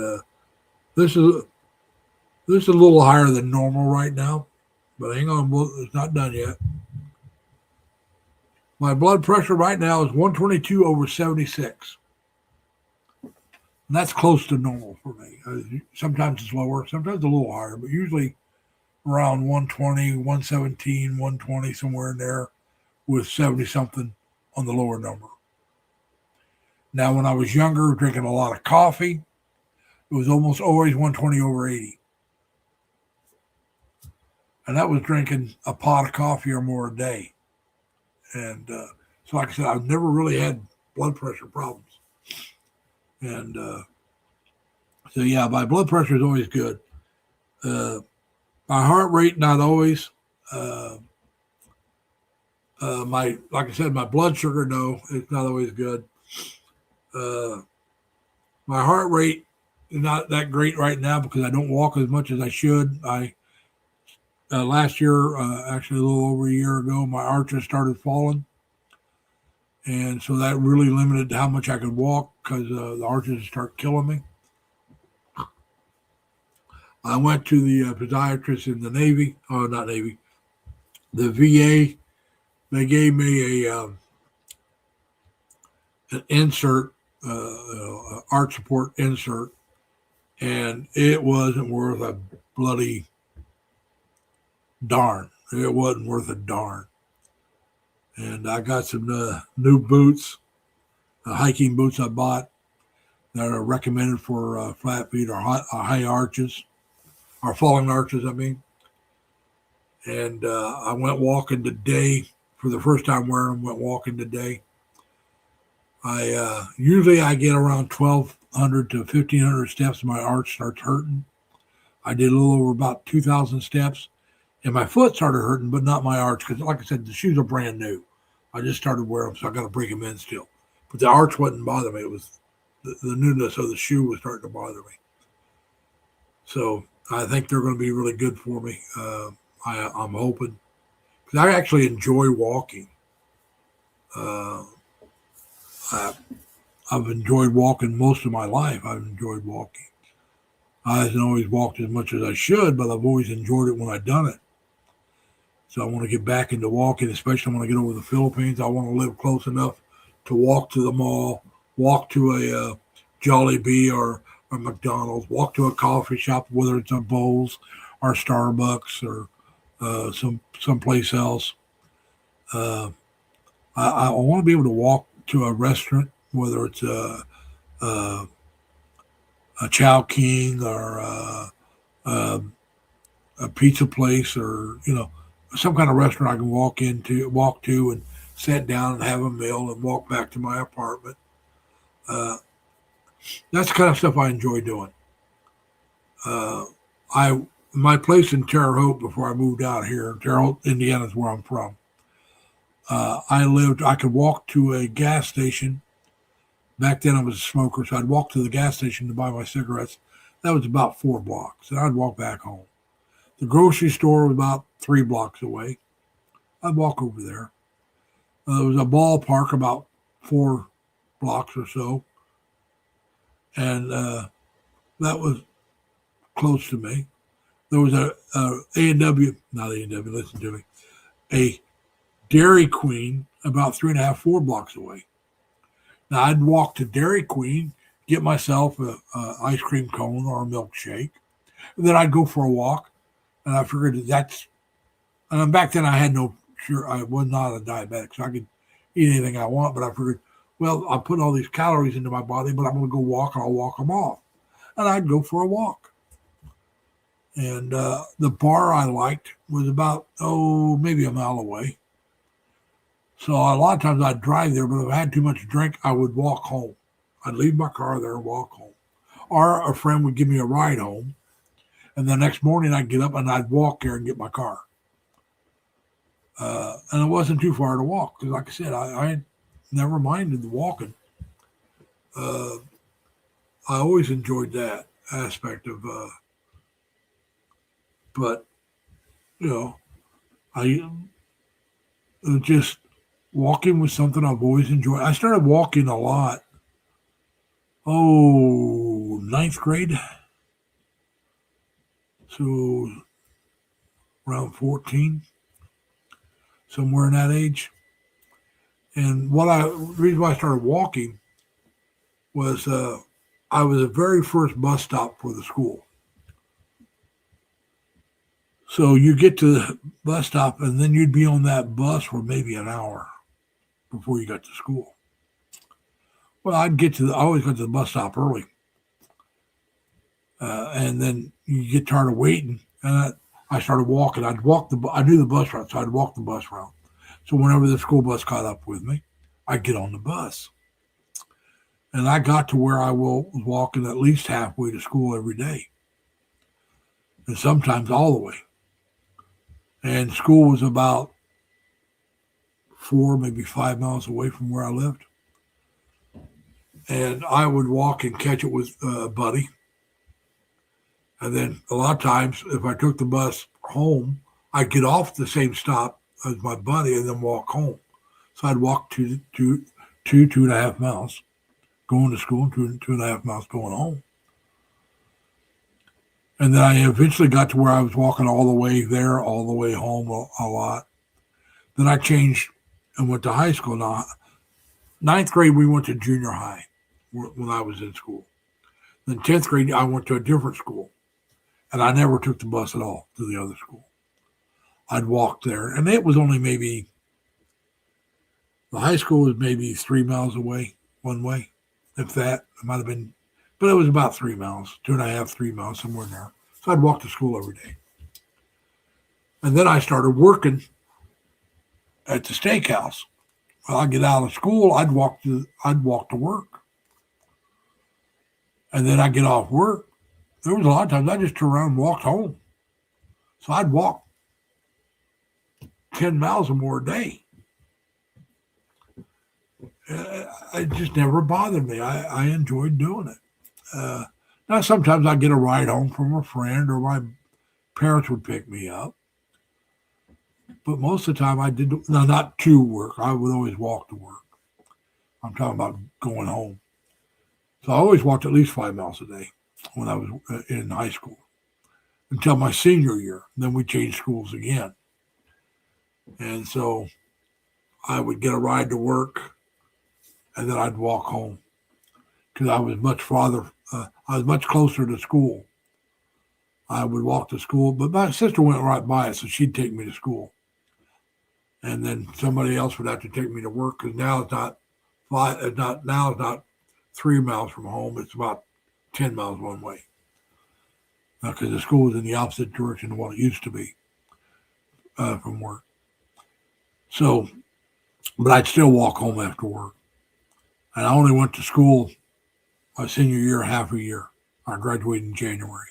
this is a little higher than normal right now. But hang on, it's not done yet. My blood pressure right now is 122/76. And that's close to normal for me. Sometimes it's lower, sometimes a little higher, but usually around 120, 117, 120, somewhere in there with 70-something on the lower number. Now, when I was younger, drinking a lot of coffee, it was almost always 120/80. And that was drinking a pot of coffee or more a day. And so, like I said, I've never really had blood pressure problems. And so, yeah, my blood pressure is always good. My heart rate, not always. Like I said, my blood sugar, no, it's not always good. My heart rate is not that great right now because I don't walk as much as I should. I last year, actually a little over a year ago, my arches started falling. And so that really limited how much I could walk because the arches start killing me. I went to the podiatrist in the Navy, not Navy, the VA. They gave me an insert, arch support insert, and it wasn't worth a bloody darn. It wasn't worth a darn. And I got some new boots, hiking boots I bought that are recommended for flat feet or high arches, or falling arches, I mean. And I went walking today for the first time wearing them. Went walking today. I usually I get around 1,200 to 1,500 steps, and my arch starts hurting. I did a little over about 2,000 steps, and my foot started hurting, but not my arch because, like I said, the shoes are brand new. I just started wearing them, so I got to break them in still. But the arch wasn't bothering me. It was the newness of the shoe was starting to bother me. So I think they're going to be really good for me. I'm hoping because I actually enjoy walking. I've enjoyed walking most of my life. I've enjoyed walking. I haven't always walked as much as I should, but I've always enjoyed it when I've done it. So I want to get back into walking, especially when I get over the Philippines. I want to live close enough to walk to the mall, walk to a Jollibee or McDonald's, walk to a coffee shop, whether it's a Bowls or Starbucks or someplace else. I want to be able to walk to a restaurant, whether it's a Chow King or a pizza place or some kind of restaurant I can walk to and sit down and have a meal and walk back to my apartment. That's the kind of stuff I enjoy doing. My place in Terre Haute before I moved out here, Terre Haute, Indiana is where I'm from. I could walk to a gas station. Back then I was a smoker, so I'd walk to the gas station to buy my cigarettes. That was about 4 blocks, and I'd walk back home. The grocery store was about 3 blocks away. I'd walk over there. There was a ballpark about 4 blocks or so, and that was close to me. There was a A&W, not A&W, listen to me, a Dairy Queen about 3.5, 4 blocks away. Now I'd walk to Dairy Queen, get myself a ice cream cone or a milkshake, and then I'd go for a walk. And I figured and back then I was not a diabetic, so I could eat anything I want. But I figured, well, I put all these calories into my body, but I'm going to go walk and I'll walk them off. And I'd go for a walk. And the bar I liked was about, maybe a mile away. So a lot of times I'd drive there, but if I had too much to drink, I would walk home. I'd leave my car there and walk home. Or a friend would give me a ride home. And the next morning I'd get up and I'd walk there and get my car. And it wasn't too far to walk because, like I said, I never minded the walking. I always enjoyed that aspect of, but just walking was something I've always enjoyed. I started walking a lot. Ninth grade. So around 14, somewhere in that age. And the reason why I started walking was I was the very first bus stop for the school. So you get to the bus stop and then you'd be on that bus for maybe an hour before you got to school. Well, I always got to the bus stop early. And then you get tired of waiting. And I started walking. I knew the bus route, so I'd walk the bus route. So whenever the school bus caught up with me, I'd get on the bus. And I got to where I was walking at least halfway to school every day. And sometimes all the way. And school was about 4, maybe 5 miles away from where I lived. And I would walk and catch it with a buddy. And then a lot of times, if I took the bus home, I'd get off the same stop as my buddy and then walk home. So I'd walk 2.5 miles going to school, 2.5 miles going home. And then I eventually got to where I was walking all the way there, all the way home a lot. Then I changed and went to high school. Now, ninth grade, we went to junior high when I was in school. Then 10th grade, I went to a different school. And I never took the bus at all to the other school. I'd walk there. And it was only maybe, the high school was maybe 3 miles away, one way. If that, it might have been, but it was about 3 miles, 2.5, 3 miles, somewhere in there. So I'd walk to school every day. And then I started working at the steakhouse. Well, I'd get out of school, I'd walk to work. And then I'd get off work. There was a lot of times I just turned around and walked home. So I'd walk 10 miles or more a day. It just never bothered me. I enjoyed doing it. Now, sometimes I'd get a ride home from a friend or my parents would pick me up. But most of the time I did, no, not to work. I would always walk to work. I'm talking about going home. So I always walked at least 5 miles a day when I was in high school until my senior year. Then we changed schools again. And so I would get a ride to work and then I'd walk home because I was much farther. I was much closer to school. I would walk to school, but my sister went right by it, so she'd take me to school. And then somebody else would have to take me to work because now it's not 3 miles from home. It's about 10 miles one way because the school is in the opposite direction of what it used to be from work. So, but I'd still walk home after work. And I only went to school my senior year, half a year. I graduated in January.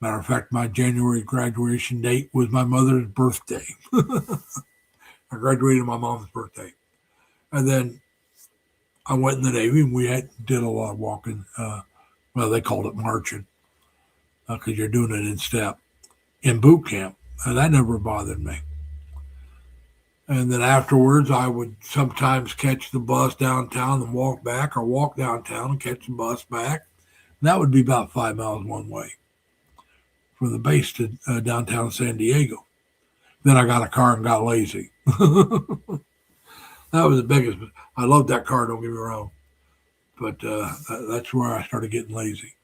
Matter of fact, my January graduation date was my mother's birthday. I graduated on my mom's birthday. And then I went in the Navy and we did a lot of walking. Well, they called it marching because you're doing it in step in boot camp. And that never bothered me. And then afterwards, I would sometimes catch the bus downtown and walk back, or walk downtown and catch the bus back. And that would be about 5 miles one way from the base to downtown San Diego. Then I got a car and got lazy. That was the biggest. I loved that car, don't get me wrong. But that's where I started getting lazy.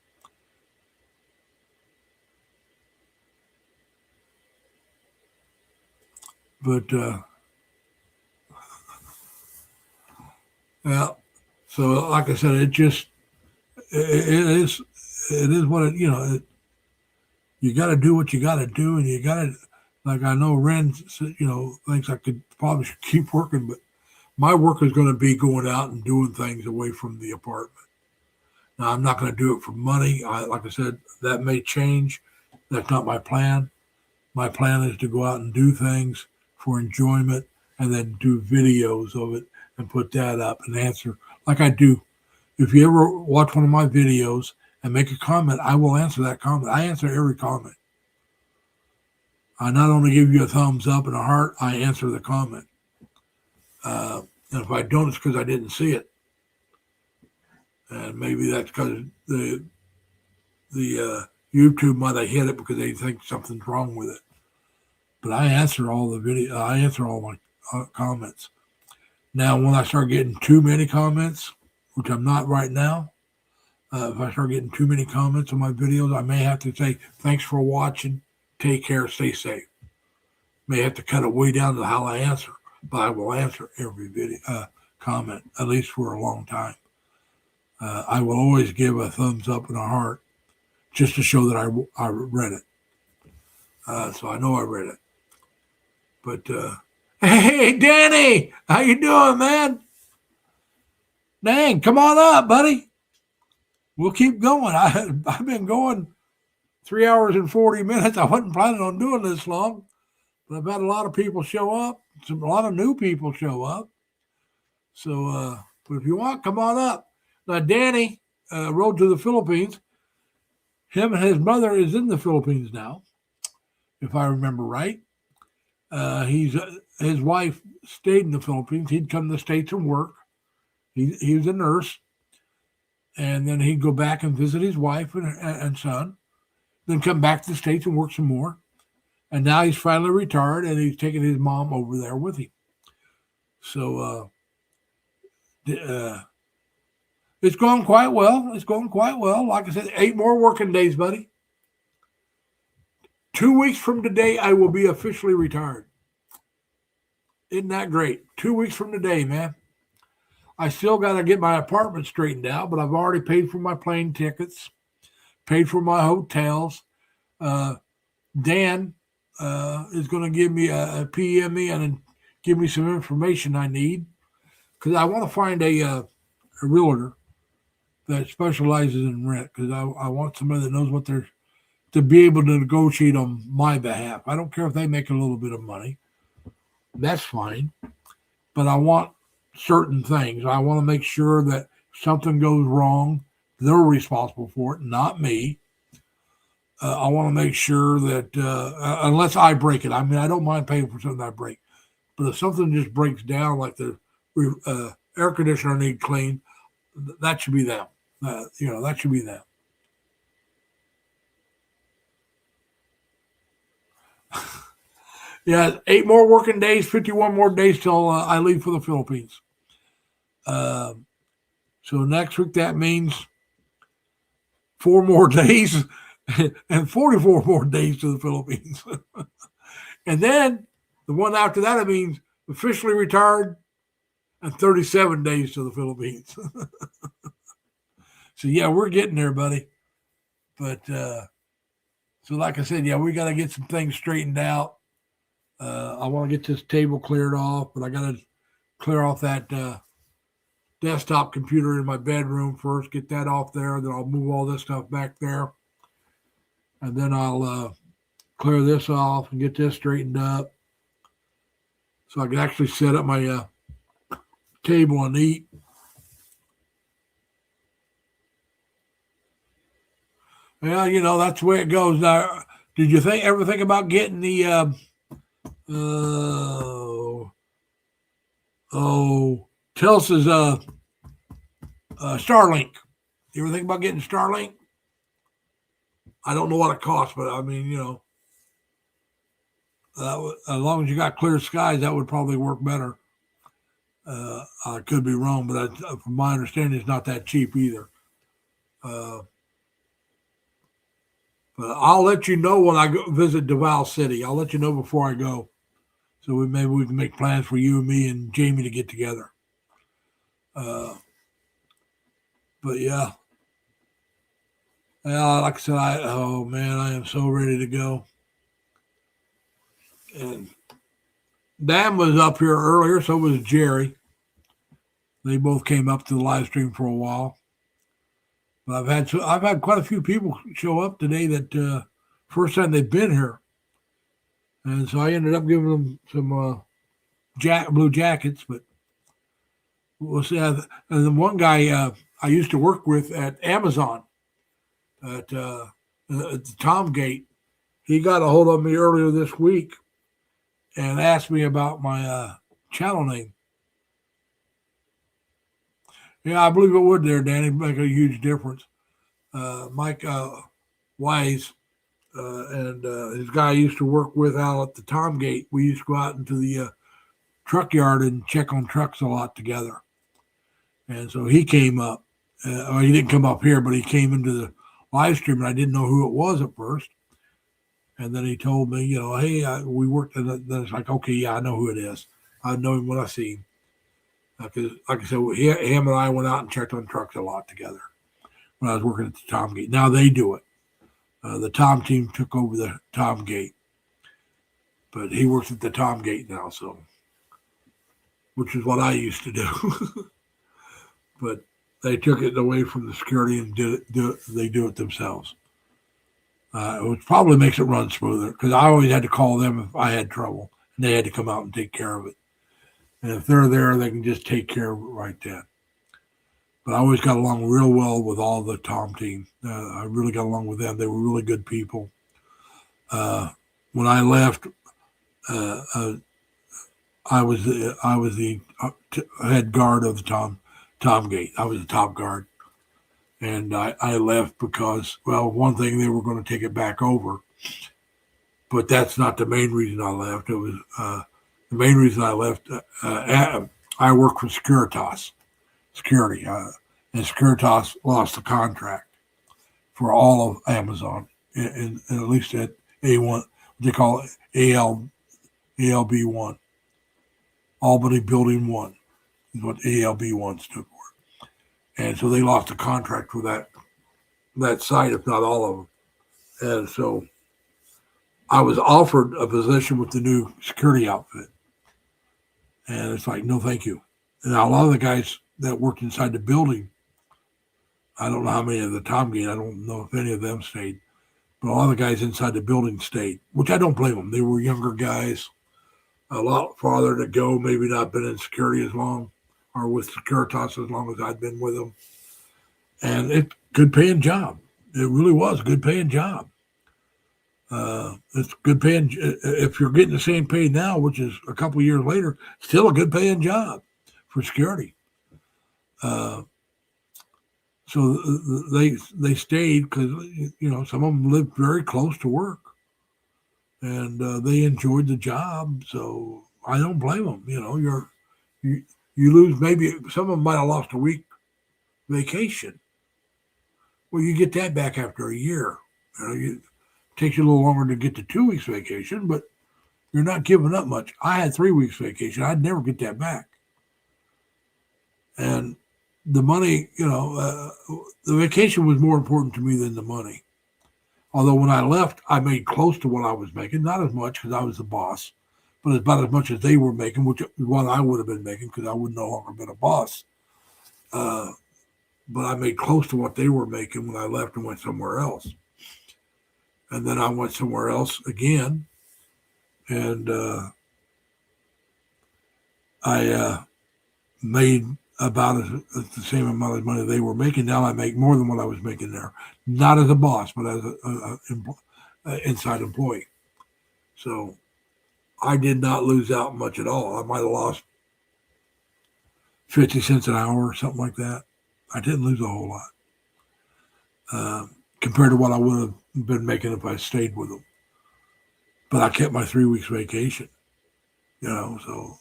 But yeah, so like I said, it is what it, you got to do what you got to do, and you got to, like I know Ren, thinks I could probably should keep working, but my work is going to be going out and doing things away from the apartment. Now, I'm not going to do it for money. Like I said, that may change. That's not my plan. My plan is to go out and do things for enjoyment and then do videos of it and put that up and answer like I do. If you ever watch one of my videos and make a comment, I will answer that comment. I answer every comment. I not only give you a thumbs up and a heart, I answer the comment. And if I don't, it's because I didn't see it. And maybe that's because the YouTube might have hit it because they think something's wrong with it. But I answer all the video. I answer all my comments. Now, when I start getting too many comments, which I'm not right now, if I start getting too many comments on my videos, I may have to say, thanks for watching. Take care. Stay safe. May have to cut it way down to how I answer, but I will answer every video comment, at least for a long time. I will always give a thumbs up and a heart just to show that I read it. So I know I read it. But hey, Danny, how you doing, man? Dang, come on up, buddy. We'll keep going. I've been going 3 hours and 40 minutes. I wasn't planning on doing this long, but I've had a lot of people show up. A lot of new people show up. So, but if you want, come on up. Now, Danny rode to the Philippines. Him and his mother is in the Philippines now. if I remember right. His wife stayed in the Philippines. He'd come to the States and work. He was a nurse, and then he'd go back and visit his wife and son, then come back to the States and work some more. And now he's finally retired, and he's taking his mom over there with him. So it's going quite well. It's going quite well. Like I said, 8 more working days, buddy. 2 weeks from today, I will be officially retired. Isn't that great? 2 weeks from today, man. I still got to get my apartment straightened out, but I've already paid for my plane tickets, paid for my hotels. Dan is going to give me a PM me and give me some information I need, because I want to find a realtor that specializes in rent, because I want somebody that knows what they're to be able to negotiate on my behalf. I don't care if they make a little bit of money. That's fine. But I want certain things. I want to make sure that if something goes wrong, they're responsible for it, not me. I want to make sure that unless I break it, I mean, I don't mind paying for something I break. But if something just breaks down, like the air conditioner need cleaned, that should be them. That should be them. Yeah, 8 more working days, 51 more days till I leave for the Philippines. So next week, that means 4 more days and 44 more days to the Philippines. And then the one after that, it means officially retired and 37 days to the Philippines. So, yeah, we're getting there, buddy. But so like I said, yeah, we got to get some things straightened out. I want to get this table cleared off, but I got to clear off that desktop computer in my bedroom first, get that off there. Then I'll move all this stuff back there. And then I'll clear this off and get this straightened up so I can actually set up my table and eat. Well, that's the way it goes. Now, did you ever think about getting the Telsa's Starlink? You ever think about getting Starlink? I don't know what it costs, but I mean, as long as you got clear skies, that would probably work better. I could be wrong, but from my understanding, it's not that cheap either. But I'll let you know when I go visit Davao City. I'll let you know before I go. So maybe we can make plans for you and me and Jamie to get together. But yeah. Like I said, I am so ready to go. And Dan was up here earlier, so was Jerry. They both came up to the live stream for a while. But I've had quite a few people show up today that first time they've been here, and so I ended up giving them some blue jackets. But we'll see. And then one guy I used to work with at Amazon at the Tom Gate, he got a hold of me earlier this week and asked me about my channel name. Yeah, I believe it would there, Danny, make a huge difference. Mike Wise and his guy I used to work with out at the Tom Gate, we used to go out into the truck yard and check on trucks a lot together. And so he came up. He didn't come up here, but he came into the live stream, and I didn't know who it was at first. And then he told me, hey, we worked. And then it's like, okay, yeah, I know who it is. I know him when I see him. Because, like I said, him and I went out and checked on trucks a lot together when I was working at the Tom Gate. Now they do it. The Tom team took over the Tom Gate. But he works at the Tom Gate now, which is what I used to do. But they took it away from the security and they do it themselves. Which probably makes it run smoother, because I always had to call them if I had trouble, and they had to come out and take care of it. And if they're there, they can just take care of it right then. But I always got along real well with all the Tom team. I really got along with them. They were really good people. when I left, I was the head guard of the Tom Gate. I was the top guard, and I left because, well, one thing, they were going to take it back over, but that's not the main reason I left. It was the main reason I left. I worked for Securitas Security, and Securitas lost the contract for all of Amazon, and at least at A1, they call it ALB1, Albany Building 1 is what ALB1 stood for. And so they lost the contract for that site, if not all of them. And so I was offered a position with the new security outfit. And it's like, no, thank you. And a lot of the guys that worked inside the building, I don't know how many of the Tom Gate, I don't know if any of them stayed, but a lot of the guys inside the building stayed, which I don't blame them. They were younger guys, a lot farther to go, maybe not been in security as long or with Securitas as long as I'd been with them. And it's good paying job. It really was a good paying job. It's good paying. If you're getting the same pay now, which is a couple of years later, still a good paying job for security. So they stayed because, you know, some of them lived very close to work, and they enjoyed the job. So I don't blame them. You know, you lose, maybe some of them might have lost a week vacation. Well, you get that back after a year. You know, it takes you a little longer to get to 2 weeks vacation, but you're not giving up much. I had 3 weeks vacation. I'd never get that back. And the money, you know, the vacation was more important to me than the money. Although when I left, I made close to what I was making, not as much because I was the boss, but about as much as they were making, which is what I would have been making because I would no longer been a boss. But I made close to what they were making when I left and went somewhere else. And then I went somewhere else again, and I made about the same amount of money they were making. Now I make more than what I was making there, not as a boss, but as an inside employee. So I did not lose out much at all. I might have lost 50 cents an hour or something like that. I didn't lose a whole lot compared to what I would have been making if I stayed with them. But I kept my 3 weeks vacation, you know, so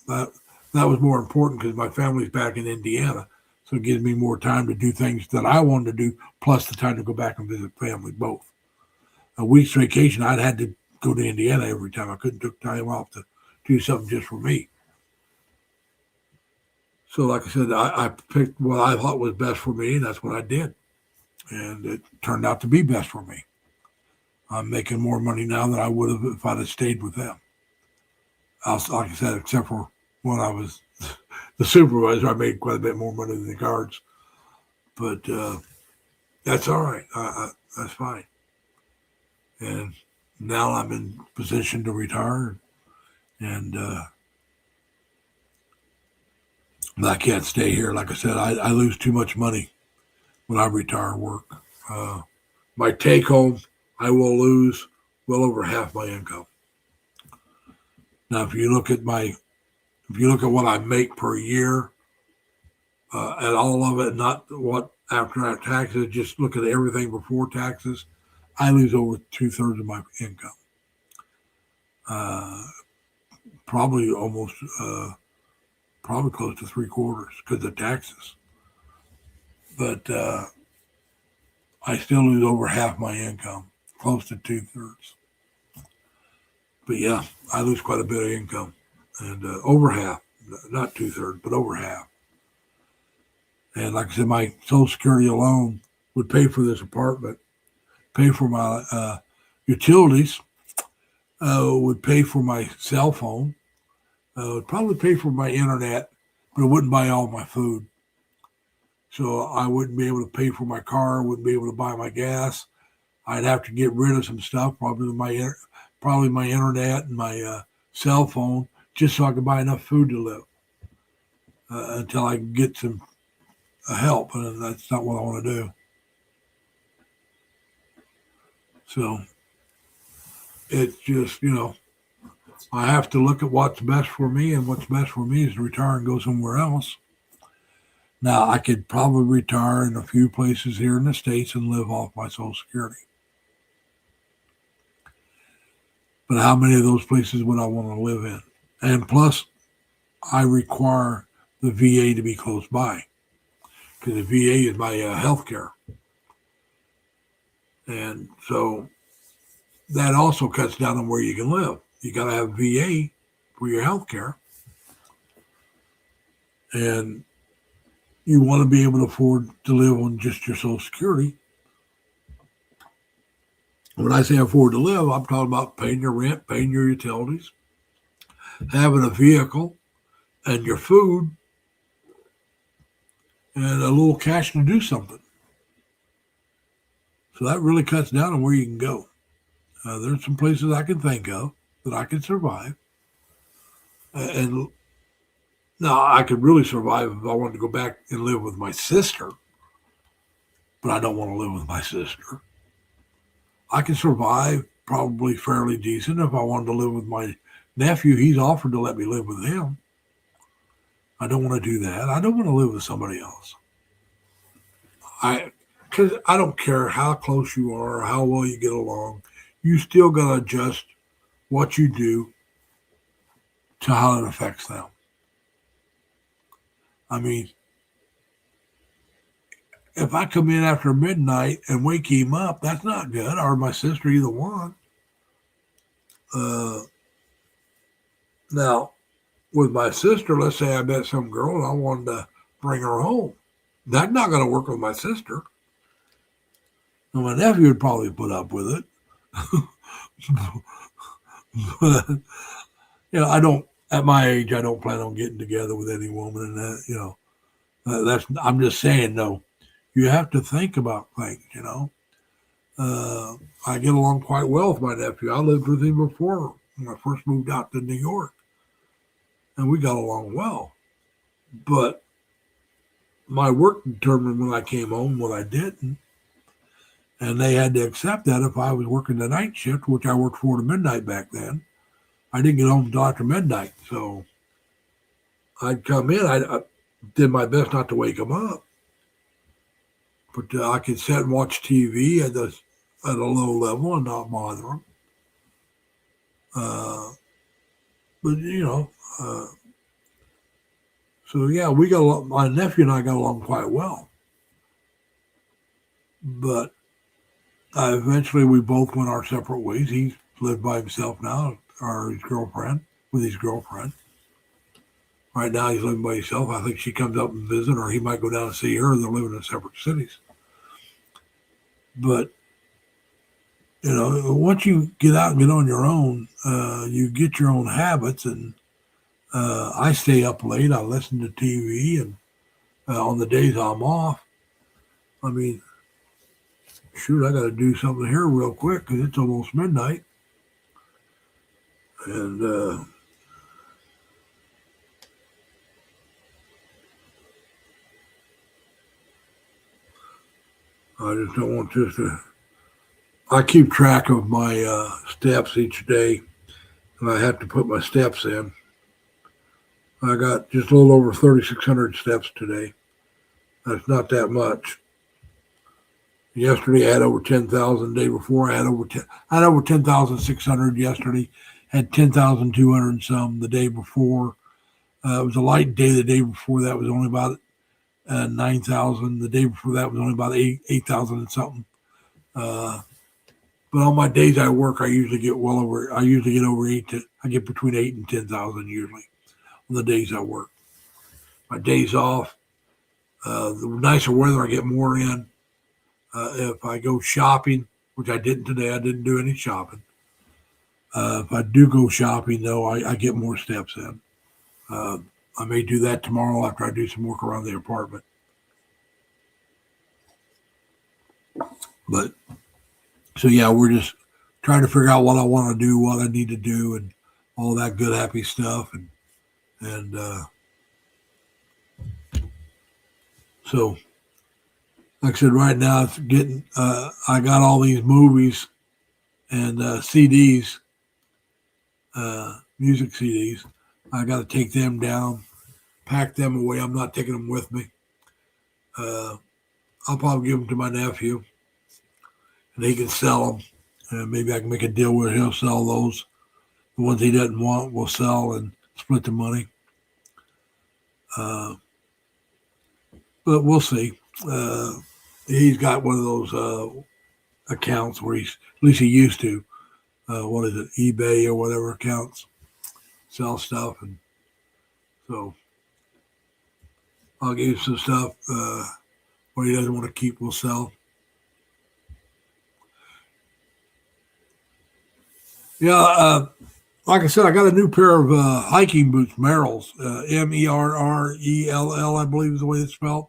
that was more important because my family's back in Indiana. So it gives me more time to do things that I wanted to do, plus the time to go back and visit family, both. A week's vacation, I'd had to go to Indiana every time. I couldn't take time off to do something just for me. So like I said, I picked what I thought was best for me, and that's what I did. And it turned out to be best for me. I'm making more money now than I would have if I'd have stayed with them. Like I said, except for when I was the supervisor, I made quite a bit more money than the guards. But that's all right. That's fine. And now I'm in position to retire, and I can't stay here. Like I said, I lose too much money when I retire work. My take home, I will lose well over half my income. Now, if you look at what I make per year, and all of it, not what after taxes, just look at everything before taxes, I lose over 2/3 of my income. Probably close to 3/4 because of taxes. But I still lose over half my income, close to 2/3. But yeah, I lose quite a bit of income, and over half, not 2/3, but over half. And like I said, my Social Security alone would pay for this apartment, pay for my utilities, would pay for my cell phone, would probably pay for my internet, but it wouldn't buy all my food. So I wouldn't be able to pay for my car, wouldn't be able to buy my gas. I'd have to get rid of some stuff, probably my internet and my cell phone, just so I could buy enough food to live until I can get some help, and that's not what I want to do. So it's just, I have to look at what's best for me, and what's best for me is to retire and go somewhere else. Now, I could probably retire in a few places here in the States and live off my Social Security. But how many of those places would I want to live in? And plus, I require the VA to be close by because the VA is my health care. And so that also cuts down on where you can live. You got to have VA for your health care. And you want to be able to afford to live on just your Social Security. When I say afford to live, I'm talking about paying your rent, paying your utilities, having a vehicle, and your food, and a little cash to do something. So that really cuts down on where you can go. There's some places I can think of that I can survive. And now I could really survive if I wanted to go back and live with my sister, but I don't want to live with my sister. I can survive probably fairly decent if I wanted to live with my nephew. He's offered to let me live with him. I don't want to do that. I don't want to live with somebody else. Because I don't care how close you are or how well you get along. You still got to adjust what you do to how it affects them. I mean, if I come in after midnight and wake him up, that's not good, or my sister, either one. Now, with my sister, let's say I met some girl and I wanted to bring her home. That's not going to work with my sister. And my nephew would probably put up with it. But, I don't, at my age, I don't plan on getting together with any woman. And that, I'm just saying, no, you have to think about things, I get along quite well with my nephew. I lived with him before when I first moved out to New York. And we got along well. But my work determined when I came home what I didn't. And they had to accept that if I was working the night shift, which I worked 4 to midnight back then. I didn't get home until after midnight. So I'd come in. I did my best not to wake them up. But I could sit and watch TV at a low level and not bother them. But, so yeah, we got along, my nephew and I got along quite well. But eventually we both went our separate ways. He lived by himself now, or his girlfriend, with his girlfriend. Right now he's living by himself. I think she comes up and visit, or he might go down and see her. They're living in separate cities. But, once you get out and get on your own, you get your own habits. And I stay up late. I listen to TV. And on the days I'm off, I mean, shoot, I got to do something here real quick because it's almost midnight. And I just don't want this to... I keep track of my steps each day, and I have to put my steps in. I got just a little over 3,600 steps today. That's not that much. Yesterday I had over 10,000. The day before I had over 10,600 yesterday. Had 10,200 and some the day before. It was a light day. The day before that was only about 9,000. The day before that was only about 8,000 and something. But on my days I work, I usually get over 8 I get between 8 and 10,000 usually on the days I work. My days off, the nicer weather, I get more in. If I go shopping, which I didn't today, I didn't do any shopping. If I do go shopping, though, I get more steps in. I may do that tomorrow after I do some work around the apartment. But, so yeah, we're just trying to figure out what I want to do, what I need to do, and all that good, happy stuff. And so, like I said, right now it's getting, I got all these movies and CDs, music CDs. I got to take them down, pack them away. I'm not taking them with me. I'll probably give them to my nephew, and he can sell them. Maybe I can make a deal where he'll sell those. The ones he doesn't want, we'll sell and split the money. But we'll see. He's got one of those accounts where at least he used to. What is it, eBay or whatever accounts, sell stuff, and so I'll give you some stuff. What he doesn't want to keep, we'll sell. Yeah, like I said, I got a new pair of hiking boots, Merrells, Merrell, I believe is the way it's spelled.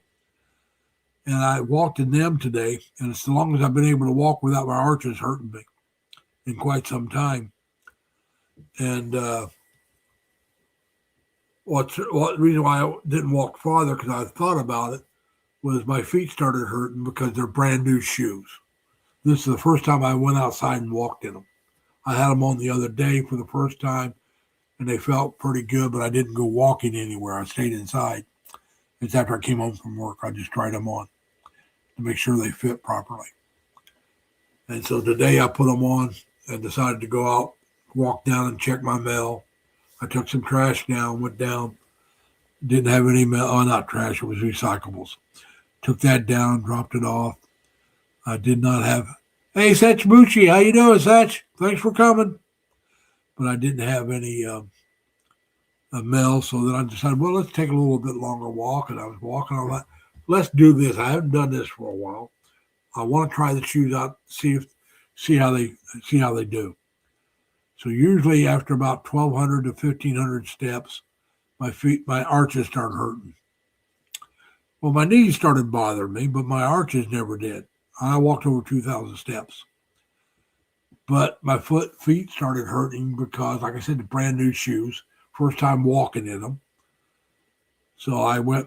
And I walked in them today, and it's the longest I've been able to walk without my arches hurting me in quite some time. And what reason why I didn't walk farther, because I thought about it, was my feet started hurting because they're brand new shoes. This is the first time I went outside and walked in them. I had them on the other day for the first time, and they felt pretty good, but I didn't go walking anywhere. I stayed inside. It's after I came home from work. I just tried them on to make sure they fit properly. And so today I put them on and decided to go out, walk down and check my mail. I took some trash down, went down, didn't have any mail. Oh, not trash, it was recyclables. Took that down, dropped it off. I did not have, hey, Satch Bucci, how you doing, Satch? Thanks for coming. But I didn't have any mail, so then I decided, well, let's take a little bit longer walk. And I was walking on that. Let's do this. I haven't done this for a while. I want to try the shoes out, see how they do. So usually after about 1,200 to 1,500 steps, my arches start hurting. Well, my knees started bothering me, but my arches never did. I walked over 2,000 steps. But my feet started hurting because, like I said, the brand new shoes, first time walking in them. So I was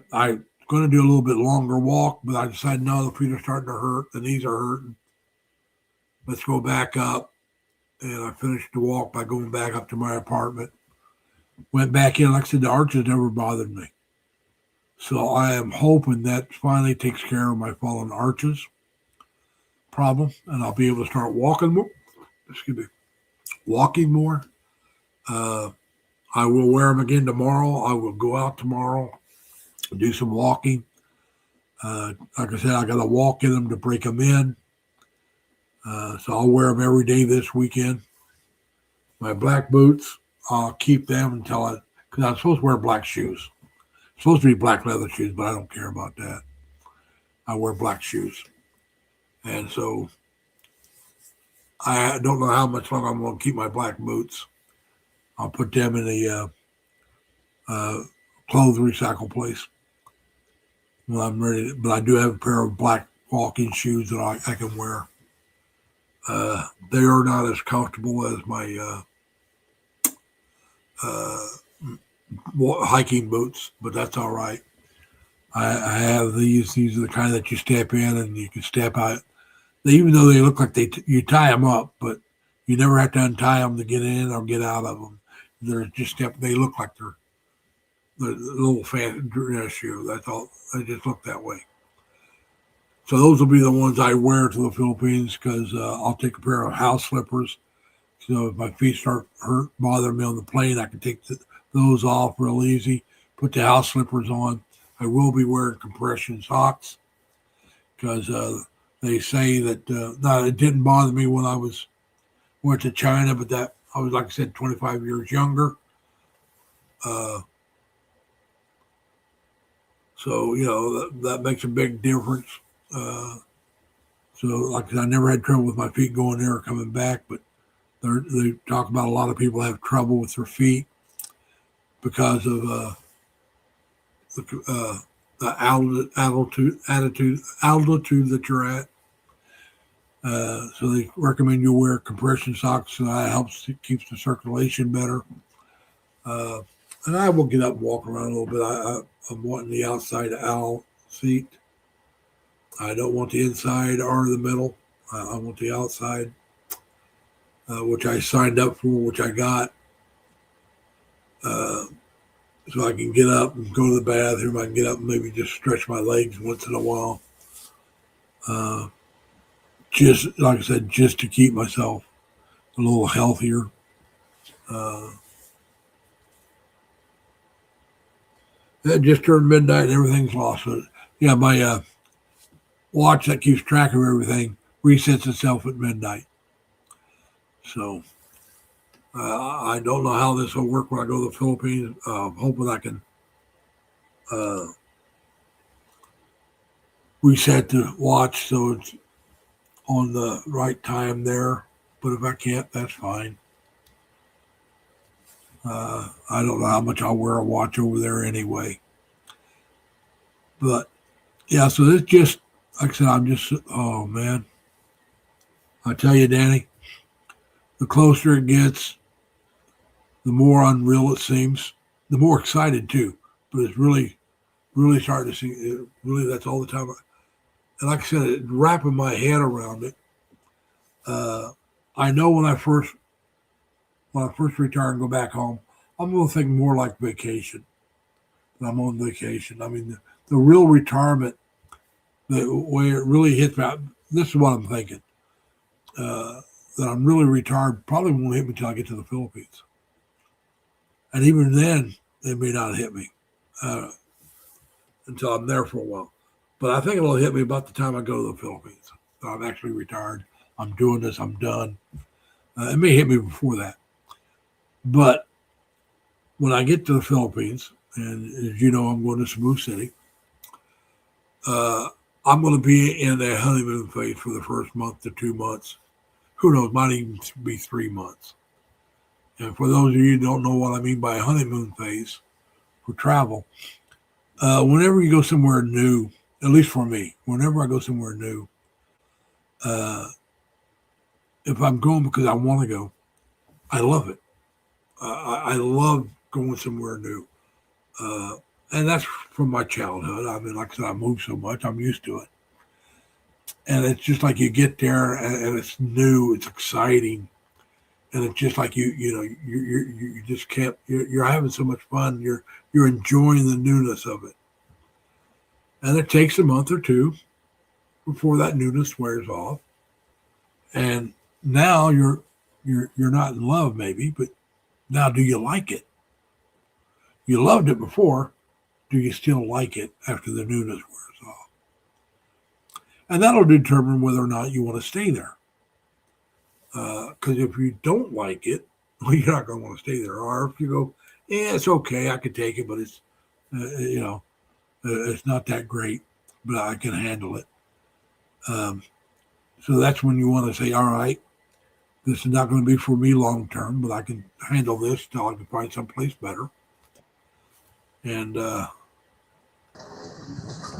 going to do a little bit longer walk, but I decided, no, the feet are starting to hurt. The knees are hurting. Let's go back up. And I finished the walk by going back up to my apartment. Went back in. Like I said, the arches never bothered me. So I am hoping that finally takes care of my fallen arches problem, and I'll be able to start walking more. Walking more. I will wear them again tomorrow. I will go out tomorrow, do some walking. Like I said, I got to walk in them to break them in. So I'll wear them every day this weekend. My black boots, I'll keep them because I'm supposed to wear black shoes. Supposed to be black leather shoes, but I don't care about that. I wear black shoes. And so I don't know how much longer I'm going to keep my black boots. I'll put them in the clothes recycle place. Well, I'm ready, but I do have a pair of black walking shoes that I can wear. They are not as comfortable as my hiking boots, but that's all right. I have these. These are the kind that you step in and you can step out. Even though they look like you tie them up, but you never have to untie them to get in or get out of them. They're just they look like they're little fancy dress shoe. That's all. They just look that way. So those will be the ones I wear to the Philippines because I'll take a pair of house slippers. So if my feet start bothering me on the plane, I can take those off real easy. Put the house slippers on. I will be wearing compression socks because they say that it didn't bother me when I went to China, but that I was, like I said, 25 years younger. So that makes a big difference. So like I said, I never had trouble with my feet going there or coming back, but they talk about a lot of people have trouble with their feet because of the altitude that you're at. So they recommend you wear compression socks, so that helps. It keeps the circulation better. And I will get up and walk around a little bit. I'm wanting the outside owl seat. I don't want the inside or the middle. I want the outside. which I signed up for, which I got. So I can get up and go to the bathroom. I can get up and maybe just stretch my legs once in a while. Just like I said, just to keep myself a little healthier. It just turned midnight and everything's lost. So, yeah, my watch that keeps track of everything resets itself at midnight. So I don't know how this will work when I go to the Philippines. Hoping I can reset the watch so it's on the right time there. But if I can't, that's fine. I don't know how much I'll wear a watch over there anyway. But yeah, so this just, like I said, oh man. I tell you, Danny, the closer it gets, the more unreal it seems, the more excited too. But it's really, really starting to see, really, that's all the time. And like I said, wrapping my head around it. I know when I first retire and go back home, I'm going to think more like vacation. I'm on vacation. I mean, the real retirement, the way it really hits me, this is what I'm thinking. That I'm really retired probably won't hit me until I get to the Philippines. And even then, it may not hit me until I'm there for a while. But I think it'll hit me about the time I go to the Philippines. So I'm actually retired. I'm doing this. I'm done. It may hit me before that. But when I get to the Philippines, and as you know, I'm going to Cebu City, I'm going to be in a honeymoon phase for the first month to 2 months. Who knows, might even be 3 months. And for those of you who don't know what I mean by a honeymoon phase for travel, whenever you go somewhere new, at least for me, whenever I go somewhere new, if I'm going because I want to go, I love it. I love going somewhere new. And that's from my childhood. I mean, like I said, I moved so much, I'm used to it. And it's just like you get there and it's new, it's exciting. And it's just like you just can't. You're having so much fun. You're enjoying the newness of it, and it takes a month or two before that newness wears off. And now you're not in love, maybe, but now do you like it? You loved it before. Do you still like it after the newness wears off? And that'll determine whether or not you want to stay there. Because if you don't like it, well, you're not going to want to stay there. Or if you go, yeah, it's okay, I could take it, but it's, it's not that great, but I can handle it. So that's when you want to say, all right, this is not going to be for me long term, but I can handle this till I can find someplace better. And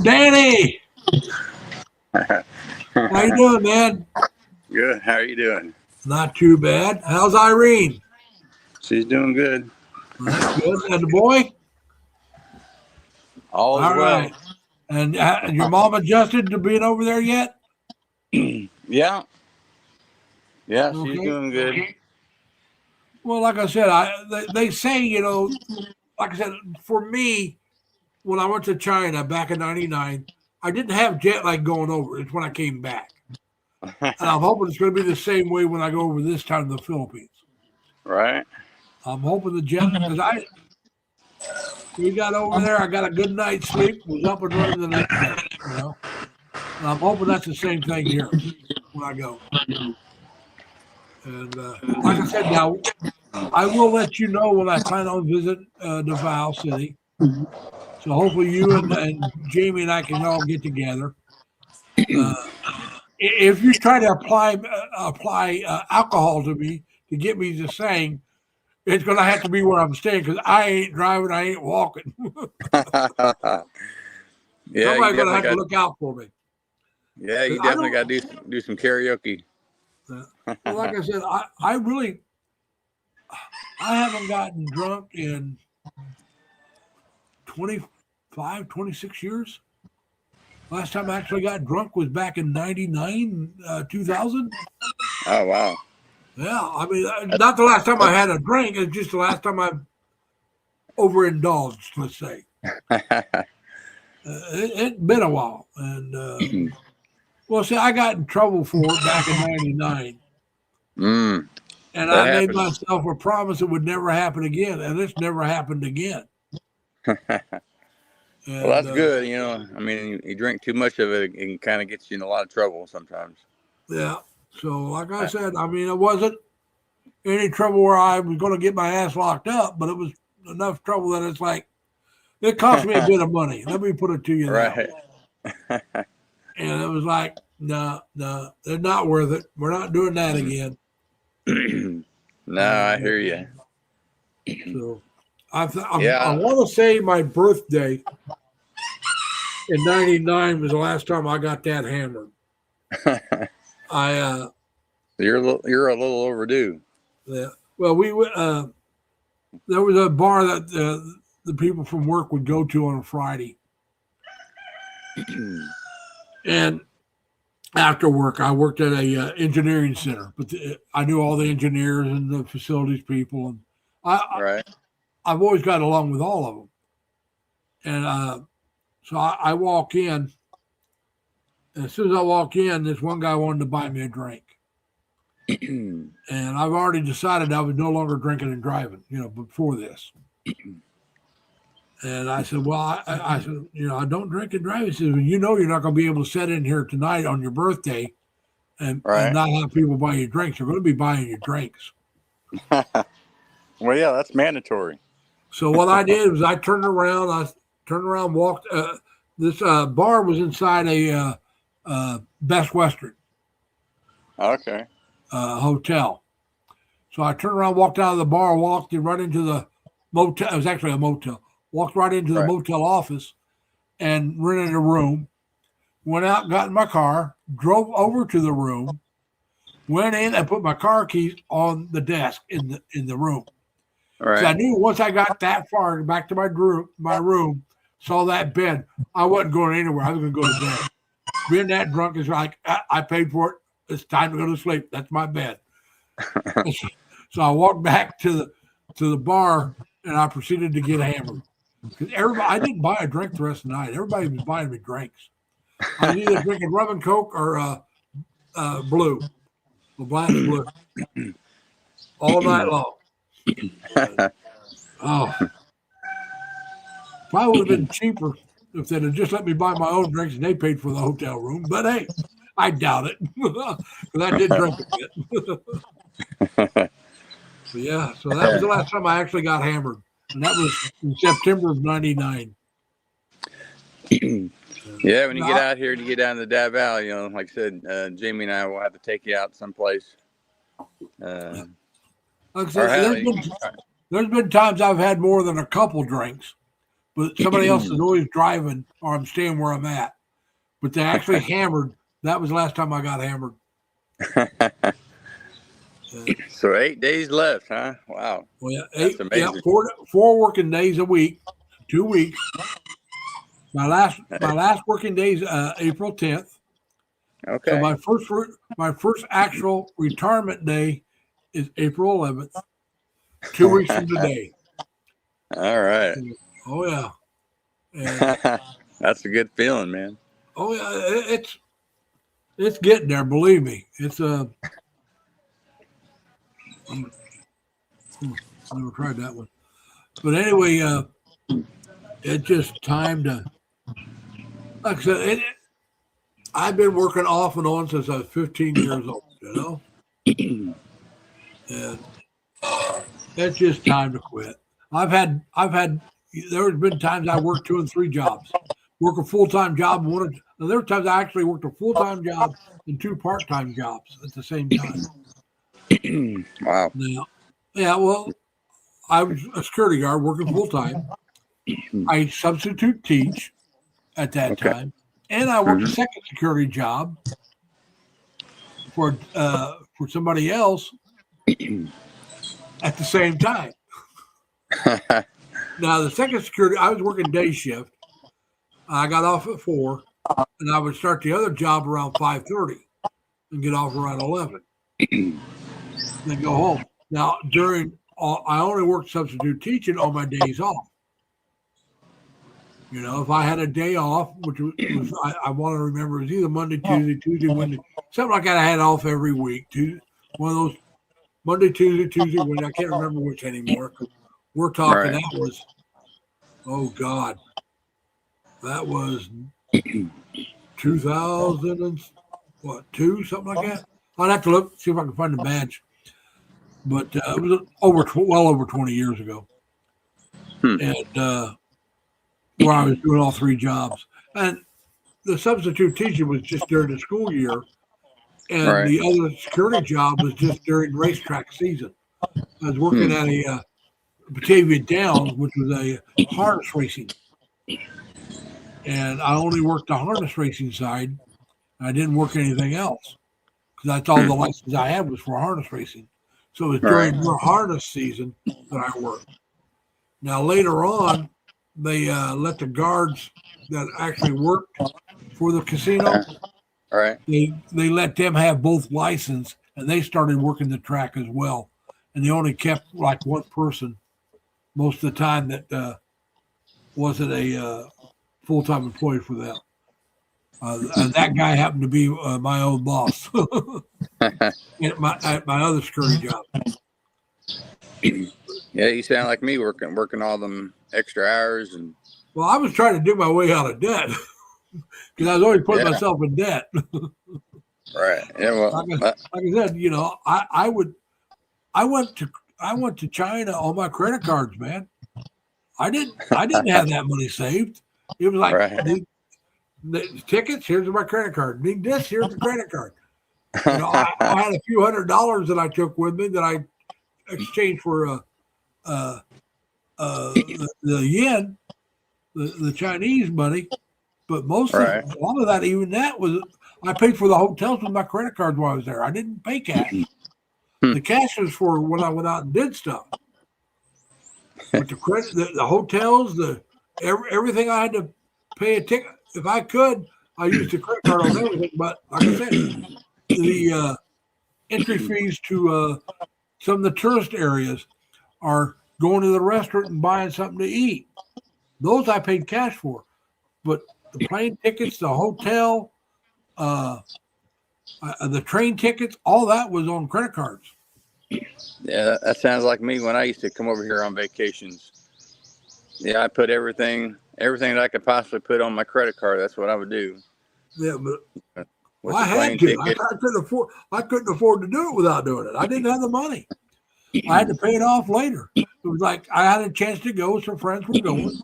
Danny, how you doing, man? Good. How are you doing? Not too bad. How's Irene? She's doing good. That's good. And the boy? All All well. right. And your mom adjusted to being over there yet? Yeah. Yeah, she's Okay. doing good. Well, like I said, they say, like I said, for me, when I went to China back in '99, I didn't have jet lag going over. It's when I came back. And I'm hoping it's going to be the same way when I go over this time to the Philippines. Right. I'm hoping the jet, because we got over there, I got a good night's sleep, was up and running the next day, And I'm hoping that's the same thing here when I go. And like I said, now I will let you know when I plan on visiting Davao City. So hopefully you and Jamie and I can all get together. If you try to apply alcohol to me to get me to sing, it's going to have to be where I'm staying because I ain't driving, I ain't walking. Yeah, Somebody's going to have to look out for me. Yeah, you definitely got to do some karaoke. Well, like I said, I haven't gotten drunk in 25, 26 years. Last time I actually got drunk was back in 99, 2000. Oh, wow. Yeah, I mean, not the last time I had a drink. It's just the last time I overindulged. Let's say it's been a while, and well, see, I got in trouble for it back in '99, Mm, and that I made happens. myself a promise it would never happen again, and it's never happened again. Well, And that's good. You know, I mean, you drink too much of it, it can kind of get you in a lot of trouble sometimes. yeah, so like I said, I mean, it wasn't any trouble where I was going to get my ass locked up, but it was enough trouble that it's like it cost me a bit of money. Let me put it to you that way. Right. And it was like, no, they're not worth it. We're not doing that again. No, I hear you. So I Yeah. want to say my birthday in '99 was the last time I got that hammered. I you're a little overdue. yeah. Well, there was a bar that the people from work would go to on a Friday, and after work, I worked at a engineering center, but I knew all the engineers and the facilities people, and Right. I've always got along with all of them. And so I walk in, and as soon as I walk in, this one guy wanted to buy me a drink. And I've already decided I was no longer drinking and driving, before this. And I said, well, I said, I don't drink and drive. He says, well, you're not going to be able to sit in here tonight on your birthday and Right. not have people buy you drinks. They're going to be buying you drinks. Well, yeah, that's mandatory. So what I did was I turned around, walked. This bar was inside a Best Western Okay. hotel. So I turned around, walked out of the bar, walked right into the motel. It was actually a motel. Walked right into the motel office and rented a room. Went out, got in my car, drove over to the room, went in and put my car keys on the desk in the room. Right. So I knew once I got that far back to my room, saw that bed, I wasn't going anywhere. I was going to go to bed. Being that drunk is like, I paid for it. It's time to go to sleep. That's my bed. So I walked back to the bar and I proceeded to get hammered. Because I didn't buy a drink the rest of the night. Everybody was buying me drinks. I was either drinking rum and coke or blue, a black blue, all night long. Oh, probably would have been cheaper if they'd have just let me buy my own drinks and they paid for the hotel room. But hey, I doubt it because I did drink a bit. So yeah, so that was the last time I actually got hammered, and that was in September of '99. Yeah, when you get out here and you get down to the Dab Valley, like I said, Jamie and I will have to take you out someplace. Like I said, there's been times I've had more than a couple drinks, but somebody else is always driving or I'm staying where I'm at. But they actually hammered. That was the last time I got hammered. So 8 days left, huh? Wow. Well, yeah, That's amazing. Yeah, four working days a week, 2 weeks. My last working day is April 10th. Okay. So my first actual retirement day is April 11th, 2 weeks from today. All right. Oh yeah. And, that's a good feeling, man. oh yeah, it's getting there. Believe me, it's I've never tried that one, but anyway, it's just time to. Like I said, I've been working off and on since I was 15 years old. And it's just time to quit. There's been times I worked 2 and 3 jobs, work a full-time job. There were times I actually worked a full-time job and 2 part-time jobs at the same time. Wow. Now, yeah, well, I was a security guard working full-time. I substitute teach at that time, and I worked a second security job for somebody else at the same time. Now, the second security, I was working day shift. I got off at 4, and I would start the other job around 5:30 and get off around 11. then go home. Now, I only worked substitute teaching on my days off. You know, if I had a day off, which was I want to remember, it was either Monday, Tuesday, Wednesday, something like that. I had off every week. One of those Monday, Tuesday, Wednesday. I can't remember which anymore. We're talking. Right. That was, oh God, that was 2002, something like that. I'd have to look, see if I can find the badge. But it was well over 20 years ago. And where I was doing all three jobs. And the substitute teaching was just during the school year. And the other security job was just during racetrack season. I was working at a Batavia Downs, which was a harness racing. And I only worked the harness racing side. I didn't work anything else because that's all the license I had was for harness racing. So it was during the harness season that I worked. Now, later on, they let the guards that actually worked for the casino, they let them have both license, and they started working the track as well. And they only kept like one person most of the time that wasn't a full-time employee for them. And that guy happened to be my old boss at my other security job. Yeah, you sound like me working all them extra hours. And well, I was trying to do my way out of debt because I was always putting myself in debt. Right. Yeah. Well, like I said, you know, I went to China on my credit cards, man. I didn't have that money saved. It was like the tickets. Here's my credit card. Need this. Here's the credit card. You know, I had a few $100s that I took with me that I exchanged for the yen, the Chinese money. But most of a lot of that, even that was I paid for the hotels with my credit cards while I was there. I didn't pay cash. The cash was for when I went out and did stuff. But the credit, the hotels, everything I had to pay a ticket. If I could, I used the credit card on everything. But like I said, the entry fees to some of the tourist areas are going to the restaurant and buying something to eat. Those I paid cash for. But the plane tickets, the hotel, the train tickets, all that was on credit cards. Yeah, that sounds like me when I used to come over here on vacations. Yeah, I put everything that I could possibly put on my credit card. That's what I would do. Yeah, but I had to. I couldn't afford to do it without doing it. I didn't have the money. I had to pay it off later. It was like I had a chance to go. Some friends were going.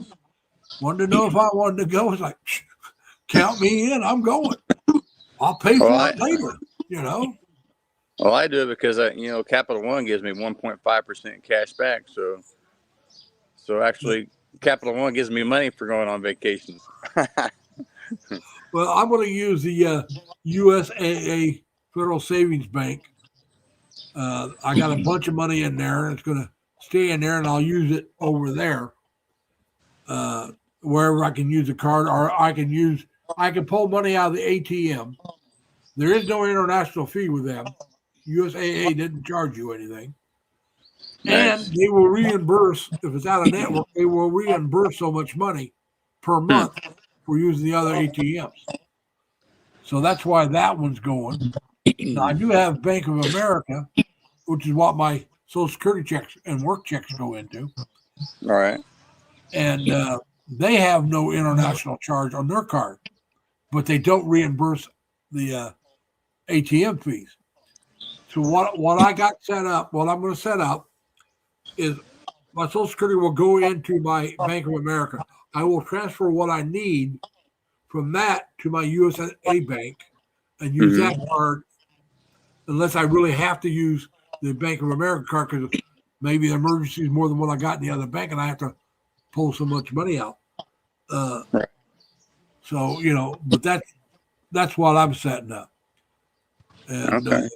Wanted to know if I wanted to go. It's like, count me in. I'm going. I'll pay for it later. You know. Well, I do it because Capital One gives me 1.5% cash back. So actually, Capital One gives me money for going on vacations. Well, I'm going to use the USAA Federal Savings Bank. I got a bunch of money in there, and it's going to stay in there, and I'll use it over there, wherever I can use a card, or I can pull money out of the ATM. There is no international fee with them. USAA didn't charge you anything. Nice. And they will reimburse, if it's out of network, they will reimburse so much money per month for using the other ATMs. So that's why that one's going. Now, I do have Bank of America, which is what my Social Security checks and work checks go into. All right. And they have no international charge on their card, but they don't reimburse the ATM fees. So what I got set up, what I'm going to set up is my Social Security will go into my Bank of America. I will transfer what I need from that to my USA bank and use that card unless I really have to use the Bank of America card because maybe the emergency is more than what I got in the other bank and I have to pull so much money out. So, but that's what I'm setting up. And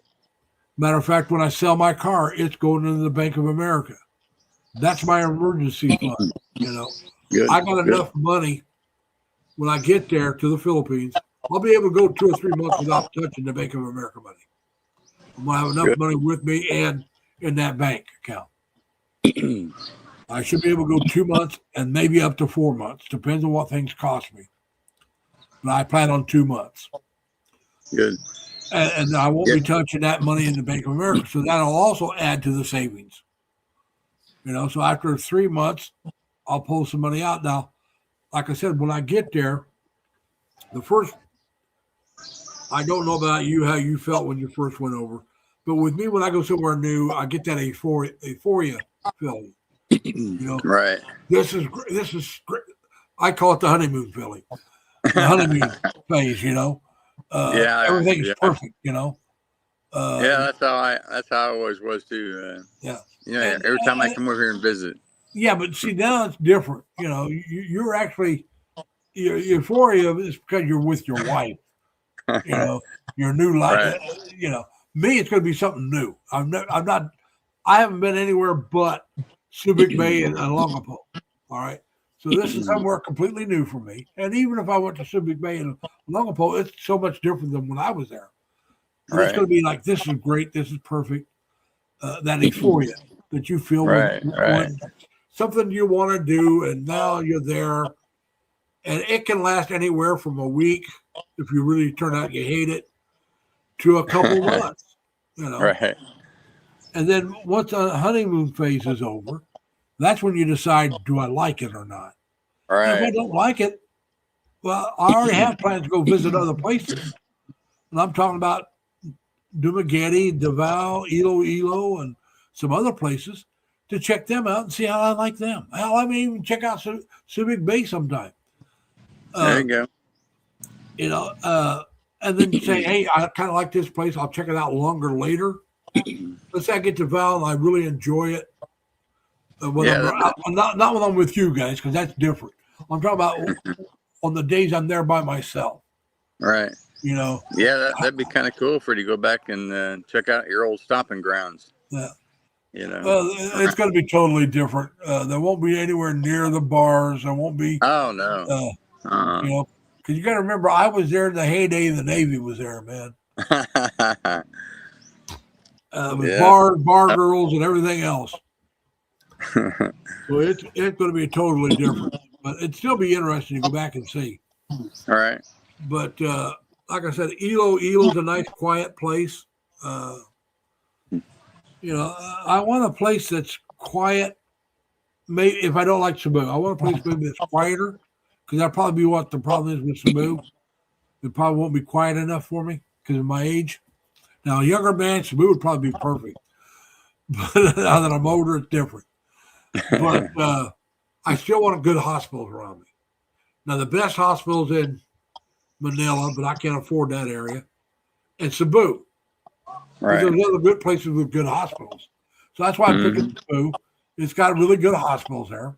matter of fact, when I sell my car, it's going into the Bank of America. That's my emergency fund. Good, I got enough money when I get there to the Philippines. I'll be able to go 2 or 3 months without touching the Bank of America money. I'm gonna have enough money with me, and in that bank account. I should be able to go 2 months and maybe up to 4 months. Depends on what things cost me. But I plan on 2 months. Good. And I won't be touching that money in the Bank of America. So that'll also add to the savings. So after 3 months, I'll pull some money out. Now, like I said, when I get there, I don't know about you, how you felt when you first went over. But with me, when I go somewhere new, I get that euphoria feeling. Right. This is great. I call it the honeymoon feeling. The honeymoon phase, everything's perfect, yeah, that's how I always was too. Every time I come over here and visit. Yeah, but see, now it's different. You're actually your euphoria is because you're with your wife. Your new life. Right. Me, it's going to be something new. I haven't been anywhere but Subic Bay and Longapo. All right. So this is somewhere completely new for me. And even if I went to Subic Bay and Longapo, it's so much different than when I was there. Right. It's going to be like, this is great. This is perfect. That euphoria that you feel when something you want to do, and now you're there. And it can last anywhere from a week, if you really turn out you hate it, to a couple months. Right. And then once the honeymoon phase is over, that's when you decide, do I like it or not? Right. And if I don't like it, well, I already have plans to go visit other places. And I'm talking about Dumaguete, Davao, Iloilo, and some other places to check them out and see how I like them. Hell, I may even check out Subic Bay sometime. There you go. And then say, hey, I kind of like this place. I'll check it out longer later. Let's say I get to Val and I really enjoy it. Not when I'm with you guys, because that's different. I'm talking about on the days I'm there by myself. Right. Yeah, that'd be kind of cool for you to go back and check out your old stomping grounds. Yeah. It's going to be totally different. There won't be anywhere near the bars. There won't be. Oh no. Because you got to remember, I was there in the heyday. The Navy was there, man. With bar girls and everything else. So it's going to be totally different, but it'd still be interesting to go back and see. All right. But like I said, Ilo's a nice, quiet place. I want a place that's quiet. Maybe if I don't like Cebu, I want a place maybe that's quieter, because that'll probably be what the problem is with Cebu. It probably won't be quiet enough for me because of my age. Now, a younger man, Cebu would probably be perfect. But now that I'm older, it's different. But I still want good hospitals around me. Now, the best hospitals in Manila, but I can't afford that area, and Cebu. Right. There's other good places with good hospitals. So that's why I'm picking Cebu. It's got really good hospitals there.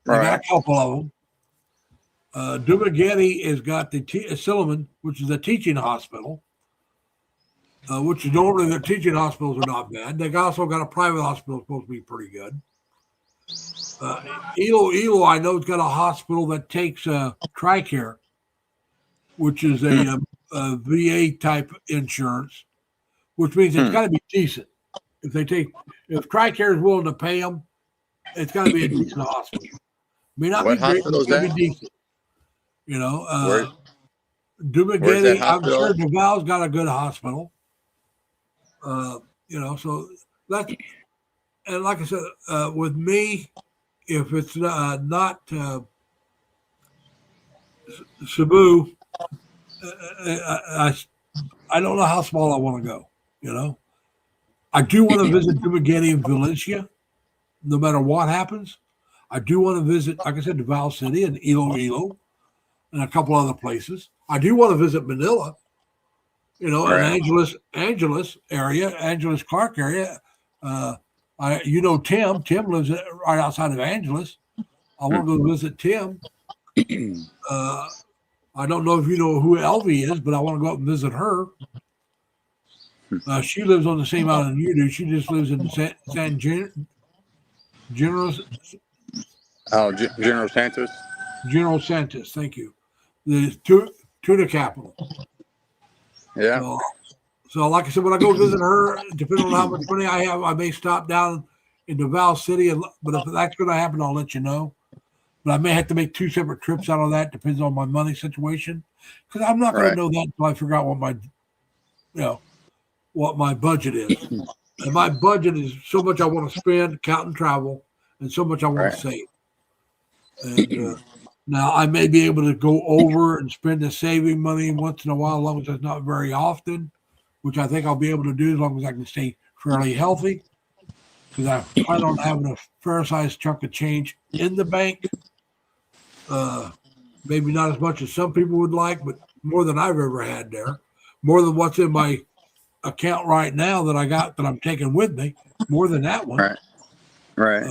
They got a couple of them. Dumaguete has got the Silliman, which is a teaching hospital, which normally the teaching hospitals are not bad. They also got a private hospital supposed to be pretty good. Iloilo, I know, has got a hospital that takes TRICARE, which is a VA type insurance, which means it's got to be decent. If TRICARE is willing to pay them, it's got to be a decent hospital. May not what be great, but it's got to be decent. Dumaguete, I'm sure Davao got a good hospital. So that's, and like I said, with me, if it's not Cebu, I don't know how small I want to go. I do want to visit Dumaguete and Valencia, no matter what happens. I do want to visit, like I said, Davao City and Iloilo and a couple other places. I do want to visit Manila, and Angeles area, Angeles Clark area. Tim. Tim lives right outside of Angeles. I want to go visit Tim. I don't know if you know who Elvie is, but I want to go up and visit her. She lives on the same island you do. She just lives in San General. Oh, General Santos. General Santos, thank you. The tuna capital. Yeah. So, like I said, when I go visit her, depending on how much money I have, I may stop down in Duval City. But if that's going to happen, I'll let you know. But I may have to make 2 separate trips out of that. Depends on my money situation, because I'm not going Right. to know that until I figure out what my budget is. And my budget is so much I want to spend, count and travel, and so much I want to save. And now I may be able to go over and spend the saving money once in a while, as long as it's not very often, which I think I'll be able to do as long as I can stay fairly healthy. Because I plan on having a fair sized chunk of change in the bank. Maybe not as much as some people would like, but more than I've ever had there. More than what's in my account right now that I'm taking with me. More than that one. Right.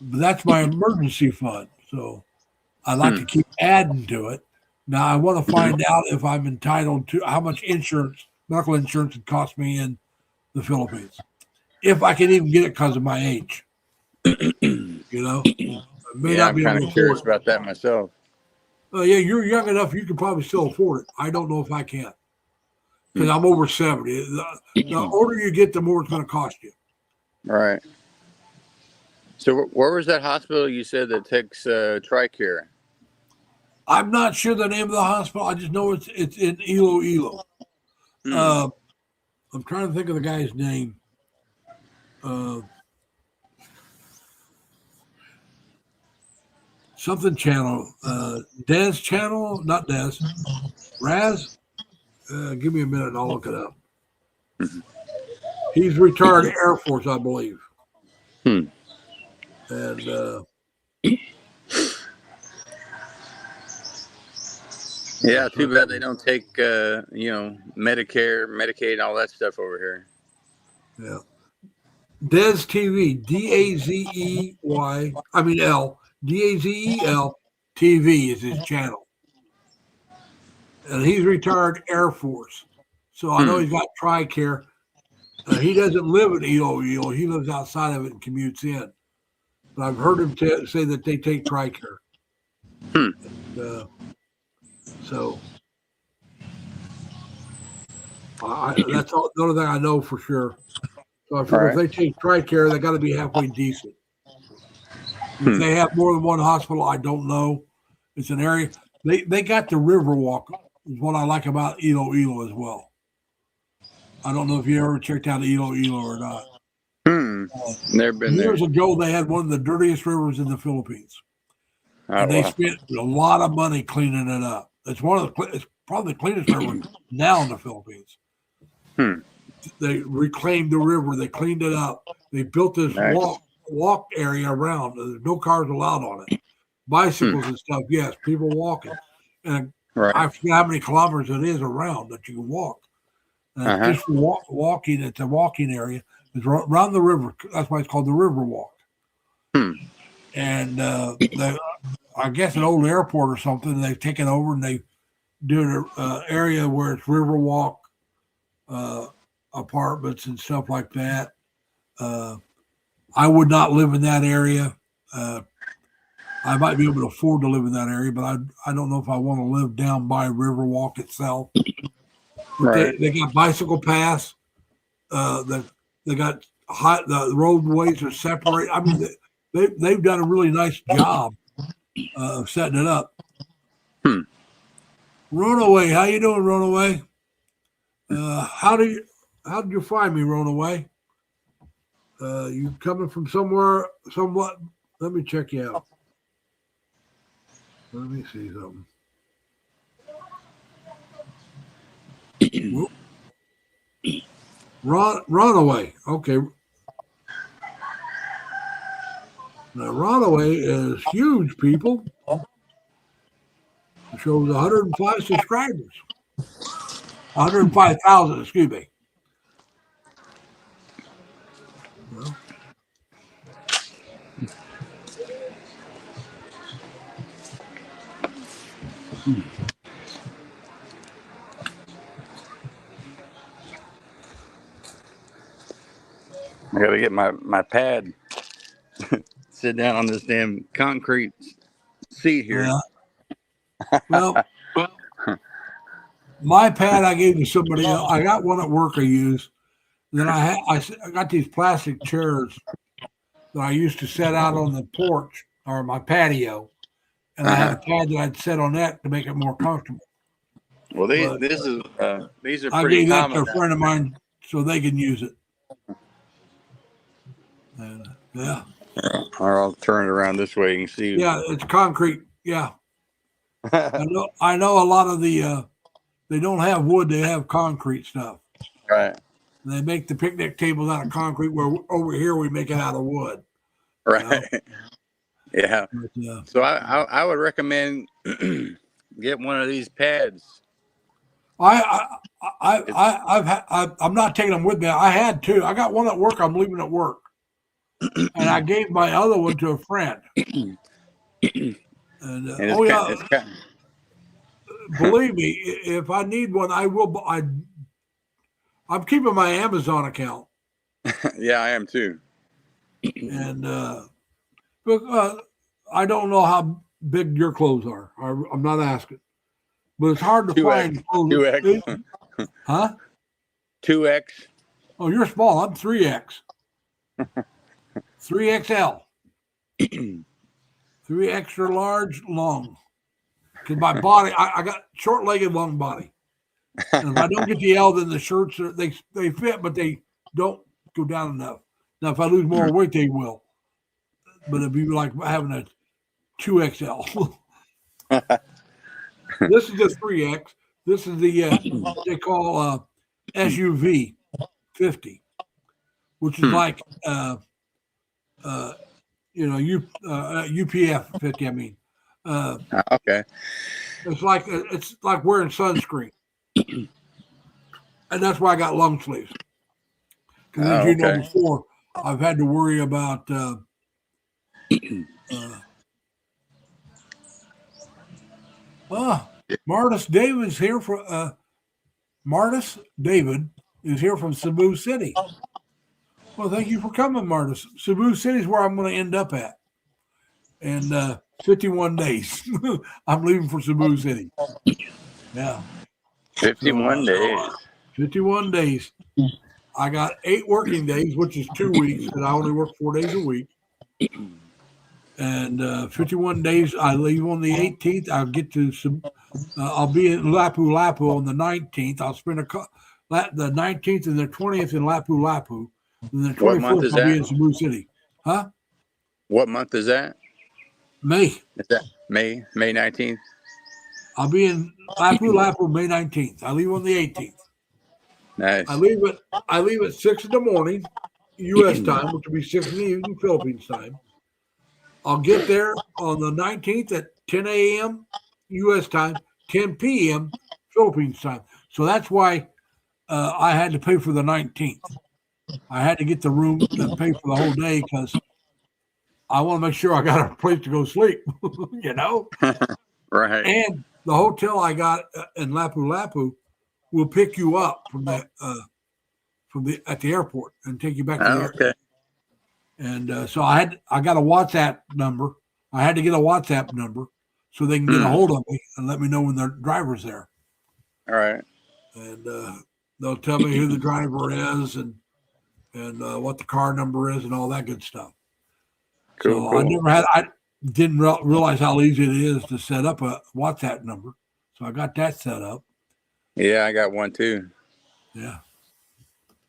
But that's my emergency fund. So I like to keep adding to it. Now I want to find out if I'm entitled to how much medical insurance it costs me in the Philippines. If I can even get it because of my age. I may not I'm be able kind to of curious afford it. about that myself. Yeah, you're young enough, you can probably still afford it. I don't know if I can. Because I'm over 70. The older you get, the more it's going to cost you. Right. So where was that hospital you said that takes TRICARE? I'm not sure the name of the hospital. I just know it's in Iloilo. I'm trying to think of the guy's name. Something channel. Des channel? Not Des. Raz? Give me a minute and I'll look it up. He's retired Air Force, I believe. And yeah, too bad they don't take Medicare, Medicaid, all that stuff over here. Yeah. Des TV, DAZEL TV is his channel. And he's retired Air Force. So I know he's got TRICARE. He doesn't live in Iloilo. He lives outside of it and commutes in. But I've heard him say that they take TRICARE. So that's the only thing I know for sure. So I figure if they take TRICARE, they got to be halfway decent. If they have more than one hospital, I don't know. It's an area. They got the Riverwalk, is what I like about Iloilo as well. I don't know if you ever checked out Iloilo or not. Never been Years there. ago, they had one of the dirtiest rivers in the Philippines. And they spent a lot of money cleaning it up. It's probably the cleanest river now in the Philippines. They reclaimed the river. They cleaned it up. They built this walk area around. There's no cars allowed on it. Bicycles and stuff, yes. People walking. And I forget how many kilometers it is around that you can walk. Just for walking, it's a walking area. It's around the river. That's why it's called the Riverwalk. And I guess an old airport or something, they've taken over and they do an area where it's Riverwalk apartments and stuff like that. I would not live in that area. I might be able to afford to live in that area, but I don't know if I want to live down by Riverwalk itself. But they got bicycle paths. They got the roadways are separated. I mean, they've done a really nice job of setting it up. Runaway, how you doing, Runaway? How did you find me, Runaway? You coming from somewhere, somewhat? Let me check you out. Let me see something. Runaway. Okay. Now, Runaway is huge, people. It shows 105 subscribers. 105,000, excuse me. Well, I got to get my pad. Sit down on this damn concrete seat here. yeah. Well, My pad I gave to somebody else. I got one at work I use. And then I got these plastic chairs that I used to set out on the porch or my patio, and I had a pad that I'd set on that to make it more comfortable. Well, But these are I pretty gave that to common. a friend of mine so they can use it. And yeah, Or I'll turn it around this way. You can see. yeah, it's concrete. Yeah, I know a lot of the they don't have wood; they have concrete stuff. Right. And they make the picnic tables out of concrete. Where over here we make it out of wood. Right. You know? Yeah. But, So I would recommend get one of these pads. I'm not taking them with me. I had two. I got one at work. I'm leaving at work, and I gave my other one to a friend. And And believe me, if I need one, I will. I'm keeping my Amazon account, yeah, I am too. and but, I don't know how big your clothes are. I'm not asking, but it's hard to 2X, find clothes. 2X. Huh? 2X. Oh, you're small. I'm 3X. 3XL. 3 extra large, long. Because my body, I got short-legged, long body. And if I don't get the L, then the shirts they fit, but they don't go down enough. Now, if I lose more weight, they will. But it'd be like having a 2XL. This is the 3X. This is the what they call SUV 50, which is like UPF 50. I mean, Okay. it's like wearing sunscreen, and that's why I got long sleeves. Because as you know, Okay. before I've had to worry about Martis David's here for Martis David is here from Cebu City. Well, thank you for coming, Martis. Cebu City is where I'm going to end up at. And 51 days. I'm leaving for Cebu City. Yeah. 51 days. 51 days. I got 8 working days, which is 2 weeks, and I only work 4 days a week. And 51 days, I leave on the 18th. I'll get to I'll be in Lapu-Lapu on the 19th. I'll spend the 19th and the 20th in Lapu-Lapu. And the 21st, What month is I'll be that? in Cebu City. Huh? What month is that? May. Is that May 19th? I'll be in Lapu-Lapu May 19th. I leave on the 18th. Nice. I leave at 6 in the morning, U.S. time, which will be 6 in the evening, Philippines time. I'll get there on the 19th at 10 a.m. U.S. time, 10 p.m. Philippines time. So that's why I had to pay for the 19th. I had to get the room and pay for the whole day because I want to make sure I got a place to go sleep, you know? Right. And the hotel I got in Lapu-Lapu will pick you up from at the airport and take you back to the airport. Okay. And so I got a WhatsApp number. I had to get a WhatsApp number so they can get a hold of me and let me know when their driver's there. All right. And they'll tell me who the driver is and what the car number is and all that good stuff. Cool. So I didn't realize how easy it is to set up a WhatsApp number. So I got that set up. Yeah, I got one too. Yeah.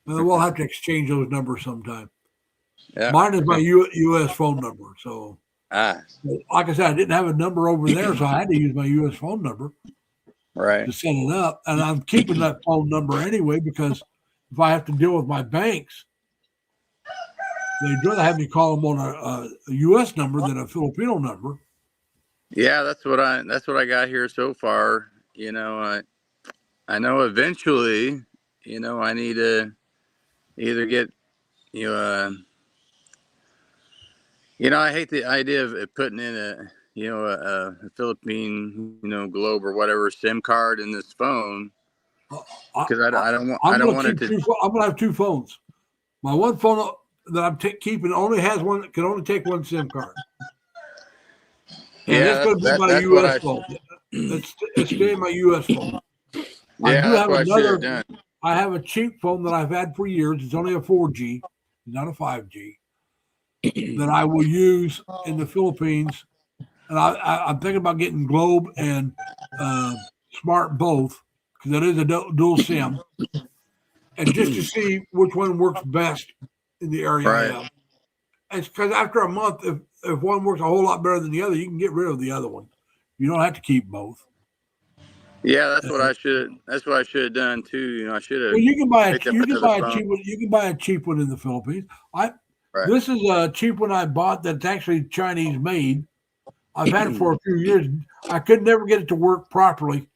Well, we'll have to exchange those numbers sometime. Yeah. Mine is my U.S. phone number. So, like I said, I didn't have a number over there, so I had to use my U.S. phone number Right. to set it up. And I'm keeping that phone number anyway because if I have to deal with my banks, they'd rather have me call them on a U.S. number than a Filipino number. Yeah, that's what I got here so far. You know, I know eventually, you know, I need to either get, I hate the idea of putting in a Philippine, globe or whatever SIM card in this phone because I don't want it to. I'm going to have 2 phones. My one phone that I'm keeping only has one, can only take 1 SIM card. And Yeah, it's going to be my that's U.S. phone. It's staying my U.S. phone. I Yeah, do that's have what I should have another. done. I have a cheap phone that I've had for years. It's only a 4G, not a 5G, that I will use in the Philippines. And I'm thinking about getting Globe and Smart both, because that is a dual SIM, and just to see which one works best in the area I Right. am. It's because after a month, if one works a whole lot better than the other, you can get rid of the other one. You don't have to keep both. Yeah, that's what I should. That's what I should have done too. You know, I should have Well, you can buy picked up another phone. you can buy a cheap one in the Philippines. Right. This is a cheap one I bought that's actually Chinese made. I've had it for a few years. I could never get it to work properly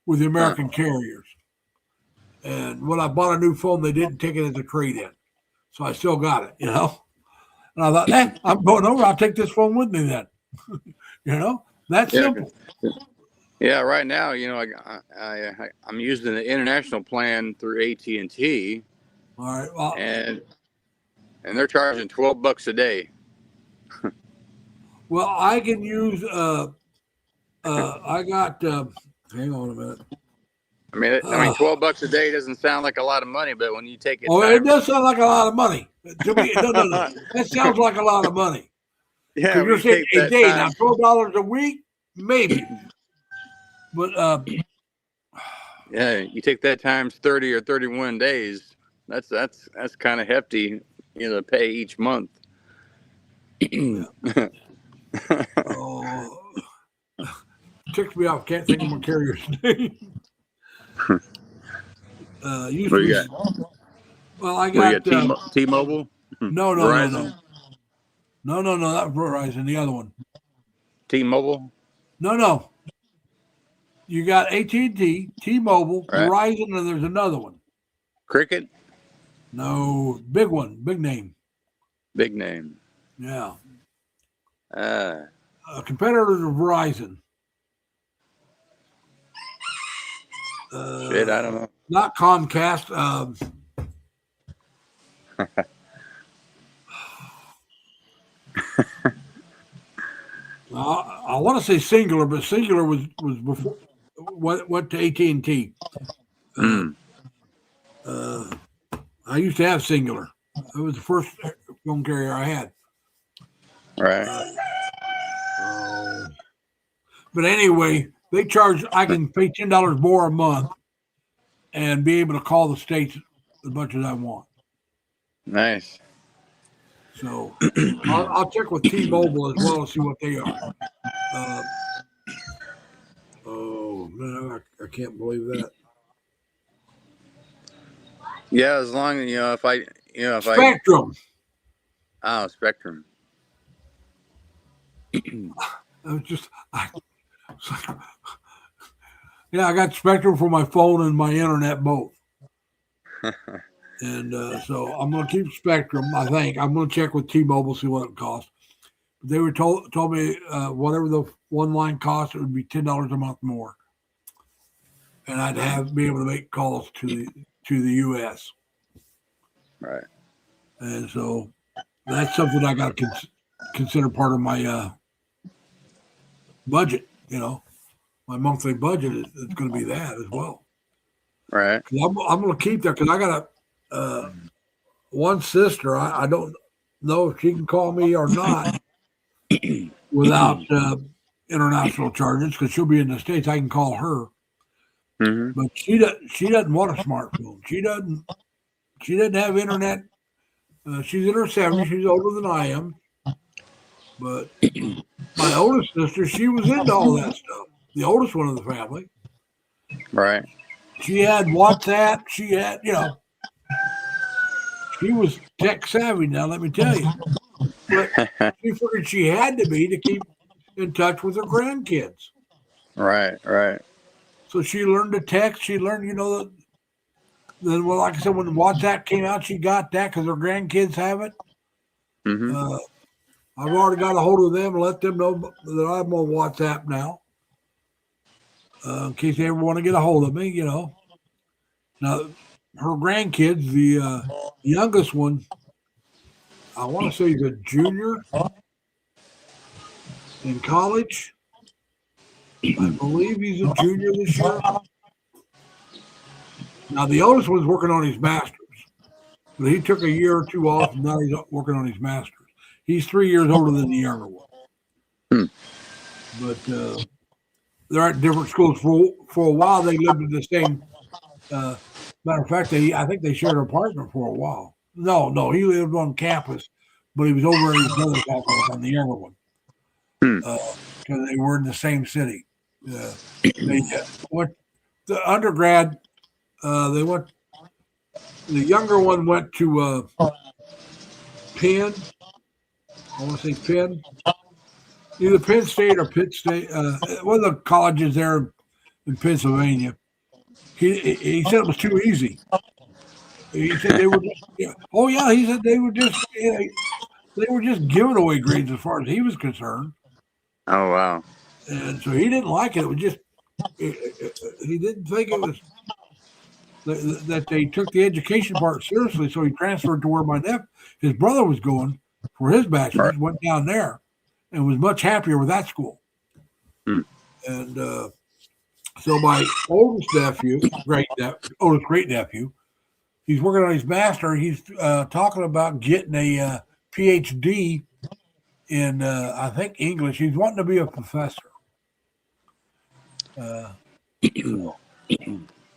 with the American carriers. And when I bought a new phone, they didn't take it as a trade-in, so I still got it. You know, and I thought, I'm going over. I'll take this phone with me then. You know, that's Yeah. simple. Yeah, right now, you know, I'm using the international plan through AT&T, All right. Well, and they're charging $12 a day. well, I can use. I got. Hang on a minute. I mean, $12 a day doesn't sound like a lot of money, but when you take it, It does sound like a lot of money to me. No. That sounds like a lot of money. yeah, You're saying a day now, $12 a week, maybe. But yeah, you take that times 30 or 31 days. That's kind of hefty, you know, to pay each month. Ticks me off. Can't think of my carrier's name. Used What to you be. got? Well, I What got. you got? T-Mobile? No. Verizon? No. Not Verizon. The other one. T-Mobile? No. You got AT&T, T-Mobile, Right. Verizon, and there's another one. Cricket? No, big one, big name. Big name. Yeah. Competitors of Verizon. Shit, I don't know. Not Comcast. I want to say Singular, but Singular was before went to AT&T. I used to have Singular. It was the first phone carrier I had. Right. But anyway, they charge. I can pay $10 more a month and be able to call the states as much as I want. Nice. So I'll check with T-Mobile as well to see what they are. Oh man, I can't believe that. Yeah, as long as Spectrum. Spectrum. I got Spectrum for my phone and my internet both. And so I'm going to keep Spectrum. I think I'm going to check with T-Mobile, see what it costs. But they were told me whatever the one line cost, it would be $10 a month more, and I'd be able to make calls to the U.S. Right. And so that's something I got to consider part of my budget. You know, my monthly budget is going to be that as well. Right. I'm going to keep that because I got one sister. I don't know if she can call me or not without international charges because she'll be in the States. I can call her, but she doesn't want a smartphone. She doesn't have internet. She's in her 70s. She's older than I am. But my oldest sister, she was into all that stuff. The oldest one of the family. Right. She had WhatsApp. She had, she was tech savvy now, let me tell you. But she figured she had to be to keep in touch with her grandkids. Right. So she learned to text. She learned, then, well, like I said, when WhatsApp came out, she got that because her grandkids have it. I've already got a hold of them and let them know that I'm on WhatsApp now. In case they ever want to get a hold of me, Now, her grandkids, the youngest one, I want to say he's a junior in college. I believe he's a junior this year. Now the oldest one's working on his master's, but he took a year or two off, and now he's working on his master's. He's 3 years older than the younger one. But they're at different schools. For a while, they lived in the same. Matter of fact, I think they shared an apartment for a while. No, he lived on campus, but he was over at his brother's house on the younger one because they were in the same city. They went the undergrad. They went. The younger one went to Penn. I want to say Penn, either Penn State or Pitt State. One of the colleges there in Pennsylvania. He said it was too easy. He said they were. Oh yeah, he said they were just giving away grades as far as he was concerned. Oh wow! And so he didn't like it. It was just he didn't think it was that they took the education part seriously. So he transferred to where his brother was going for his bachelor's. Right. Went down there and was much happier with that school. And so my oldest great nephew, he's working on his master. He's talking about getting a PhD in, I think, English. He's wanting to be a professor.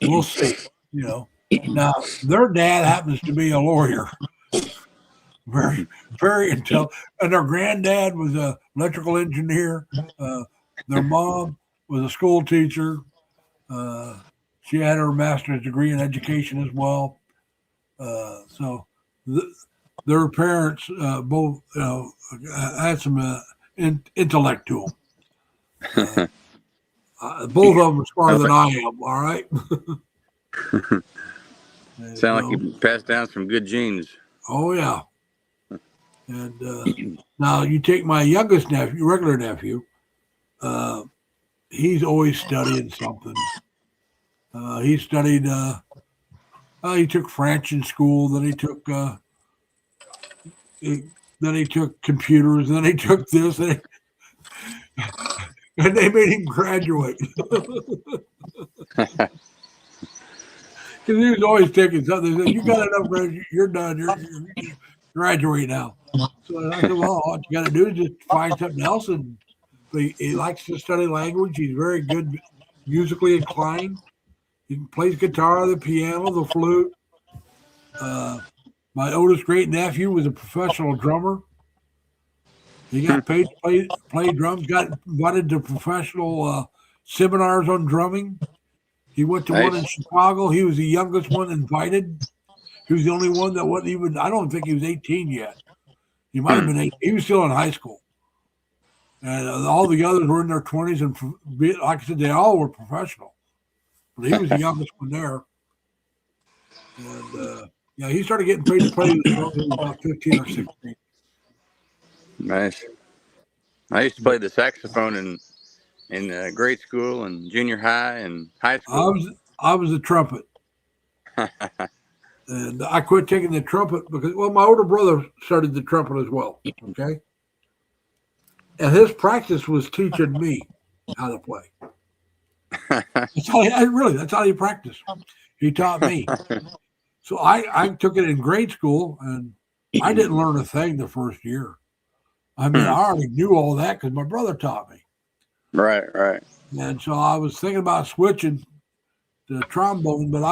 We'll see. Now their dad happens to be a lawyer, very, very intelligent, and their granddad was an electrical engineer. Their mom was a school teacher. She had her master's degree in education as well. So their parents both had some intellect to them. Both of them are smarter than I am. All right. Sound like you passed down some good genes. Oh yeah. And now you take my youngest nephew, regular nephew. He's always studying something. He studied. He took French in school. Then he took. Then he took computers. Then he took this. And they made him graduate. Because he was always taking something. They said, "You got enough. You're done. You're graduate now." So I said, "Well, all you got to do is just find something else." And he likes to study language. He's very good musically inclined. He plays guitar, the piano, the flute. My oldest great nephew was a professional drummer. He got paid to play drums. Got invited to professional seminars on drumming. He went to one in Chicago. He was the youngest one invited. He was the only one that wasn't even. I don't think he was 18 yet. He might have been 8. He was still in high school. And all the others were in their 20s, and like I said, they all were professional. But he was the youngest one there. And he started getting paid to play when he was about 15 or 16. Nice. I used to play the saxophone in grade school and junior high and high school. I was a trumpet. And I quit taking the trumpet because, my older brother started the trumpet as well. Okay. And his practice was teaching me how to play. That's how he practiced. He taught me. So I took it in grade school, and I didn't learn a thing the first year. I mean, I already knew all that because my brother taught me. Right. And so I was thinking about switching to trombone, but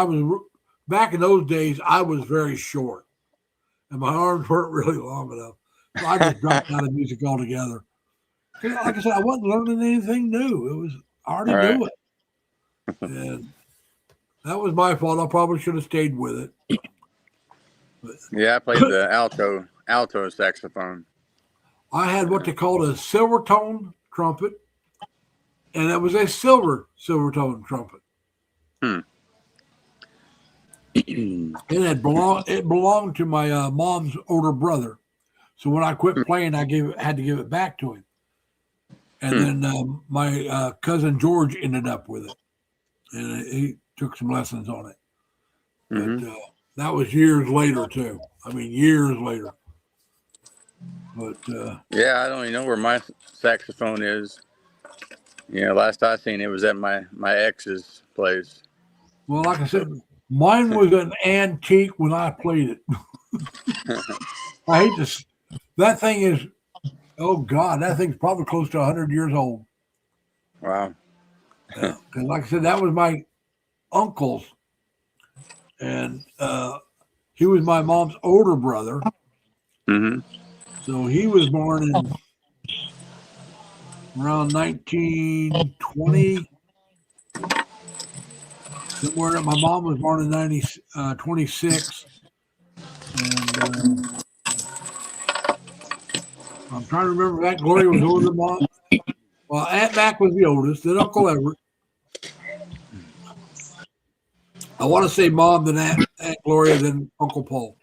back in those days, I was very short, and my arms weren't really long enough. So I just dropped out of music altogether. Like I said, I wasn't learning anything new. I already knew it. And that was my fault. I probably should have stayed with it. But yeah, I played the alto saxophone. I had what they called a silver tone trumpet, and it was a silver tone trumpet. It belonged to my mom's older brother. So when I quit playing, I had to give it back to him. And then my cousin George ended up with it, and he took some lessons on it. But that was years later too. I mean, years later. But yeah, I don't even know where my saxophone is. Last I seen it was at my ex's place. Well, like I said, Mine was an antique when I played it. I hate this. That thing is, oh God, that thing's probably close to 100 years old. Wow. Because, like I said, that was my uncle's, and he was my mom's older brother. Mm-hmm. So he was born in around 1920. Somewhere. My mom was born in 26. And I'm trying to remember if Aunt Gloria was older than Mom. Well, Aunt Mac was the oldest, then Uncle Everett. I want to say Mom, then Aunt Gloria, then Uncle Paul.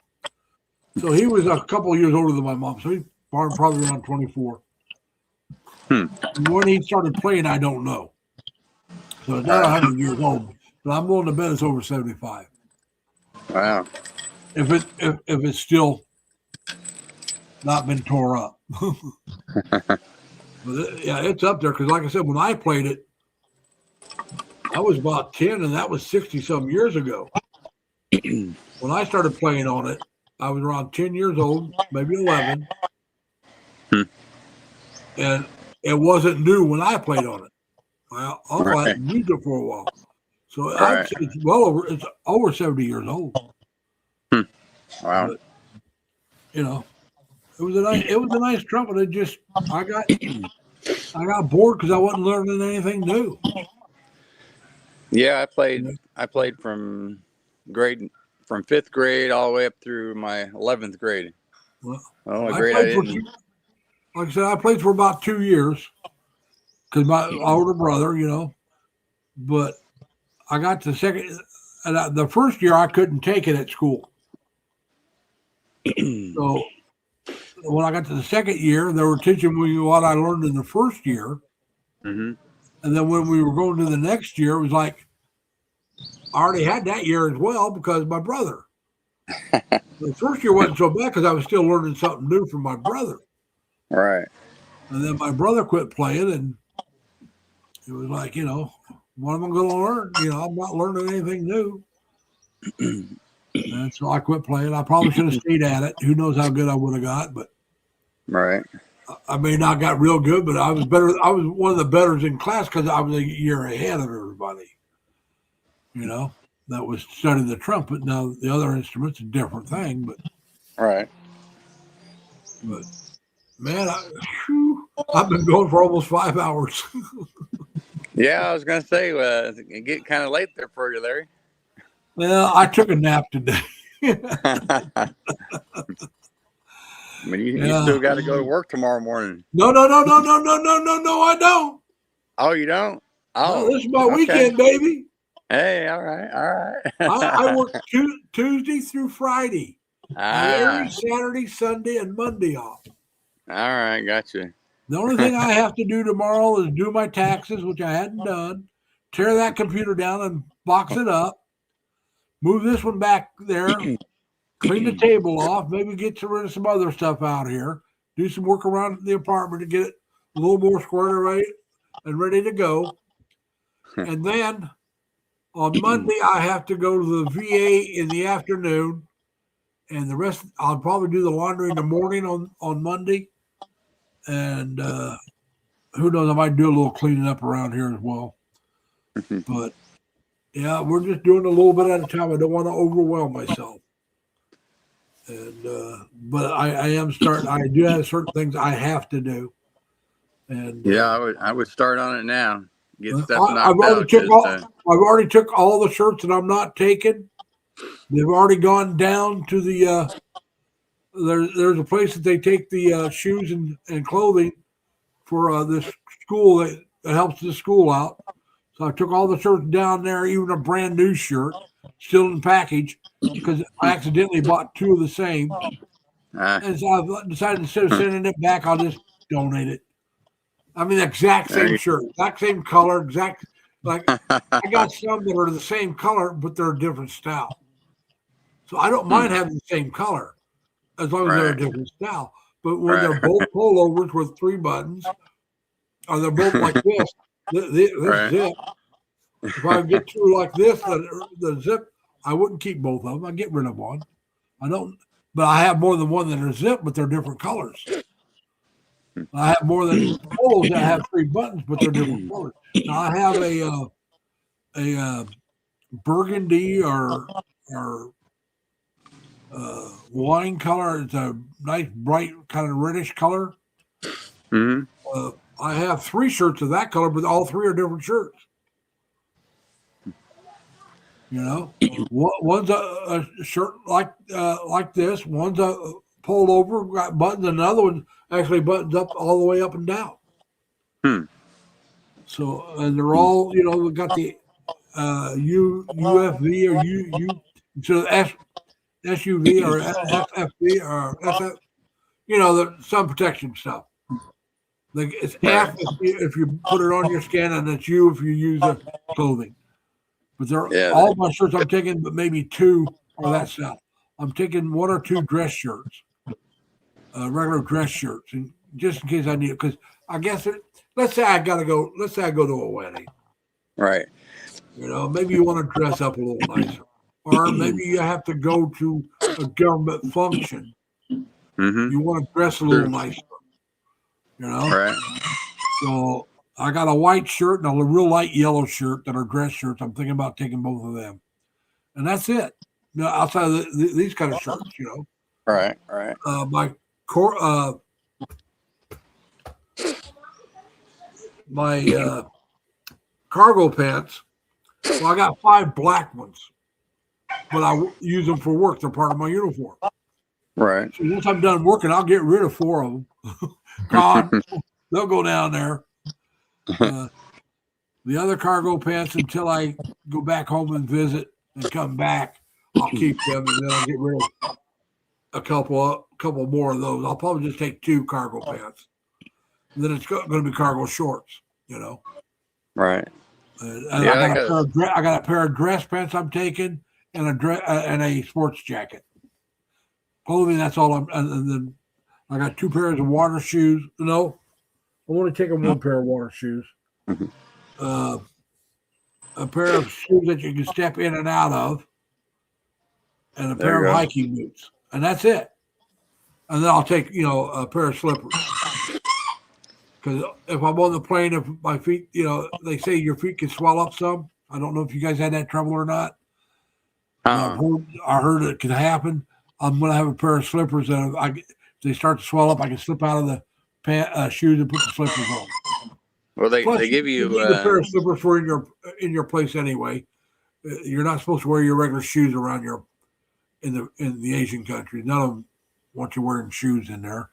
So he was a couple of years older than my mom. So he's born probably around 24. And when he started playing, I don't know. So it's not 100 years old, but I'm willing to bet it's over 75. Wow. If it's still not been tore up. But yeah, it's up there because, like I said, when I played it, I was about 10, and that was 60-some years ago. When I started playing on it, I was around 10 years old, maybe 11. And it wasn't new when I played on it. My uncle hadn't used it for a while. So I'd say it's over 70 years old. Wow. But, you know, it was a nice trumpet. It just I got bored because I wasn't learning anything new. Yeah, I played from 5th grade all the way up through my 11th grade. Well, like I said, I played for about 2 years because my older brother, you know, but I got to second. The first year I couldn't take it at school. So when I got to the second year, they were teaching me what I learned in the first year. Mm-hmm. And then when we were going to the next year, it was like, I already had that year as well because my brother. The first year wasn't so bad because I was still learning something new from my brother. Right. And then my brother quit playing, and it was like, you know, what am I going to learn? You know, I'm not learning anything new. And so I quit playing. I probably should have stayed at it. Who knows how good I would have got, but Right. I may not got real good, but I was better. I was one of the betters in class because I was a year ahead of everybody. You know, that was studying the trumpet. Now the other instrument's a different thing, but Right. Man, I've been going for almost 5 hours. Yeah, I was gonna say it get kind of late there for you, Larry. Well, I took a nap today. I mean, you still got to go to work tomorrow morning. No, I don't. Oh, you don't? Oh, no, this is my weekend, baby. Hey, all right. I work Tuesday through Friday. Every Saturday, Sunday, and Monday off. All right, gotcha. The only thing I have to do tomorrow is do my taxes, which I hadn't done, tear that computer down and box it up, move this one back there, clean the table off, maybe get rid of some other stuff out here, do some work around the apartment to get it a little more squared away and ready to go. And then on Monday, I have to go to the VA in the afternoon, and the rest, I'll probably do the laundry in the morning on Monday. And who knows, I might do a little cleaning up around here as well. But yeah, we're just doing a little bit at a time. I don't want to overwhelm myself. And but I am starting. I do have certain things I have to do. And yeah, I would start on it now. Get stuff I've already took all the shirts that I'm not taking. They've already gone down to the. There's a place that they take the shoes and clothing for this school that helps the school out. So I took all the shirts down there, even a brand new shirt, still in package, because I accidentally bought two of the same. And so I decided instead of sending it back, I'll just donate it. I mean, the exact same shirt, exact same color, like I got some that are the same color, but they're a different style. So I don't mind having the same color as long as they're a different style. But when they're both pullovers with 3 buttons, or they're both like this zip. If I get two like this, the zip, I wouldn't keep both of them. I get rid of one. I don't, but I have more than one that are zipped, but they're different colors. I have more than polos that have 3 buttons, but they're different colors. Now I have a burgundy or wine color. It's a nice bright kind of reddish color. Mm-hmm. I have 3 shirts of that color, but all 3 are different shirts. You know, one's a shirt like this. One's a pullover, got buttons. Another one actually buttons up all the way up and down. So, and they're all, you know, we got the UFV or U so SUV or FFV or SF, you know, the sun protection stuff. Like it's F if you put it on your skin, and it's U if you use the clothing. But they're all my shirts I'm taking, but maybe 2 are that stuff. I'm taking 1 or 2 dress shirts, regular dress shirts, and just in case I need it, because I guess let's say I go to a wedding, Right. you know, maybe you want to dress up a little nicer, or maybe you have to go to a government function. Mm-hmm. You want to dress a little nicer, you know. Right. So I got a white shirt and a real light yellow shirt that are dress shirts. I'm thinking about taking both of them, and that's it. You know, outside of these kind of shirts, you know. Right. Right. My cargo pants. Well, I got 5 black ones, but I use them for work. They're part of my uniform. Right. So once I'm done working, I'll get rid of 4 of them. God, they'll go down there. The other cargo pants, until I go back home and visit and come back, I'll keep them, and then I'll get rid of a couple more of those. I'll probably just take 2 cargo pants. And then it's going to be cargo shorts, you know. Right. And I got a pair of dress pants I'm taking, and a sports jacket. Clothing, that's all and then I got 2 pairs of water shoes. No, I'm only taking 1 pair of water shoes. A pair of shoes that you can step in and out of, and a pair of hiking boots, and that's it. And then I'll take, you know, a pair of slippers, because if I'm on the plane, if my feet, you know, they say your feet can swell up some. I don't know if you guys had that trouble or not. I heard it can happen. I'm going to have a pair of slippers that if they start to swell up, I can slip out of the shoes and put the slippers on. Well, they Plus, give you need a pair of slippers for in your place anyway. You're not supposed to wear your regular shoes around in the Asian countries. None of them want you wearing shoes in there.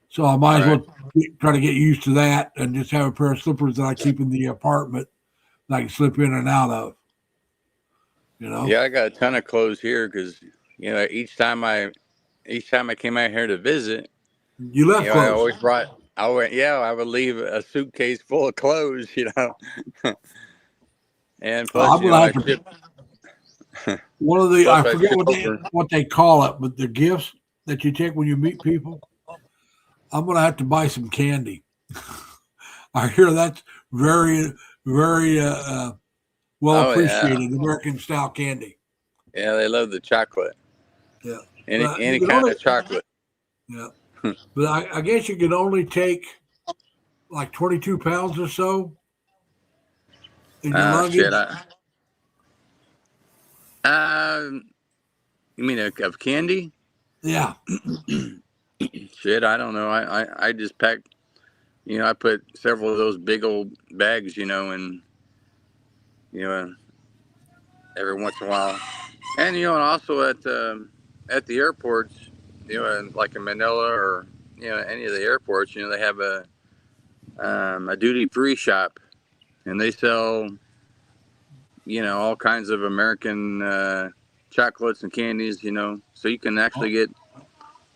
So I might as well try to get used to that and just have a pair of slippers that I keep in the apartment that I can slip in and out of. You know? Yeah, I got a ton of clothes here because, you know, each time I came out here to visit, you left clothes. I always brought. I would leave a suitcase full of clothes, you know. And plus, one of the I forget what they call it, but the gifts that you take when you meet people, I'm gonna have to buy some candy. I hear that's very, very well appreciated, American style candy. Yeah, they love the chocolate. Yeah, any kind of chocolate. Yeah. But I guess you can only take like 22 pounds or so in your luggage. You mean of candy? Yeah. Shit, I don't know. I just packed, you know, I put several of those big old bags, you know, and, you know, every once in a while. And, you know, and also at the airports, you know, like in Manila or, you know, any of the airports, you know, they have a duty-free shop, and they sell, you know, all kinds of American chocolates and candies, you know, so you can actually get.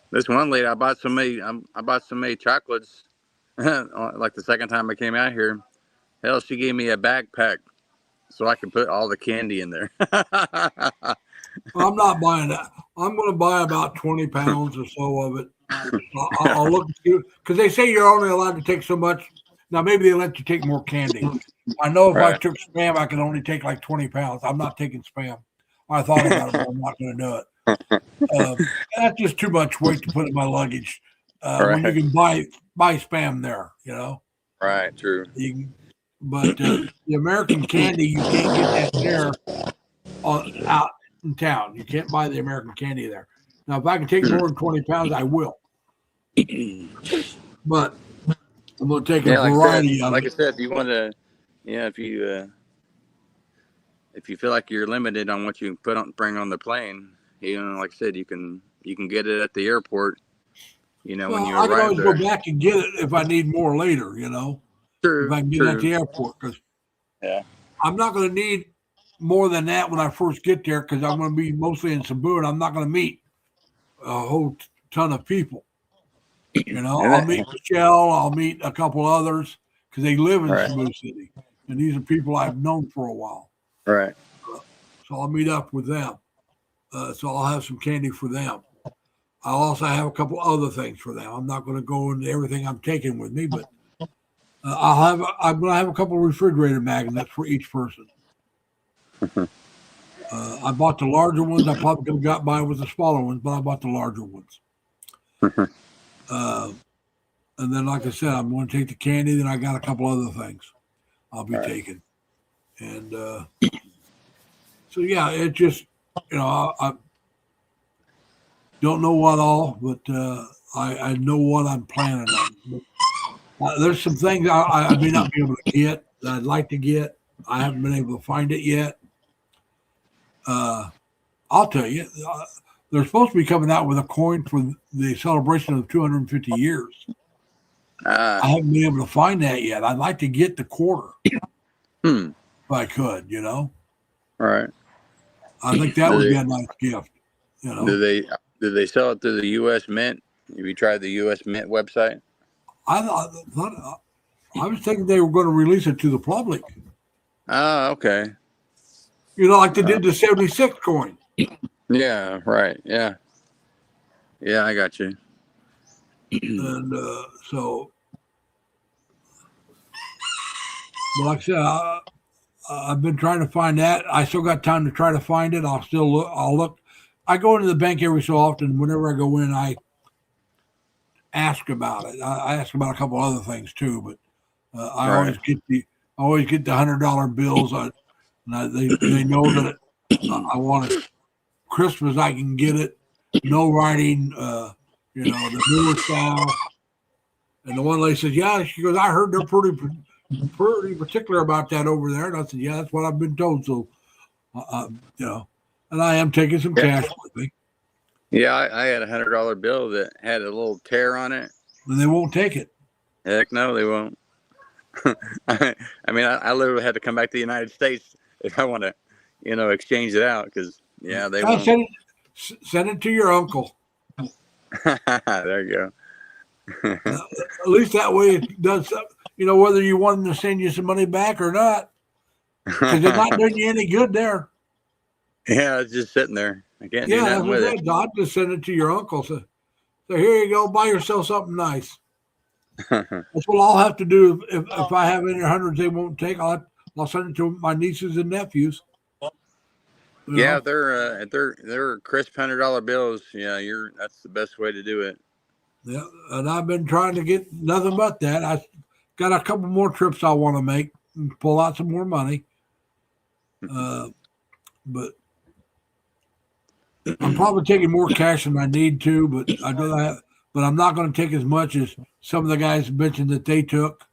This one lady, I bought so many chocolates, like the second time I came out here. Hell, she gave me a backpack so I could put all the candy in there. I'm not buying that. I'm going to buy about 20 pounds or so of it. I'll look because they say you're only allowed to take so much. Now maybe they let you take more candy. I know if I took Spam, I can only take like 20 pounds. I'm not taking Spam. I thought about it, but I'm not going to do it. That's just too much weight to put in my luggage. When you can buy spam there, you know. Right. True. You can, but the American candy, you can't get that there out in town. You can't buy the American candy there. Now, if I can take more than 20 pounds, I will. But I'm going to take a variety of it. Like I said, if you want to, if you feel like you're limited on what you can bring on the plane, like I said, you can get it at the airport. When you arrive I can always there. go back and get it if I need more later. True, if I can get it at the airport, because I'm not going to need more than that when I first get there, because I'm going to be mostly in Cebu and I'm not going to meet a whole ton of people. I'll meet Michelle, I'll meet a couple others because they live in Cebu City, and these are people I've known for a while. Right. So I'll meet up with them. So I'll have some candy for them. I'll also have a couple other things for them. I'm not going to go into everything I'm taking with me, but I'm going to have a couple of refrigerator magnets for each person. I bought the larger ones. I probably could have got by with the smaller ones, but I bought the larger ones. And then, like I said, I'm going to take the candy. Then I got a couple other things I'll be taking. And so, yeah, it just, I don't know what all, but I know what I'm planning on. There's some things I may not be able to get that I'd like to get. I haven't been able to find it yet. I'll tell you, they're supposed to be coming out with a coin for the celebration of 250 years. I haven't been able to find that yet. I'd like to get the quarter if I could, All right. I think that would be a nice gift. Do they sell it through the U.S. Mint? Have you tried the U.S. Mint website? I was thinking they were going to release it to the public. Oh, okay. Like they did the 76 coin. Yeah, right. Yeah. Yeah, I got you. And so, but like I said, I've been trying to find that. I still got time to try to find it. I'll still look. I'll look. I go into the bank every so often. Whenever I go in, I ask about it. I ask about a couple other things too, but I always get the $100 bills. They know that I want it. Christmas, I can get it. No writing. The newer style. And the one lady says, "Yeah." She goes, "I heard they're pretty particular about that over there." And I said, "Yeah, that's what I've been told." So, and I am taking some cash with me. Yeah, I had a $100 bill that had a little tear on it. And they won't take it. Heck no, they won't. I mean, I literally had to come back to the United States if I want to, exchange it out because, they won't. Send it to your uncle. There you go. At least that way it does, whether you want them to send you some money back or not, because they're not doing you any good there. Yeah, it's just sitting there. I can't do nothing with it. I'll just send it to your uncle. So here you go. Buy yourself something nice. That's what I'll have to do if I have any hundreds they won't take. I'll send it to my nieces and nephews. Yeah, they're crisp $100 bills. Yeah, that's the best way to do it. Yeah, and I've been trying to get nothing but that. I got a couple more trips I want to make and pull out some more money. But I'm probably taking more cash than I need to. But but I'm not going to take as much as some of the guys mentioned that they took.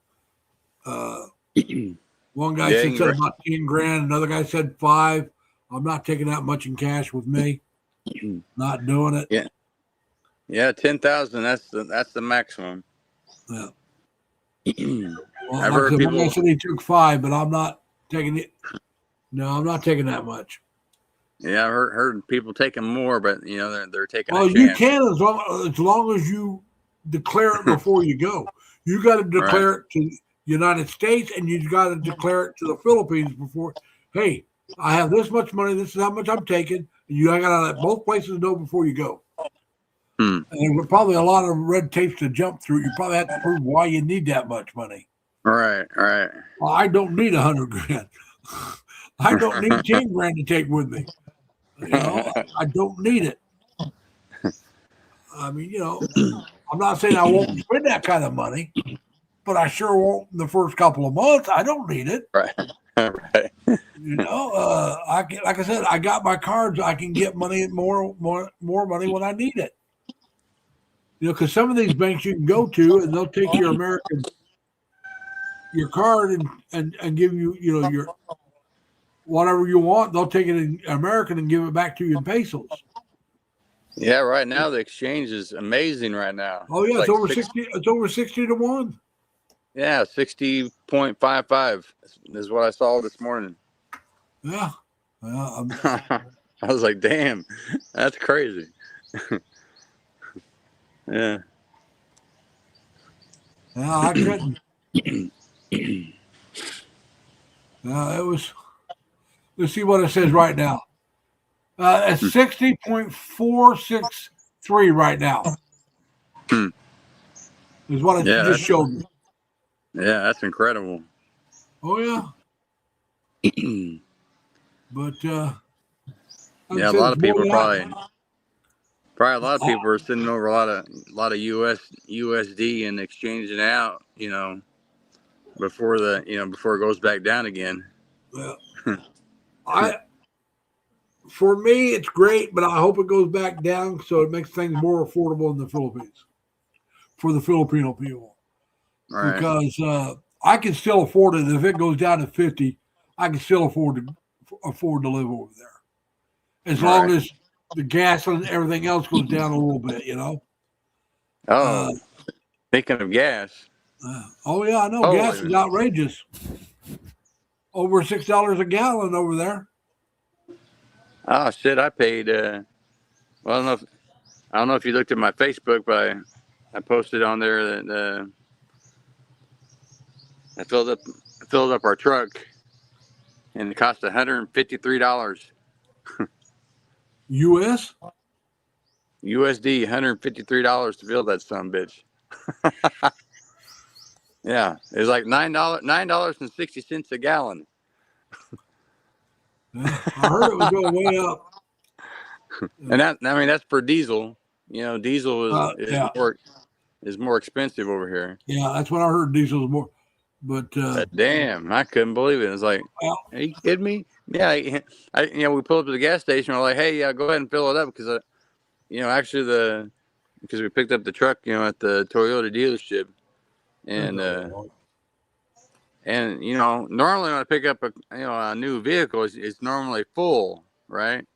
One guy said about 10 grand. Another guy said 5. I'm not taking that much in cash with me. Not doing it. Yeah. Yeah, 10,000. That's the maximum. Yeah. Well, I've heard people. One guy said he took 5, but I'm not taking it. No, I'm not taking that much. Yeah, I've heard people taking more, but they're taking. Well, you can as long as you declare it before you go. You got to declare it to the United States, and you got to declare it to the Philippines before. Hey, I have this much money. This is how much I'm taking. And you got to let both places know before you go. And there's probably a lot of red tapes to jump through. You probably have to prove why you need that much money. Right. Well, I don't need 100 grand. I don't need 10 grand to take with me. I don't need it. I mean, I'm not saying I won't spend that kind of money, but I sure won't in the first couple of months. I don't need it. Right. Right. Like I said, I got my cards. I can get money, more money when I need it. Because some of these banks you can go to and they'll take your card and give you, your whatever you want. They'll take it in American and give it back to you in pesos. Yeah, right now the exchange is amazing right now. Oh yeah, it's over 60. It's over 60 to 1. Yeah, 60.55 is what I saw this morning. Yeah. I was like, damn, that's crazy. Yeah. Yeah, I couldn't. It was. Let's see what it says right now. It's 60.463 right now. Is what it just showed me. Yeah, that's incredible. Oh yeah. But yeah, a lot of people probably a lot of people are sending over a lot of USD and exchanging out, before before it goes back down again. Yeah. For me, it's great, but I hope it goes back down so it makes things more affordable in the Philippines for the Filipino people. Right. Because I can still afford it. If it goes down to 50, I can still afford to live over there, as long as the gas and everything else goes down a little bit. Oh, speaking of gas. Oh yeah, I know gas is outrageous. Over $6 a gallon over there. Oh shit! I paid. Well, I don't know if you looked at my Facebook, but I posted on there that I filled up our truck, and it cost $153. U.S. USD, $153 to fill that son bitch. Yeah, it's like $9.60 a gallon. Yeah, I heard it was going way up. And that's for diesel. Diesel is more expensive over here. Yeah, that's what I heard. Diesel is more, but damn, I couldn't believe it. It's like, are you kidding me? Yeah, we pulled up to the gas station. We're like, hey, go ahead and fill it up because, because we picked up the truck, at the Toyota dealership, and normally when I pick up a new vehicle, it's normally full, right?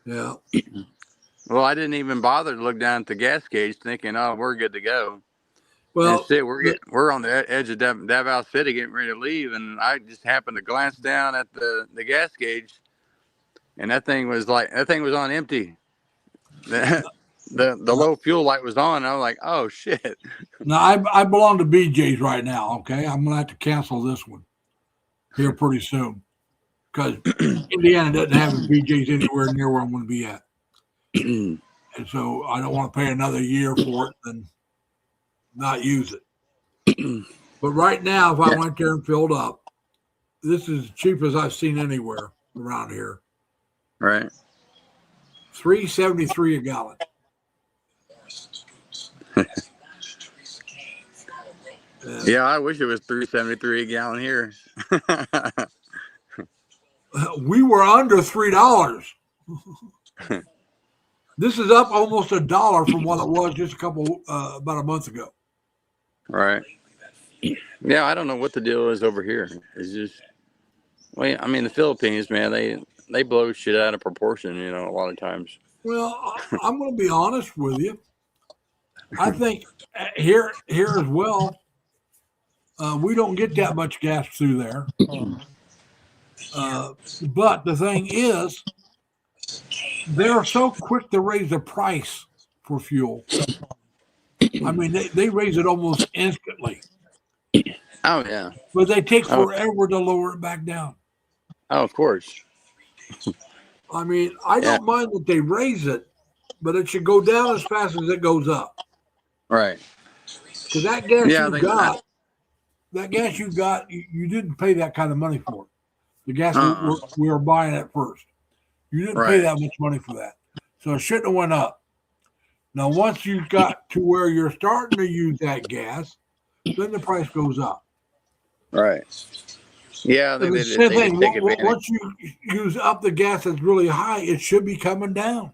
Yeah. Well, I didn't even bother to look down at the gas gauge, thinking, "Oh, we're good to go." Well, we're on the edge of Davao City, getting ready to leave, and I just happened to glance down at the gas gauge, and that thing was on empty. The low fuel light was on. And I was like, "Oh shit!" Now I belong to BJ's right now. Okay, I'm gonna have to cancel this one here pretty soon because Indiana doesn't have a BJ's anywhere near where I'm going to be at. And so I don't want to pay another year for it and not use it. But right now, if I went there and filled up, this is as cheap as I've seen anywhere around here. Right. $3.73 a gallon. Yeah, I wish it was $3.73 a gallon here. We were under $3. This is up almost $1 from what it was just about a month ago. Right. Yeah, I don't know what the deal is over here. It's just, the Philippines, man, they blow shit out of proportion, a lot of times. Well, I'm going to be honest with you. I think here as well, we don't get that much gas through there. But the thing is, they're so quick to raise the price for fuel. I mean, they raise it almost instantly. Oh, yeah. But they take forever to lower it back down. Oh, of course. I mean, I don't mind that they raise it, but it should go down as fast as it goes up. Right. Because that gas you got, you didn't pay that kind of money for it. The gas we were buying at first. You didn't pay Right. that much money for that. So it shouldn't have went up. Now, once you got to where you're starting to use that gas, then the price goes up. Right. Yeah, But they it's the same they thing. take advantage. Once you use up the gas that's really high, it should be coming down.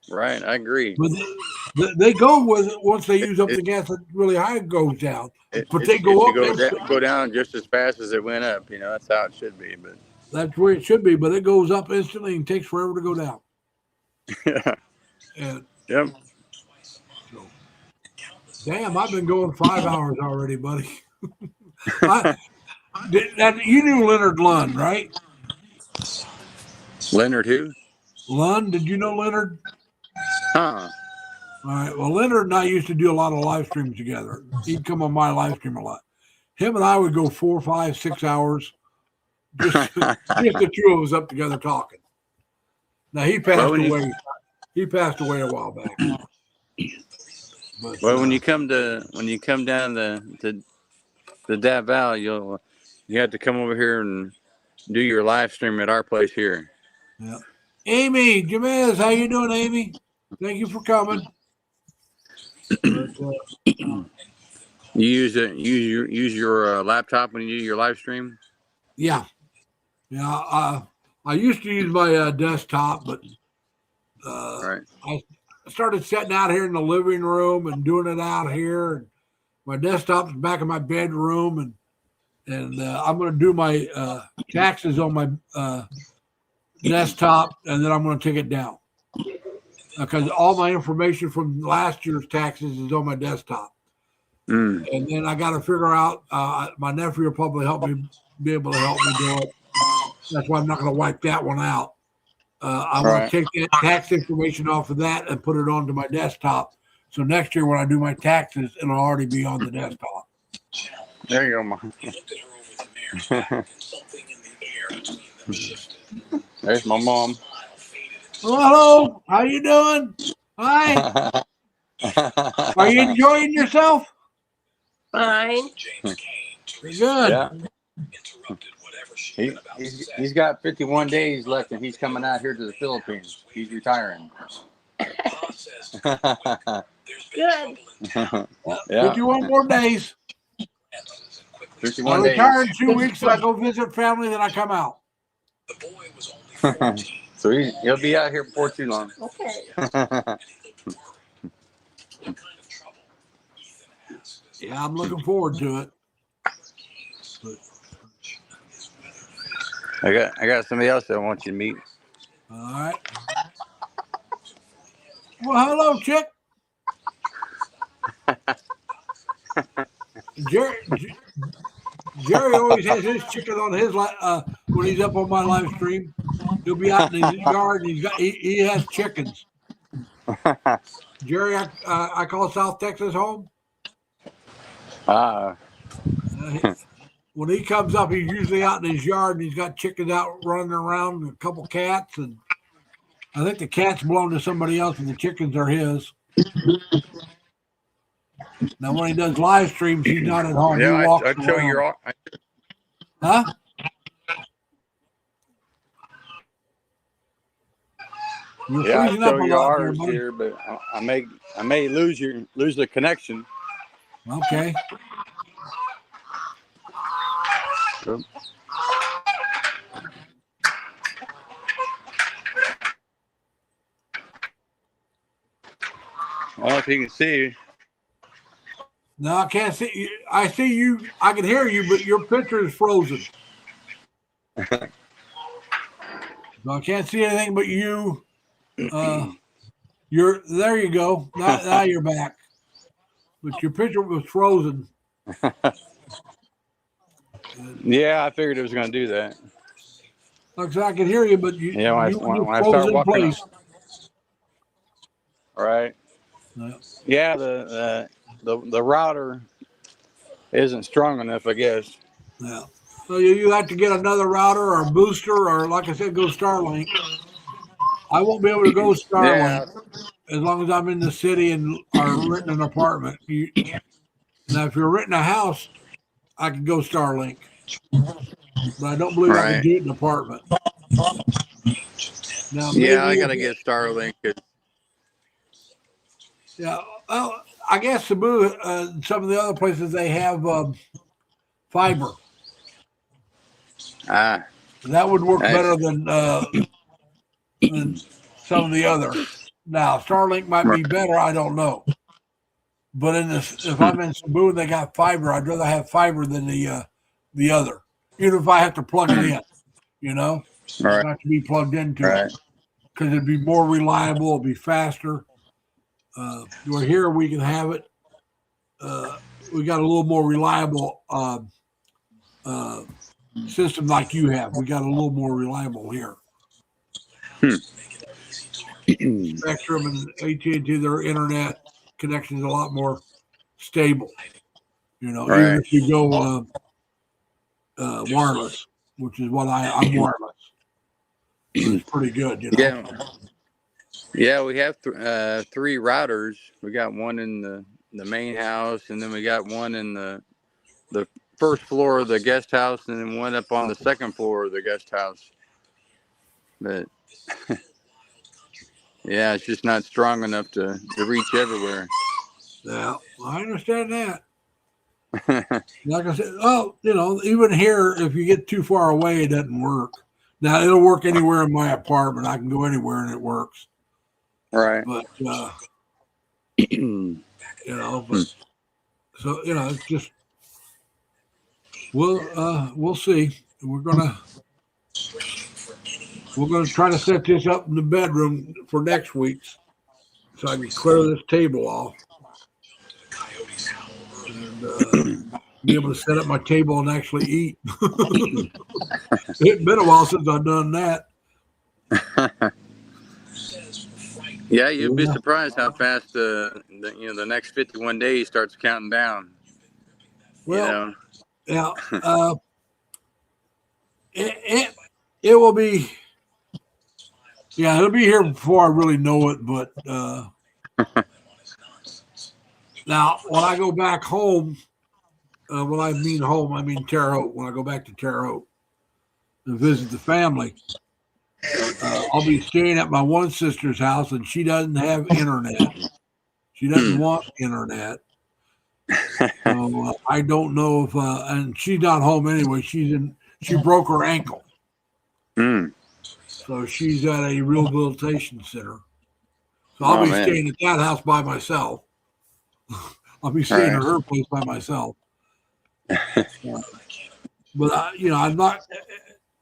Right, I agree. But they go with it once they use up the gas that's really high, it goes down. But they It go should up. go down just as fast as it went up. You know, that's how it should be. But That's where it should be, but it goes up instantly and takes forever to go down. yeah, And yep. so, damn, I've been going 5 hours already, buddy. You knew Leonard Lund, right? Leonard who? Lund, did you know Leonard? Huh. All right. Well, Leonard and I used to do a lot of live streams together. He'd come on my live stream a lot. Him and I would go 4, 5, 6 hours, just the two of us up together talking. Now he passed away. He passed away a while back. But, Well, when you come down the Davao, you have to come over here and do your live stream at our place here. yeah. Amy Jamez, how you doing, Amy? Thank you for coming. But, You use your laptop when you do your live stream. yeah. I used to use my desktop, but Right. I started sitting out here in the living room and doing it out here. And my desktop's back in my bedroom, and I'm going to do my taxes on my desktop, and then I'm going to take it down because all my information from last year's taxes is on my desktop. Mm. And then I got to figure out. My nephew will probably be able to help me do it. That's why I'm not going to wipe that one out. I want to take that tax information off of that and put it onto my desktop. So next year when I do my taxes, it'll already be on the desktop. There you go, Mom. There's my mom. Well, hello. How you doing? Hi. Are you enjoying yourself? Fine. Good. Yeah. He's got 51 days left, and he's coming out here to the Philippines. He's retiring. Good. Yeah. 51 more days. 51 I days. retire in 2 weeks, and I go visit family, then I come out. So he'll be out here before too long. Okay. Yeah, I'm looking forward to it. I got somebody else that I want you to meet. All right. Well, hello, chick. Jerry always has his chicken on his when he's up on my live stream. He'll be out in his yard and he has chickens. Jerry, I call South Texas home. When he comes up, he's usually out in his yard and he's got chickens out running around and a couple cats. And I think the cats belong to somebody else and the chickens are his. Now, when he does live streams, he's not at home. Yeah, he walks I'd show around. you. Huh? You're Yeah, I'd freezing up show a you lot ours there, here, but I may lose the connection. okay. Yep. Well, if you can see, No, I can't see you. I see you. I can hear you, but your picture is frozen. So I can't see anything but you. You're there. You go. Now you're back. But your picture was frozen. yeah, I figured it was going to do that. Like I said, I can hear you, but you. Yeah, when I froze start in walking place. All right. Yeah, the router isn't strong enough, I guess. Yeah. So you have to get another router or a booster, or like I said, go Starlink. I won't be able to go Starlink as long as I'm in the city and are renting an apartment. Now, if you're renting a house, I can go Starlink, but I don't believe I can do it in an apartment. Now Yeah, I maybe gotta get Starlink. yeah. Well, I guess Cebu, some of the other places they have fiber. Ah, That would work nice. better than some of the other. Now Starlink might be better. I don't know. But in this, if I'm in Cebu and they got fiber, I'd rather have fiber than the other. Even if I have to plug it in, you know, Right, not to be plugged into it, right. because it'd be more reliable, it'd be faster. Where here we can have it. We got a little more reliable uh, system like you have. We got a little more reliable here. Spectrum and AT&T, their internet connection is a lot more stable. You know, even Right. if you go wireless, which is what I'm wireless. It's pretty good, you know. Yeah, yeah. We have 3 routers. We got one in the main house, and then we got one in the first floor of the guest house, and then one up on the second floor of the guest house. But yeah, it's just not strong enough to reach everywhere. Yeah, I understand that. Like I said, oh, you know, even here, if you get too far away, it doesn't work. Now it'll work anywhere in my apartment. I can go anywhere and it works. Right. But you know, so you know, it's just we'll see. We're gonna try to set this up in the bedroom for next week's, so I can clear this table off and be able to set up my table and actually eat. It's been a while since I've done that. Yeah, you'd be surprised how fast the next 51 days starts counting down. Well, You know? yeah, it will be. Yeah, it'll be here before I really know it. But now, when I go back home, when I mean home, I mean Terre Haute. When I go back to Terre Haute to visit the family, I'll be staying at my one sister's house, and she doesn't have internet. She doesn't want internet. So I don't know if, and she's not home anyway. She broke her ankle. Mm. So she's at a rehabilitation center. So I'll be staying at that house by myself. I'll be staying at her place by myself. But you know, I'm not.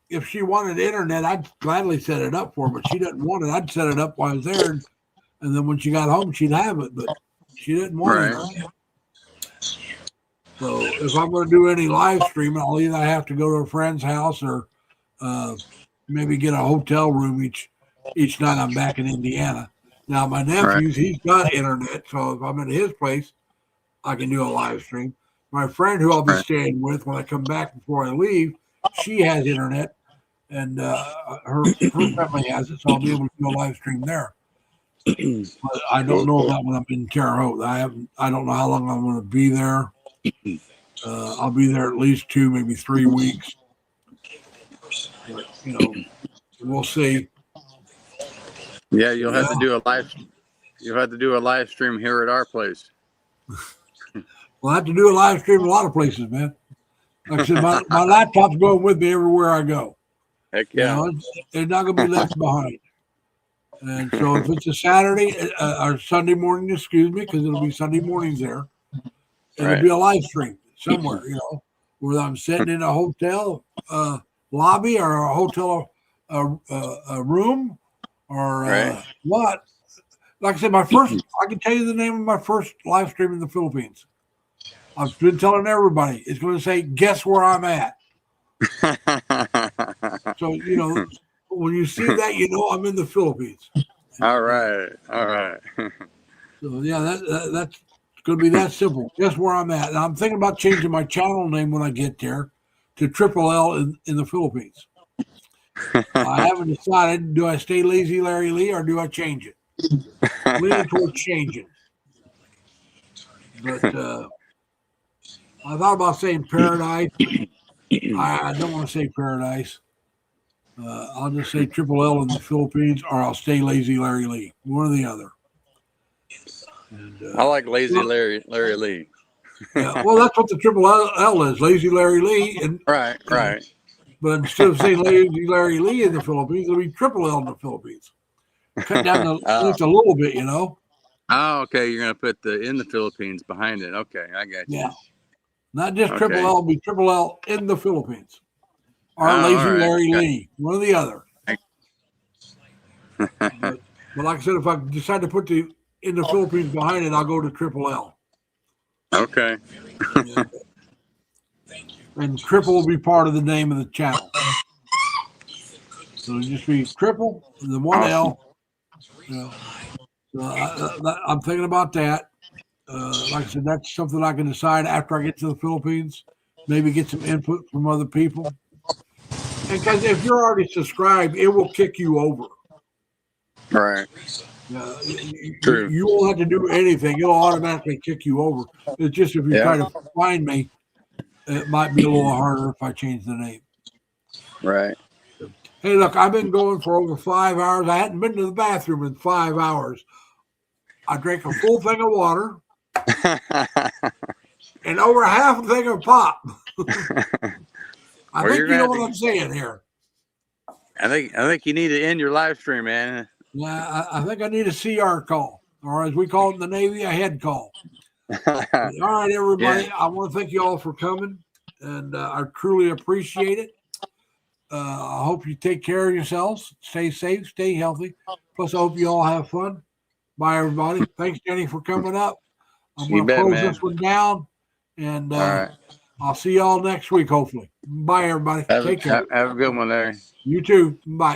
If she wanted internet, I'd gladly set it up for her. But she doesn't want it. I'd set it up while I was there, and then when she got home, she'd have it. But she didn't want it. So if I'm going to do any live streaming, I'll either have to go to a friend's house or maybe get a hotel room each night I'm back in Indiana. Now my nephew's he's got internet, so if I'm at his place, I can do a live stream. My friend who I'll be staying with when I come back before I leave, she has internet, and her family has it, so I'll be able to do a live stream there. But I don't know about when I'm in Terre Haute. I don't know how long I'm going to be there. I'll be there at least 2, maybe 3 weeks. But, you know, we'll see. Yeah, you'll have to do a live. You'll have to do a live stream here at our place. Well, I have to do a live stream a lot of places, man. Like I said, my laptop's going with me everywhere I go. Heck yeah. You know, it's not going to be left behind. And so if it's a Saturday or Sunday morning, excuse me, because it'll be Sunday mornings there, it'll be a live stream somewhere, you know, whether I'm sitting in a hotel lobby or a hotel a room or what. Like I said, I can tell you the name of my first live stream in the Philippines. I've been telling everybody, it's going to say, guess where I'm at. So, you know, when you see that, you know I'm in the Philippines. All right. So, yeah, that's going to be that simple. Guess where I'm at. And I'm thinking about changing my channel name when I get there to Triple L in the Philippines. I haven't decided, do I stay Lazy Larry Lee or do I change it? Leaning towards changing. But I thought about saying Paradise. I don't want to say Paradise. I'll just say Triple L in the Philippines, or I'll stay Lazy Larry Lee. One or the other. And, I like Lazy Larry Lee. yeah, well, that's what the Triple L is, Lazy Larry Lee. And Right. but instead of saying Lazy Larry Lee in the Philippines, it'll be Triple L in the Philippines. Cut down the length a little bit, Oh, okay. You're gonna put the in the Philippines behind it. Okay, I got you. Yeah. Not just Okay. Triple L, be Triple L in the Philippines. Or Oh, Lazy all right. Larry Okay. Lee. One or the other. But like I said, if I decide to put the in the Philippines behind it, I'll go to Triple L. Okay. And Triple will be part of the name of the channel. So it'll just be Triple and the one Awesome. L. So I'm thinking about that. Like I said, that's something I can decide after I get to the Philippines. Maybe get some input from other people. And because if you're already subscribed, it will kick you over. Right. True. You won't have to do anything. It'll automatically kick you over. It's just if you try to find me, it might be a little harder if I change the name. Right. Hey, look, I've been going for over 5 hours. I hadn't been to the bathroom in 5 hours. I drank a full thing of water and over half a thing of pop. I think you know what I'm saying here. I think you need to end your live stream, man. Yeah, I think I need a CR call, or as we call it in the Navy, a head call. All right, everybody. Yeah. I want to thank you all for coming, and I truly appreciate it. I hope you take care of yourselves. Stay safe, stay healthy. Plus, I hope you all have fun. Bye, everybody. Thanks, Jenny, for coming up. I'm going to close this one down, and I'll see you all next week, hopefully. Bye, everybody. Take care. Have a good one, Larry. You too. Bye.